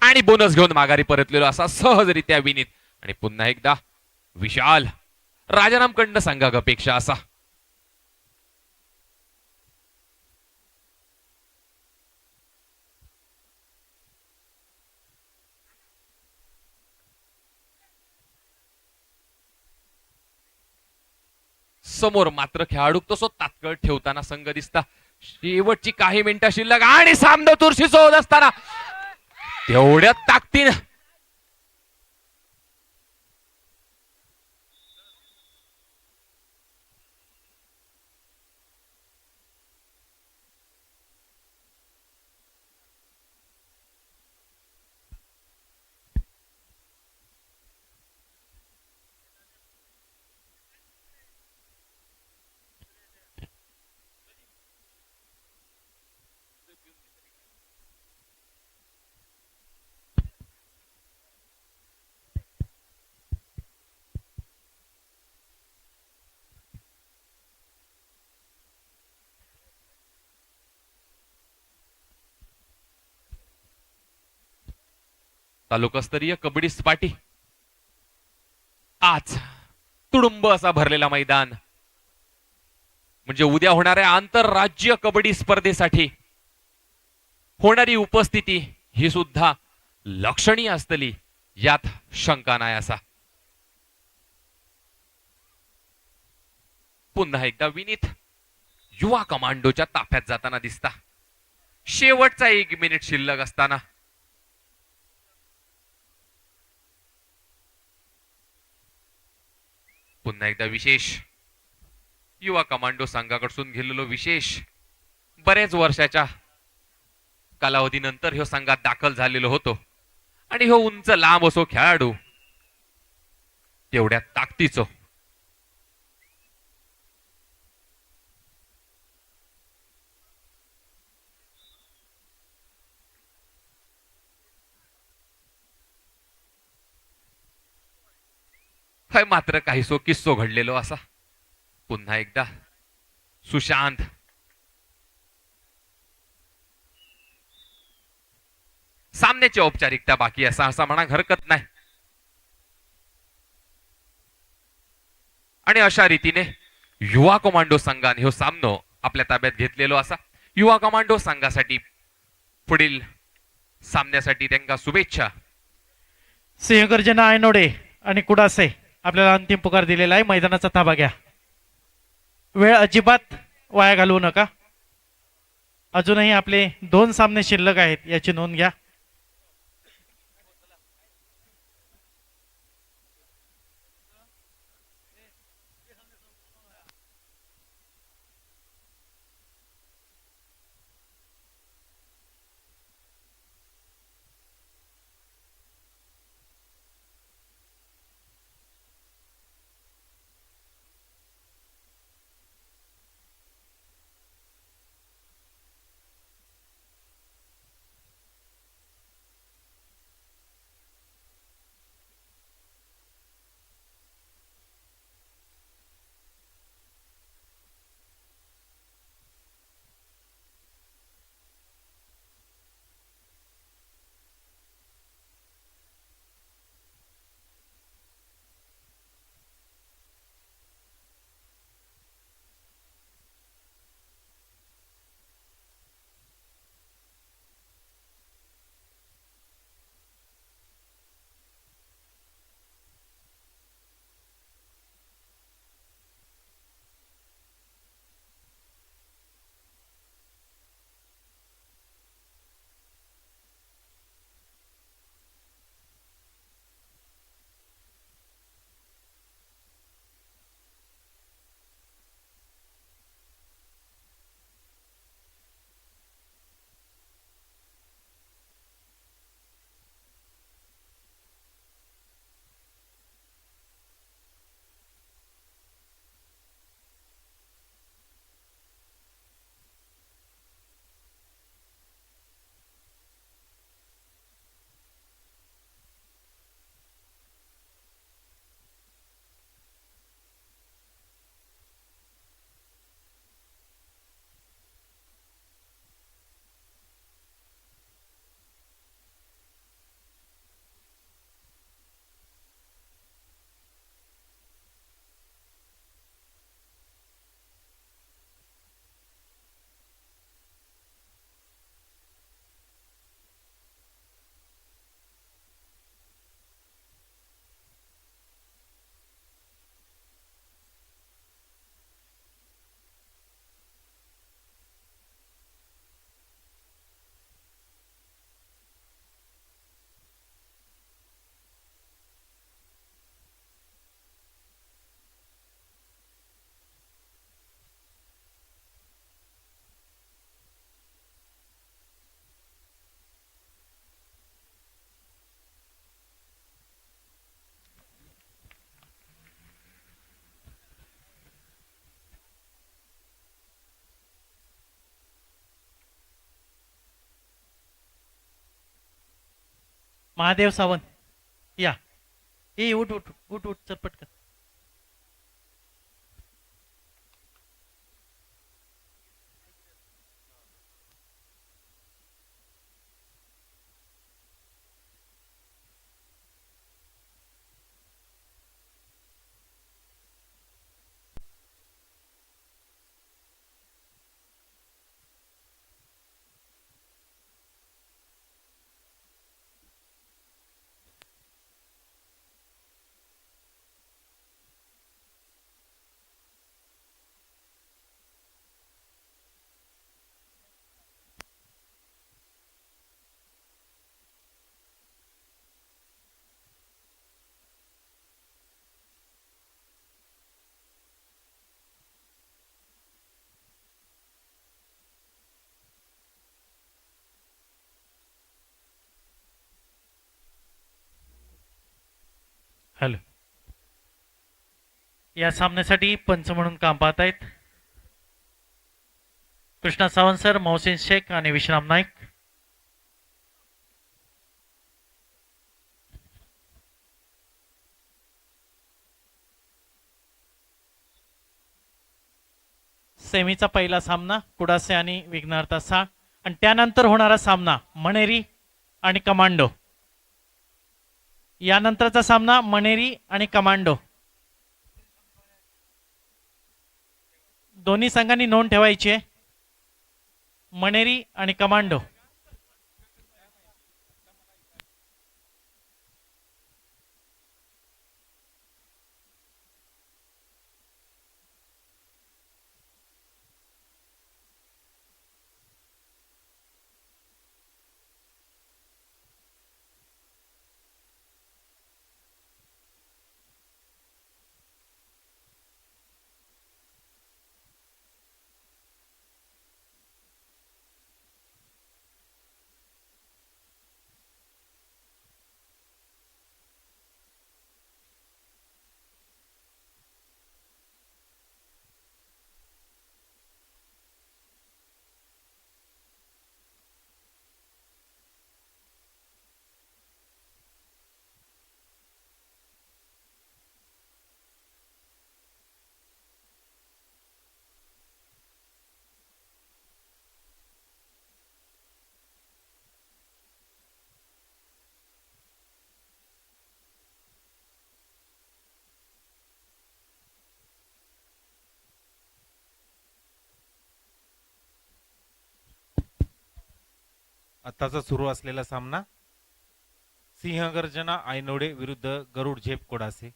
आणि बोनस घेऊन माघारी परतलेलो असा सहजरित्या विनीत. आणि पुन्हा एकदा विशाल राजाराम कडनं संघाक अपेक्षा असा. समोर मात्र खेळाडूक तसो तात्काळ ठेवताना संघ दिसता. शेवटची काही मिनिटं शिल्लक आणि सामना चुरशीचो होत असताना तेवढ्या ताकदीनं तालुकास्तरीय कबड्डी सपाटी आज तुडुंब असा भरलेला मैदान, म्हणजे उद्या होणाऱ्या आंतरराज्य कबड्डी स्पर्धेसाठी होणारी उपस्थिती ही सुद्धा लक्षणीय असतली, यात शंका नाही असा. पुन्हा एकदा विनीत युवा कमांडोच्या ताफ्यात जाताना दिसता. शेवटचा 1 मिनिट शिल्लक असताना पुन्हा एकदा विशेष युवा कमांडो संघाकडून गेलेलो विशेष बरेच वर्षाच्या कालावधीनंतर ह्यो संघात दाखल झालेलो होतो आणि ह्यो उंच लांब असो खेळाडू तेवढ्या ताकदीचो. काय मात्र काहीसो किस्सो घडलेलो असा. पुन्हा एकदा सुशांत सामन्याची औपचारिकता बाकी असा असा म्हणा हरकत नाही. आणि अशा रीतीने युवा कमांडो संघाने ह्यो सामनो आपल्या ताब्यात घेतलेलो असा. युवा कमांडो संघासाठी पुढील सामन्यासाठी त्यांना शुभेच्छा. सिंहगर्जना आयनोडे आणि कुडासे आपल्याला अंतिम पुकार दिलेला आहे. मैदानाचा ताबा घ्या. वेळ अजिबात वाया घालवू नका. अजूनही आपले 2 सामने शिल्लक आहेत, याची नोंद घ्या. महादेव सावंत या. ए उठ उठ उठ उठ चल पटकन. हॅलो. या सामन्यासाठी पंच म्हणून काम पाहत आहेत कृष्णा सावंत सर, मोहसिन शेख आणि विश्राम नाईक. सेमीचा पहिला सामना कुडासे आणि विघ्नहर्ता सा, आणि त्यानंतर होणारा सामना मणेरी आणि कमांडो. यानंतरचा सामना मणेरी आणि कमांडो. दोन्ही संघांनी नोंद ठेवायची आहे. मणेरी आणि कमांडो. आताचा सुरू असलेला सामना सिंहगर्जना आयनोडे विरुद्ध गरुड झेप कोडासे.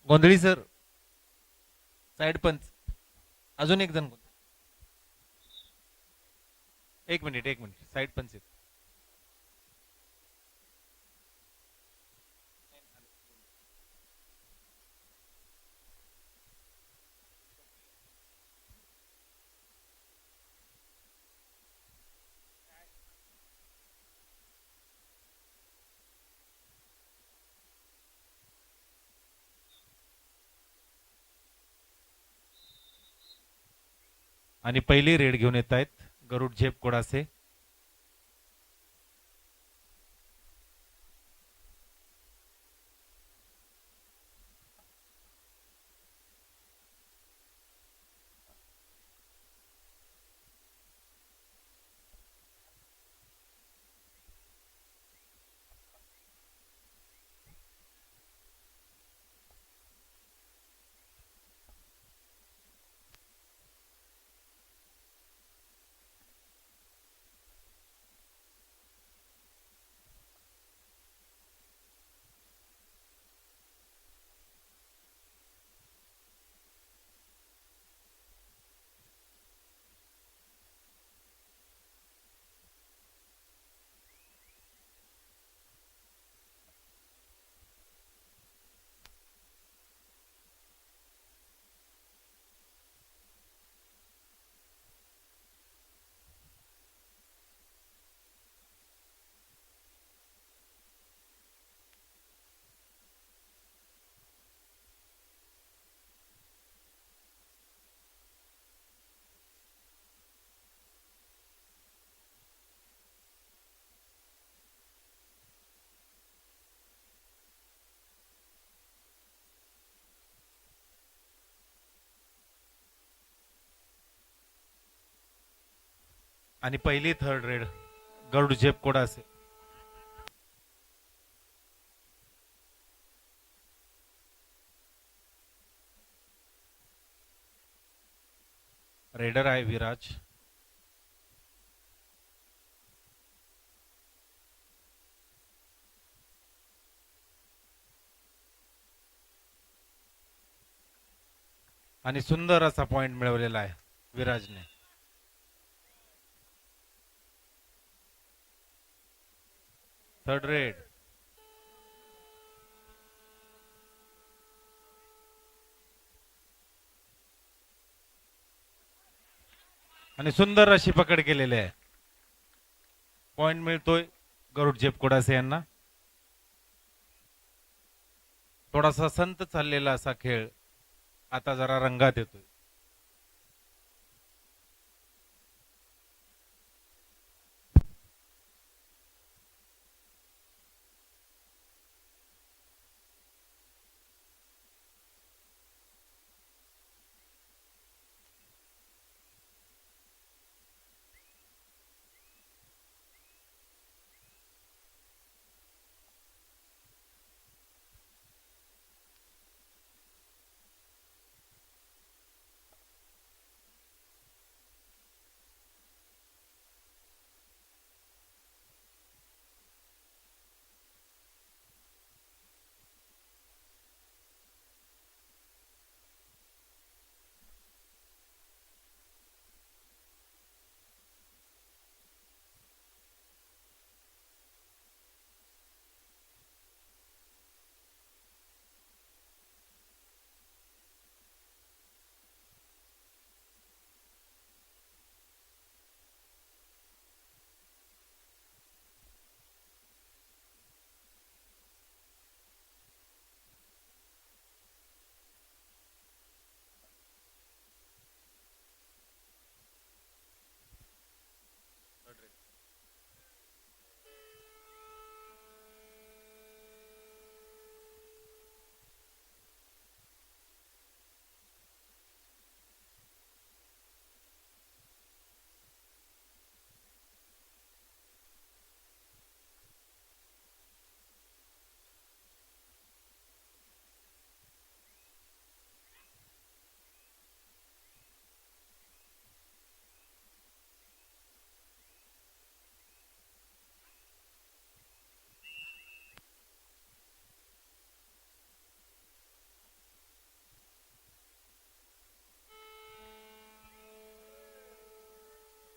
गोंधळी सर, साइड पंच. अजून एक जण. एक मिनिट साइड पंच आहेत. आणि पहिली रेड घेऊन येत आहेत गरुड झेप कोडासे. आणि पहिली थर्ड रेड गरुड झेप कोडासे. रेडर आहे विराज. आणि सुंदर असा पॉइंट मिळवलेला आहे विराजने. Third red. आणि सुंदर अशी पकड केलेली आहे. पॉइंट मिळतोय गरुड झेप कोडासे यांना. थोडासा संत चाललेला असा खेळ आता जरा रंगात येतोय.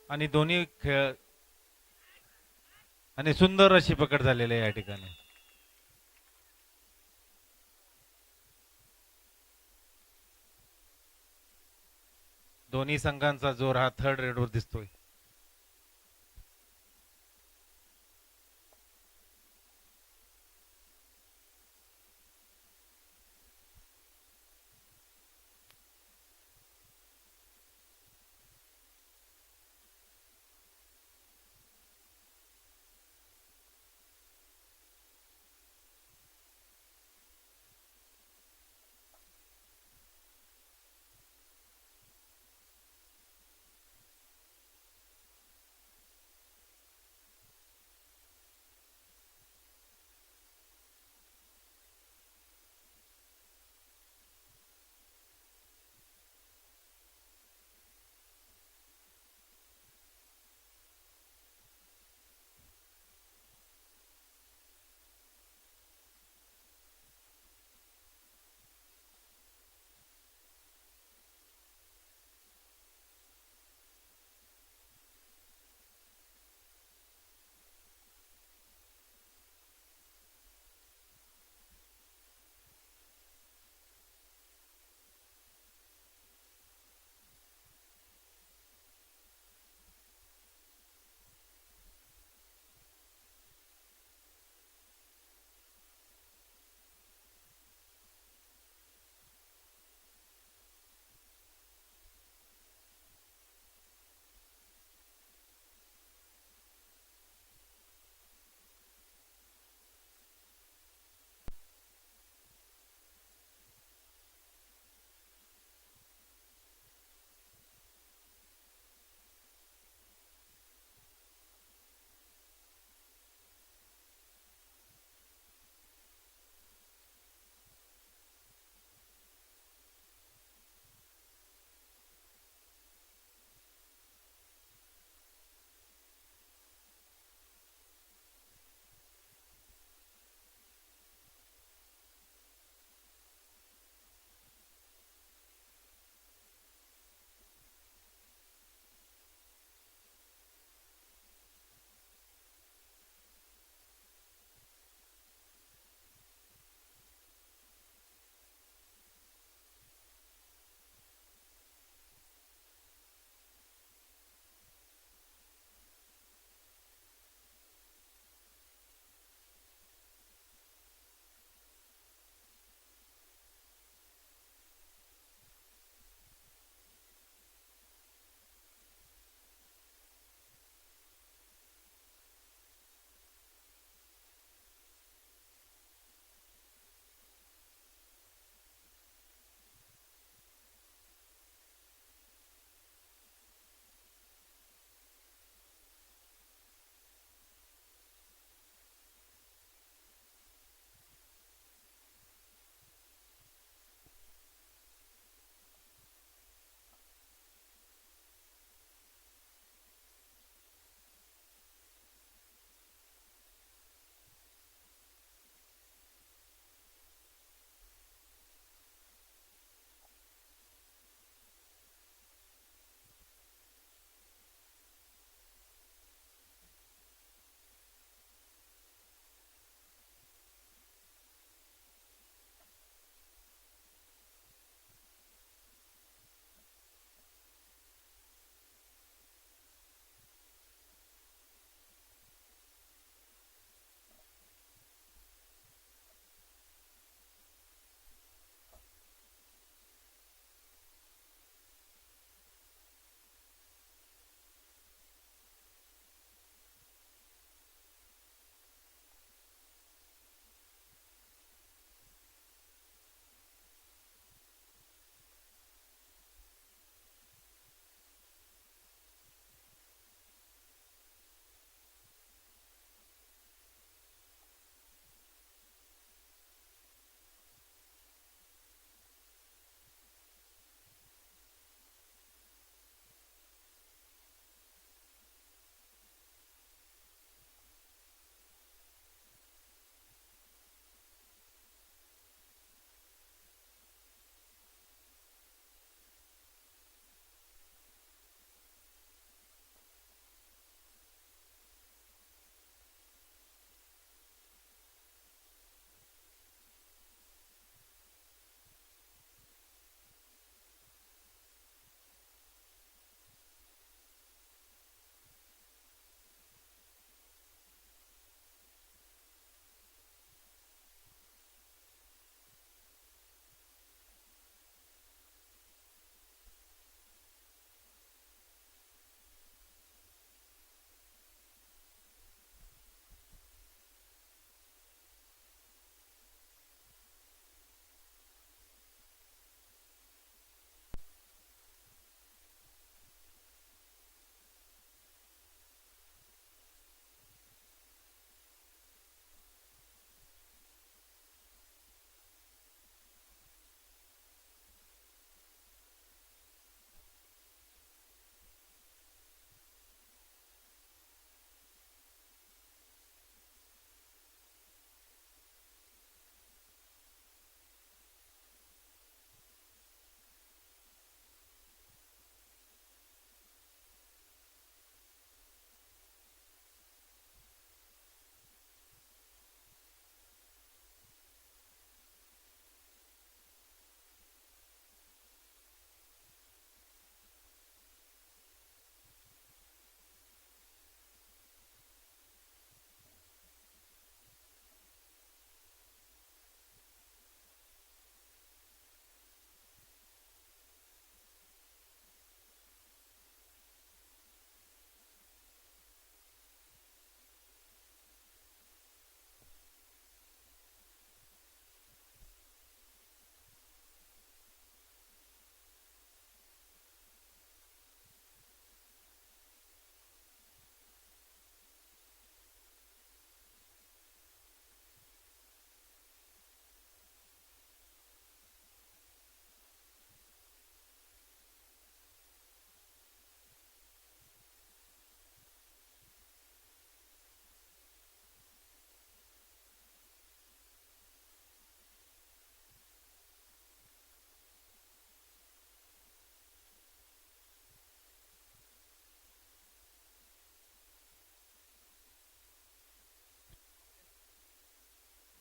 आणि दोन्ही खेळ आणि सुंदर अशी पकड झालेली आहे या ठिकाणी. दोन्ही संघांचा जोर हा थर्ड रेडवर दिसतोय.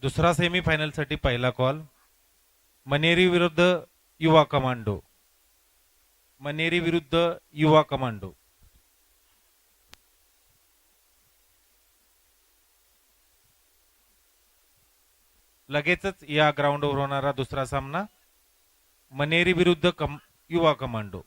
दुसरा सेमीफायनलसाठी पहिला कॉल मनेरी विरुद्ध युवा कमांडो. मनेरी विरुद्ध युवा कमांडो. लगेचच या ग्राउंडवर होणारा दुसरा सामना मनेरी विरुद्ध युवा कमांडो.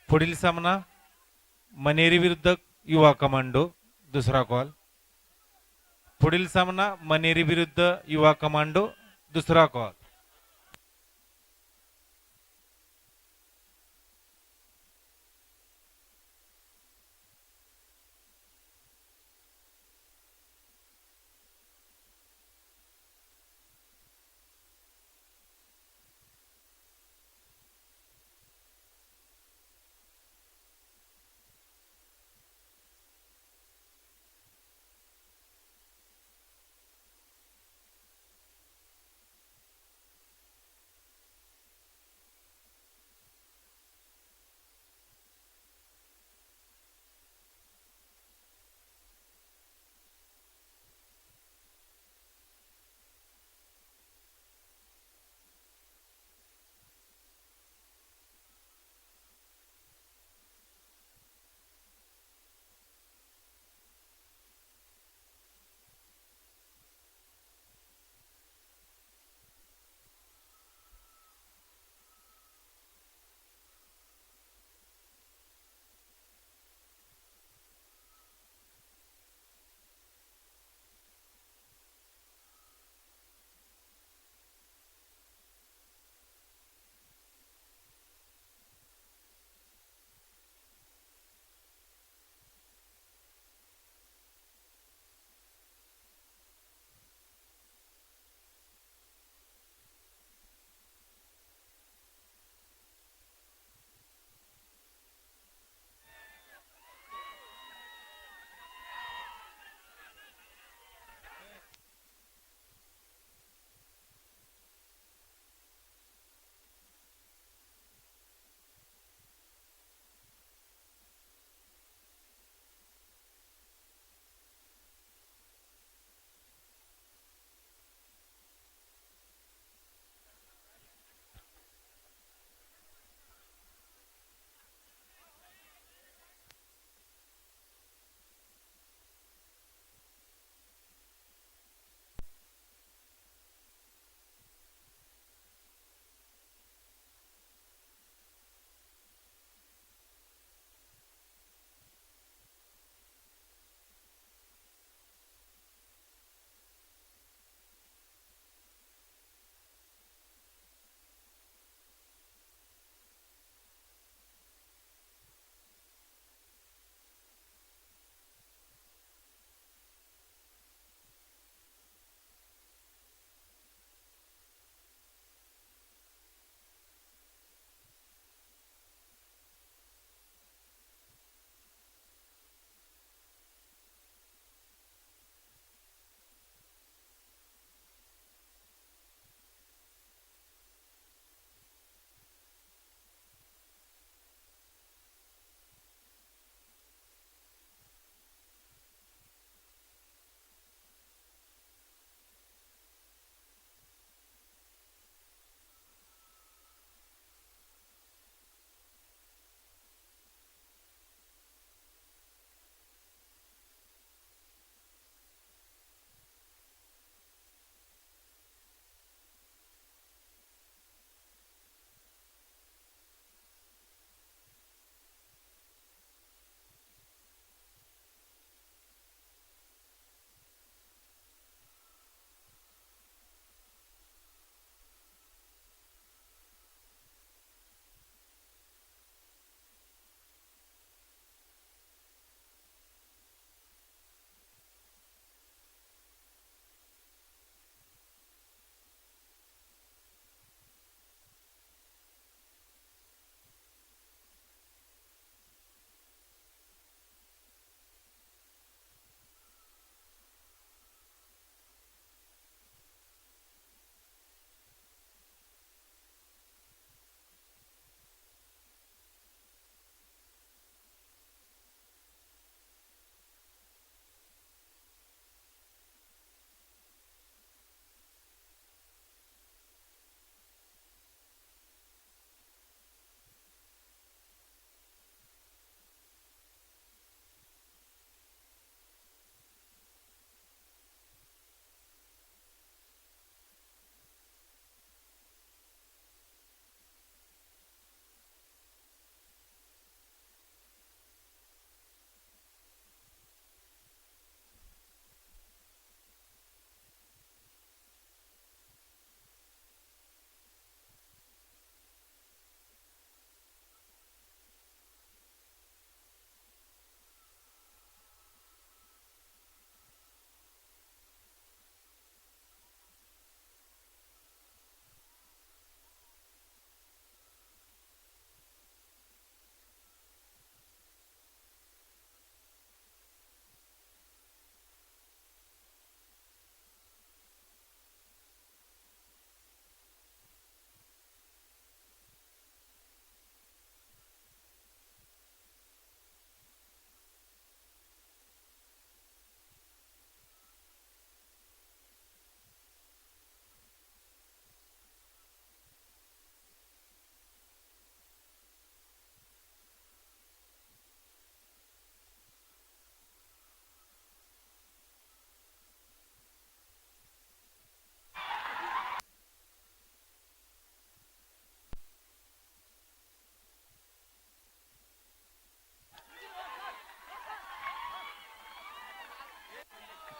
पुढील सामना मनेरी विरुद्ध युवा कमांडो, दुसरा कॉल. पुढील सामना मनेरी विरुद्ध युवा कमांडो, दुसरा कॉल.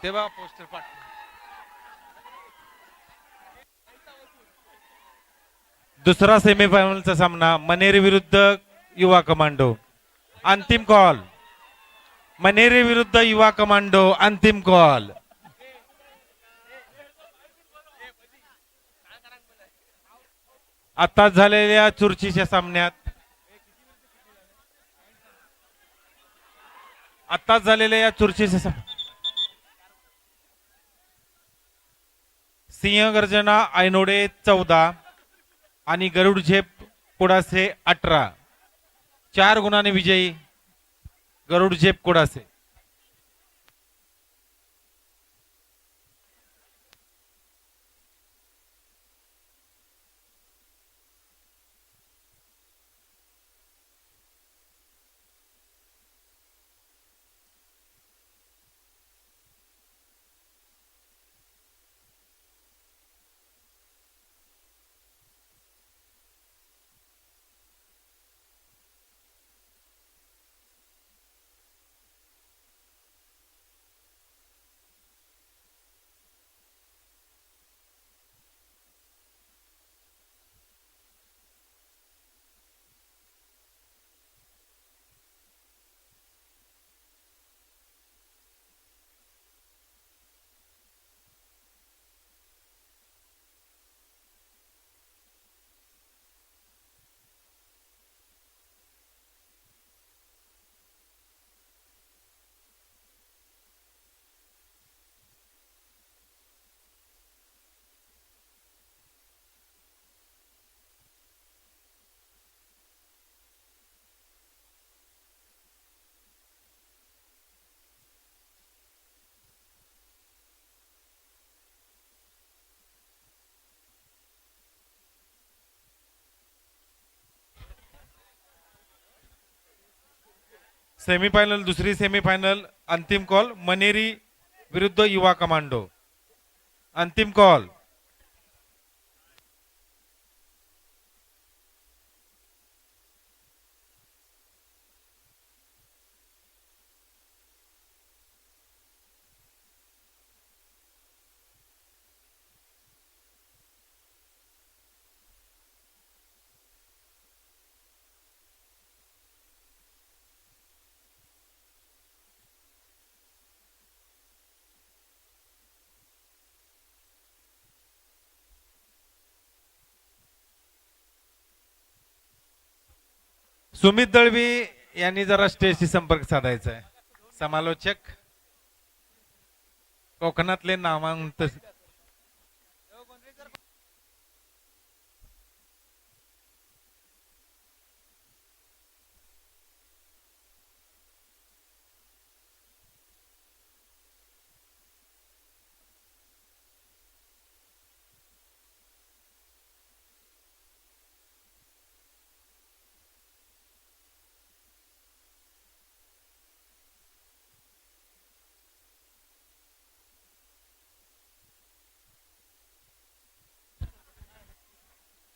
तेव्हा पोस्टर पाठ. दुसरा सेमीफायनलचा सामना मनेरी विरुद्ध युवा कमांडो. अंतिम कॉल. मनेरी विरुद्ध युवा कमांडो. अंतिम कॉल. आता झालेल्या चुरशीच्या सामन्यात आताच झालेल्या या चुरशीच्या सिंहगर्जना ऐनोडे 14 आणि गरुड झेप कुडासे 18. 4 गुणाने विजयी गरुड झेप कुडासे. सेमीफायनल दुसरी सेमीफायनल अंतिम कॉल मनेरी विरुद्ध युवा कमांडो. अंतिम कॉल. सुमित दळवी यांनी जरा स्टेजशी संपर्क साधायचा आहे. समालोचक कोकणातले नामांकित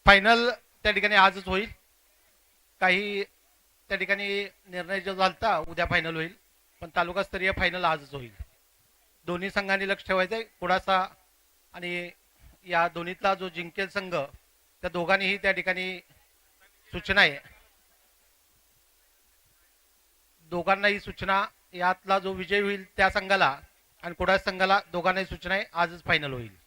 फायनल त्या ठिकाणी आजच होईल. काही त्या ठिकाणी निर्णय जो झालता उद्या फायनल होईल, पण तालुकास्तरीय फायनल आजच होईल. दोन्ही संघांनी लक्ष ठेवायचंय. कुडासा आणि या दोन्हीतला जो जिंकेल संघ त्या दोघांनीही त्या ठिकाणी सूचना आहे. दोघांनाही सूचना यातला जो विजय होईल त्या संघाला आणि कुडास संघाला दोघांनाही सूचना आहे आजच फायनल होईल.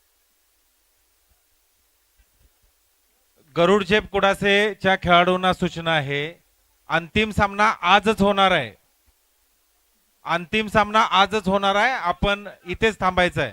गरुड झेप कुडासेच्या खेळाडूंना सूचना आहे अंतिम सामना आजच होणार आहे. अंतिम सामना आजच होणार आहे. आपण इथेच थांबायचं आहे.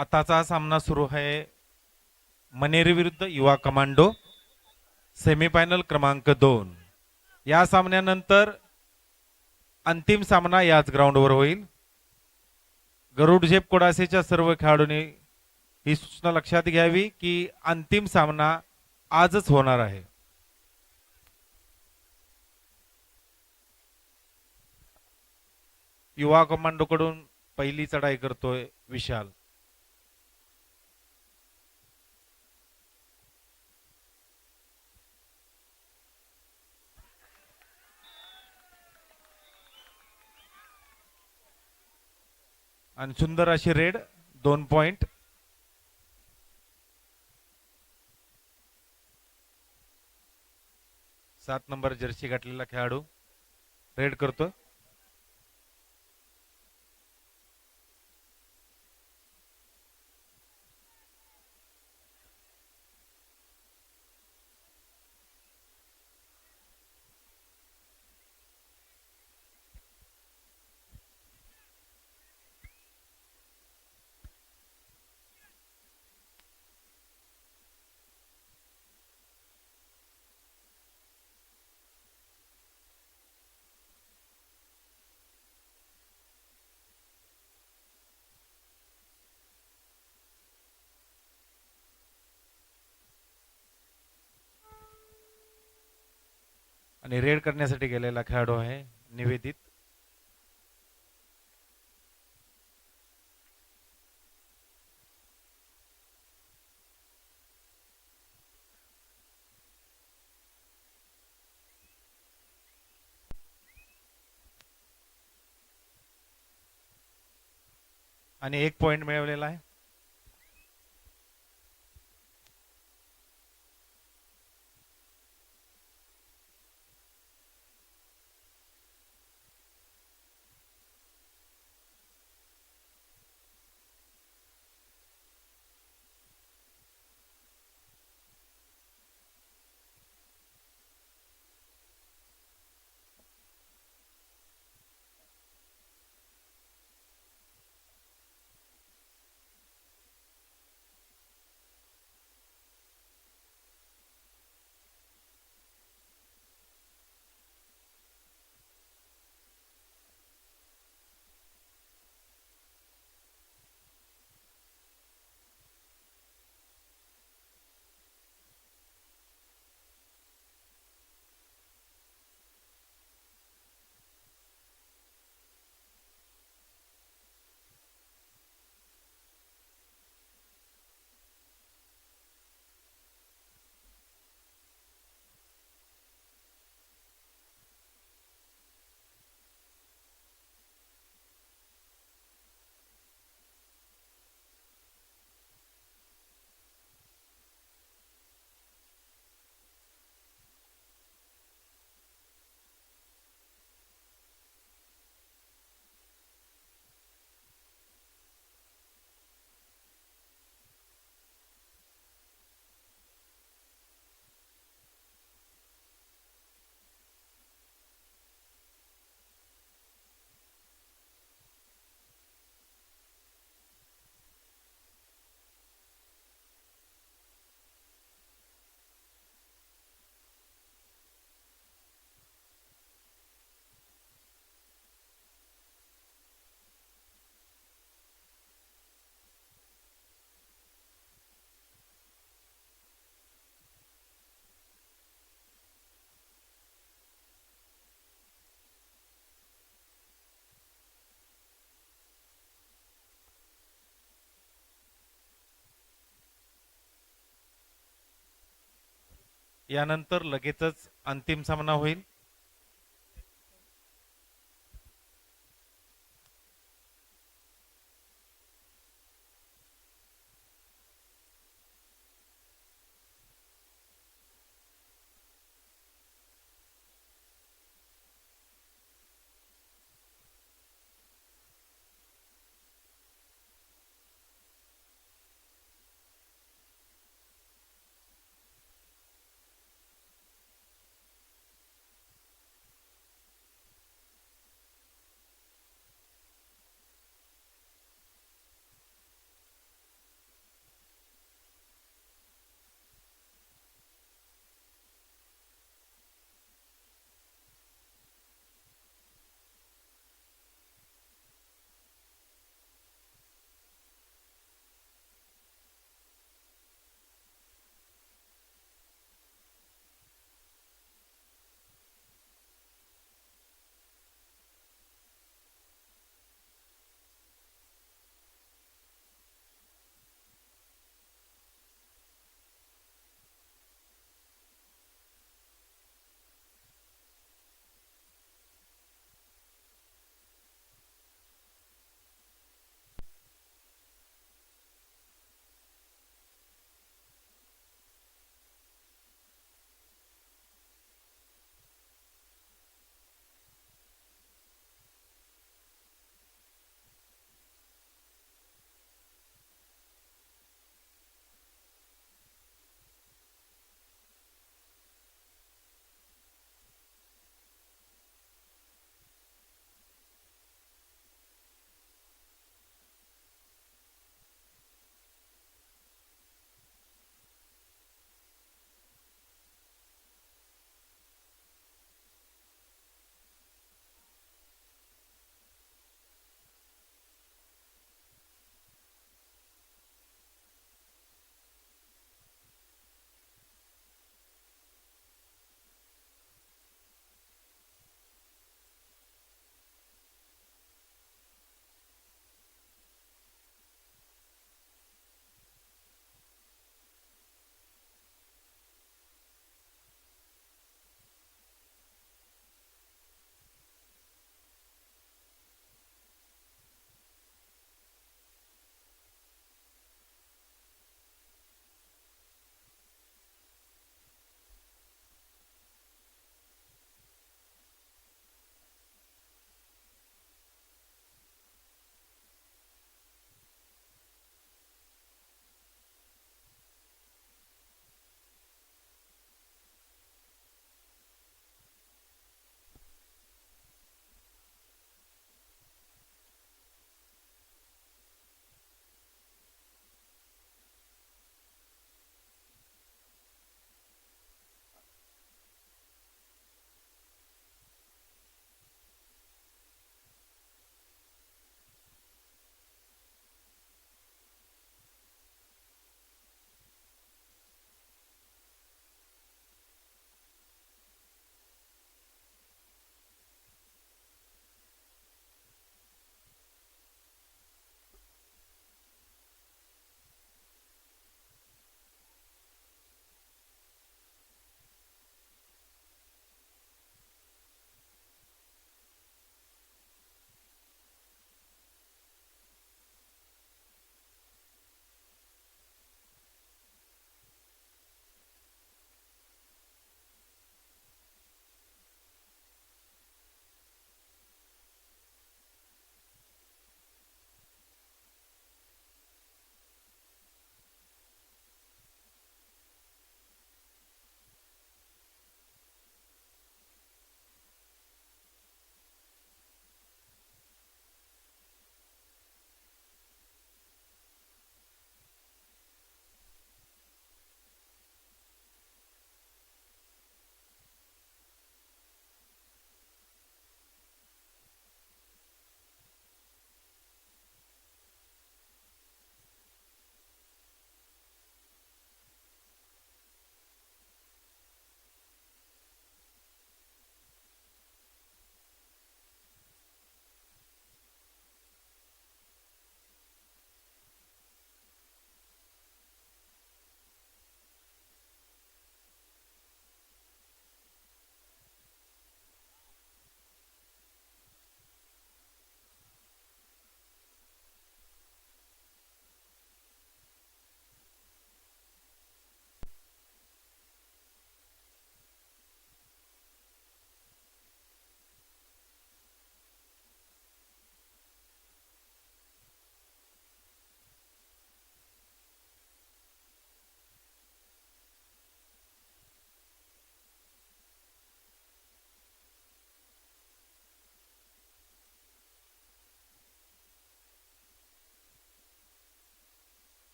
आताचा सामना सुरू आहे मनेरी विरुद्ध युवा कमांडो, सेमीफायनल क्रमांक 2. या सामन्यानंतर अंतिम सामना याच ग्राउंडवर होईल. गरुड झेप कोडासेच्या सर्व खेळाडूंनी ही सूचना लक्षात घ्यावी की अंतिम सामना आजच होणार आहे. युवा कमांडो कडून पहिली चढाई करतोय विशाल. आणि सुंदर अशी रेड 2 पॉइंट. सात नंबर जर्सी घातलेला खेळाडू रेड करतोय. आणि रेड करण्यासाठी गेलेला खेळाडू आहे निवेदित. आणि 1 पॉइंट मिळवलेला आहे. यानंतर लगेचच अंतिम सामना होईल.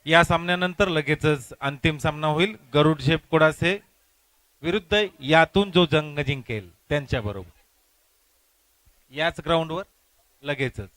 या सामन्यानंतर लगेचच अंतिम सामना होईल गरुड झेप कुडासे विरुद्ध यातून जो जंग जिंकेल त्यांच्या बरोबर याच ग्राउंडवर लगेचच.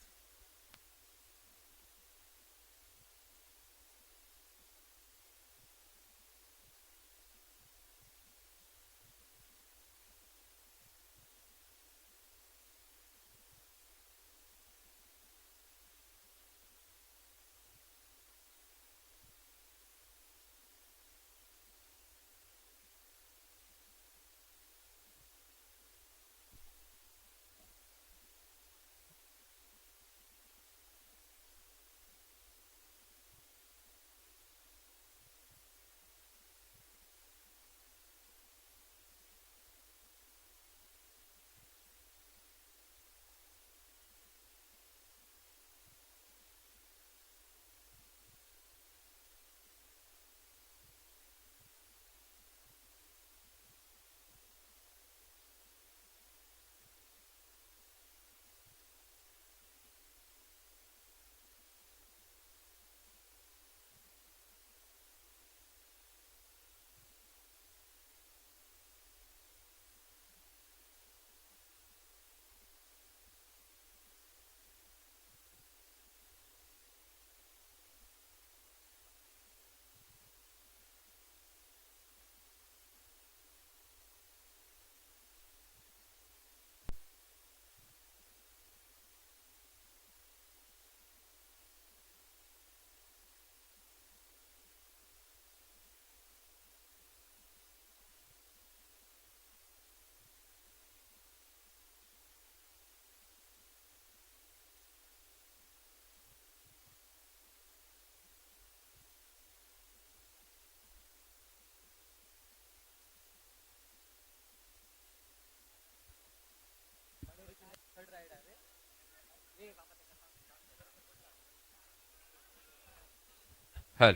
हल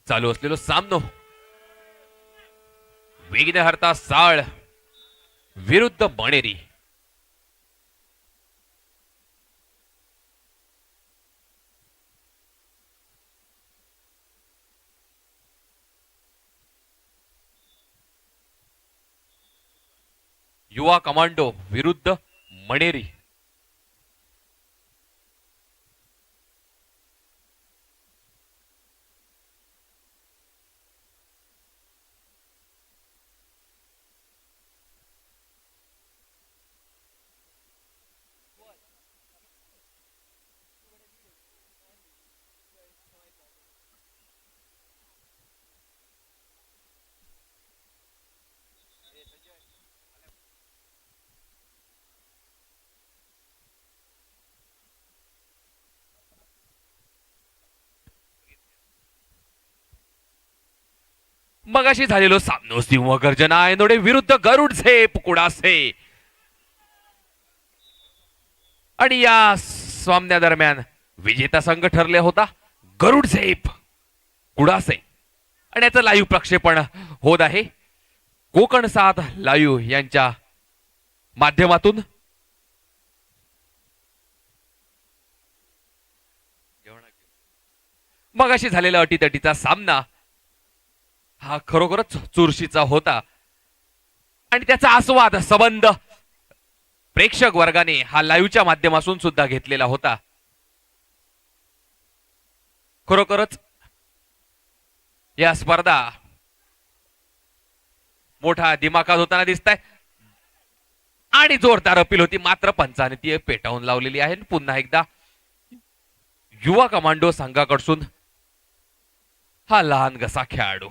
चालू असलेलो सामनो विघ्नहर्ता साळ विरुद्ध बणेरी. युवा कमांडो विरुद्ध मणेरी. मगाशी झालेलो सामनो सिंहगर्जना आयनोडे विरुद्ध गरुड झेप कुडासे. आणि या सामन्यादरम्यान विजेता संघ ठरले होता गरुड झेप कुडासे. आणि याचं लाईव्ह प्रक्षेपण होत आहे कोकण 7 लाईव्ह यांच्या माध्यमातून. मगाशी झालेला अटीतटीचा सामना हा खरोखरच चुरशीचा होता आणि त्याचा आस्वाद संबंध प्रेक्षक वर्गाने हा लाईव्हच्या माध्यमातून सुद्धा घेतलेला होता. खरोखरच या स्पर्धा मोठा दिमाखात होताना दिसत आहे आणि जोरदार अपील होती मात्र पंचाने ती पेटावून लावलेली आहे. पुन्हा एकदा युवा कमांडो संघाकडून हा लहान गसा खेळाडू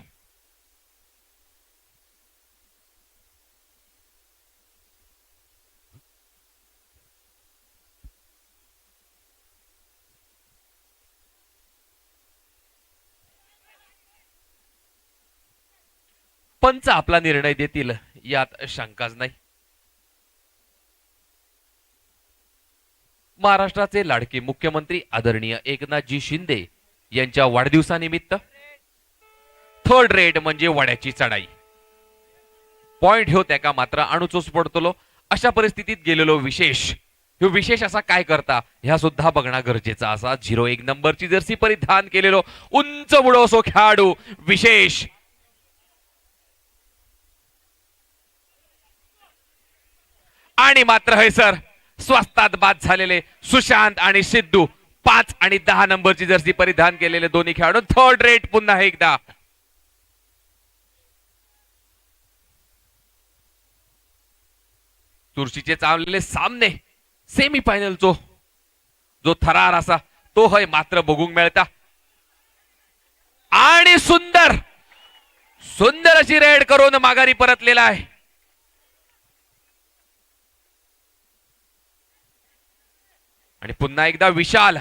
पंच आपला निर्णय देतील यात शंकाच नाही. महाराष्ट्राचे लाडके मुख्यमंत्री आदरणीय एकनाथजी शिंदे यांच्या वाढदिवसानिमित्त थर्ड रेट म्हणजे वड्याची चढाई पॉइंट होत्या का मात्र अणुचोच पडतलो अशा परिस्थितीत गेलेलो विशेष ह्यो विशेष असा काय करता ह्या सुद्धा बघणं गरजेचं असा. 01 नंबरची जर्सी परिधान केलेलो उंच बुडोसो खेळाडू विशेष आणि मात्र हे सर स्वस्तात बाद झालेले सुशांत आणि सिद्धू 5 आणि 10 नंबरची जर्सी परिधान केलेले दोन्ही खेळाडू थर्ड रेट पुन्हा एकदा. चुरशीचे चाललेले सामने सेमीफायनलचो जो थरार असा तो हय मात्र बघूंक मेळता. आणि सुंदर सुंदर अशी रेड करून माघारी परतलेला आहे. आणि पुन्हा एकदा विशाल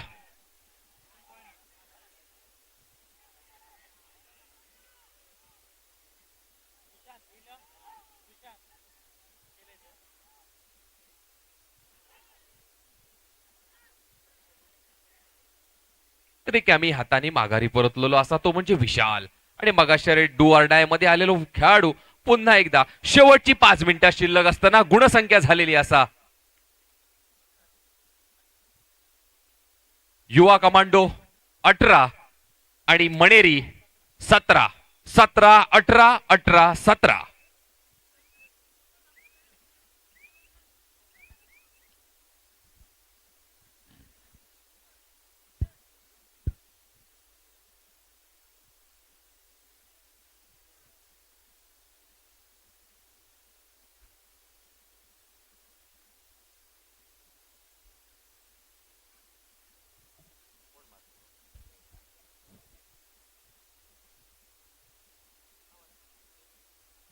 रिकामी हाताने माघारी परतलेलो असा तो म्हणजे विशाल. आणि मगाशी डू ऑर डाय मध्ये आलेलो खेळाडू पुन्हा एकदा शेवटची 5 मिनिटं शिल्लक असताना गुणसंख्या झालेली असा. युवा कमांडो 18 आणि मणेरी 17. 17 18 18 17.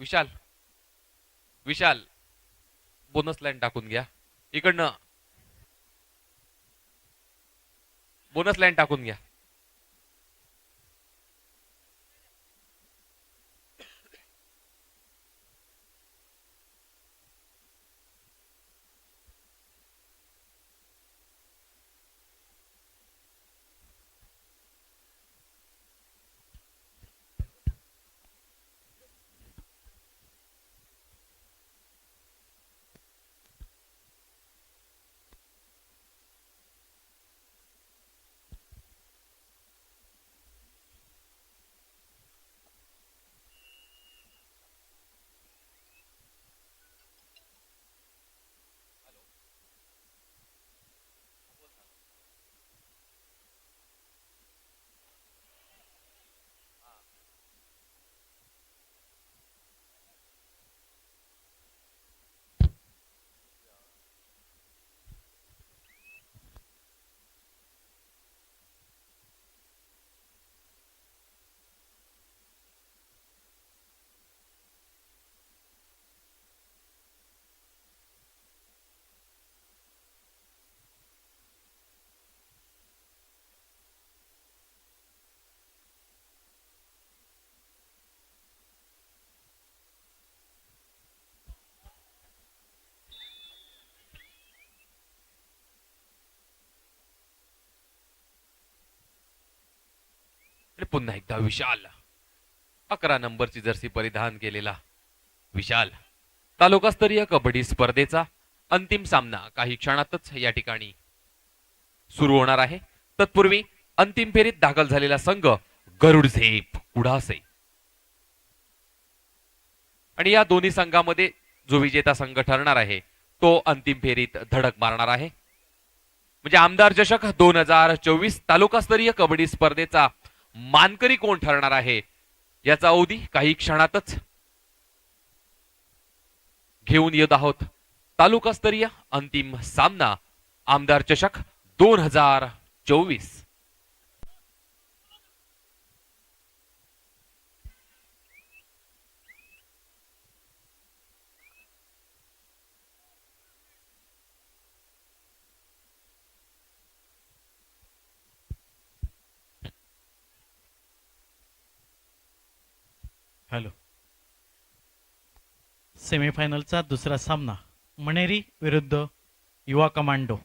विशाल विशाल बोनस लाईन टाकून घ्या इकडनं. बोनस लाईन टाकून घ्या. पुन्हा एकदा विशाल 11 नंबरची जर्सी परिधान केलेला विशाल. तालुकास्तरीय कबड्डी स्पर्धेचा अंतिम सामना काही क्षणातच या ठिकाणी सुरू होणार आहे. तत्पूर्वी अंतिम फेरीत दाखल झालेला संघ गरुड झेप कुडासे. आणि या दोन्ही संघामध्ये जो विजेता संघ ठरणार आहे तो अंतिम फेरीत धडक मारणार आहे. म्हणजे आमदार चषक 2024 तालुकास्तरीय कबड्डी स्पर्धेचा मानकरी कोण ठरणार आहे याचा अवधी काही क्षणातच घेऊन येत आहोत. तालुकास्तरीय अंतिम सामना आमदार चषक 2024. हॅलो. सेमीफायनलचा दुसरा सामना मणेरी विरुद्ध युवा कमांडो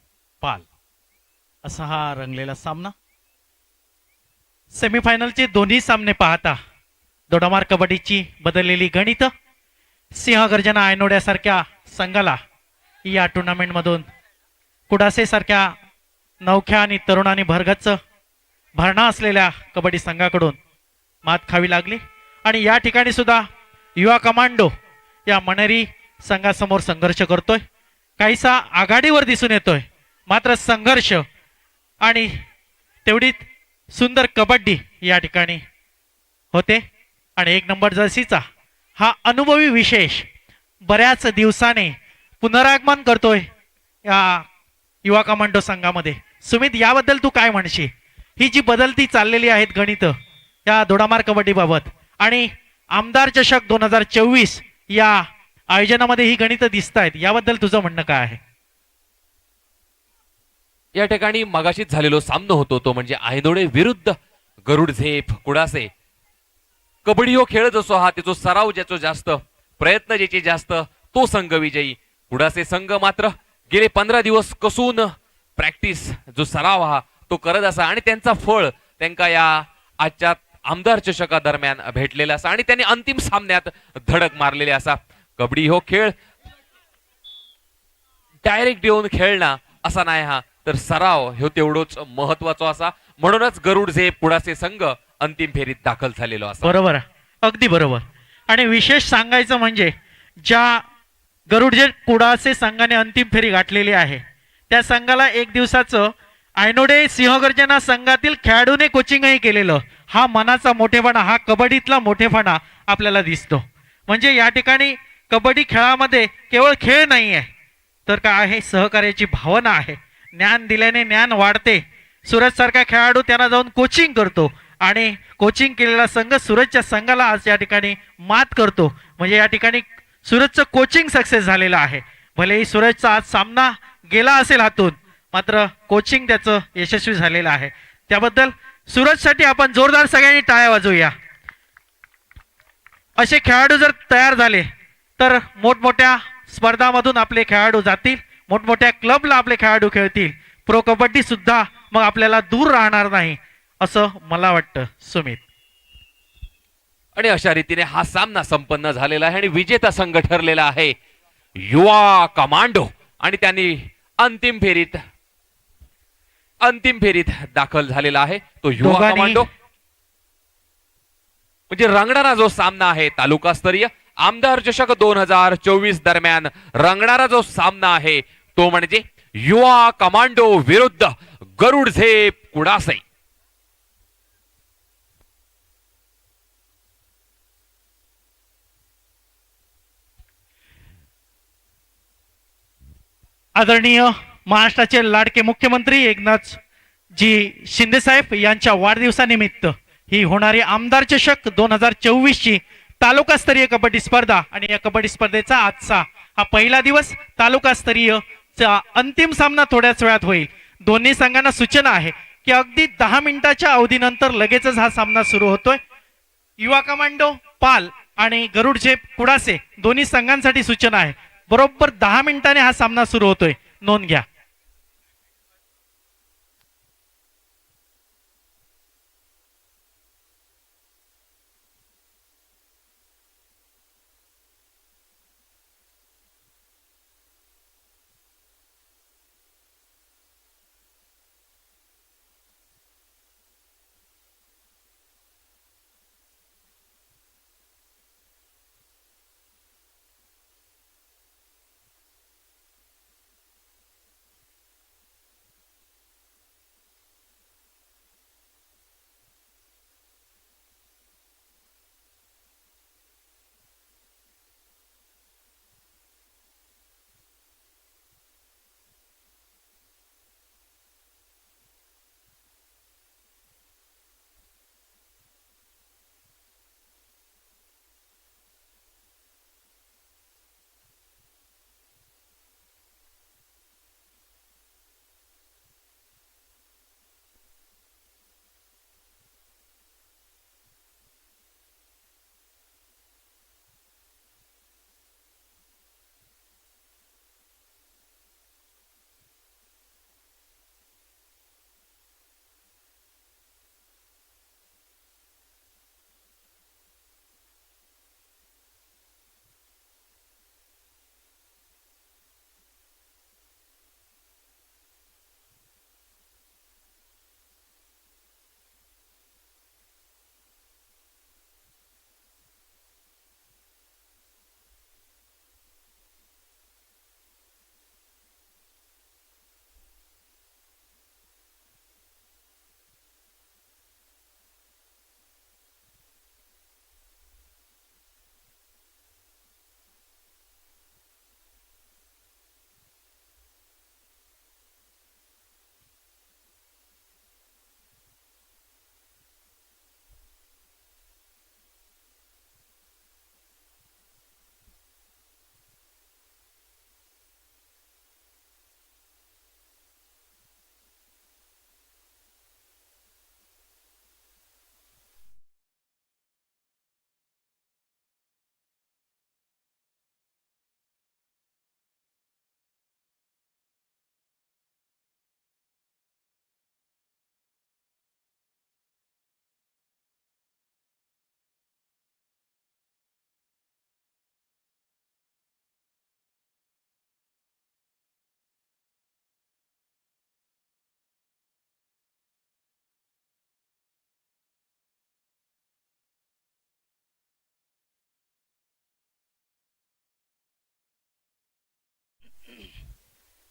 पाल असा हा रंगलेला सामना. सेमीफायनलचे दोन्ही सामने पाहता दोडामार कबड्डीची बदललेली गणित सिंहगर्जना आयनोड्यासारख्या संघाला या टुर्नामेंटमधून कुडासे सारख्या नवख्या आणि तरुण आणि भरगच्च भरणा असलेल्या कबड्डी संघाकडून मात खावी लागली आणि या ठिकाणी सुद्धा युवा कमांडो या मनेरी संघासमोर संघर्ष करतोय. काहीसा आघाडीवर दिसून येतोय, मात्र संघर्ष आणि तेवढीच सुंदर कबड्डी या ठिकाणी होते. आणि 1 नंबर जर्सीचा हा अनुभवी विशेष बऱ्याच दिवसाने पुनरागमन करतोय या युवा कमांडो संघामध्ये. सुमित, याबद्दल तू काय म्हणशील? ही जी बदलती चाललेली आहेत गणित या दोडामार कबड्डी बाबत आणि आमदार चषक 2024 या आयोजनामध्ये ही गणित दिसत आहेत, याबद्दल तुझं म्हणणं काय आहे? या ठिकाणी मगाशीच झालेलो सामना होतो तो म्हणजे आयनोडे विरुद्ध गरुड झेप कुडासे. कबड्डी हो खेळ जसो हा त्याचा सराव ज्याचो जास्त, प्रयत्न ज्याचे जास्त, तो संघ विजयी. कुडासे संघ मात्र गेले 15 दिवस कसून प्रॅक्टिस जो सराव हा तो करत असा आणि त्यांचा फळ त्यांना या आजच्या आमदार चषका दरम्यान भेटलेला असा आणि त्यांनी अंतिम सामन्यात धडक मारलेले असा. कबड्डी हो खेळ डायरेक्ट येऊन खेळणं असा नाही हा, तर सराव हे तेवढंच महत्वाचा असा. म्हणूनच गरुड झेप कुडासे संघ अंतिम फेरीत दाखल झालेलो असा. बरोबर, अगदी बरोबर. आणि विशेष सांगायचं म्हणजे ज्या गरुडझेप कुडासे संघाने अंतिम फेरी गाठलेली आहे त्या संघाला 1 दिवसाचं आयनोडे सिंहगर्जना संघातील खेळाडूने कोचिंगही केलेलं. हा मनाचा मोठेपणा, हा कबड्डीतला मोठेपणा आपल्याला दिसतो. म्हणजे या ठिकाणी कबड्डी खेळामध्ये केवळ खेळ नाही आहे, तर काय आहे, सहकार्याची भावना आहे. ज्ञान दिल्याने ज्ञान वाढते. सूरज सारखा खेळाडू त्यांना जाऊन कोचिंग करतो आणि कोचिंग केलेला संघ सूरजच्या संघाला आज या ठिकाणी मात करतो. म्हणजे या ठिकाणी सूरजचं कोचिंग सक्सेस झालेलं आहे. भलेही सूरजचा आज सामना गेला असेल हातून, मात्र कोचिंग त्याचं यशस्वी झालेलं आहे. त्याबद्दल सूरजसाठी आपण जोरदार सगळ्यांनी टाळ्या वाजवूया. असे खेळाडू जर तयार झाले तर मोठमोठ्या स्पर्धामधून आपले खेळाडू जातील, मोठमोठ्या क्लबला आपले खेळाडू खेळतील. प्रो कबड्डी सुद्धा मग आपल्याला दूर राहणार नाही असं मला वाटतं. सुमित, आणि अशा रीतीने हा सामना संपन्न झालेला आहे आणि विजेता संघ ठरलेला आहे युवा कमांडो आणि त्यांनी अंतिम फेरीत दाखल झालेला आहे तो युवा दोघांनी- कमांडो. म्हणजे रंगणारा जो सामना आहे तालुकास्तरीय आमदार चषक 2024 दरम्यान रंगणारा जो सामना आहे तो म्हणजे युवा कमांडो विरुद्ध गरुड झेप कुडासे. आदरणीय महाराष्ट्राचे लाडके मुख्यमंत्री एकनाथजी शिंदे साहेब यांच्या वाढदिवसानिमित्त ही होणारी आमदार चषक 2024 ची तालुकास्तरीय कबड्डी स्पर्धा आणि या कबड्डी स्पर्धेचा आजचा हा पहिला दिवस तालुकास्तरीय चा अंतिम सामना थोड्याच वेळात होईल. दोन्ही संघांना सूचना आहे की अगदी 10 मिनिटाच्या अवधीनंतर लगेचच हा सामना सुरू होतोय. युवा कमांडो पाल आणि गरुड झेप कुडासे दोन्ही संघांसाठी सूचना आहे, बरोबर 10 मिनिटांनी हा सामना सुरू होतोय, नोंद घ्या.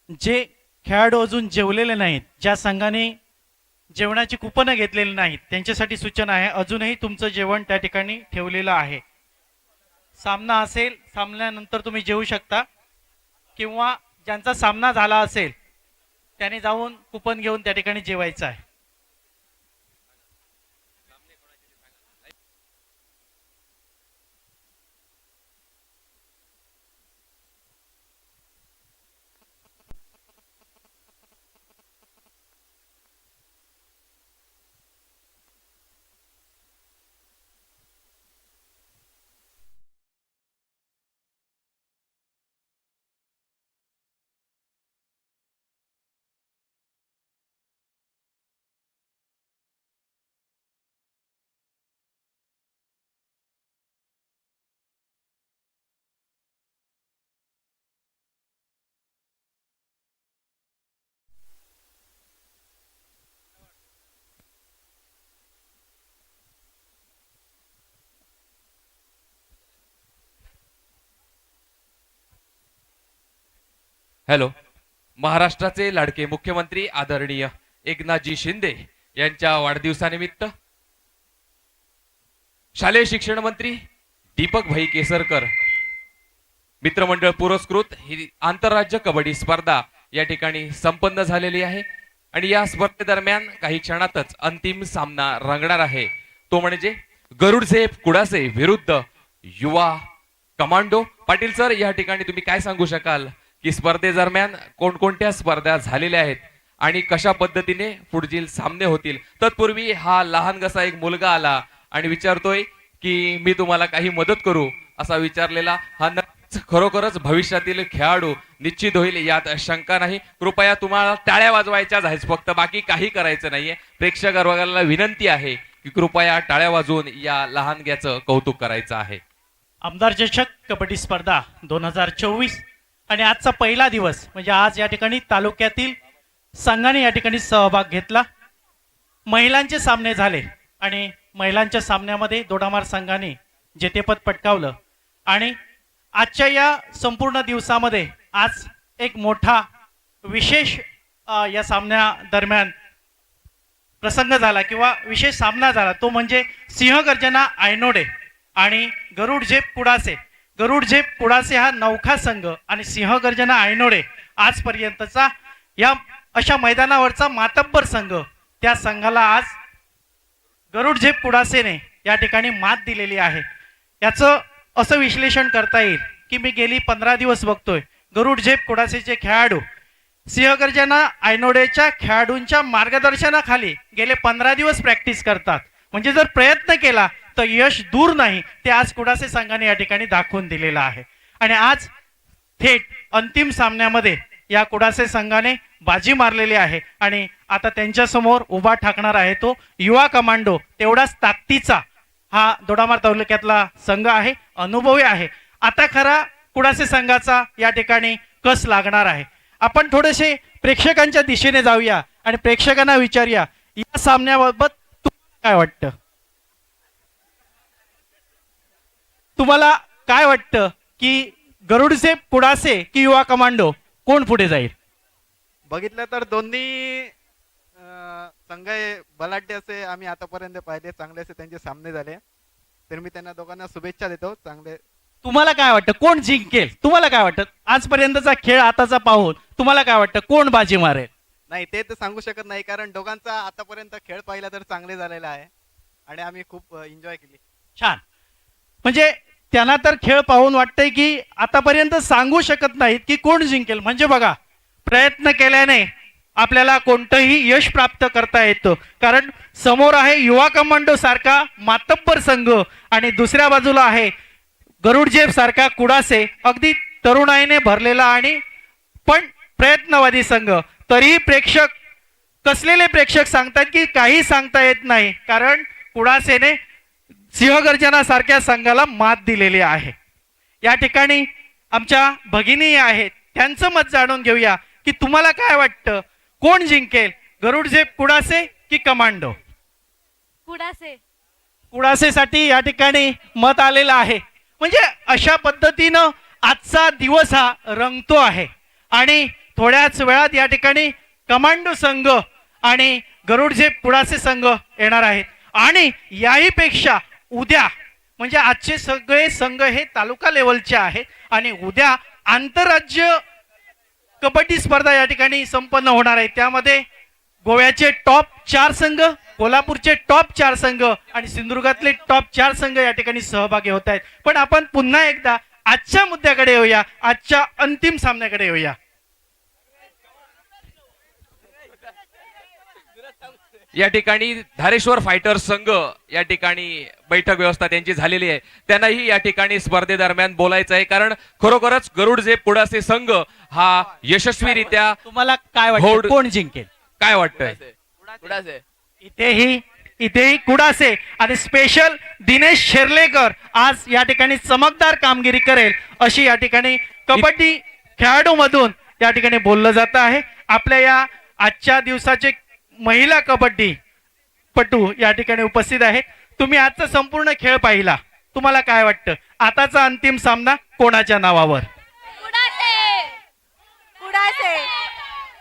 जे खेळाडू अजून जेवलेले नाहीत, ज्या संघाने जेवणाची कुपनं घेतलेली नाहीत, त्यांच्यासाठी सूचना आहे, अजूनही तुमचं जेवण त्या ठिकाणी ठेवलेलं आहे. सामना असेल, सामन्यानंतर तुम्ही जेवू शकता, किंवा ज्यांचा सामना झाला असेल त्याने जाऊन कुपन घेऊन त्या ठिकाणी जेवायचं आहे. हॅलो. महाराष्ट्राचे लाडके मुख्यमंत्री आदरणीय एकनाथजी शिंदे यांच्या वाढदिवसानिमित्त शालेय शिक्षण मंत्री दीपक भाई केसरकर मित्रमंडळ पुरस्कृत ही आंतरराज्य कबड्डी स्पर्धा या ठिकाणी संपन्न झालेली आहे आणि या स्पर्धेदरम्यान काही क्षणातच अंतिम सामना रंगणार आहे. तो म्हणजे गरुडझेप कुडासे विरुद्ध युवा कमांडो. पाटील सर, या ठिकाणी तुम्ही काय सांगू शकाल की स्पर्धेदरम्यान कोणकोणत्या स्पर्धा झालेल्या आहेत आणि कशा पद्धतीने पुढील सामने होतील? तत्पूर्वी हा लहान कसा एक मुलगा आला आणि विचारतोय की मी तुम्हाला काही मदत करू असा विचारलेला हा खरोखरच भविष्यातील खेळाडू निश्चित होईल, यात शंका नाही. कृपया तुम्हाला टाळ्या वाजवायच्याच आहेत, फक्त बाकी काही करायचं नाहीये. प्रेक्षक वर्गाला विनंती आहे की कृपया टाळ्या वाजवून या लहानग्याचं कौतुक करायचं आहे. आमदार चषक कबड्डी स्पर्धा 2024 आणि आजचा पहिला दिवस म्हणजे आज या ठिकाणी तालुक्यातील संघाने या ठिकाणी सहभाग घेतला. महिलांचे सामने झाले आणि महिलांच्या सामन्यामध्ये दोडामार संघाने जेतेपद पटकावलं आणि आजच्या या संपूर्ण दिवसामध्ये आज एक मोठा विशेष या सामन्या दरम्यान प्रसंग झाला किंवा विशेष सामना झाला, तो म्हणजे सिंहगर्जना आयनोडे आणि गरुड झेप कुडासे. गरुड झेप कुडासे हा नौखा संघ आणि सिंहगर्जना आयनोडे आजपर्यंतचा या अशा मैदानावरचा मातब्बर संघ, त्या संघाला आज गरुड झेप कुडासेने या ठिकाणी मात दिलेली आहे. याचं असं विश्लेषण करता येईल की मी गेली 15 दिवस बघतोय गरुड झेप कुडासेचे खेळाडू सिंहगर्जना आयनोडेच्या खेळाडूंच्या मार्गदर्शनाखाली गेले 15 दिवस प्रॅक्टिस करतात. म्हणजे जर प्रयत्न केला तर यश दूर नाही, ते आज कुडासे संघाने या ठिकाणी दाखवून दिलेलं आहे. आणि आज थेट अंतिम सामन्यामध्ये या कुडासे संघाने बाजी मारलेली आहे आणि आता त्यांच्या समोर उभा ठाकणार आहे तो युवा कमांडो. तेवढाच ताकदीचा हा दोडामार तालुक्यातला संघ आहे, अनुभवी आहे. आता खरा कुडासे संघाचा या ठिकाणी कस लागणार आहे. आपण थोडेसे प्रेक्षकांच्या दिशेने जाऊया आणि प्रेक्षकांना विचारूया या सामन्याबाबत तुम्हाला काय वाटतं. तुम्हाला काय वाटतं की गरुडझेप कुडासे की युवा कमांडो कोण पुढे जाईल? बघितलं तर दोन्ही संघ बलाढ्य असे आम्ही आतापर्यंत पाहिले, चांगले असे त्यांचे सामने झाले, तर मी त्यांना दोघांना शुभेच्छा देतो. चांगले. तुम्हाला काय वाटतं कोण जिंकेल? तुम्हाला काय वाटतं आजपर्यंतचा खेळ आताचा पाहून तुम्हाला काय वाटतं कोण बाजी मारेल? नाही, ते तर सांगू शकत नाही, कारण दोघांचा आतापर्यंत खेळ पाहिला तर चांगले झालेला आहे आणि आम्ही खूप एन्जॉय केली. छान. म्हणजे त्यांना तर खेळ पाहून वाटतंय की आतापर्यंत सांगू शकत नाहीत की कोण जिंकेल. म्हणजे बघा, प्रयत्न केल्याने आपल्याला कोणतंही यश प्राप्त करता येतं. कारण समोर आहे युवा कमांडो सारखा मातब्बर संघ आणि दुसऱ्या बाजूला आहे गरुडझेप सारखा कुडासे, अगदी तरुणाईने भरलेला आणि पण प्रयत्नवादी संघ. तरीही प्रेक्षक, कसलेले प्रेक्षक सांगतात की काही सांगता येत नाही, कारण कुडासेने सिंहगर्जना सारख्या संघाला मात दिलेली आहे. या ठिकाणी आमच्या भगिनी आहेत, त्यांचं मत जाणून घेऊया की तुम्हाला काय वाटतं कोण जिंकेल, गरुडझेप कुडासे की कमांडो? कुडासे. कुडासेसाठी या ठिकाणी मत आलेलं आहे. म्हणजे अशा पद्धतीनं आजचा दिवस हा रंगतो आहे आणि थोड्याच वेळात या ठिकाणी कमांडो संघ आणि गरुडझेप कुडासे संघ येणार आहेत. आणि याही पेक्षा उद्या म्हणजे आजचे सगळे संघ हे तालुका लेवलचे आहेत आणि उद्या आंतरराज्य कबड्डी स्पर्धा या ठिकाणी संपन्न होणार आहे. त्यामध्ये गोव्याचे टॉप 4 संघ, कोल्हापूरचे टॉप 4 संघ आणि सिंधुदुर्गातले टॉप 4 संघ या ठिकाणी सहभागी होत आहेत. पण आपण पुन्हा एकदा आजच्या मुद्द्याकडे येऊया, आजच्या अंतिम सामन्याकडे येऊया. या ठिकाणी धारेश्वर फायटर्स संघ या ठिकाणी बैठक व्यवस्था त्यांची झालेली आहे. त्यांनाही या ठिकाणी स्पर्धेदरम्यान बोलायचं आहे, कारण खरोखरच गरुडझेप कुडासे संघ हा यशस्वीरित्या तुम्हाला काय वाटतं कोण जिंकेल? काय वाटतंय? इथेही कुडासे आणि स्पेशल दिनेश शेर्लेकर आज या ठिकाणी चमकदार कामगिरी करेल अशी या ठिकाणी कबड्डी खेळाडू मधून या ठिकाणी बोललं जात आहे. आपल्या या आजच्या दिवसाचे महिला कबड्डी पटू या ठिकाणी उपस्थित आहेत. तुम्ही आजचा संपूर्ण खेळ पाहिला, तुम्हाला काय वाटतं आताचा अंतिम सामना कोणाच्या नावावर?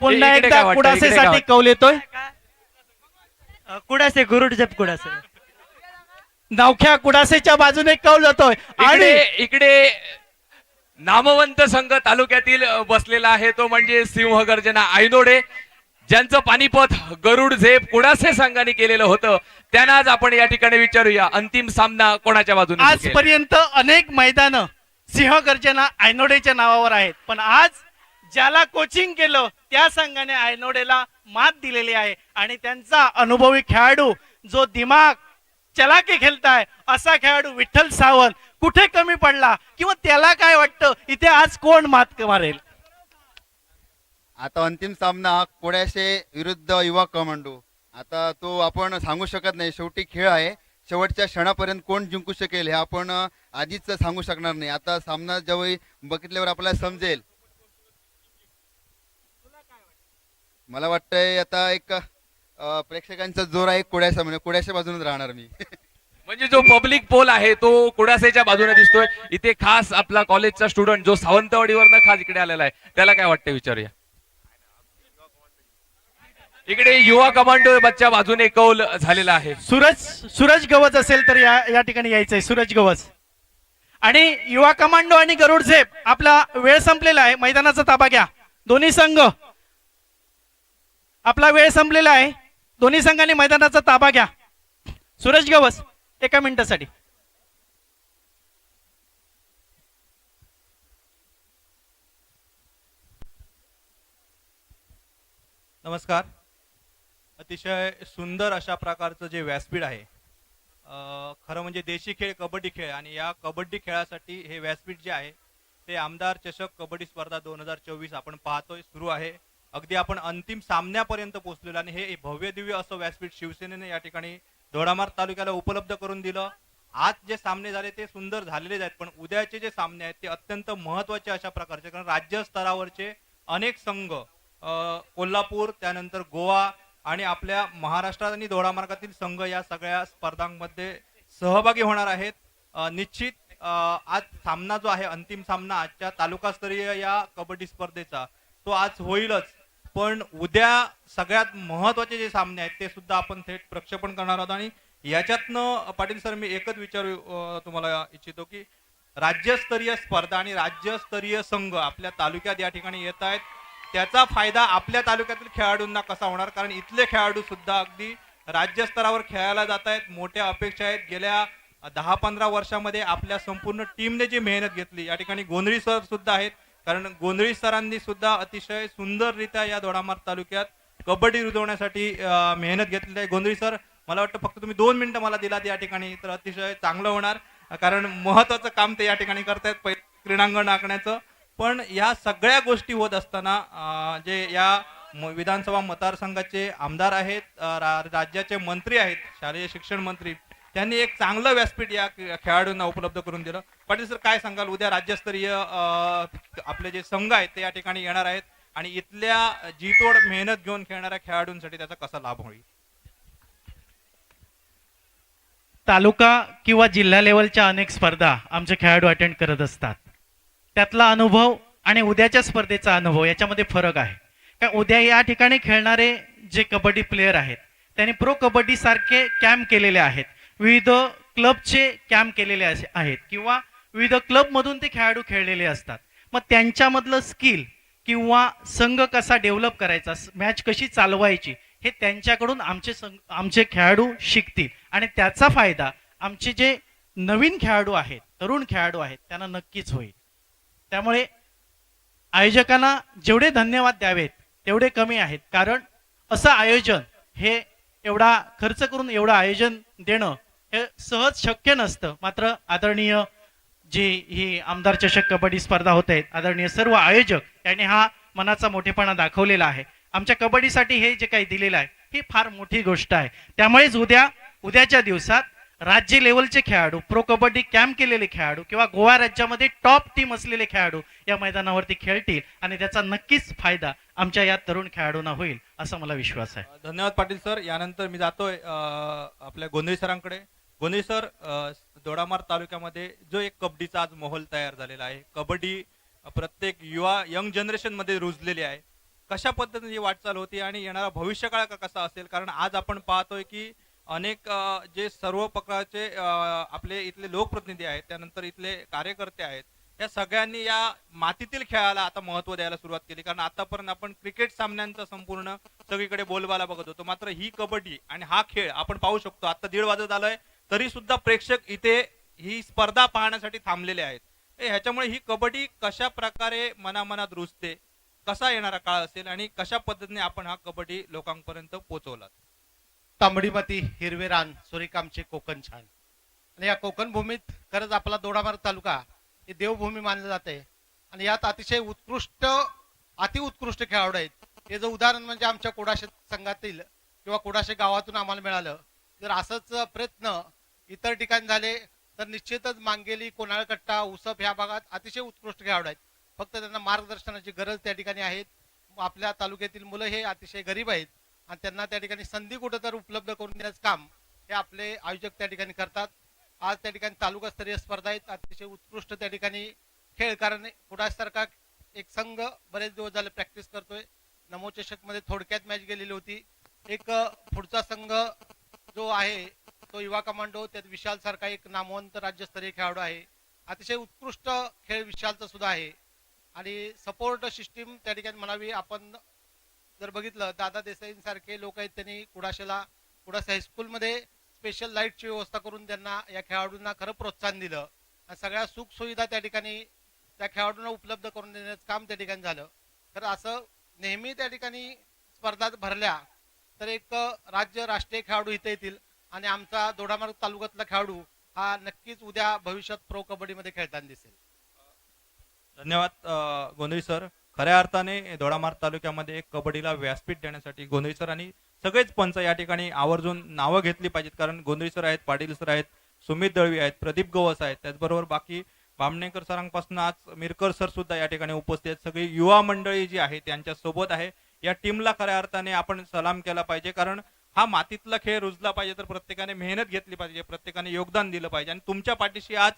पुन्हा इकडे एकदा काय वाटतं? कुडासेसाठी इकडे कौल येतोय. कुडासे गरुडझेप कुडासे. नवख्या कुडासेच्या बाजूने कौल जातोय आणि इकडे नामवंत संघ तालुक्यातील बसलेला आहे, तो म्हणजे सिंहगर्जना आयनोडे, ज्यांचं पानिपत गरुडझेप कुडासे संघाने केलेलं होतं. त्यांना आज आपण या ठिकाणी विचारूया अंतिम सामना कोणाच्या बाजूने जिंकेल? आजपर्यंत अनेक मैदानं सिंहगर्जना आयनोडेच्या नावावर आहेत, पण आज ज्याला कोचिंग केलं त्या संघाने आयनोडेला मात दिलेली आहे आणि त्यांचा अनुभवी खेळाडू जो दिमाग चलाकी खेळताय असा खेळाडू विठ्ठल सावंत कुठे कमी पडला किंवा त्याला काय वाटतं इथे आज कोण मात मारेल? आता अंतिम सामना हा कोड्याशे विरुद्ध युवा कमांडो. आता तो आपण सांगू शकत नाही, शेवटी खेळ आहे. शेवटच्या क्षणापर्यंत कोण जिंकू शकेल हे आपण आधीच सांगू शकणार नाही. आता सामना ज्यावेळी बघितल्यावर आपल्याला समजेल. मला वाटतंय आता एक प्रेक्षकांचा जोर आहे कोड्याशा, म्हणजे कोड्याशा बाजूनच राहणार मी. म्हणजे जो पब्लिक पोल आहे तो कुडासेच्या बाजूने दिसतोय. इथे खास आपला कॉलेजचा स्टुडंट जो सावंतवाडीवरनं खास इकडे आलेला आहे, त्याला काय वाटतं विचारूया. इकडे युवा कमांडो बच्च्या बाजूने कौल झालेला आहे. सूरज गवस असेल तर या ठिकाणी यायचंय. सूरज गवस आणि युवा कमांडो आणि गरुडझेप, आपला वेळ संपलेला आहे. मैदानाचा ताबा घ्या दोन्ही संघ. आपला वेळ संपलेला आहे. दोन्ही संघांनी मैदानाचा ताबा घ्या. सूरज गवस 1 मिनिटासाठी. नमस्कार. अतिशय सुंदर अशा प्रकारचं जे व्यासपीठ आहे, खरं म्हणजे देशी खेळ कबड्डी खेळ आणि या कबड्डी खेळासाठी हे व्यासपीठ जे आहे ते आमदार चषक कबड्डी स्पर्धा 2024 आपण पाहतोय सुरू आहे. अगदी आपण अंतिम सामन्यापर्यंत पोहोचलेलो आणि हे भव्य दिव्य असं व्यासपीठ शिवसेनेने या ठिकाणी दोडामार्ग तालुक्याला उपलब्ध करून दिलं. आज जे सामने झाले ते सुंदर झालेलेच आहेत, पण उद्याचे जे सामने आहेत ते अत्यंत महत्वाचे अशा प्रकारचे, कारण राज्य स्तरावरचे अनेक संघ कोल्हापूर, त्यानंतर गोवा आणि आपल्या महाराष्ट्रात आणि दोडामार्गातील संघ या सगळ्या स्पर्धांमध्ये सहभागी होणार आहेत. निश्चित आज सामना जो आहे अंतिम सामना आजच्या तालुकास्तरीय या कबड्डी स्पर्धेचा तो आज होईलच, पण उद्या सगळ्यात महत्वाचे जे सामने आहेत ते सुद्धा आपण थेट प्रक्षेपण करणार आहोत. आणि याच्यातनं पाटील सर मी एकच विचारू तुम्हाला इच्छितो की राज्यस्तरीय स्पर्धा आणि राज्यस्तरीय संघ आपल्या तालुक्यात या ठिकाणी येत आहेत, त्याचा फायदा आपल्या तालुक्यातील खेळाडूंना कसा होणार? कारण इथले खेळाडू सुद्धा अगदी राज्यस्तरावर खेळायला जात आहेत. मोठ्या अपेक्षा आहेत. गेल्या 10-15 वर्षामध्ये आपल्या संपूर्ण टीमने जी मेहनत घेतली, या ठिकाणी गोंधळी सर सुद्धा आहेत, कारण गोंधळी सरांनी सुद्धा अतिशय सुंदररित्या या दोडामार्ग तालुक्यात कबड्डी रुजवण्यासाठी मेहनत घेतलेली आहे. गोंधळी सर, मला वाटतं फक्त तुम्ही 2 मिनिटं मला दिलात या ठिकाणी तर अतिशय चांगलं होणार, कारण महत्वाचं काम ते या ठिकाणी करतायत, पहिलं क्रीडांगण आखण्याचं. पण या सगळ्या गोष्टी होत असताना जे या विधानसभा मतदारसंघाचे आमदार आहेत, राज्याचे मंत्री आहेत, शालेय शिक्षण मंत्री, त्यांनी एक चांगलं व्यासपीठ या खेळाडूंना उपलब्ध करून दिलं. पाटील सर काय सांगाल, उद्या राज्यस्तरीय आपले जे संघ आहेत ते या ठिकाणी येणार आहेत आणि इथल्या जीतोड मेहनत घेऊन खेळणाऱ्या खेळाडूंसाठी त्याचा कसा लाभ होईल? तालुका किंवा जिल्हा लेवलच्या अनेक स्पर्धा आमचे खेळाडू अटेंड करत असतात. त्यातला अनुभव आणि उद्याच्या स्पर्धेचा अनुभव याच्यामध्ये फरक आहे. कारण उद्या या ठिकाणी खेळणारे जे कबड्डी प्लेयर आहेत त्यांनी प्रो कबड्डी सारखे कॅम्प केलेले आहेत, विविध क्लबचे कॅम्प केलेले आहेत किंवा विविध क्लबमधून ते खेळाडू खेळलेले असतात. मग त्यांच्यामधलं स्किल किंवा संघ कसा डेव्हलप करायचा, मॅच कशी चालवायची, हे त्यांच्याकडून आमचे खेळाडू शिकतील आणि त्याचा फायदा आमचे जे नवीन खेळाडू आहेत, तरुण खेळाडू आहेत, त्यांना नक्कीच होईल. त्यामुळे आयोजकांना जेवढे धन्यवाद द्यावेत तेवढे कमी आहेत. कारण असं आयोजन हे एवढा खर्च करून एवढं आयोजन देणं हे सहज शक्य नसतं. मात्र आदरणीय जी ही आमदार चषक कबड्डी स्पर्धा होत आहेत, आदरणीय सर्व आयोजक यांनी हा मनाचा मोठेपणा दाखवलेला आहे. आमच्या कबड्डीसाठी हे जे काही दिलेलं आहे ही फार मोठी गोष्ट आहे. त्यामुळेच उद्याच्या दिवसात राज्य लेवलचे खेळाडू, प्रो कबड्डी कॅम्प केलेले खेळाडू किंवा गोवा राज्यामध्ये टॉप टीम असलेले खेळाडू या मैदानावरती खेळतील आणि त्याचा नक्कीच फायदा आमच्या या तरुण खेळाडूंना होईल असा मला विश्वास आहे. धन्यवाद पाटील सर. यानंतर मी जातोय आपल्या गोंधळी सरांकडे. गोंधळी सर, दोडामार्ग तालुक्यामध्ये जो एक कबड्डीचा आज माहोल तयार झालेला आहे, कबड्डी प्रत्येक युवा यंग जनरेशन मध्ये रुजलेली आहे, कशा पद्धतीने ही वाटचाल होती आणि येणारा भविष्यकाळ कसा असेल? कारण आज आपण पाहतोय की अनेक जे सर्व प्रकारचे आपले इथले लोकप्रतिनिधी आहेत, त्यानंतर इथले कार्यकर्ते आहेत, या सगळ्यांनी या मातीतील खेळाला आता महत्त्व द्यायला सुरुवात केली. कारण आतापर्यंत आपण क्रिकेट सामन्यांचा संपूर्ण सगळीकडे बोलबाला बघत होतो, मात्र ही कबड्डी आणि हा खेळ आपण पाहू शकतो. आता 1:30 वाजत आलोय तरी सुद्धा प्रेक्षक इथे ही स्पर्धा पाहण्यासाठी थांबलेले आहेत. ह्याच्यामुळे ही कबड्डी कशा प्रकारे मनामनात रुजते, कसा येणारा काळ असेल आणि कशा पद्धतीने आपण हा कबड्डी लोकांपर्यंत पोहोचवला? तांबडी माती, हिरवे रान, सूर्यकांतचे कोकण छान. आणि या कोकण भूमीत खरंच आपला दोडामार्ग तालुका ही देवभूमी मानलं जाते आणि यात अतिशय उत्कृष्ट, अतिउत्कृष्ट खेळाडू आहेत. हे जर उदाहरण म्हणजे आमच्या कुडाशे संघातील किंवा कुडाशे गावातून आम्हाला मिळालं. जर असंच प्रयत्न इतर ठिकाणी झाले तर निश्चितच मांगेली, कोणाळकट्टा, उसप ह्या भागात अतिशय उत्कृष्ट खेळाडू आहेत. फक्त त्यांना मार्गदर्शनाची गरज त्या ठिकाणी आहे. आपल्या तालुक्यातील मुलं हे अतिशय गरीब आहेत आणि त्यांना त्या ठिकाणी संधी कुठं तर उपलब्ध करून देण्याचं काम हे आपले आयोजक त्या ठिकाणी करतात. आज त्या ठिकाणी तालुकास्तरीय स्पर्धा आहेत, अतिशय उत्कृष्ट त्या ठिकाणी खेळ. कारण कुडासारखा एक संघ बरेच दिवस झाले प्रॅक्टिस करतोय. नमो चषक मध्ये थोडक्यात मॅच गेलेली होती. एक पुढचा संघ जो आहे तो युवा कमांडो, त्यात विशाल सारखा एक नामवंत राज्यस्तरीय खेळाडू आहे. अतिशय उत्कृष्ट खेळ विशालचा सुद्धा आहे. आणि सपोर्ट सिस्टीम त्या ठिकाणी म्हणावी, आपण जर बघितलं दादा देसाईंसारखे लोक आहेत, त्यांनी कुडास हायस्कूलमध्ये स्पेशल लाईटची व्यवस्था करून त्यांना या खेळाडूंना खरं प्रोत्साहन दिलं आणि सगळ्या सुख सुविधा त्या ठिकाणी त्या खेळाडूंना उपलब्ध करून देण्याचं काम त्या ठिकाणी झालं. तर असं नेहमी त्या ठिकाणी स्पर्धा भरल्या तर एक राज्य राष्ट्रीय खेळाडू इथे येतील आणि आमचा दोडामार्ग तालुक्यातला खेळाडू हा नक्कीच उद्या भविष्यात प्रो कबड्डीमध्ये खेळताना दिसेल. धन्यवाद गोंधळी सर. खऱ्या अर्थाने दोडामार्ग तालुक्यामध्ये कबड्डीला व्यासपीठ देण्यासाठी गोंधळी सर आणि सगळेच पंच या ठिकाणी आवर्जून नावं घेतली पाहिजेत. कारण गोंधळी सर आहेत, पाटील सर आहेत, सुमित दळवी आहेत, प्रदीप गवस आहेत, त्याचबरोबर बाकी बामणेकर सरांपासून आज मिरकर सर सुद्धा या ठिकाणी उपस्थित आहेत. सगळी युवा मंडळी जी आहे त्यांच्या सोबत आहे. या टीमला खऱ्या अर्थाने आपण सलाम केला पाहिजे. कारण हा मातीतला खेळ रुजला पाहिजे तर प्रत्येकाने मेहनत घेतली पाहिजे, प्रत्येकाने योगदान दिलं पाहिजे. आणि तुमच्या पाठीशी आज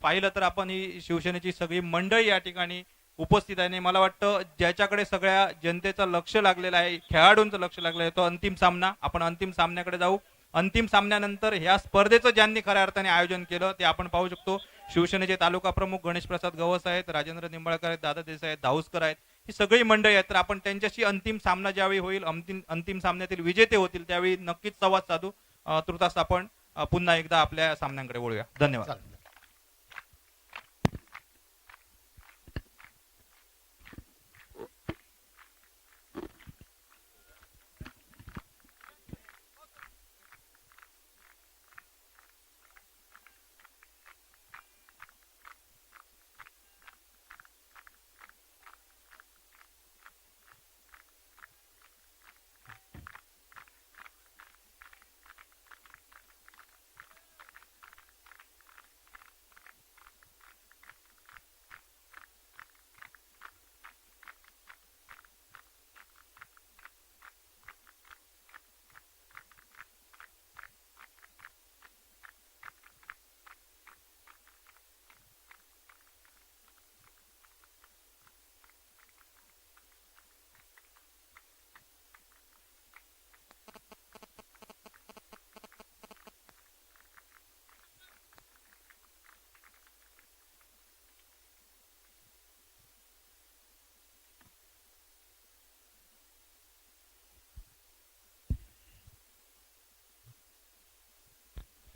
पाहिलं तर आपण ही शिवसेनेची सगळी मंडळी या ठिकाणी उपस्थित आहे. मला वाटतं ज्याच्याकडे सगळ्या जनतेचं लक्ष लागलेलं आहे, खेळाडूंचं लक्ष लागलेलं आहे, तो अंतिम सामना. आपण अंतिम सामन्याकडे जाऊ. अंतिम सामन्यानंतर ह्या स्पर्धेचं ज्यांनी खऱ्या अर्थाने आयोजन केलं ते आपण पाहू शकतो. शिवसेनेचे तालुका प्रमुख गणेश प्रसाद गवस आहेत, राजेंद्र निंबाळकर आहेत, दादा देसाई आहेत, दाऊसकर आहेत, ही सगळी मंडळी आहेत. तर आपण त्यांच्याशी अंतिम सामना ज्यावेळी होईल, अंतिम सामन्यातील विजेते होतील त्यावेळी नक्कीच संवाद साधू. तुर्तास आपण पुन्हा एकदा आपल्या सामन्यांकडे वळूया. धन्यवाद.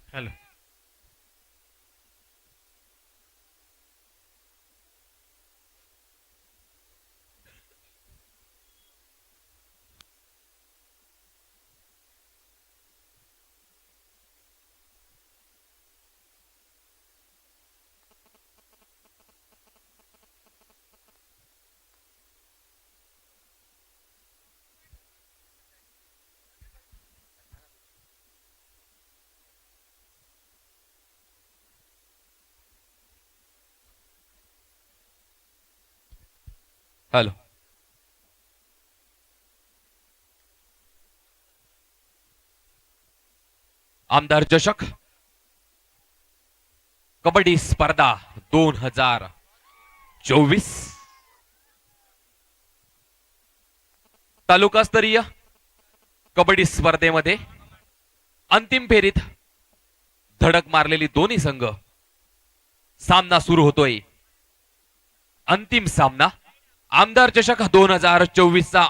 हॅलो. हॅलो. आमदार चषक कबड्डी स्पर्धा 2024 तालुकास्तरीय कबड्डी स्पर्धेमध्ये अंतिम फेरीत धडक मारलेली दोन्ही संघ सामना सुरू होतोय. अंतिम सामना आमदार चषक 2024 चा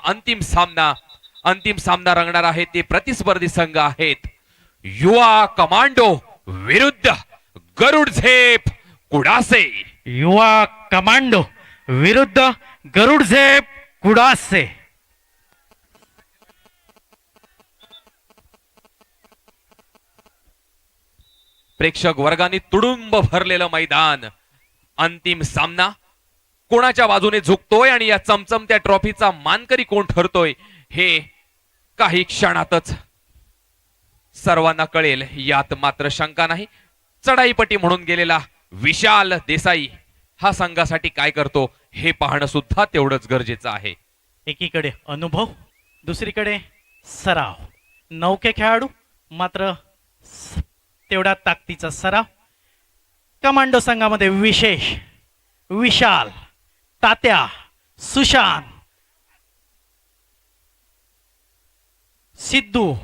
अंतिम सामना रंगणार आहे. ते प्रतिस्पर्धी संघ आहेत युवा कमांडो विरुद्ध गरुड झेप कुडासे. युवा कमांडो विरुद्ध गरुड झेप कुडासे. प्रेक्षक वर्गाने तुडुंब भरलेलं मैदान. अंतिम सामना कोणाच्या बाजूने झुकतोय आणि या चमचमत्या ट्रॉफीचा मानकरी कोण ठरतोय हे काही क्षणातच सर्वांना कळेल. यात मात्र शंका नाही. चढाईपटी म्हणून गेलेला विशाल देसाई हा संघासाठी काय करतो हे पाहणं सुद्धा तेवढंच गरजेचं आहे. एकीकडे अनुभव, दुसरीकडे सराव. नौके खेळाडू मात्र तेवढा ताकदीचा सराव. कमांडो संघामध्ये विशेष विशाल, तात्या, सुशांत, सिद्धू,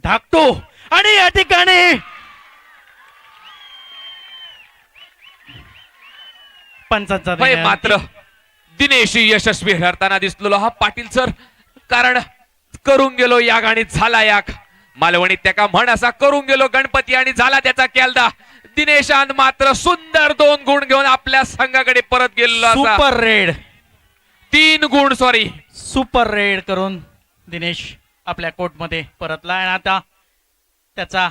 धाकटू आणि या ठिकाणी पंचांचा निर्णय मात्र दिनेश यशस्वी ठरताना दिसलेलो हा पाटील सर. कारण करून गेलो याग आणि झाला याग. मालवणीत त्याका म्हण असा करून गेलो गणपती आणि झाला त्याचा केलदा. दिनेशान मात्र सुंदर 2 गुण घेऊन आपल्या संघाकडे परत गेलेलो. सुपर रेड 3 गुण सॉरी सुपर रेड करून दिनेश आपल्या कोर्टमध्ये परतला आणि आता त्याचा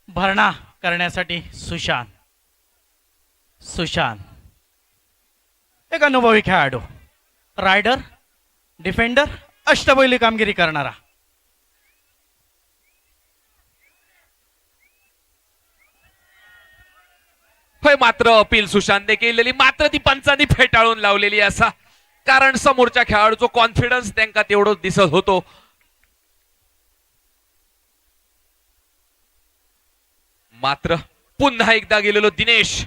भरणा करण्यासाठी सुशांत एक अनुभवी खेळाडू, रायडर, डिफेंडर, अष्टबैली कामगिरी करणारा. होय मात्र अपील सुशांतने केलेली मात्र ती पंचांनी फेटाळून लावलेली असा. कारण समोरच्या खेळाडूचा कॉन्फिडन्स त्यांना तेवढंच दिसत होतो. मात्र पुन्हा एकदा गेलेलो दिनेश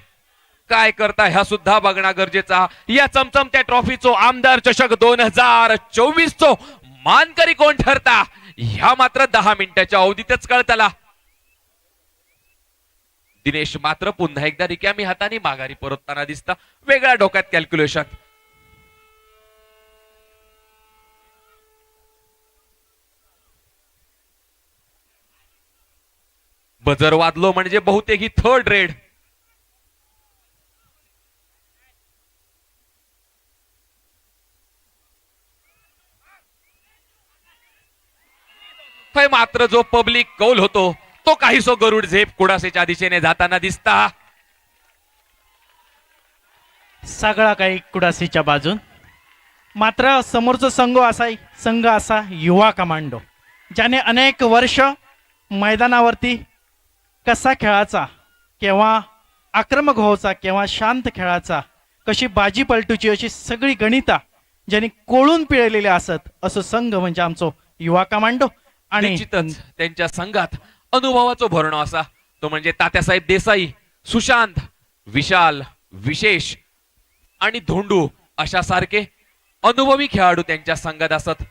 काय करता ह्या सुद्धा बघणं गरजेचा. या चमचमत्या ट्रॉफीचो आमदार चषक 2024 चो मानकरी कोण ठरता ह्या मात्र 10 मिनिटाच्या अवधीतच कळतला. दिनेश मात्र पुन्हा एकदा रिकामी हाताने माघारी परतताना दिसता. वेगळ्या डोक्यात कॅल्क्युलेशन. बजर वाजलो म्हणजे बहुतेक ही 3rd रेड. मात्र जो पब्लिक कौल होतो तो काहीसो गरुड झेप कुडासेच्या दिशेने जाताना दिसता. सगळा काही कुडासीच्या बाजून. मात्र समोरचा संघ असा युवा कमांडो ज्याने अनेक वर्ष मैदानावरती कसा खेळायचा, केव्हा आक्रमक व्हायचा, केव्हा शांत खेळायचा, कशी बाजी पलटूची अशी सगळी गणिता ज्यांनी कोळून पिळलेले असत असं संघ म्हणजे आमचो युवा कमांडो. आणि निश्चितच त्यांच्या संघात अनुभवाचा भरणा असा तो म्हणजे तात्यासाहेब देसाई, सुशांत, विशाल, विशेष आणि धोंडू अशा सारखे अनुभवी खेळाडू त्यांच्या संघात असत.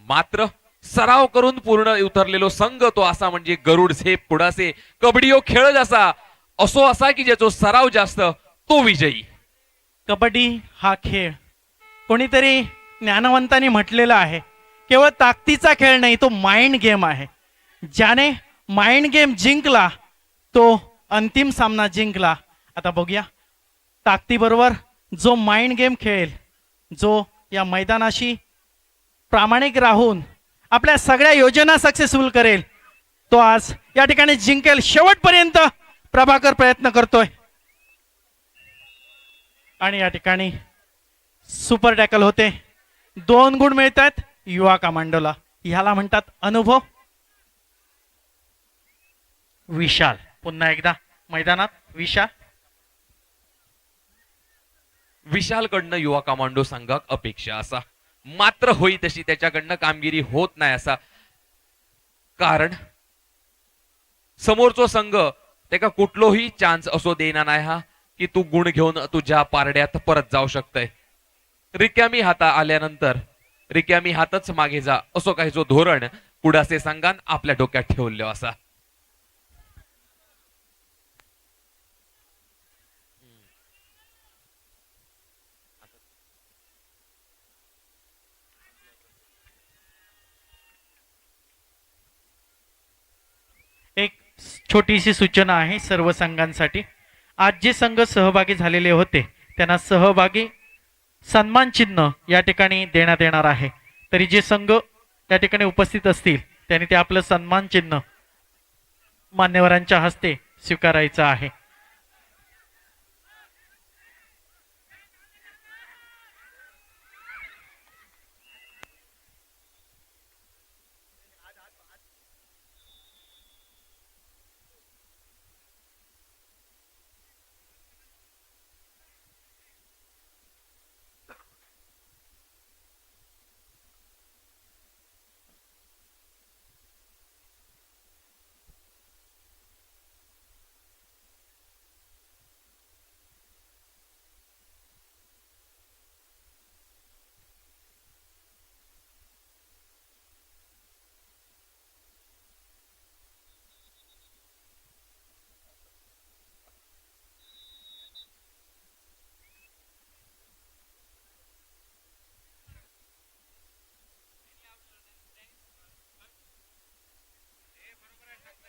मात्र सराव करून पूर्ण उतरलेलो संघ तो असा म्हणजे गरुड झेप कुडासे. कबड्डी खेळ असो असा की ज्याचा सराव जास्त तो विजयी. कबड्डी हा खेळ कोणीतरी ज्ञानवंतांनी म्हटलेला आहे केवळ ताकदीचा खेळ नाही, तो माइंड गेम आहे. ज्याने माइंड गेम जिंकला तो अंतिम सामना जिंकला. आता बघूया ताकदीबरोबर जो माइंड गेम खेळेल, जो या मैदानाशी प्रामाणिक राहून आपल्या सगळ्या योजना सक्सेसफुल करेल, तो आज या ठिकाणी जिंकेल. शेवटपर्यंत प्रभाकर प्रयत्न करतोय आणि या ठिकाणी सुपर टॅकल होते. 2 गुण मिळतात युवा कमांडोला. ह्याला म्हणतात अनुभव. विशाल पुन्हा एकदा मैदानात. विशालकडनं युवा कमांडो संघाक अपेक्षा असा, मात्र होई तशी त्याच्याकडनं कामगिरी होत नाही असा. कारण समोरचो संघ त्याका कुठलोही चान्स असो देना नाही हा की तू गुण घेऊन तुझ्या पारड्यात परत जाऊ शकतय. रिकामी हाता आल्यानंतर रिकामी हातच मागे जा असो काही जो धोरण कुडासे संघान आपल्या डोक्यात ठेवले असा. एक छोटीशी सूचना आहे सर्व संघांसाठी. आज जे संघ सहभागी झालेले होते त्यांना सहभागी सन्मान चिन्ह या ठिकाणी देण्यात येणार आहे. तरी जे संघ या ठिकाणी उपस्थित असतील त्यांनी ते आपलं सन्मान चिन्ह मान्यवरांच्या हस्ते स्वीकारायचं आहे.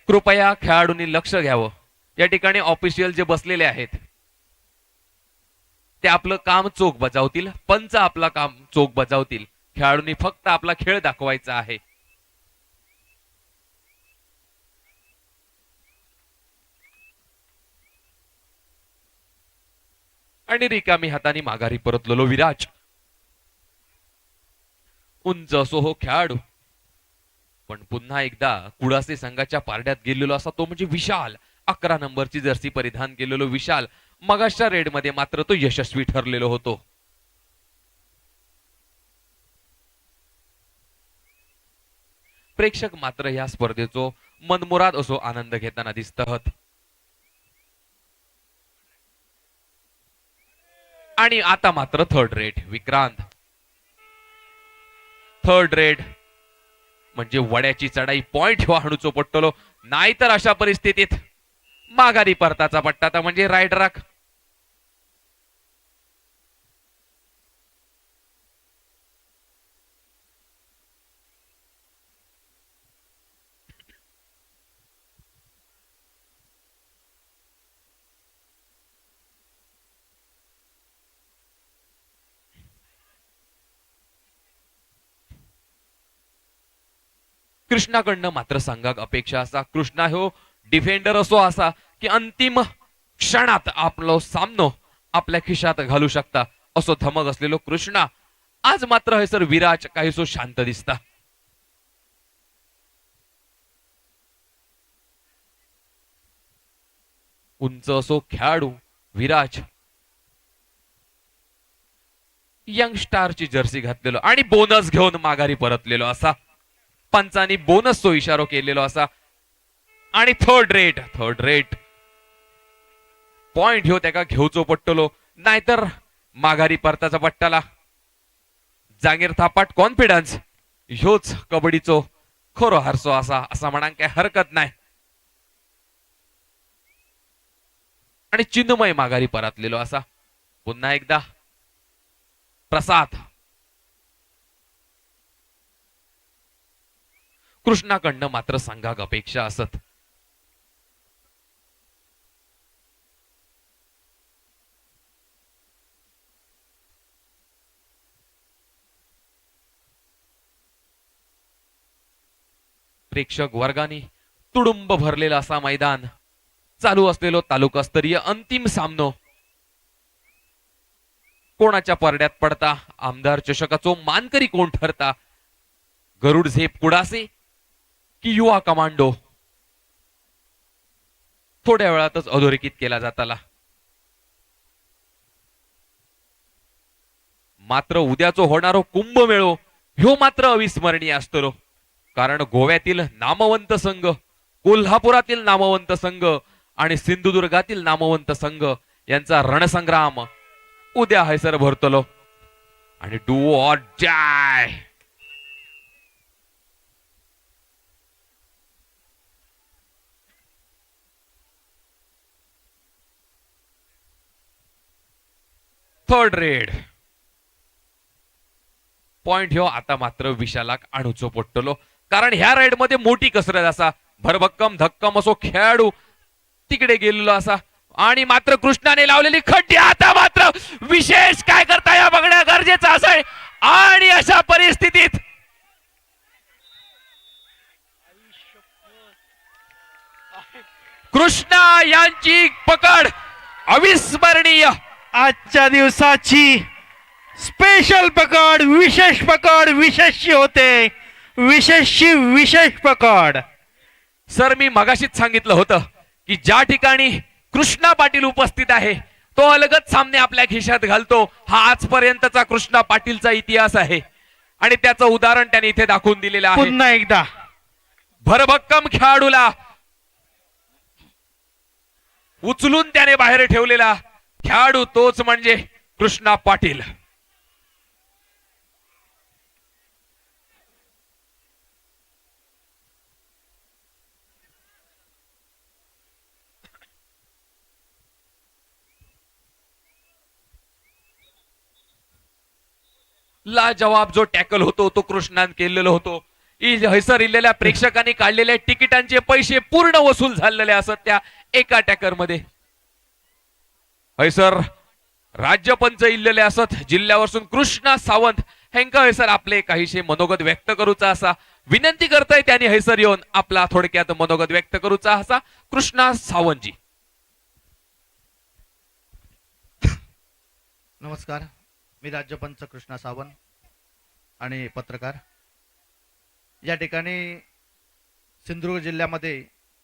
कृपया खेळाडूंनी लक्ष घ्यावं. या ठिकाणी ऑफिशियल जे बसलेले आहेत ते आपलं काम चोख बजावतील, पंच आपला काम चोख बजावतील. खेळाडूंनी फक्त आपला खेळ दाखवायचा आहे. आणि रिकामी हाताने माघारी परतलेलो विराज. उंच असो हो खेळाडू, पण पुन्हा एकदा कुडासे संघाच्या पारड्यात गेलेलो असा तो म्हणजे विशाल. 11 नंबरची जर्सी परिधान केलेलो विशाल. मगाच्या रेड मध्ये मात्र तो यशस्वी ठरलेलो होतो. प्रेक्षक मात्र या स्पर्धेचो मनमुराद असो आनंद घेताना दिसतात. आणि आता मात्र third red Vikrant. Third red म्हणजे वड्याची चढाई पॉइंट ह्यो हाणूचो पडटलो, नाहीतर अशा परिस्थितीत माघारी परताचा पट्टा तर म्हणजे रायडराक. कृष्णाकडनं मात्र संघाक अपेक्षा असा, कृष्णा ह्यो डिफेंडर असो असा की अंतिम क्षणात आपलो सामनो आपल्या खिशात घालू शकता असो धमक असलेलो कृष्णा. आज मात्र हैसर विराज काहीसो शांत दिसता. उंच असो खेळाडू विराज यंगस्टारची जर्सी घातलेलो आणि बोनस घेऊन माघारी परतलेलो असा. पंचांनी बोनस चो इशारो केलेलो असा. आणि थर्ड रेट पॉइंट ह्यो त्याका घेवचो पडटलो, नाहीतर माघारी परताचा पट्टाला. जागीर थापाट कॉन्फिडन्स ह्योच कबड्डीचो खरो हारसो असा असं म्हणांक काय हरकत नाही. आणि चिन्मय माघारी परतलेलो असा. पुन्हा एकदा प्रसाद. कृष्णाकडनं मात्र संघाक अपेक्षा असत प्रेक्षक वर्गाने तुडुंब भरलेलं असा मैदान, चालू असलेलो तालुकास्तरीय अंतिम सामनो, कोणाच्या परड्यात पडता आमदार चषकाचो मानकरी कोण ठरता, गरुड झेप कुडासे की युवा कमांडो, थोड्या वेळातच अधोरेखित केला जाताला. मात्र उद्याचो होणारो कुंभमेळो ह्यो मात्र अविस्मरणीय असतलो, कारण गोव्यातील नामवंत संघ, कोल्हापुरातील नामवंत संघ आणि सिंधुदुर्गातील नामवंत संघ यांचा रणसंग्राम उद्या हैसर भरतलो. आणि do or die. Third red point ह्यो आता मात्र विशालाक आणूचो पडटलो, कारण ह्या राईड मध्ये मोठी कसरत असा. भरभक्कम धक्कम असो खेळाडू तिकडे गेलेलो असा आणि मात्र कृष्णाने लावलेली खड्डी आता मात्र विशेष काय करता या बघणं गरजेचं असं. आणि अशा परिस्थितीत कृष्णा यांची पकड अविस्मरणीय. आजच्या दिवसाची स्पेशल पकड, विशेष पकड, विशेष होते, विशेषची विशेष पकड. सर मी मगाशीच सांगितलं होतं की ज्या ठिकाणी कृष्णा पाटील उपस्थित आहे तो अलगद सामने आपल्या खिशात घालतो. हा आजपर्यंतचा कृष्णा पाटीलचा इतिहास आहे आणि त्याचं उदाहरण त्याने इथे दाखवून दिलेलं आहे. पुन्हा एकदा भरभक्कम खेळाडूला उचलून त्याने बाहेर ठेवलेला खेळाडू तोच म्हणजे कृष्णा पाटील. लाजवाब जो टॅकल होतो तो कृष्णान केलेलो होतो. हैसर इलेल्या प्रेक्षकांनी काढलेल्या तिकिटांचे पैसे पूर्ण वसूल झालेले असत त्या एका टॅकर मध्ये. हैसर राज्यपंच इल्लेले असत जिल्ह्यावरसून कृष्णा सावंत हेंका हैसर आपले काहीशे मनोगत व्यक्त करूचा असा विनंती करताय. त्यांनी हैसर येऊन आपला थोडक्यात मनोगत व्यक्त करूचा असा. कृष्णा सावंतजी. नमस्कार, मी राज्यपंच कृष्णा सावंत आणि पत्रकार. या ठिकाणी सिंधुदुर्ग जिल्ह्यामध्ये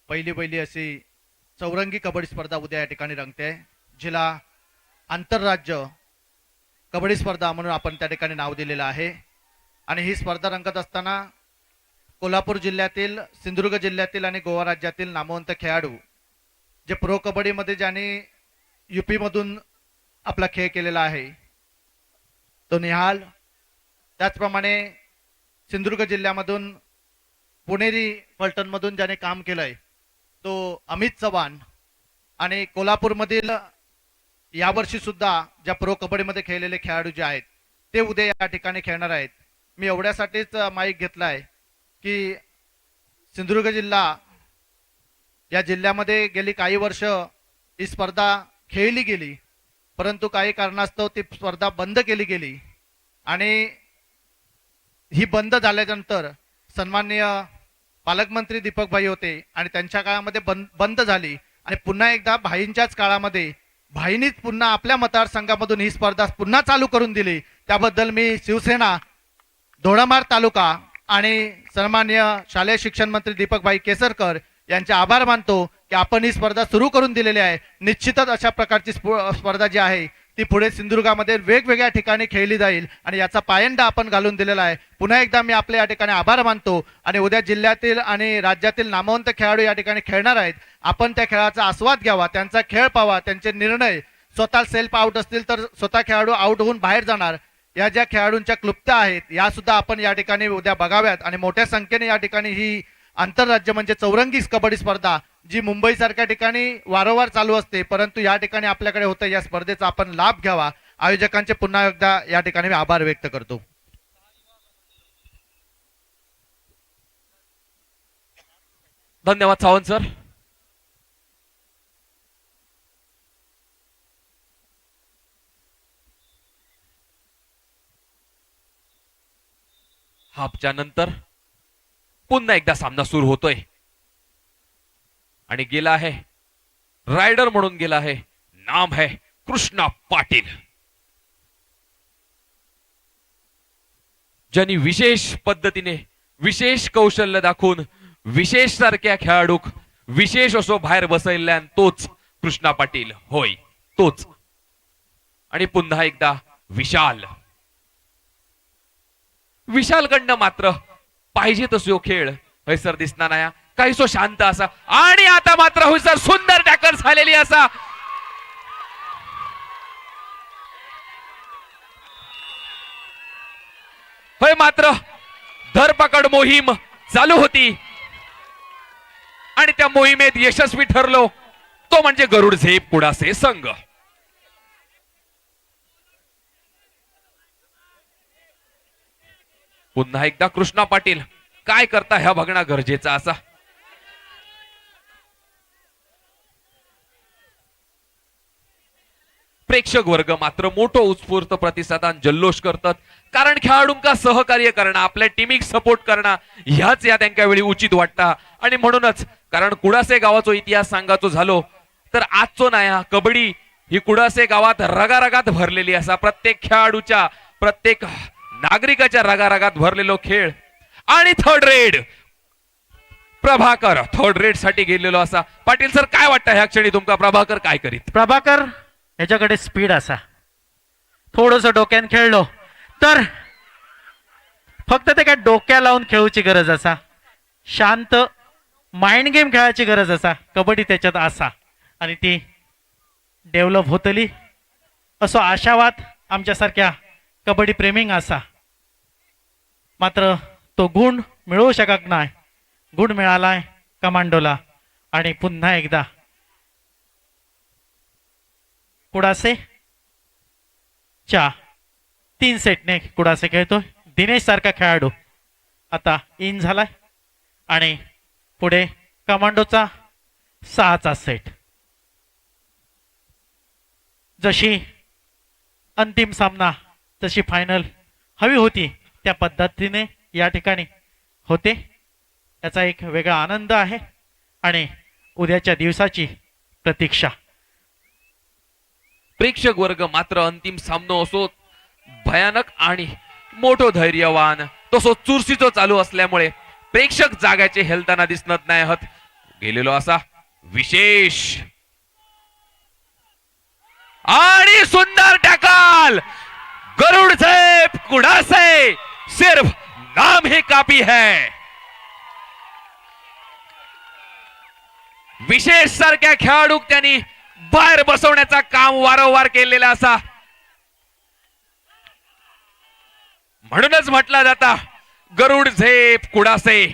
पहिली अशी चौरंगी कबड्डी स्पर्धा उद्या या ठिकाणी रंगते आहे, जिला आंतरराज्य कबड्डी स्पर्धा म्हणून आपण त्या ठिकाणी नाव दिलेलं आहे. आणि ही स्पर्धा रंगत असताना कोल्हापूर जिल्ह्यातील, सिंधुदुर्ग जिल्ह्यातील आणि गोवा राज्यातील नामवंत खेळाडू जे प्रो कबड्डीमध्ये ज्यांनी युपी मधून आपला खेळ केलेला आहे तो निहाल, त्याचप्रमाणे सिंधुदुर्ग जिल्ह्यामधून पुणेरी फलटणमधून ज्याने काम केलंय तो अमित चव्हाण, आणि कोल्हापूरमधील यावर्षी सुद्धा ज्या प्रो कबड्डीमध्ये खेळलेले खेळाडू जे आहेत ते उद्या या ठिकाणी खेळणार आहेत. मी एवढ्यासाठीच माईक घेतलाय की सिंधुदुर्ग जिल्हा या जिल्ह्यामध्ये गेली काही वर्ष ही स्पर्धा खेळली गेली, परंतु काही कारणास्तव ती स्पर्धा बंद केली गेली आणि ही बंद झाल्यानंतर सन्माननीय पालकमंत्री दीपक भाई होते आणि त्यांच्या काळामध्ये बंद झाली आणि पुन्हा एकदा भाईंच्याच काळामध्ये भाईंनीच पुन्हा आपल्या मतदारसंघामधून ही स्पर्धा पुन्हा चालू करून दिली. त्याबद्दल मी शिवसेना दोडामार्ग तालुका आणि सन्माननीय शालेय शिक्षण मंत्री दीपक भाई केसरकर यांचे आभार मानतो की आपण ही स्पर्धा सुरू करून दिलेली आहे. निश्चितच अशा प्रकारची स्पर्धा जी आहे ती पुढे सिंधुदुर्गामध्ये वेगवेगळ्या ठिकाणी खेळली जाईल आणि याचा पायंडा आपण घालून दिलेला आहे. पुन्हा एकदा मी आपल्या या ठिकाणी आभार मानतो आणि उद्या जिल्ह्यातील आणि राज्यातील नामवंत खेळाडू या ठिकाणी खेळणार आहेत. आपण त्या खेळाचा आस्वाद घ्यावा, त्यांचा खेळ पाहावा, त्यांचे निर्णय स्वतः सेल्फ आउट असतील तर स्वतः खेळाडू आउट होऊन बाहेर जाणार, या ज्या खेळाडूंच्या क्लुप्त्या आहेत या सुद्धा आपण या ठिकाणी उद्या बघाव्यात. आणि मोठ्या संख्येने या ठिकाणी ही आंतरराज्य म्हणजे चौरंगी कबड्डी स्पर्धा जी मुंबई सारख्या ठिकाणी वारंवार चालू असते परंतु या ठिकाणी आपल्याकडे होतं, या स्पर्धेचा आपण लाभ घ्यावा. आयोजकांचे पुन्हा एकदा या ठिकाणी मी आभार व्यक्त करतो. धन्यवाद सावंत सर. हाफच्या नंतर पुन्हा एकदा सामना सुरू होतोय आणि गेला आहे रायडर म्हणून गेला आहे, नाम है कृष्णा पाटील, ज्यांनी विशेष पद्धतीने विशेष कौशल्य दाखवून विशेष सारख्या खेळाडूक विशेष असो बाहेर बसवल्यान तोच कृष्णा पाटील होय, तोच. आणि पुन्हा एकदा विशालकडनं मात्र पाहिजे तसो खेळ हैसर दिसणार नाही, काहीसो शांत असा. आणि आता मात्र हैसर सुंदर टॅकल झालेली असा. होय मात्र धरपकड मोहीम चालू होती आणि त्या मोहिमेत यशस्वी ठरलो तो म्हणजे गरुड झेप कुडासे संघ. पुन्हा एकदा कृष्णा पाटील काय करता ह्या बघणं गरजेचा असा. प्रेक्षक वर्ग मात्र मोठो उत्स्फूर्त प्रतिसादान जल्लोष करतात, कारण खेळाडूंका सहकार्य करणं आपल्या टीमिक सपोर्ट करणं ह्याच या त्यांच्या वेळी उचित वाटतं. आणि म्हणूनच कारण कुडासे गावाचो इतिहास सांगायचो झालो तर आजचो नाया कबड्डी ही कुडासे गावात रगारगात भरलेली असा. प्रत्येक खेळाडूच्या प्रत्येक नागरिकाच्या रगारगात भरलेलो खेळ. आणि third red Prabhakar third red साठी गेलेलो असा. पाटील सर काय वाटतं ह्या क्षणी तुमका प्रभाकर काय करीत? प्रभाकर याच्याकडे स्पीड असा, थोडस डोक्यान खेळलो तर फक्त ते काय डोक्या लावून खेळूची गरज असा, शांत माइंड गेम खेळायची गरज असा. कबड्डी त्याच्यात असा आणि ती डेव्हलप होतली असो आशावाद आमच्यासारख्या कबड्डी प्रेमींग असा. मात्र तो गुण मिळवू शकत नाही. गुण मिळालाय कमांडोला आणि पुन्हा एकदा कुडासे च्या 3 सेटने कुडासे खेळतोय. दिनेश सारखा खेळाडू आता इन झालाय आणि पुढे कमांडोचा 6चा सेट. जशी अंतिम सामना जशी फायनल हवी होती त्या पद्धतीने या ठिकाणी होते. याचा एक वेगळा आनंद आहे आणि उद्याच्या दिवसाची प्रतीक्षा. प्रेक्षक वर्ग मात्र अंतिम सामनो असो भयानक आणि मोठो धैर्यवान तसो चुरशीचो चालू असल्यामुळे प्रेक्षक जागाचे हेलताना दिसत नाही आहात. गेलेलो असा विशेष आणि सुंदर टॅकल. गरुड़ झेप कुडासे सिर्फ नाम ही काफी है. विशेष सारख्या खेळाडू त्यांनी बाहेर बसवण्याचा काम वारंवार केलेला असा. म्हणूनच म्हटला जाता गरुड झेप कुडासे.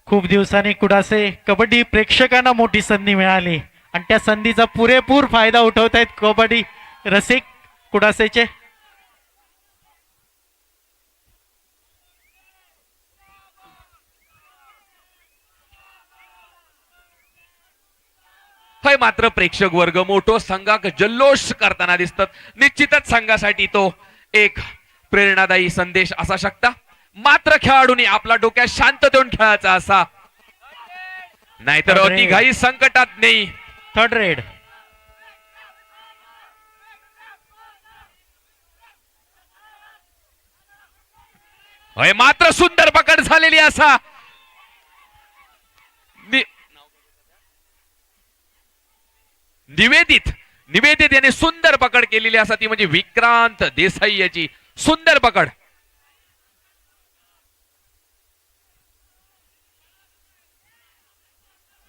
खूप दिवसांनी कुडासे कबड्डी प्रेक्षकांना मोठी संधी मिळाली आणि त्या संधीचा पुरेपूर फायदा उठवत आहेत कबड्डी रसिक कुडासेचे. हे मात्र प्रेक्षक वर्ग मोठो संघाक जल्लोष करताना दिसतात. निश्चितच संघासाठी तो एक प्रेरणादायी संदेश असा शकता. मात्र खेळाडूंनी आपला डोक्यात शांत देऊन खेळायचा असा, नाहीतर अतिघाई संकटात नाही. थर्ड रेड होय मात्र सुंदर पकड झालेली असा. निवेदित याने सुंदर पकड केलेली असा, ती म्हणजे विक्रांत देसाई याची सुंदर पकड.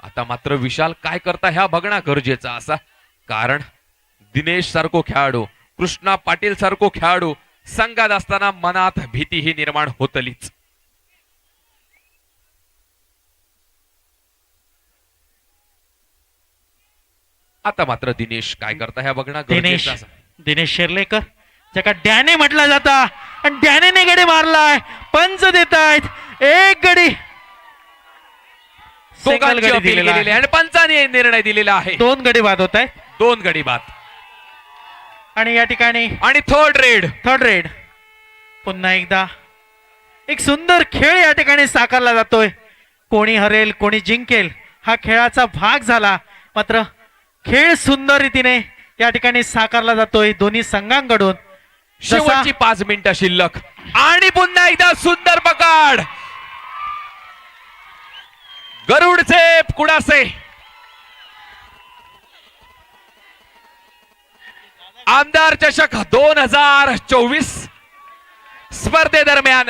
आता मात्र विशाल काय करता ह्या बघणं गरजेचा असा, कारण दिनेश सारखो खेळाडू कृष्णा पाटील सारखो खेळाडू संघात असताना मनात भीती ही निर्माण होतलीच. आता मात्र दिनेश काय करता ह्या बघणं गरजेचं असा. दिनेश शेर्लेकर ज्याका डॅने म्हटला जाता आणि डॅनेने गडी मारलाय. पंच देत आहेत एक गडी दोघांची अपील केलेली आणि पंचाने निर्णय दिलेला आहे. 2 गडी बाद होत आहेत. 2 गडी बाद आणि या ठिकाणी आणि थर्ड रेड पुन्हा एकदा एक सुंदर खेळ या ठिकाणी साकारला जातोय. कोणी हरेल कोणी जिंकेल हा खेळाचा भाग झाला, मात्र खेळ सुंदर रीतीने या ठिकाणी साकारला जातोय दोन्ही संघांकडून. शेवटची 5 मिनिटं शिल्लक आणि पुन्हा एकदा सुंदर पकड. गरुडचे कुडासे आमदार चषक 2024 स्पर्धेदरम्यान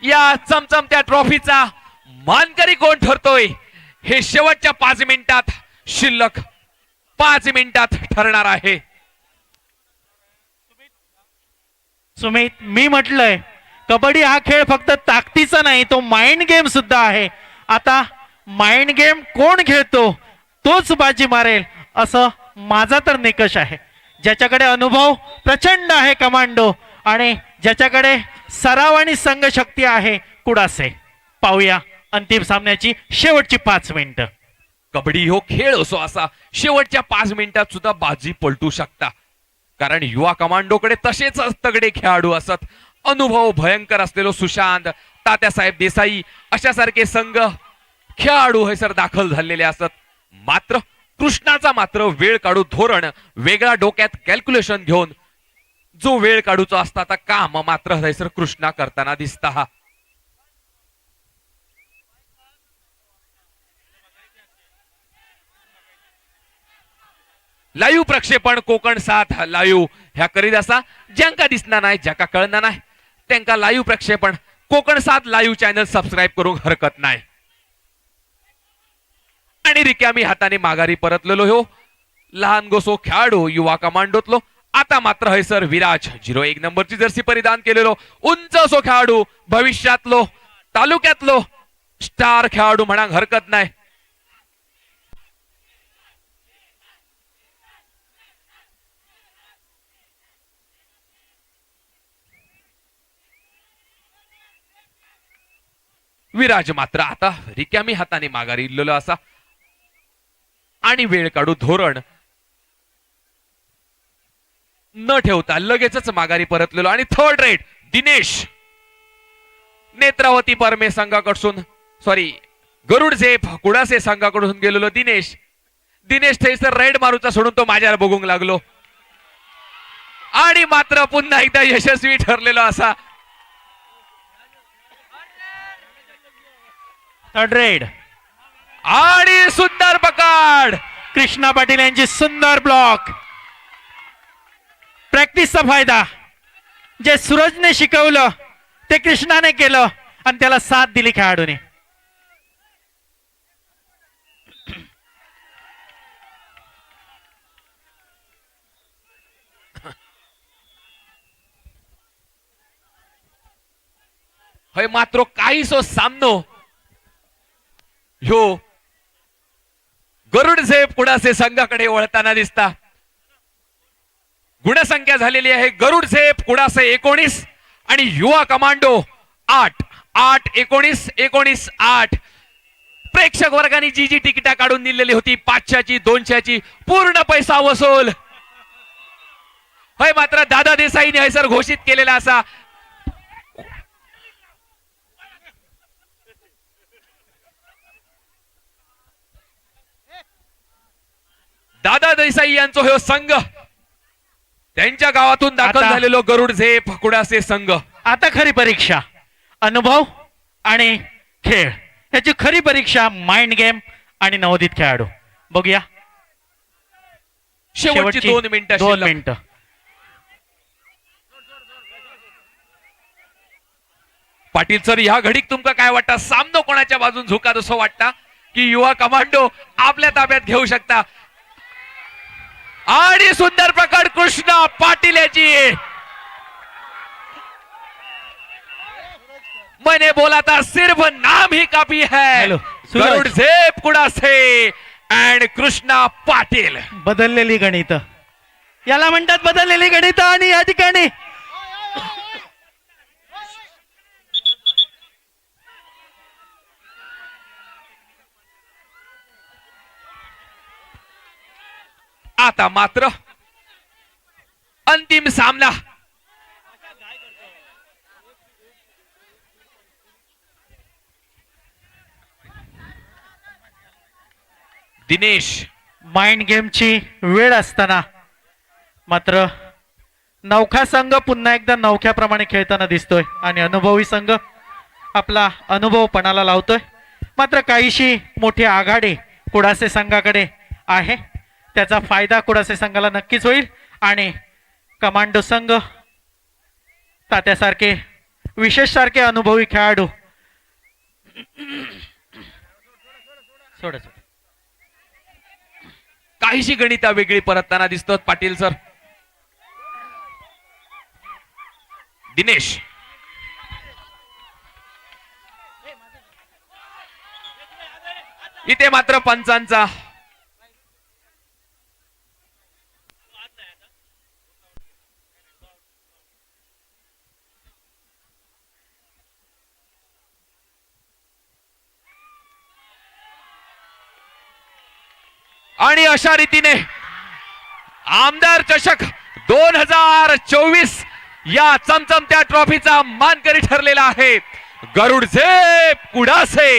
या चमचमत्या ट्रॉफीचा मानकरी कोण ठरतोय हे शेवटच्या 5 मिनिटात शिल्लक 5 मिनिटात ठरणार आहे. सुमित, मी म्हटलंय कबड्डी हा खेळ फक्त ताकदीचा नाही, तो माइंड गेम सुद्धा आहे. आता माइंड गेम कोण खेळतो तोच बाजी मारेल असं माझा तर निकष आहे. ज्याच्याकडे अनुभव प्रचंड आहे कमांडो आणि ज्याच्याकडे सराव आणि संघशक्ती आहे कुडासे. पाहूया अंतिम सामन्याची शेवटची 5 मिनिटं. कबड्डी हो खेळ असो असा शेवटच्या 5 मिनिटात सुद्धा बाजी पलटू शकता, कारण युवा कमांडोकडे तसेच तगडे खेळाडू असत. अनुभव भयंकर असलेलो सुशांत, तात्यासाहेब देसाई अशासारखे संघ खेळाडू हे सर दाखल झालेले असत. मात्र कृष्णाचा मात्र वेळ काढू धोरण वेगळा डोक्यात कॅल्क्युलेशन घेऊन जो वेळ काढूचा असता आता काम मात्र हैसर कृष्णा करताना दिसता. हा लाईव्ह प्रक्षेपण कोकण 7 लाईव्ह ह्या करीत असा ज्यांका दिसणार नाही ज्याका कळणार नाही त्यांका लाईव्ह प्रक्षेपण कोकण 7 लाईव्ह चॅनल सबस्क्राईब करून हरकत नाही. आणि रिकामी हाताने माघारी परतलेलो हो लहान गोसो खेळाडू युवा कमांडोतलो. आता मात्र हैसर विराज 01 नंबरची जर्सी परिधान केलेलो उंच असो खेळाडू, भविष्यातलो तालुक्यातलो स्टार खेळाडू म्हणा हरकत नाही. विराज मात्र आता रिकामी हाताने माघारी इल्लेलो असा आणि वेळ काढू धोरण न ठेवता लगेचच माघारी परतलेलो. आणि थर्ड रेड दिनेश नेत्रावती परमे संघाकडून गरुड झेप कुडासे संघाकडून गेलेलो दिनेश थैसर रेड मारूचा सोडून तो माझ्यावर बघूंक लागलो आणि मात्र पुन्हा एकदा यशस्वी ठरलेलो असा थर्ड रेड आणि सुंदर पकड. कृष्णा पाटील यांची सुंदर ब्लॉक. प्रॅक्टिसचा फायदा. जे सूरजने शिकवलं ते कृष्णाने केलं आणि त्याला साथ दिली खेळाडूने. होय मात्र काहीसो सामनो ह्यो गरुड झेप कुडासे संघाकडे वळताना दिसता. गुणसंख्या झालेली आहे गरुड झेप कुडासे 19 आणि युवा कमांडो 8 8 19 19 8. प्रेक्षक वर्गाने जी जी तिकिटा काढून दिलेली होती 500ची 200ची पूर्ण पैसा वसूल. होय मात्र दादा देसाईने हैसर घोषित केलेला असा दादा देसाई यांचा हो संघ त्यांच्या गावातून दाखल झालेलो गरुड झेप कुडासे संघ. आता खरी परीक्षा अनुभव आणि खेळ याची खरी परीक्षा माइंड गेम आणि नवोदित खेळाडू. बघूया शेवटची 2 मिनिटं. पाटील सर ह्या घडीक तुमका काय वाटतं सामनो कोणाच्या बाजून झुका असं वाटतं की युवा कमांडो आपल्या ताब्यात घेऊ शकता. आणि सुंदर प्रकट कृष्णा पाटील याची मैंने बोला था सिर्फ नाम ही काफी है. गरुड झेप कुडासे अँड कृष्णा पाटील. बदललेली गणित याला म्हणतात बदललेली गणित. आणि या ठिकाणी आता मात्र अंतिम सामना दिनेश माइंड गेमची वेळ असताना मात्र नवखा संघ पुन्हा एकदा नवख्याप्रमाणे खेळताना दिसतोय आणि अनुभवी संघ आपला अनुभव पणाला लावतोय. मात्र काहीशी मोठी आघाडी कुडासे संघाकडे आहे. त्याचा फायदा कुडासे संघाला नक्कीच होईल आणि कमांडो संघ तात्यासारखे विशेष सारखे अनुभवी खेळाडू काहीशी गणिता वेगळी परतताना दिसतात पाटील सर. दिनेश इथे मात्र पंचांचा आणि अशा रीतीने आमदार चषक 2024 या चमचमत्या ट्रॉफीचा मानकरी ठरलेला आहे गरुड झेप कुडासे.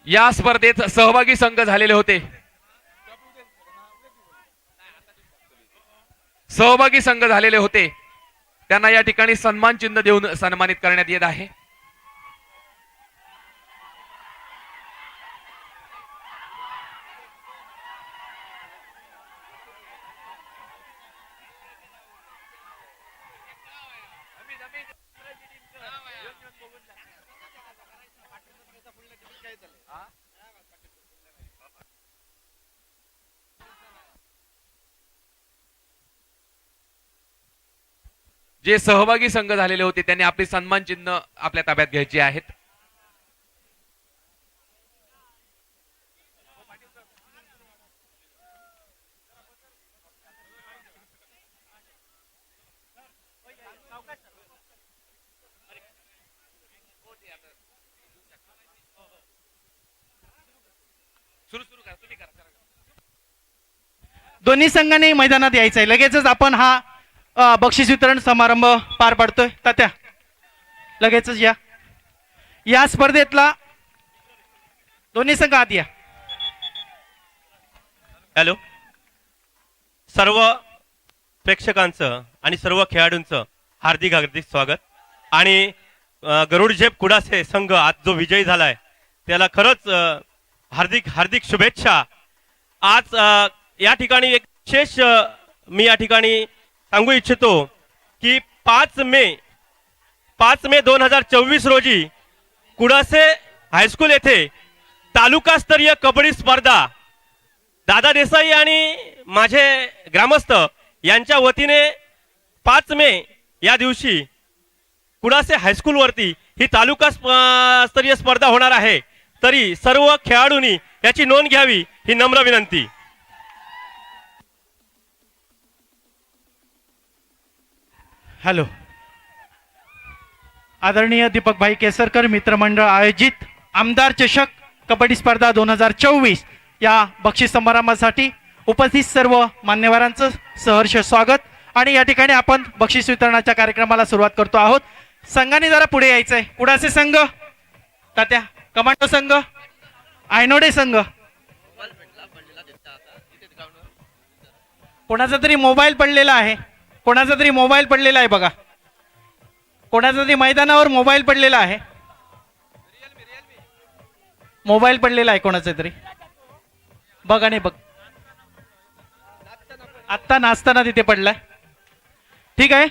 या स्पर्धेत सहभागी संघ झालेले होते. सहभागी संघ झालेले होते त्यांना या ठिकाणी सन्मान चिन्ह देऊन सन्मानित करण्यात येत आहे. जे सहभागी संघ झालेले होते त्यांनी आपली सन्मान चिन्ह आपल्या ताब्यात घ्यायची आहेत. दोन्ही संघांनी मैदानात यायचंय. लगेचच आपण हा बक्षीस वितरण समारंभ पार पाडतोय. तात्या लगेचच या. या स्पर्धेतला दोन्ही संघ आत या. हॅलो, सर्व प्रेक्षकांचं आणि सर्व खेळाडूंचं हार्दिक हार्दिक स्वागत. आणि गरुड झेप कुडासे संघ आज जो विजयी झालाय त्याला खरंच हार्दिक हार्दिक शुभेच्छा. आज या ठिकाणी एक विशेष मी या ठिकाणी सांगू इच्छितो की 5 मे 2024 रोजी कुडासे हायस्कूल येथे तालुकास्तरीय कबड्डी स्पर्धा दादा देसाई आणि माझे ग्रामस्थ यांच्या वतीने 5 मे या दिवशी कुडासे हायस्कूल वरती ही तालुका स्तरीय स्पर्धा होणार आहे. तरी सर्व खेळाडूंनी याची नोंद घ्यावी ही नम्र विनंती. हॅलो, आदरणीय दीपक भाई केसरकर मित्रमंडळ आयोजित आमदार चषक कबड्डी स्पर्धा 2024 या बक्षीस समारंभासाठी उपस्थित सर्व मान्यवरांचं सहर्ष स्वागत. आणि या ठिकाणी आपण बक्षीस वितरणाच्या कार्यक्रमाला सुरुवात करतो आहोत. संघाने जरा पुढे यायचंय. कुडासे संघ, तात्या, कमांडो संघ, आयनोडे संघ. कोणाचा तरी मोबाईल पडलेला आहे. कोणाचा तरी मोबाईल पडलेला आहे बघा. कोणाचा तरी मैदानावर मोबाईल पडलेला आहे. मोबाईल पडलेला आहे कोणाचा तरी बघा. नाही बघ, आत्ता नाचताना तिथे पडलाय. ठीक आहे,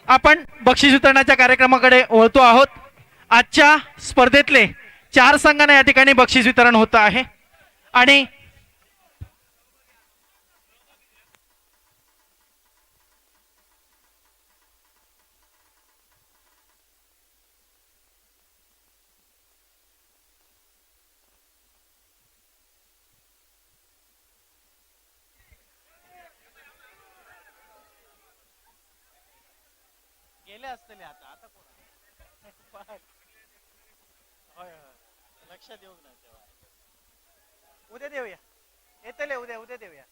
आपण बक्षीस वितरणाच्या कार्यक्रमाकडे वळतो आहोत. आजच्या स्पर्धेतले 4 संघांना या ठिकाणी बक्षीस वितरण होत आहे. आणि गेले असतले आता आता कोण होय होय लक्ष देऊ ना तेव्हा उद्या देऊया येतले उद्या देऊया